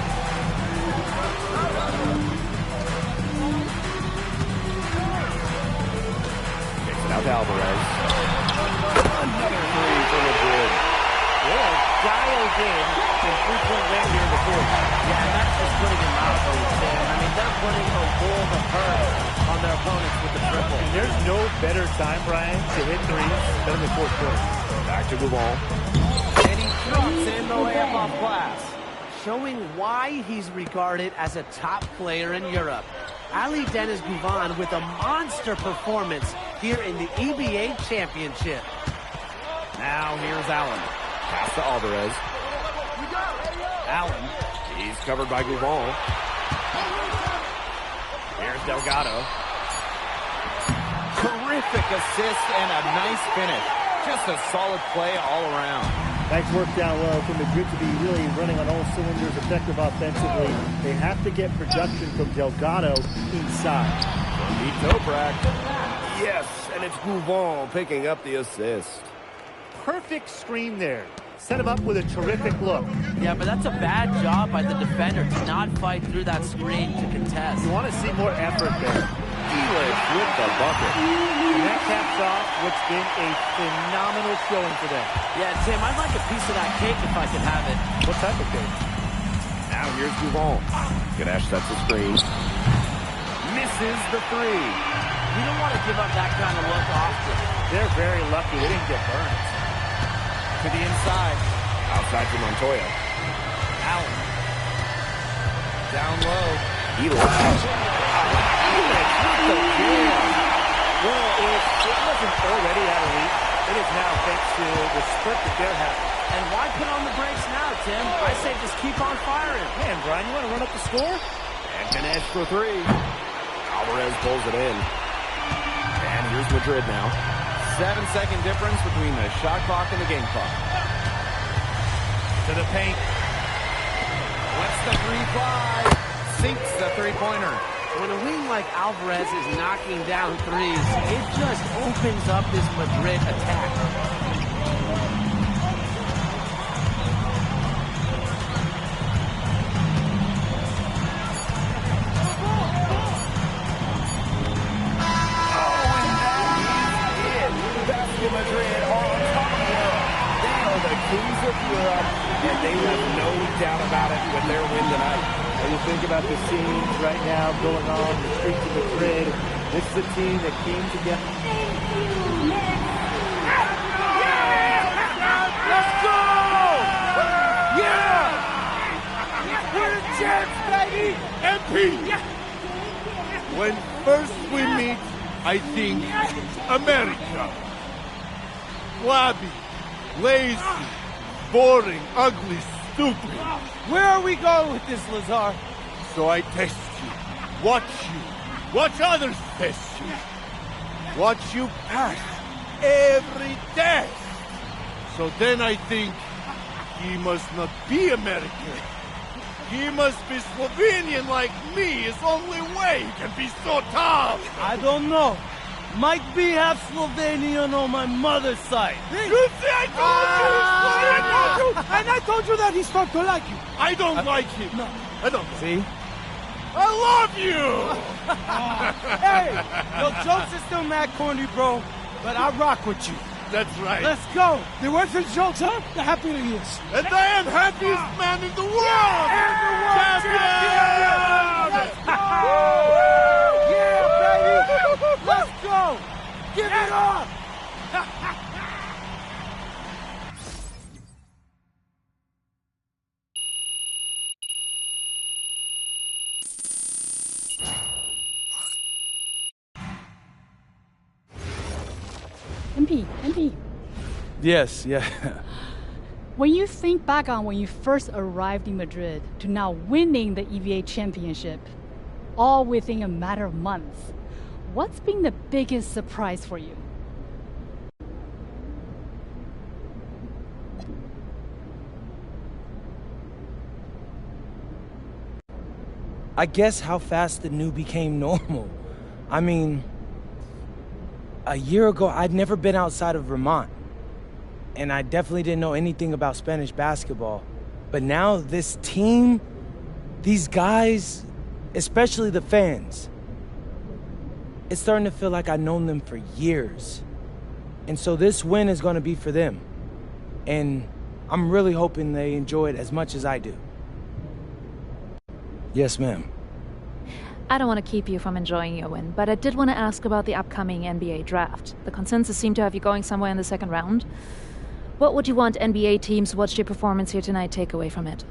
Kicks it out to Alvarez. Another 3 for Madrid. They are dialed in three-point range here in the 4th. Yeah, and that's just putting him out there, Tim. I mean, they're putting a world of hurt on their opponents with the triple. And there's no better time, Brian, to hit threes than in the 4th quarter. Back to Guvon. And he drops in the layup off glass. Showing why he's regarded as a top player in Europe. Ali Deniz Guvon with a monster performance here in the EBA Championship. Now here's Allen. Pass to Alvarez. Allen. He's covered by Guvon. Here's Delgado. Terrific assist and a nice finish. Just a solid play all around. Nice work down low for Madrid to be really running on all cylinders, effective offensively. They have to get production from Delgado inside. From Toprak. Yes, and it's Bouvon picking up the assist. Perfect screen there. Set him up with a terrific look. Yeah, but that's a bad job by the defender to not fight through that screen to contest. You want to see more effort there. Elish with the bucket. And that caps off what's been a phenomenal showing today. Yeah, Tim, I'd like a piece of that cake if I could have it. What type of cake? Now here's Bouvon. Ganesh sets the screen. Misses the three. You don't want to give up that kind of look often. They're very lucky they didn't get burned. To the inside. Outside to Montoya. Allen. Down low. Elish. Well, if it wasn't already out of reach, it is now thanks to the spurt that they're having. And why put on the brakes now, Tim? I say just keep on firing. Man, Brian, you want to run up the score? And Ganesh for three. Alvarez pulls it in. And here's Madrid now. 7-second difference between the shot clock and the game clock. To the paint. Lets the three fly. Sinks the three-pointer. When a wing like Alvarez is knocking down threes, it just opens up this Madrid attack. Madrid are on top of the world. They are the kings of Europe, and they have no doubt about it with their win tonight. When you think about the scenes right now going on the streets of Madrid, this is a team that came together. Let's go! Yeah! We're the champs, baby! MP! When first we meet, I think America. Flabby, lazy, boring, ugly, stupid. Where are we going with this, Lazar? So I test you, watch others test you, watch you pass every test. So then I think he must not be American. He must be Slovenian like me. It's only way he can be so tough. I don't know. Might be half Slovenian on my mother's side. You see, I told you! And I told you that he started to like you. I don't like him. No. I don't. See? I love you! Hey, your jokes are still mad corny, bro. But I rock with you. That's right. Let's go. The worse his jokes, huh? The happier he is. And I am happiest man in the world! Let's go! Yeah, baby! Let's go! Give it up! MP. Yes, yeah. When you think back on when you first arrived in Madrid to now winning the EVA championship, all within a matter of months, what's been the biggest surprise for you? I guess how fast the new became normal. I mean, a year ago, I'd never been outside of Vermont. And I definitely didn't know anything about Spanish basketball. But now this team, these guys, especially the fans, it's starting to feel like I've known them for years. And so this win is going to be for them. And I'm really hoping they enjoy it as much as I do. Yes, ma'am. I don't want to keep you from enjoying your win, but I did want to ask about the upcoming NBA draft. The consensus seemed to have you going somewhere in the second round. What would you want NBA teams who watched your performance here tonight take away from it?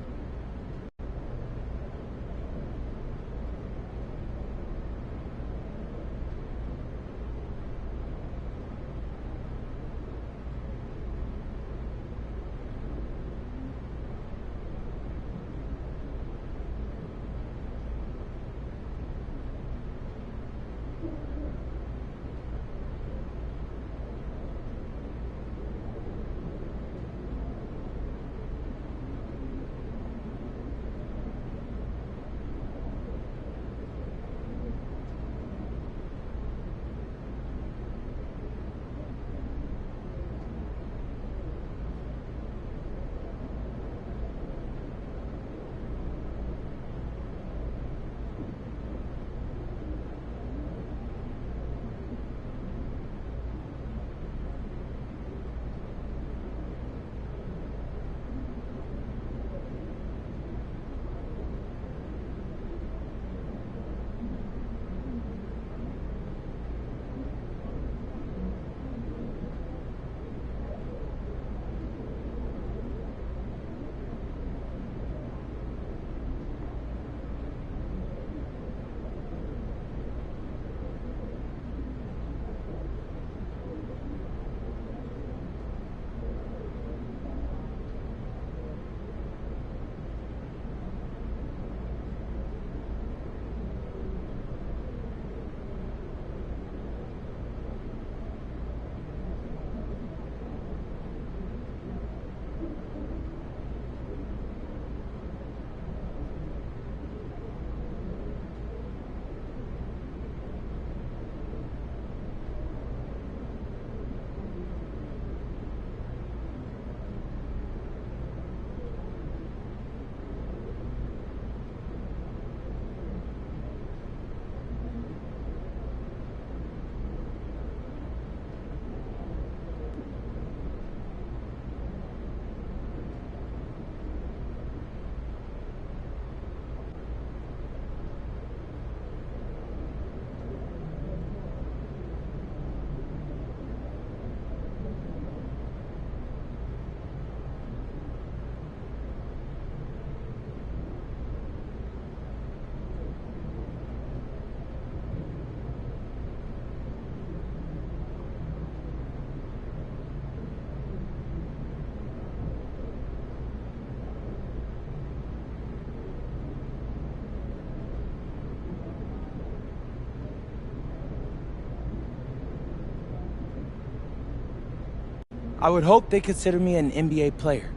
I would hope they consider me an NBA player.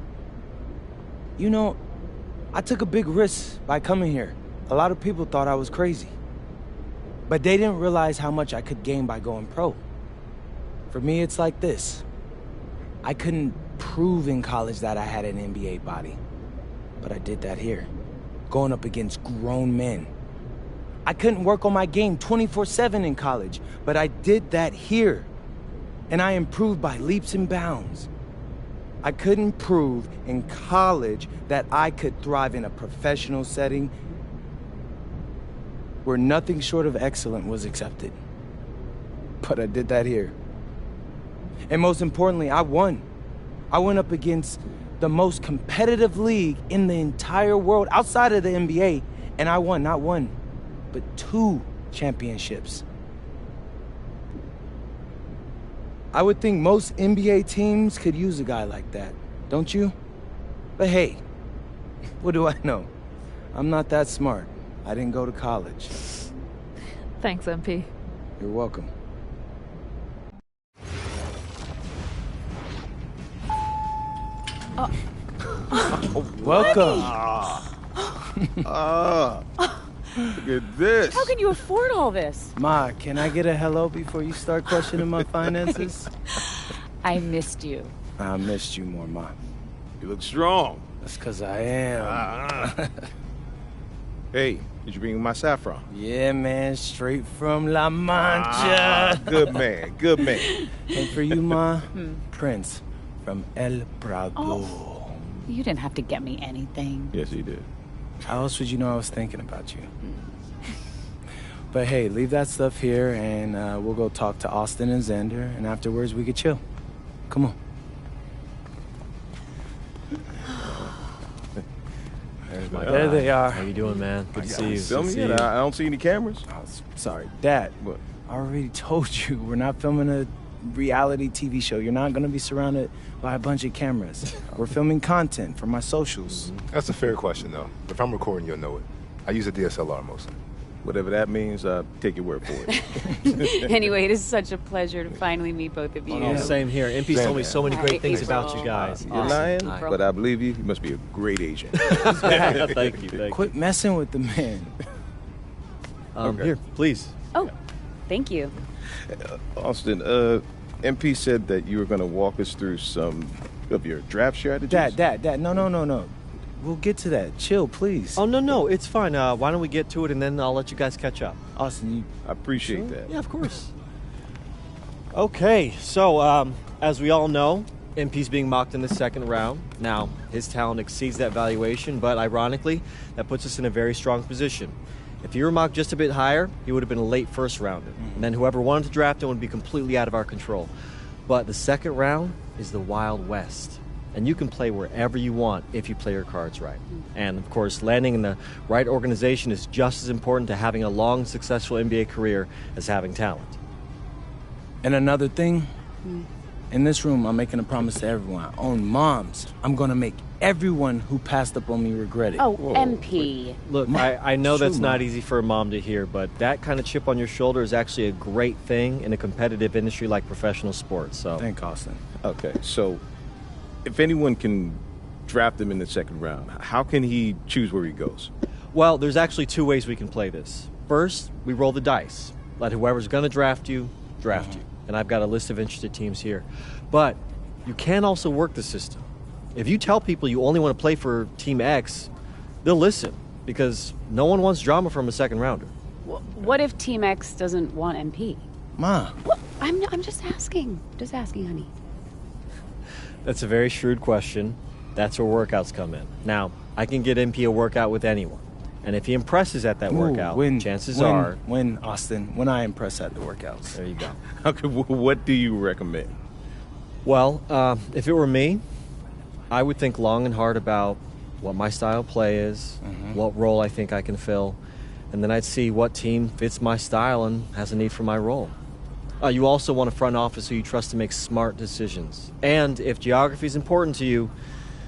You know, I took a big risk by coming here. A lot of people thought I was crazy. But they didn't realize how much I could gain by going pro. For me, it's like this. I couldn't prove in college that I had an NBA body. But I did that here, going up against grown men. I couldn't work on my game 24/7 in college, but I did that here. And I improved by leaps and bounds. I couldn't prove in college that I could thrive in a professional setting where nothing short of excellent was accepted. But I did that here. And most importantly, I won. I went up against the most competitive league in the entire world outside of the NBA, and I won not one, but 2 championships. I would think most NBA teams could use a guy like that, don't you? But hey, what do I know? I'm not that smart. I didn't go to college. Thanks, MP. You're welcome. Welcome. Look at this. How can you afford all this? Ma, can I get a hello before you start questioning my finances? I missed you. I missed you more, Ma. You look strong. That's because I am. Hey, did you bring my saffron? Yeah, man, straight from La Mancha. Good man, good man. And for you, Ma, Prince from El Prado. Oh, you didn't have to get me anything. Yes, he did. How else would you know I was thinking about you? But hey, leave that stuff here, and we'll go talk to Austin and Xander, and afterwards we could chill. Come on. There they are. How you doing, man? Good to see you. Film yet? I don't see any cameras. Oh, sorry, Dad. What? I already told you we're not filming a reality TV show. You're not going to be surrounded by a bunch of cameras. We're filming content for my socials. That's a fair question, though. If I'm recording, you'll know it. I use a DSLR mostly. Whatever that means, take your word for it. Anyway, it is such a pleasure to finally meet both of you. Oh, same here. MP's told me so many great things about you guys. You're lying, but I believe you. You must be a great agent. Thank you. Quit messing with the man. Here, please. Oh, thank you. Austin, MP said that you were going to walk us through some of your draft strategies. Dad, no. We'll get to that. Chill, please. Oh, no, it's fine. Why don't we get to it, and then I'll let you guys catch up. Austin, I appreciate that. Yeah, of course. Okay, so as we all know, MP's being mocked in the second round. Now, his talent exceeds that valuation, but ironically, that puts us in a very strong position. If he were mocked just a bit higher, he would have been a late first rounder. And then whoever wanted to draft him would be completely out of our control. But the second round is the Wild West. And you can play wherever you want if you play your cards right. And of course, landing in the right organization is just as important to having a long, successful NBA career as having talent. And another thing, in this room, I'm making a promise to everyone. I own moms. I'm gonna make everyone who passed up on me regret it. Oh, whoa. MP. Look, I know that's not easy for a mom to hear, but that kind of chip on your shoulder is actually a great thing in a competitive industry like professional sports. So, thank Austin. Okay, so if anyone can draft him in the second round, how can he choose where he goes? Well, there's actually 2 ways we can play this. First, we roll the dice. Let whoever's going to draft you, draft you. And I've got a list of interested teams here. But you can also work the system. If you tell people you only want to play for Team X, they'll listen, because no one wants drama from a second rounder. What if Team X doesn't want MP? Ma. Well, I'm just asking. Just asking, honey. That's a very shrewd question. That's where workouts come in. Now, I can get MP a workout with anyone. And if he impresses at that workout, chances are... When, Austin, when I impress at the workouts. There you go. Okay, what do you recommend? Well, if it were me, I would think long and hard about what my style of play is, what role I think I can fill, and then I'd see what team fits my style and has a need for my role. You also want a front office who you trust to make smart decisions. And if geography is important to you,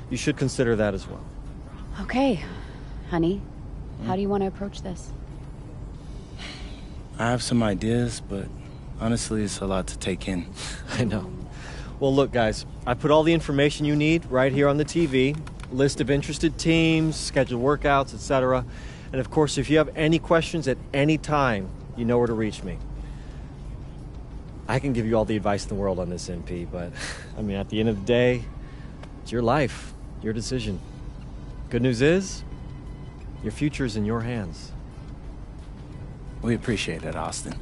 you should consider that as well. Okay, honey. How do you want to approach this? I have some ideas, but honestly, it's a lot to take in. I know. Well, look, guys, I put all the information you need right here on the TV. List of interested teams, scheduled workouts, etc. And of course, if you have any questions at any time, you know where to reach me. I can give you all the advice in the world on this, MP, but I mean, at the end of the day, it's your life, your decision. Good news is, your future is in your hands. We appreciate it, Austin.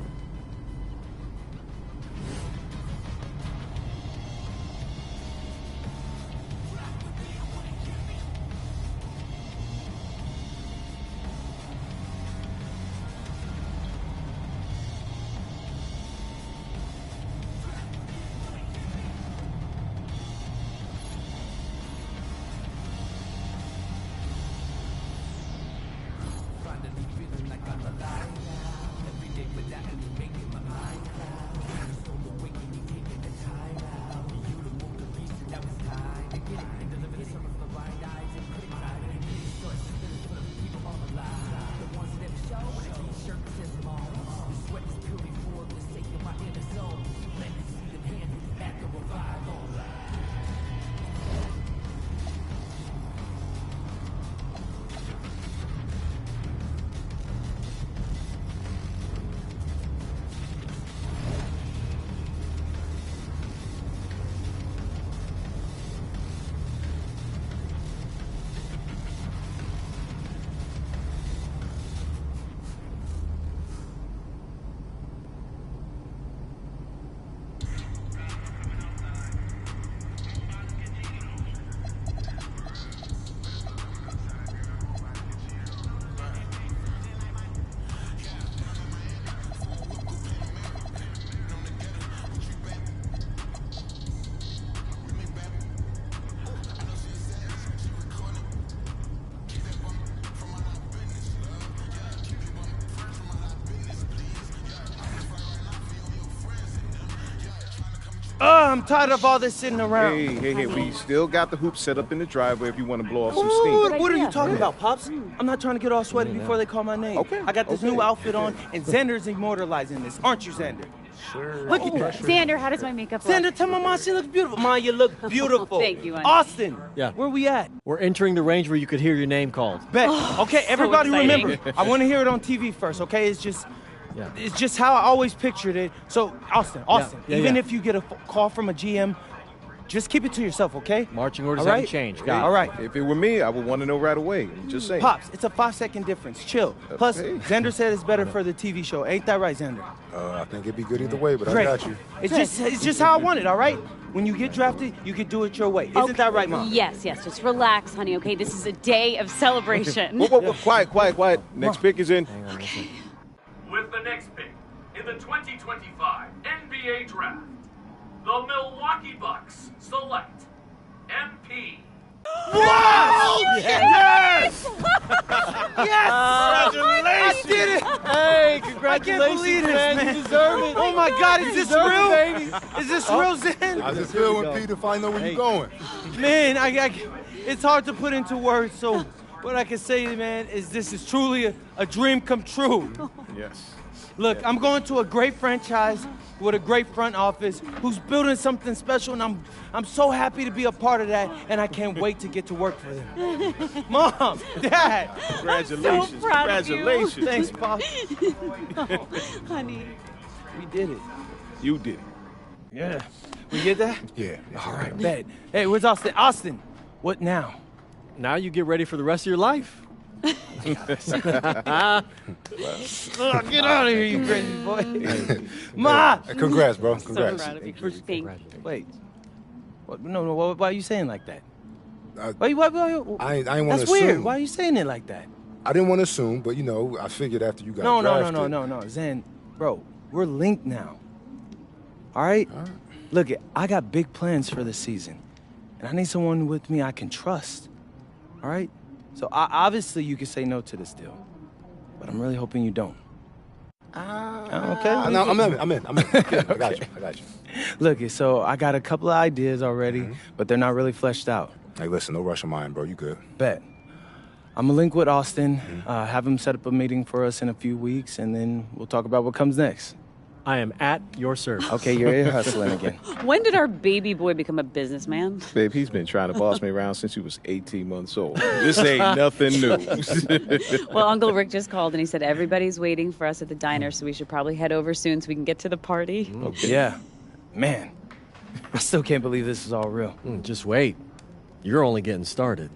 I'm tired of all this sitting around. Hey, we still got the hoop set up in the driveway if you want to blow off some Ooh, steam. what are you talking about, Pops? I'm not trying to get all sweaty before they call my name. Okay. I got this new outfit on, and Xander's immortalizing this. Aren't you, Xander? Sure. Look at that. Xander, how does my makeup look? Xander, tell my mom she looks beautiful. Ma, you look beautiful. Thank you, honey. Austin, Yeah. where we at? We're entering the range where you could hear your name called. Bet. Okay, everybody exciting. remember, I want to hear it on TV first, okay? It's just how I always pictured it. So, Austin, Yeah, even yeah. if you get a call from a GM, just keep it to yourself, okay? Marching orders All right? haven't changed. Got it. All right. If it were me, I would want to know right away. I'm just saying. Pops, it's a 5-second difference. Chill. Plus, Okay. Xander said it's better for the TV show. Ain't that right, Xander? I think it'd be good either way, but Great. I got you. It's just how I want it, all right? When you get drafted, you can do it your way. Isn't that right, Mom? Yes, just relax, honey, okay? This is a day of celebration. Whoa, quiet. Next pick is in. Okay. With the next pick in the 2025 NBA Draft, the Milwaukee Bucks select MP. Wow! Yes! Yes! Congratulations! I did it! Hey, congratulations, I can't believe this, man. You deserve it. Oh my God, is this deserve real? it, baby. Is this real, Zen? How's it feel when Peter finds out where you're going? Man, it's hard to put into words, so what I can say, man, is this is truly a dream come true. Yes. Look, I'm going to a great franchise with a great front office who's building something special, and I'm so happy to be a part of that, and I can't wait to get to work for them. Mom, Dad. Congratulations. So proud of you. Congratulations. Thanks, Pop. Oh, honey. We did it. You did it. Yeah. We get that? Yeah. All right, bet. Hey, where's Austin? Austin, what now? Now you get ready for the rest of your life. Get out of here, you crazy boy. Ma! Congrats, bro. Congrats. So proud of you. Thank you. Wait. What, no, why are you saying like that? I ain't want to assume. That's weird. Why are you saying it like that? I didn't want to assume, but I figured after you got drafted. No. Zen, bro, we're linked now. All right? Look, I got big plans for this season, and I need someone with me I can trust. All right? So obviously you can say no to this deal, but I'm really hoping you don't. Okay? No, I'm in. I got you. Look, so I got a couple of ideas already, but they're not really fleshed out. Hey, listen, no rush of mine, bro. You good. Bet. I'm gonna link with Austin, have him set up a meeting for us in a few weeks, and then we'll talk about what comes next. I am at your service. Okay, you're hustling again. When did our baby boy become a businessman? Babe, he's been trying to boss me around since he was 18 months old. This ain't nothing new. Well, Uncle Rick just called and he said everybody's waiting for us at the diner, so we should probably head over soon so we can get to the party. Okay. Yeah. Man, I still can't believe this is all real. Just wait. You're only getting started.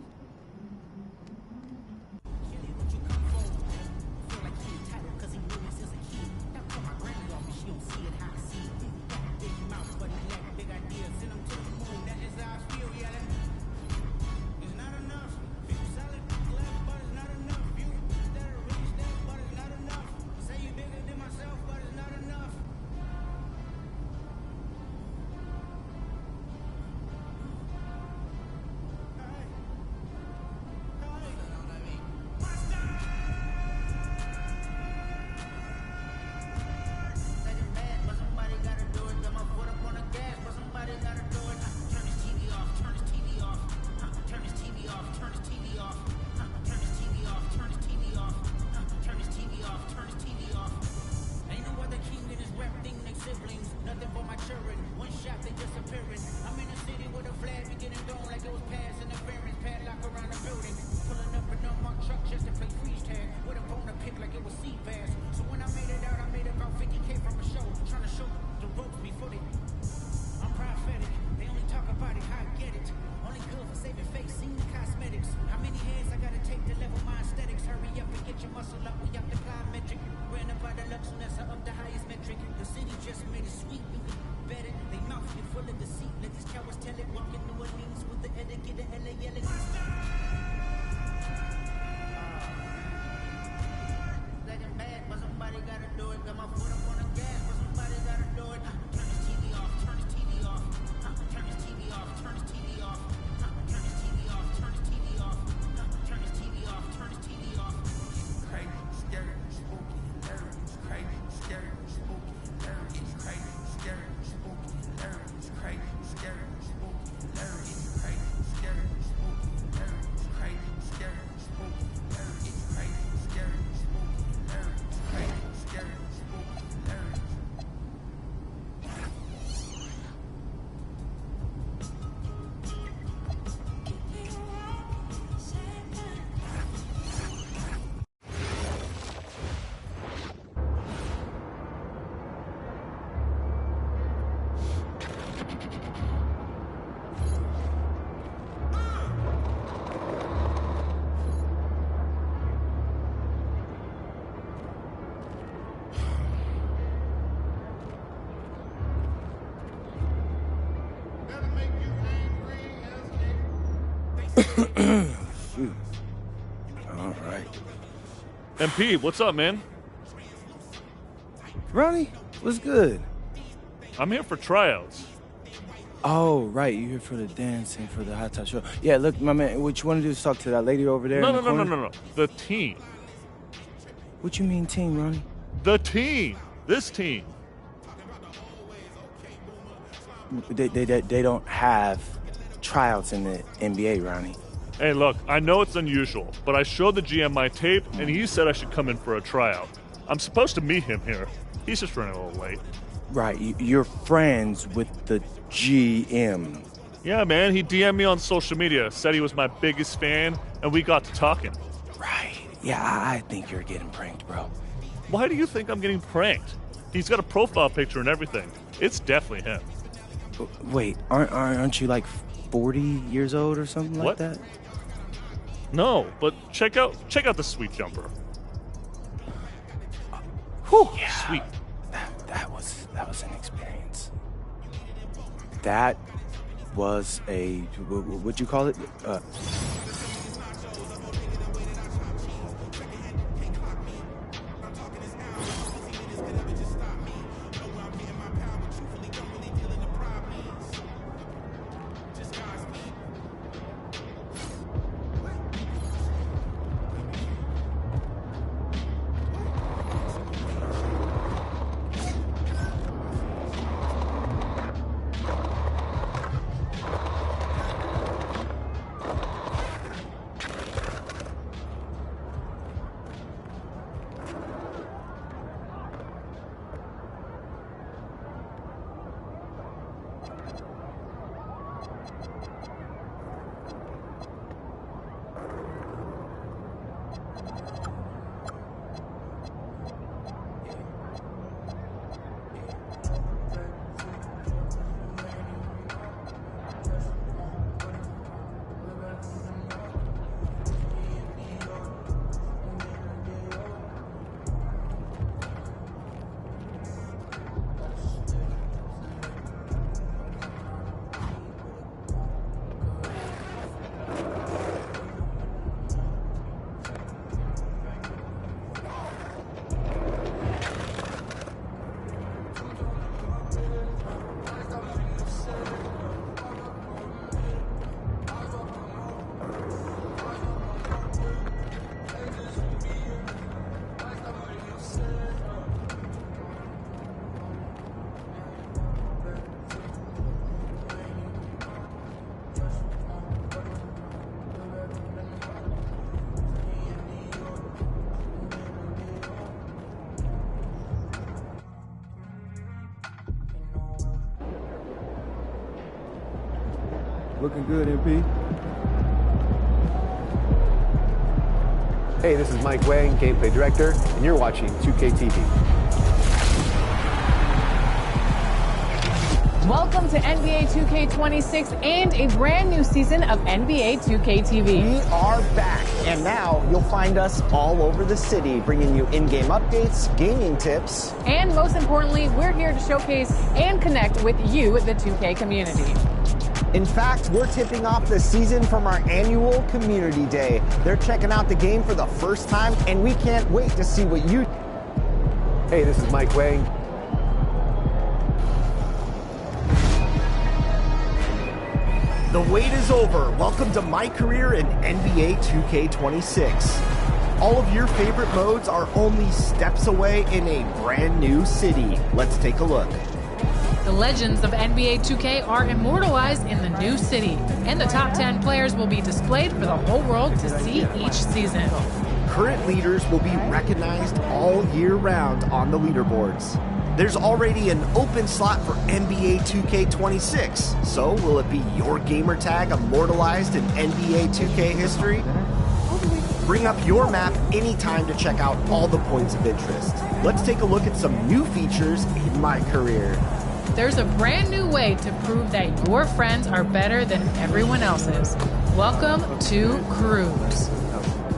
Shoot. All right. MP, what's up, man? Ronnie, what's good? I'm here for tryouts. Oh, right. You're here for the dancing, for the hot top show. Yeah, look, my man, what you want to do is talk to that lady over there. No. The team. What you mean team, Ronnie? The team. This team. They don't have tryouts in the NBA, Ronnie. Hey, look, I know it's unusual, but I showed the GM my tape, and he said I should come in for a tryout. I'm supposed to meet him here. He's just running a little late. Right, you're friends with the GM. Yeah, man, he DM'd me on social media, said he was my biggest fan, and we got to talking. Right. Yeah, I think you're getting pranked, bro. Why do you think I'm getting pranked? He's got a profile picture and everything. It's definitely him. Wait, aren't you like 40 years old or something like that? No, but check out the sweet jumper. Whew. Yeah. Sweet. That was an experience. That was a what'd you call it? Looking good, MP. Hey, this is Mike Wang, Gameplay Director, and you're watching 2K TV. Welcome to NBA 2K26 and a brand new season of NBA 2K TV. We are back, and now you'll find us all over the city, bringing you in-game updates, gaming tips. And most importantly, we're here to showcase and connect with you, the 2K community. In fact, we're tipping off the season from our annual Community Day. They're checking out the game for the first time, and we can't wait to see what you... Hey, this is Mike Wang. The wait is over. Welcome to my career in NBA 2K26. All of your favorite modes are only steps away in a brand new city. Let's take a look. The legends of NBA 2K are immortalized in the new city, and the top 10 players will be displayed for the whole world to see each season. Current leaders will be recognized all year round on the leaderboards. There's already an open slot for NBA 2K26, so will it be your gamer tag immortalized in NBA 2K history? Bring up your map anytime to check out all the points of interest. Let's take a look at some new features in my career. There's a brand new way to prove that your friends are better than everyone else's. Welcome to Crews.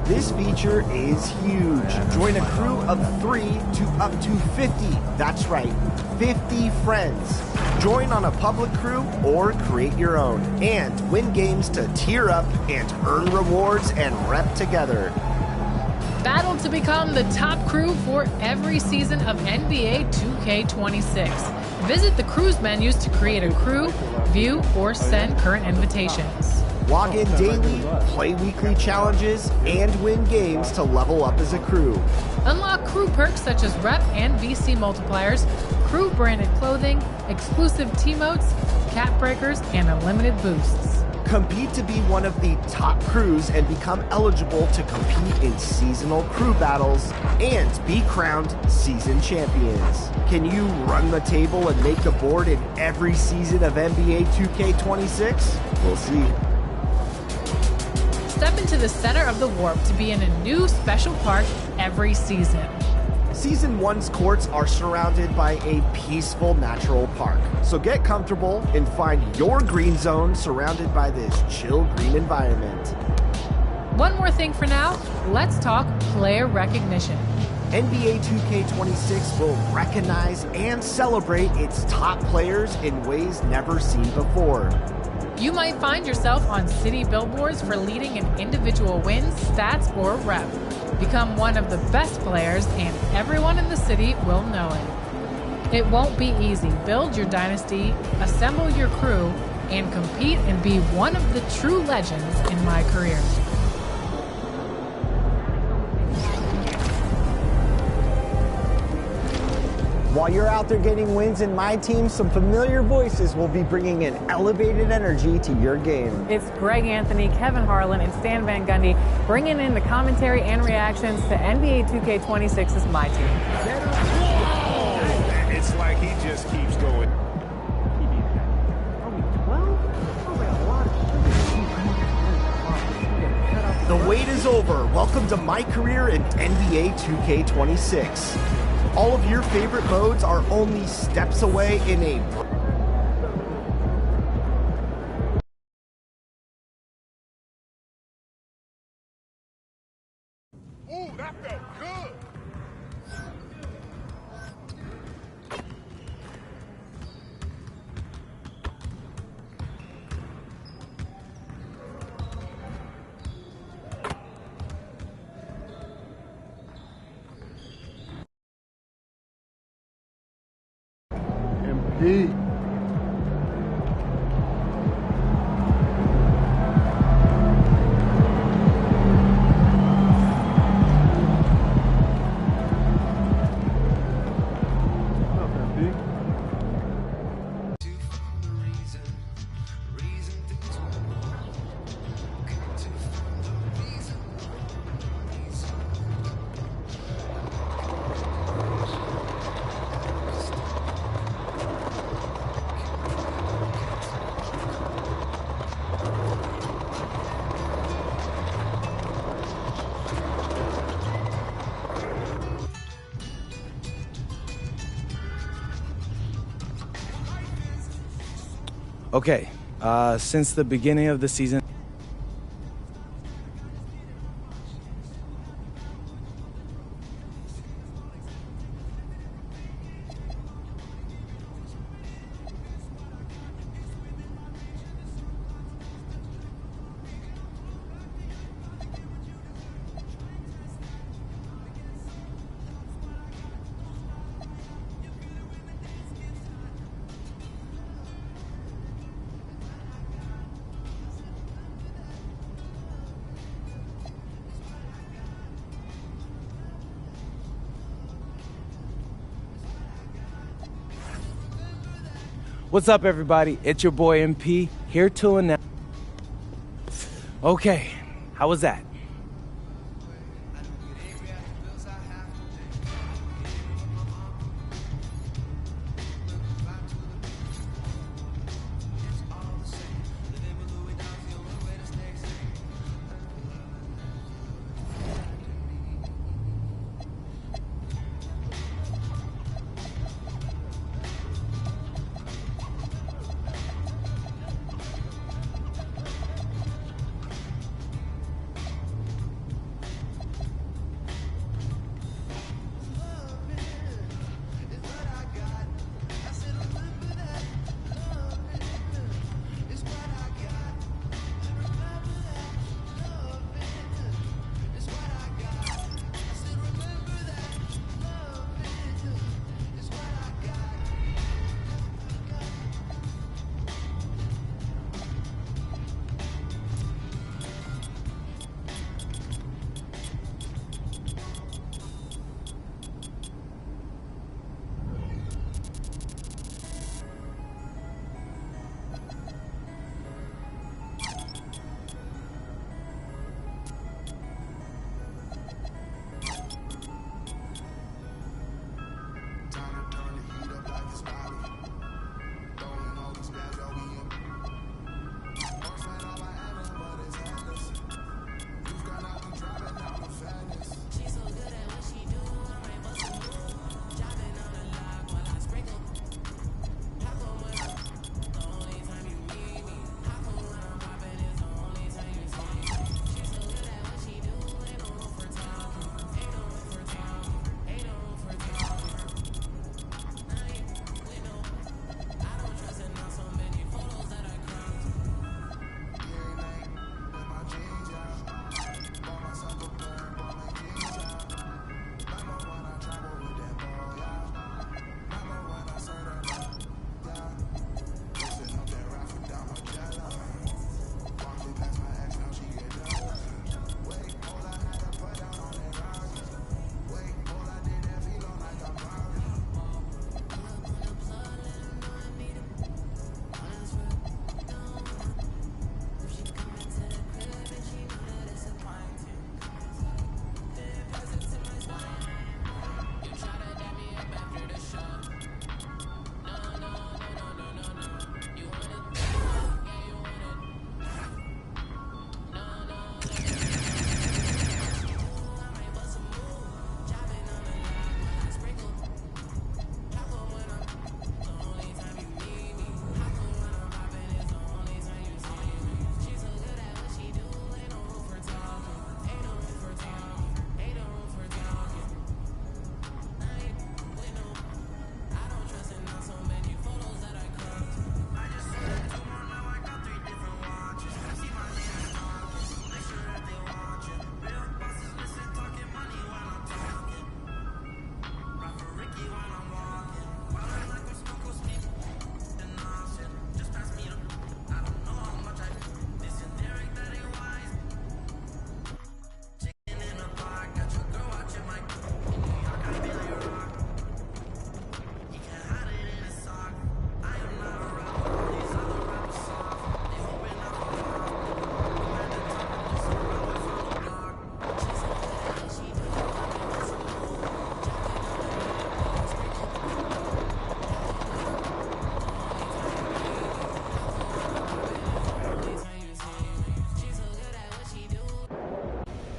This feature is huge. Join a crew of 3 to up to 50. That's right, 50 friends. Join on a public crew or create your own. And win games to tier up and earn rewards and rep together. Battle to become the top crew for every season of NBA 2K26. Visit the Crews menus to create a crew, view, or send current invitations. Log in daily, play weekly challenges, and win games to level up as a crew. Unlock crew perks such as rep and VC multipliers, crew branded clothing, exclusive T-motes, cap breakers, and unlimited boosts. Compete to be one of the top crews and become eligible to compete in seasonal crew battles and be crowned season champions. Can you run the table and make the board in every season of NBA 2K26? We'll see. Step into the center of the warp to be in a new special park every season. Season 1's courts are surrounded by a peaceful natural park. So get comfortable and find your green zone surrounded by this chill green environment. One more thing for now, let's talk player recognition. NBA 2K26 will recognize and celebrate its top players in ways never seen before. You might find yourself on city billboards for leading in individual wins, stats, or rep. Become one of the best players, and everyone in the city will know it. It won't be easy. Build your dynasty, assemble your crew, and compete and be one of the true legends in my career. While you're out there getting wins in my team, some familiar voices will be bringing an elevated energy to your game. It's Greg Anthony, Kevin Harlan, and Stan Van Gundy bringing in the commentary and reactions to NBA 2K26's My Team. Whoa! It's like he just keeps going. The wait is over. Welcome to my career in NBA 2K26. All of your favorite modes are only steps away in a... Ooh, that felt good. MP. Okay, since the beginning of the season... What's up, everybody? It's your boy MP, here to announce... Okay, how was that?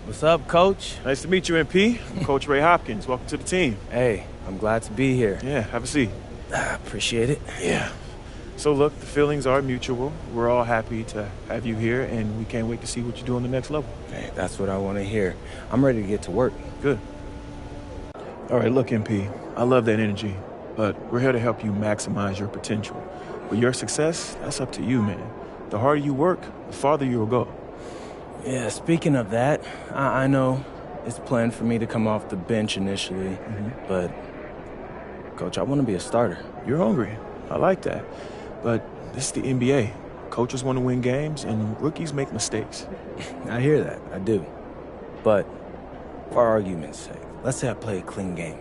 What's up, Coach? Nice to meet you, MP. I'm Coach Ray Hopkins. Welcome to the team. Hey, I'm glad to be here. Yeah, have a seat. Appreciate it. Yeah. So look, the feelings are mutual. We're all happy to have you here, and we can't wait to see what you do on the next level. Hey, that's what I want to hear. I'm ready to get to work. Good. All right, look, MP, I love that energy, but we're here to help you maximize your potential. But your success, that's up to you, man. The harder you work, the farther you'll go. Yeah, speaking of that, I know it's planned for me to come off the bench initially, but, Coach, I want to be a starter. You're hungry. I like that. But this is the NBA. Coaches want to win games, and rookies make mistakes. I hear that. I do. But for argument's sake, let's say I play a clean game.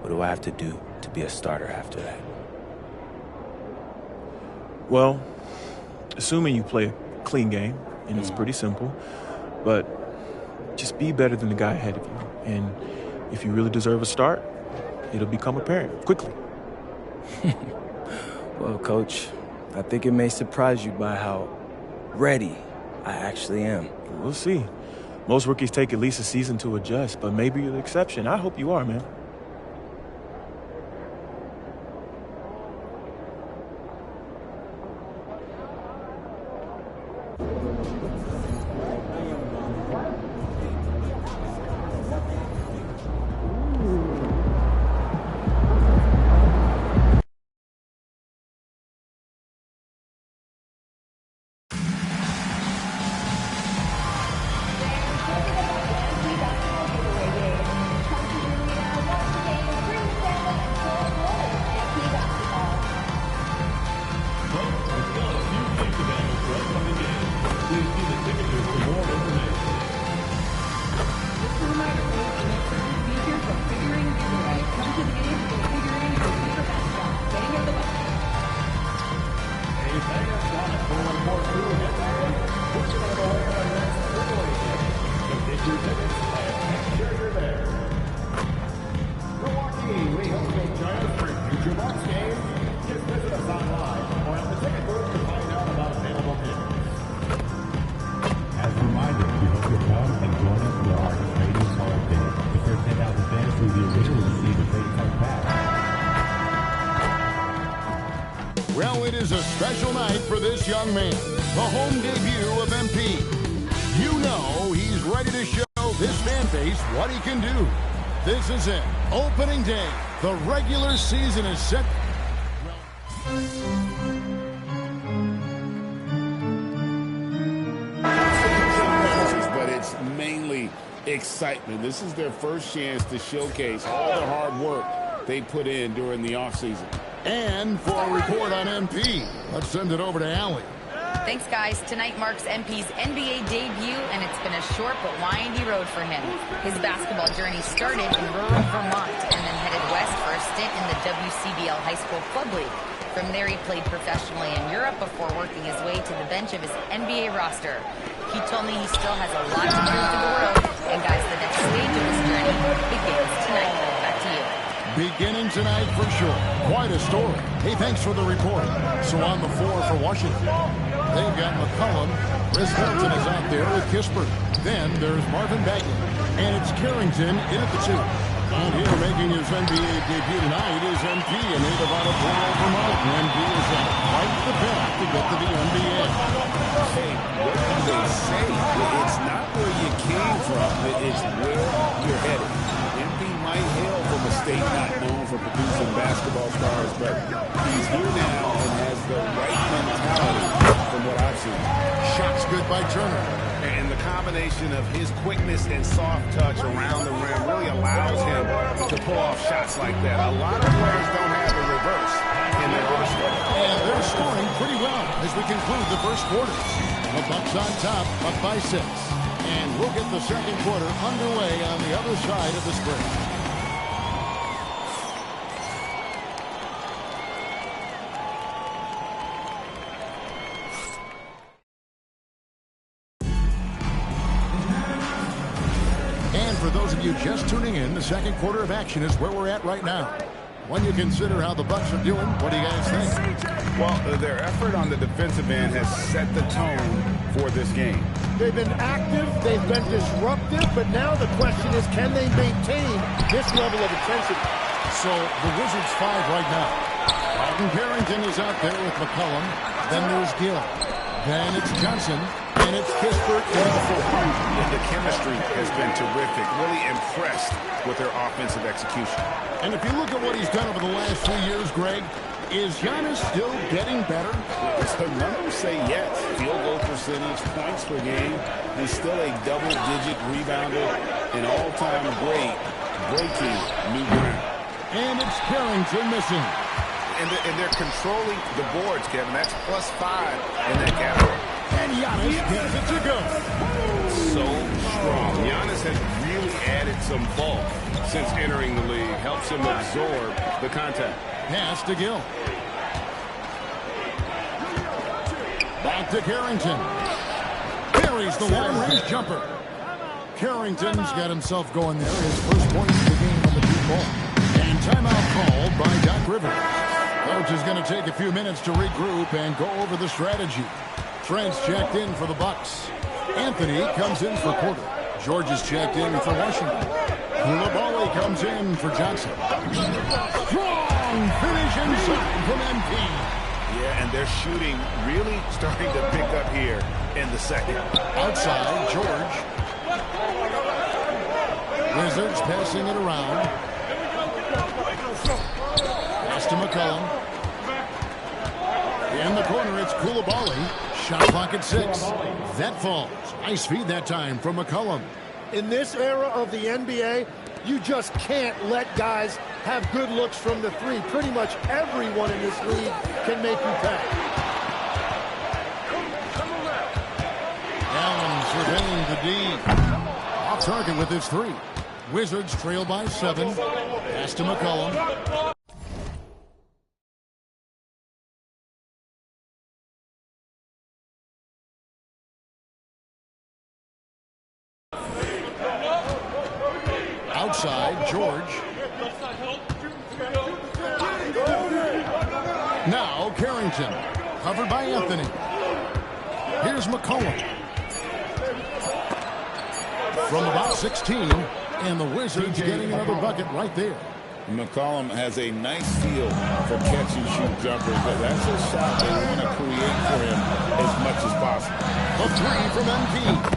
What do I have to do to be a starter after that? Well, assuming you play a clean game, and it's pretty simple, but just be better than the guy ahead of you. And if you really deserve a start, it'll become apparent quickly. Well, Coach, I think it may surprise you by how ready I actually am. We'll see. Most rookies take at least a season to adjust, but maybe you're the exception. I hope you are, man. Well, it is a special night for this young man. The home debut of MP. You know he's ready to show this fan base what he can do. This is it. Opening day. The regular season is set. But it's mainly excitement. This is their first chance to showcase all the hard work they put in during the offseason. And for a report on MP, let's send it over to Allie. Thanks, guys. Tonight marks MP's NBA debut, and it's been a short but windy road for him. His basketball journey started in rural Vermont and then headed west for a stint in the WCBL High School Club League. From there, he played professionally in Europe before working his way to the bench of his NBA roster. He told me he still has a lot to prove to the world, and guys, the next stage of his journey begins tonight. Back to you. Beginning tonight for sure. Quite a story. Hey, thanks for the report. So on the floor for Washington, they've got McCollum. Chris Middleton is out there with Kispert. Then there's Marvin Bagley. And it's Carrington in at the 2. And here making his NBA debut tonight is MP, a native out of rural Vermont. MP is on quite the path to get to the NBA. Hey, what do they say? It's not where you came from. It's where you're headed. MP might hail from a state not known for producing basketball stars, but he's here now and has the right mentality from what I've seen. Shots good by Turner. And the combination of his quickness and soft touch around the rim really allows him to pull off shots like that. A lot of players don't have a reverse in their roster. And they're scoring pretty well as we conclude the first quarter. The Bucks on top, up by 6. And we'll get the second quarter underway on the other side of the screen. For those of you just tuning in, the second quarter of action is where we're at right now. When you consider how the Bucks are doing, what do you guys think? Well, their effort on the defensive end has set the tone for this game. They've been active, they've been disruptive, but now the question is, can they maintain this level of intensity? So the Wizards 5 right now. Duncan Carrington is out there with McCollum. Then there's Gill. Then it's Johnson. And it's Kispert in the fourth. The chemistry has been terrific. Really impressed with their offensive execution. And if you look at what he's done over the last 2 years, Greg, is Giannis still getting better? The numbers say yes. Field goal percentage, points per game. He's still a double-digit rebounder, an all-time great, breaking new ground. And it's Carrington missing. And they're controlling the boards, Kevin. That's +5 in that category. And Giannis gets it to go. So strong. Giannis has really added some bulk since entering the league. Helps him absorb the contact. Pass to Gill. Back to Carrington. Carries the long-range jumper. Carrington's got himself going there. His first point of the game on the 2-ball. And timeout called by Doc Rivers. Coach is going to take a few minutes to regroup and go over the strategy. Trent's checked in for the Bucks. Anthony comes in for Porter. George is checked in for Washington. Koulibaly comes in for Johnson. Strong finish inside from MP. Yeah, and their shooting really starting to pick up here in the second. Outside, George. Wizards passing it around. Pass to McCollum. In the corner, it's Koulibaly. Shot clock at 6. That falls. Nice feed that time from McCollum. In this era of the NBA, you just can't let guys have good looks from the 3. Pretty much everyone in this league can make you pay. Allen surveying the D. Off target with his 3. Wizards trail by 7. Pass to McCollum. Outside, George. Now Carrington, covered by Anthony. Here's McCollum. From about 16, and the Wizards getting another bucket right there. McCollum has a nice feel for catch-and-shoot jumpers, but that's a shot they want to create for him as much as possible. A 3 from MP.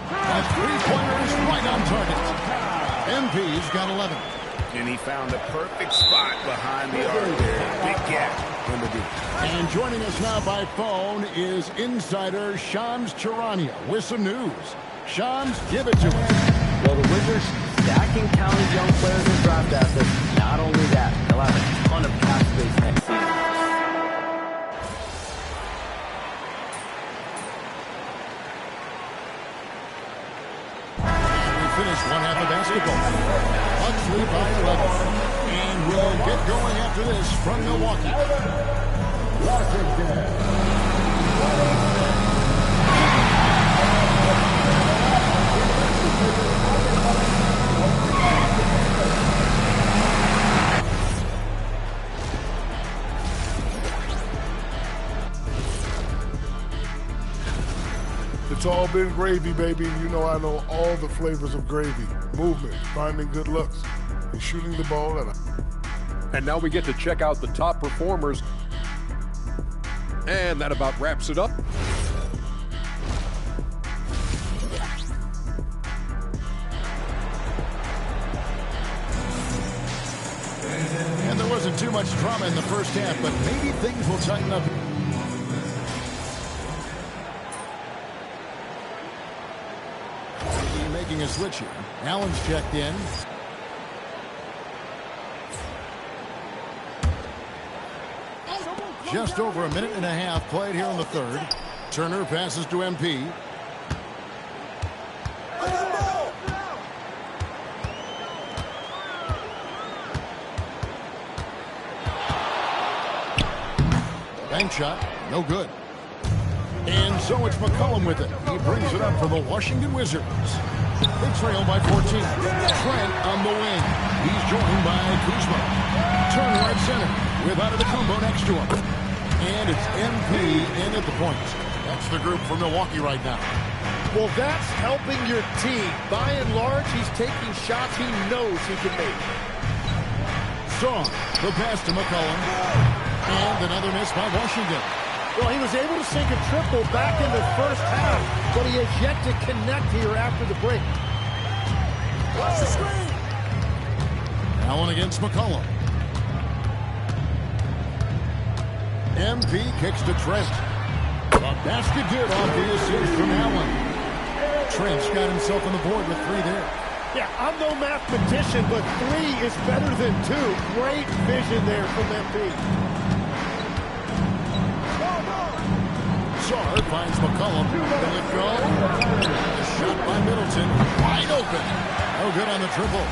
A three-pointer is right on target. MP's got 11. And he found the perfect spot behind the arc there. Big gap in the D. And joining us now by phone is insider Shams Charania with some news. Shams, give it to us. Well, the Wizards stacking talented young players and draft assets. Not only that, they'll have a ton of cap space next season. Finish one half of basketball. Bucks lead by 11. And we'll get going after this from Milwaukee. It's all been gravy, baby. You know I know all the flavors of gravy. Movement, finding good looks, and shooting the ball at a... And now we get to check out the top performers. And that about wraps it up. And there wasn't too much drama in the first half, but maybe things will tighten up. Making a switch here. Allen's checked in. Just over a minute and a half played here in the third. Turner passes to MP. Bank shot, no good. And so it's McCollum with it. He brings it up for the Washington Wizards. They trail by 14. Trent on the wing. He's joined by Kuzma. Turner at center with Antetokounmpo next to him. And it's MP in at the point. That's the group for Milwaukee right now. Well, that's helping your team. By and large, he's taking shots he knows he can make. Strong. The pass to McCollum. And another miss by Washington. Well, he was able to sink a triple back in the first half, but he has yet to connect here after the break. Allen against McCollum. MP kicks to Trent. A basket good off the assist from Allen. Trent's got himself on the board with 3 there. Yeah, I'm no mathematician, but 3 is better than 2. Great vision there from MP. Sard finds McCollum. Will it go? A shot by Middleton. Wide open. No good on the triple.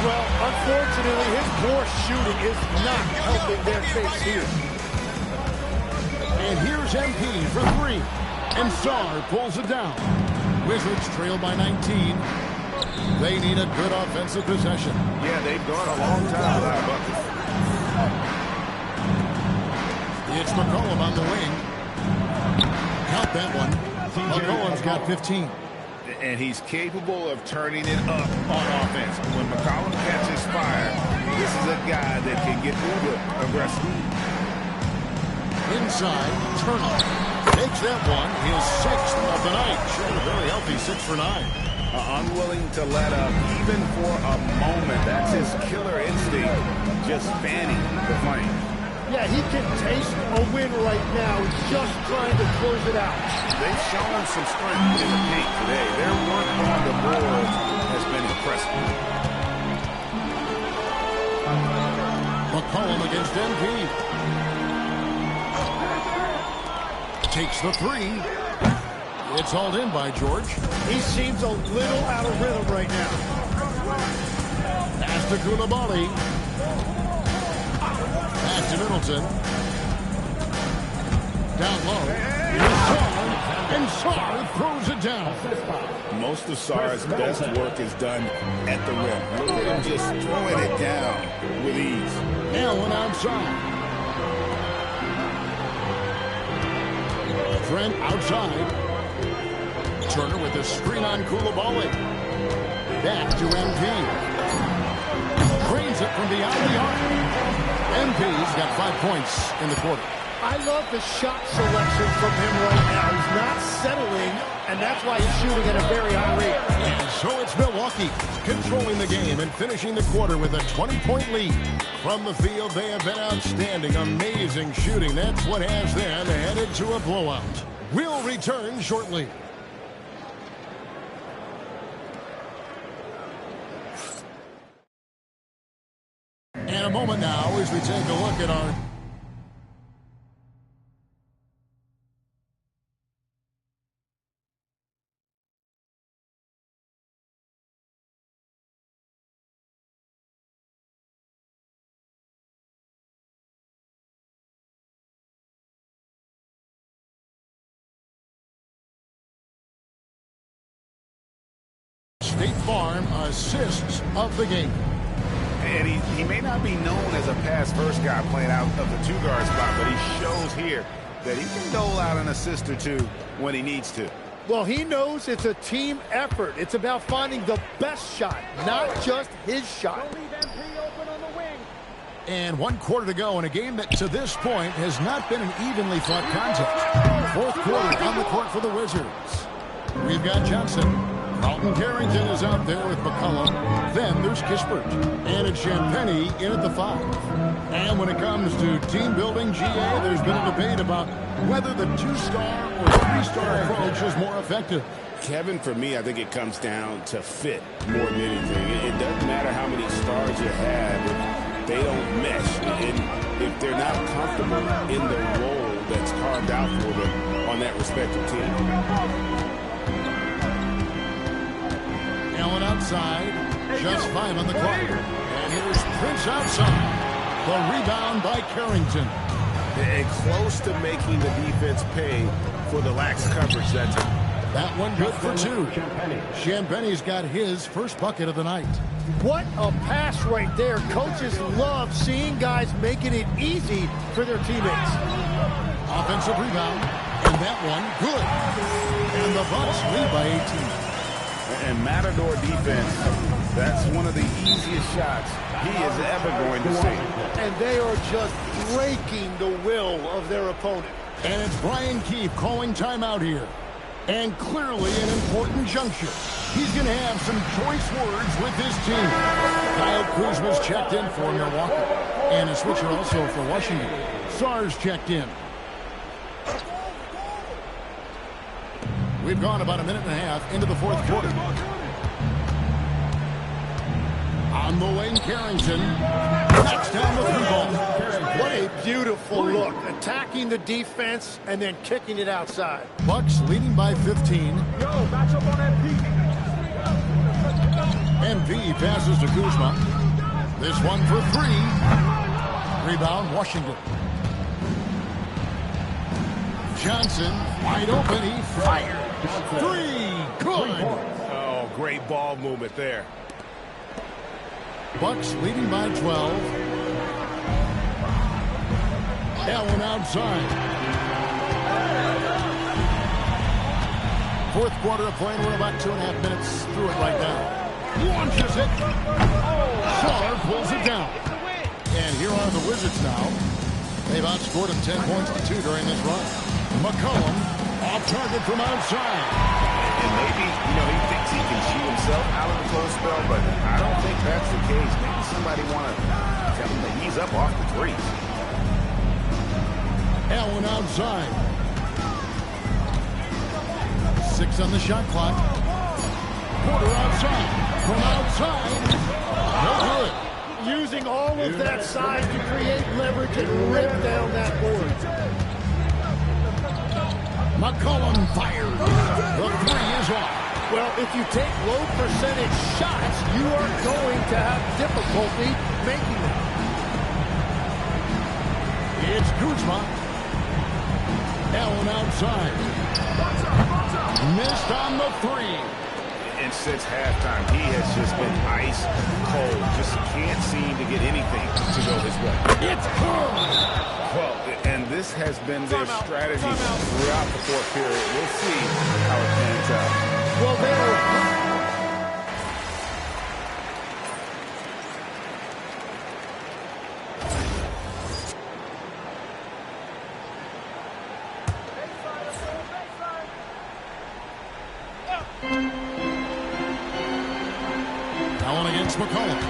Well, unfortunately, his poor shooting is not helping their case here. And here's MP for 3. And Sard pulls it down. Wizards trail by 19. They need a good offensive possession. Yeah, they've gone a long time without a bucket. It's McCollum on the wing. Count that one. McCollum's got 15. And he's capable of turning it up on offense. When McCollum catches fire, this is a guy that can get uber aggressive. Inside, Turner takes that one, his 6th of the night. Sure, a very healthy 6 for 9. Unwilling to let up even for a moment. That's his killer instinct, just fanning the flame. Yeah, he can taste a win right now. He's just trying to close it out. They've shown some strength in the paint today. Their work on the board has been impressive. McCollum against MP. Takes the 3. It's hauled in by George. He seems a little out of rhythm right now. Pass to Coulibaly. Pass to Middleton. Down low. And Sard throws it down. Most of Sard's best work is done at the rim. Look at him just throwing it down with ease. Allen outside. Trent outside. Turner with a screen on Coulibaly. Back to MP. Drains it from beyond the arc. MP's got 5 points in the quarter. I love the shot selection from him right now. He's not settling, and that's why he's shooting at a very high rate. And so it's Milwaukee controlling the game and finishing the quarter with a 20-point lead. From the field, they have been outstanding. Amazing shooting. That's what has them headed to a blowout. We'll return shortly. And a moment now as we take a look at our State Farm assists of the game. And he may not be known as a pass-first guy playing out of the 2-guard spot, but he shows here that he can dole out an assist or 2 when he needs to. Well, he knows it's a team effort. It's about finding the best shot, not just his shot. And 1 quarter to go in a game that to this point has not been an evenly fought contest. 4th quarter on the court for the Wizards. We've got Johnson. Carlton Carrington is out there with McCollum. Then there's Kispert. And it's Champagnie in at the 5. And when it comes to team building, GA, there's been a debate about whether the 2-star or 3-star approach is more effective. Kevin, for me, I think it comes down to fit more than anything. It doesn't matter how many stars you have if they don't mesh. And if they're not comfortable in the role that's carved out for them on that respective team. Allen outside, just 5 on the clock. And here's Prince outside. The rebound by Carrington. And close to making the defense pay for the lax coverage that time. That one good for 2. Champagnie's got his first bucket of the night. What a pass right there. Coaches love seeing guys making it easy for their teammates. Offensive rebound. And that one good. And the Bucks lead by 18. And Matador defense, that's one of the easiest shots he is ever going to see. And they are just breaking the will of their opponent. And it's Brian Keefe calling timeout here. And clearly an important juncture. He's going to have some choice words with his team. Kyle Kuzma's checked in for Milwaukee. And a switcher also for Washington. Sarge checked in. We've gone about a minute and a half into the fourth quarter. On the wing, Carrington knocks down the three ball. What a beautiful look. Attacking the defense and then kicking it outside. Bucks leading by 15. Match up on MP. MP passes to Kuzma. This one for three. Rebound, Washington. Johnson, wide open, he fired. Three, good. Oh, great ball movement there. Bucks leading by 12. Allen outside. Fourth quarter of play. We're about 2.5 minutes through it right now. Launches it. Sarr pulls it down. And here are the Wizards now. They've outscored them 10 points to 2 during this run. McCollum off target from outside. And maybe, he thinks he can shoot himself out of the close spell, but I don't think that's the case. Maybe somebody want to tell him that he's up off the threes. Allen outside. 6 on the shot clock. Porter outside. From outside. No good. Using all of that size to create leverage and rip down that board. McCollum fires. The three is off. Well, if you take low percentage shots, you are going to have difficulty making them. It's Kuzma. Allen outside. Missed on the three. And since halftime, he has just been ice cold. Just can't seem to get anything to go his way. It's good. Well, and this has been their strategy throughout the fourth period. We'll see how it pans out. Well, Allen against McCollum.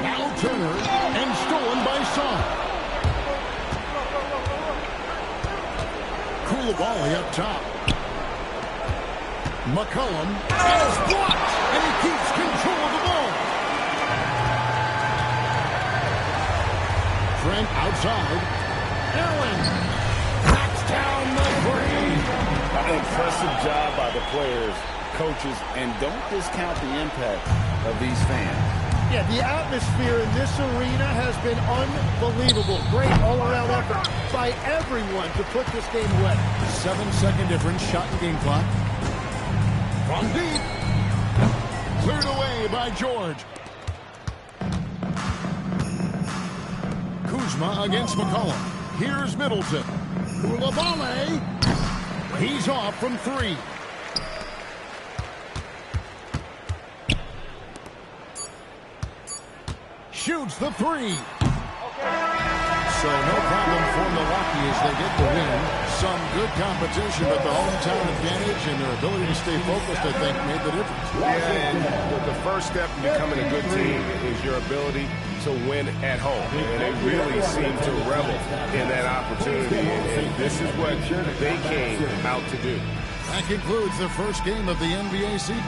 Now Turner, and stolen by Sarr. Koulibaly up top. McCollum is blocked, and he keeps control of the ball. Trent outside. Allen knocks down the three. An impressive job by the players, coaches, and don't discount the impact of these fans. Yeah, the atmosphere in this arena has been unbelievable. Great all-around effort by everyone to put this game away. 7-second difference, shot and game clock. From deep. Cleared away by George. Kuzma against McCollum. Here's Middleton. Koulibaly. He's off from three. Shoots the three. So no problem for Milwaukee as they get the win. Some good competition, but the hometown advantage and their ability to stay focused, I think, made the difference. Yeah, and the first step in becoming a good team is your ability to win at home. And they really seem to revel in that opportunity. And this is what they came out to do. That concludes the first game of the NBA season.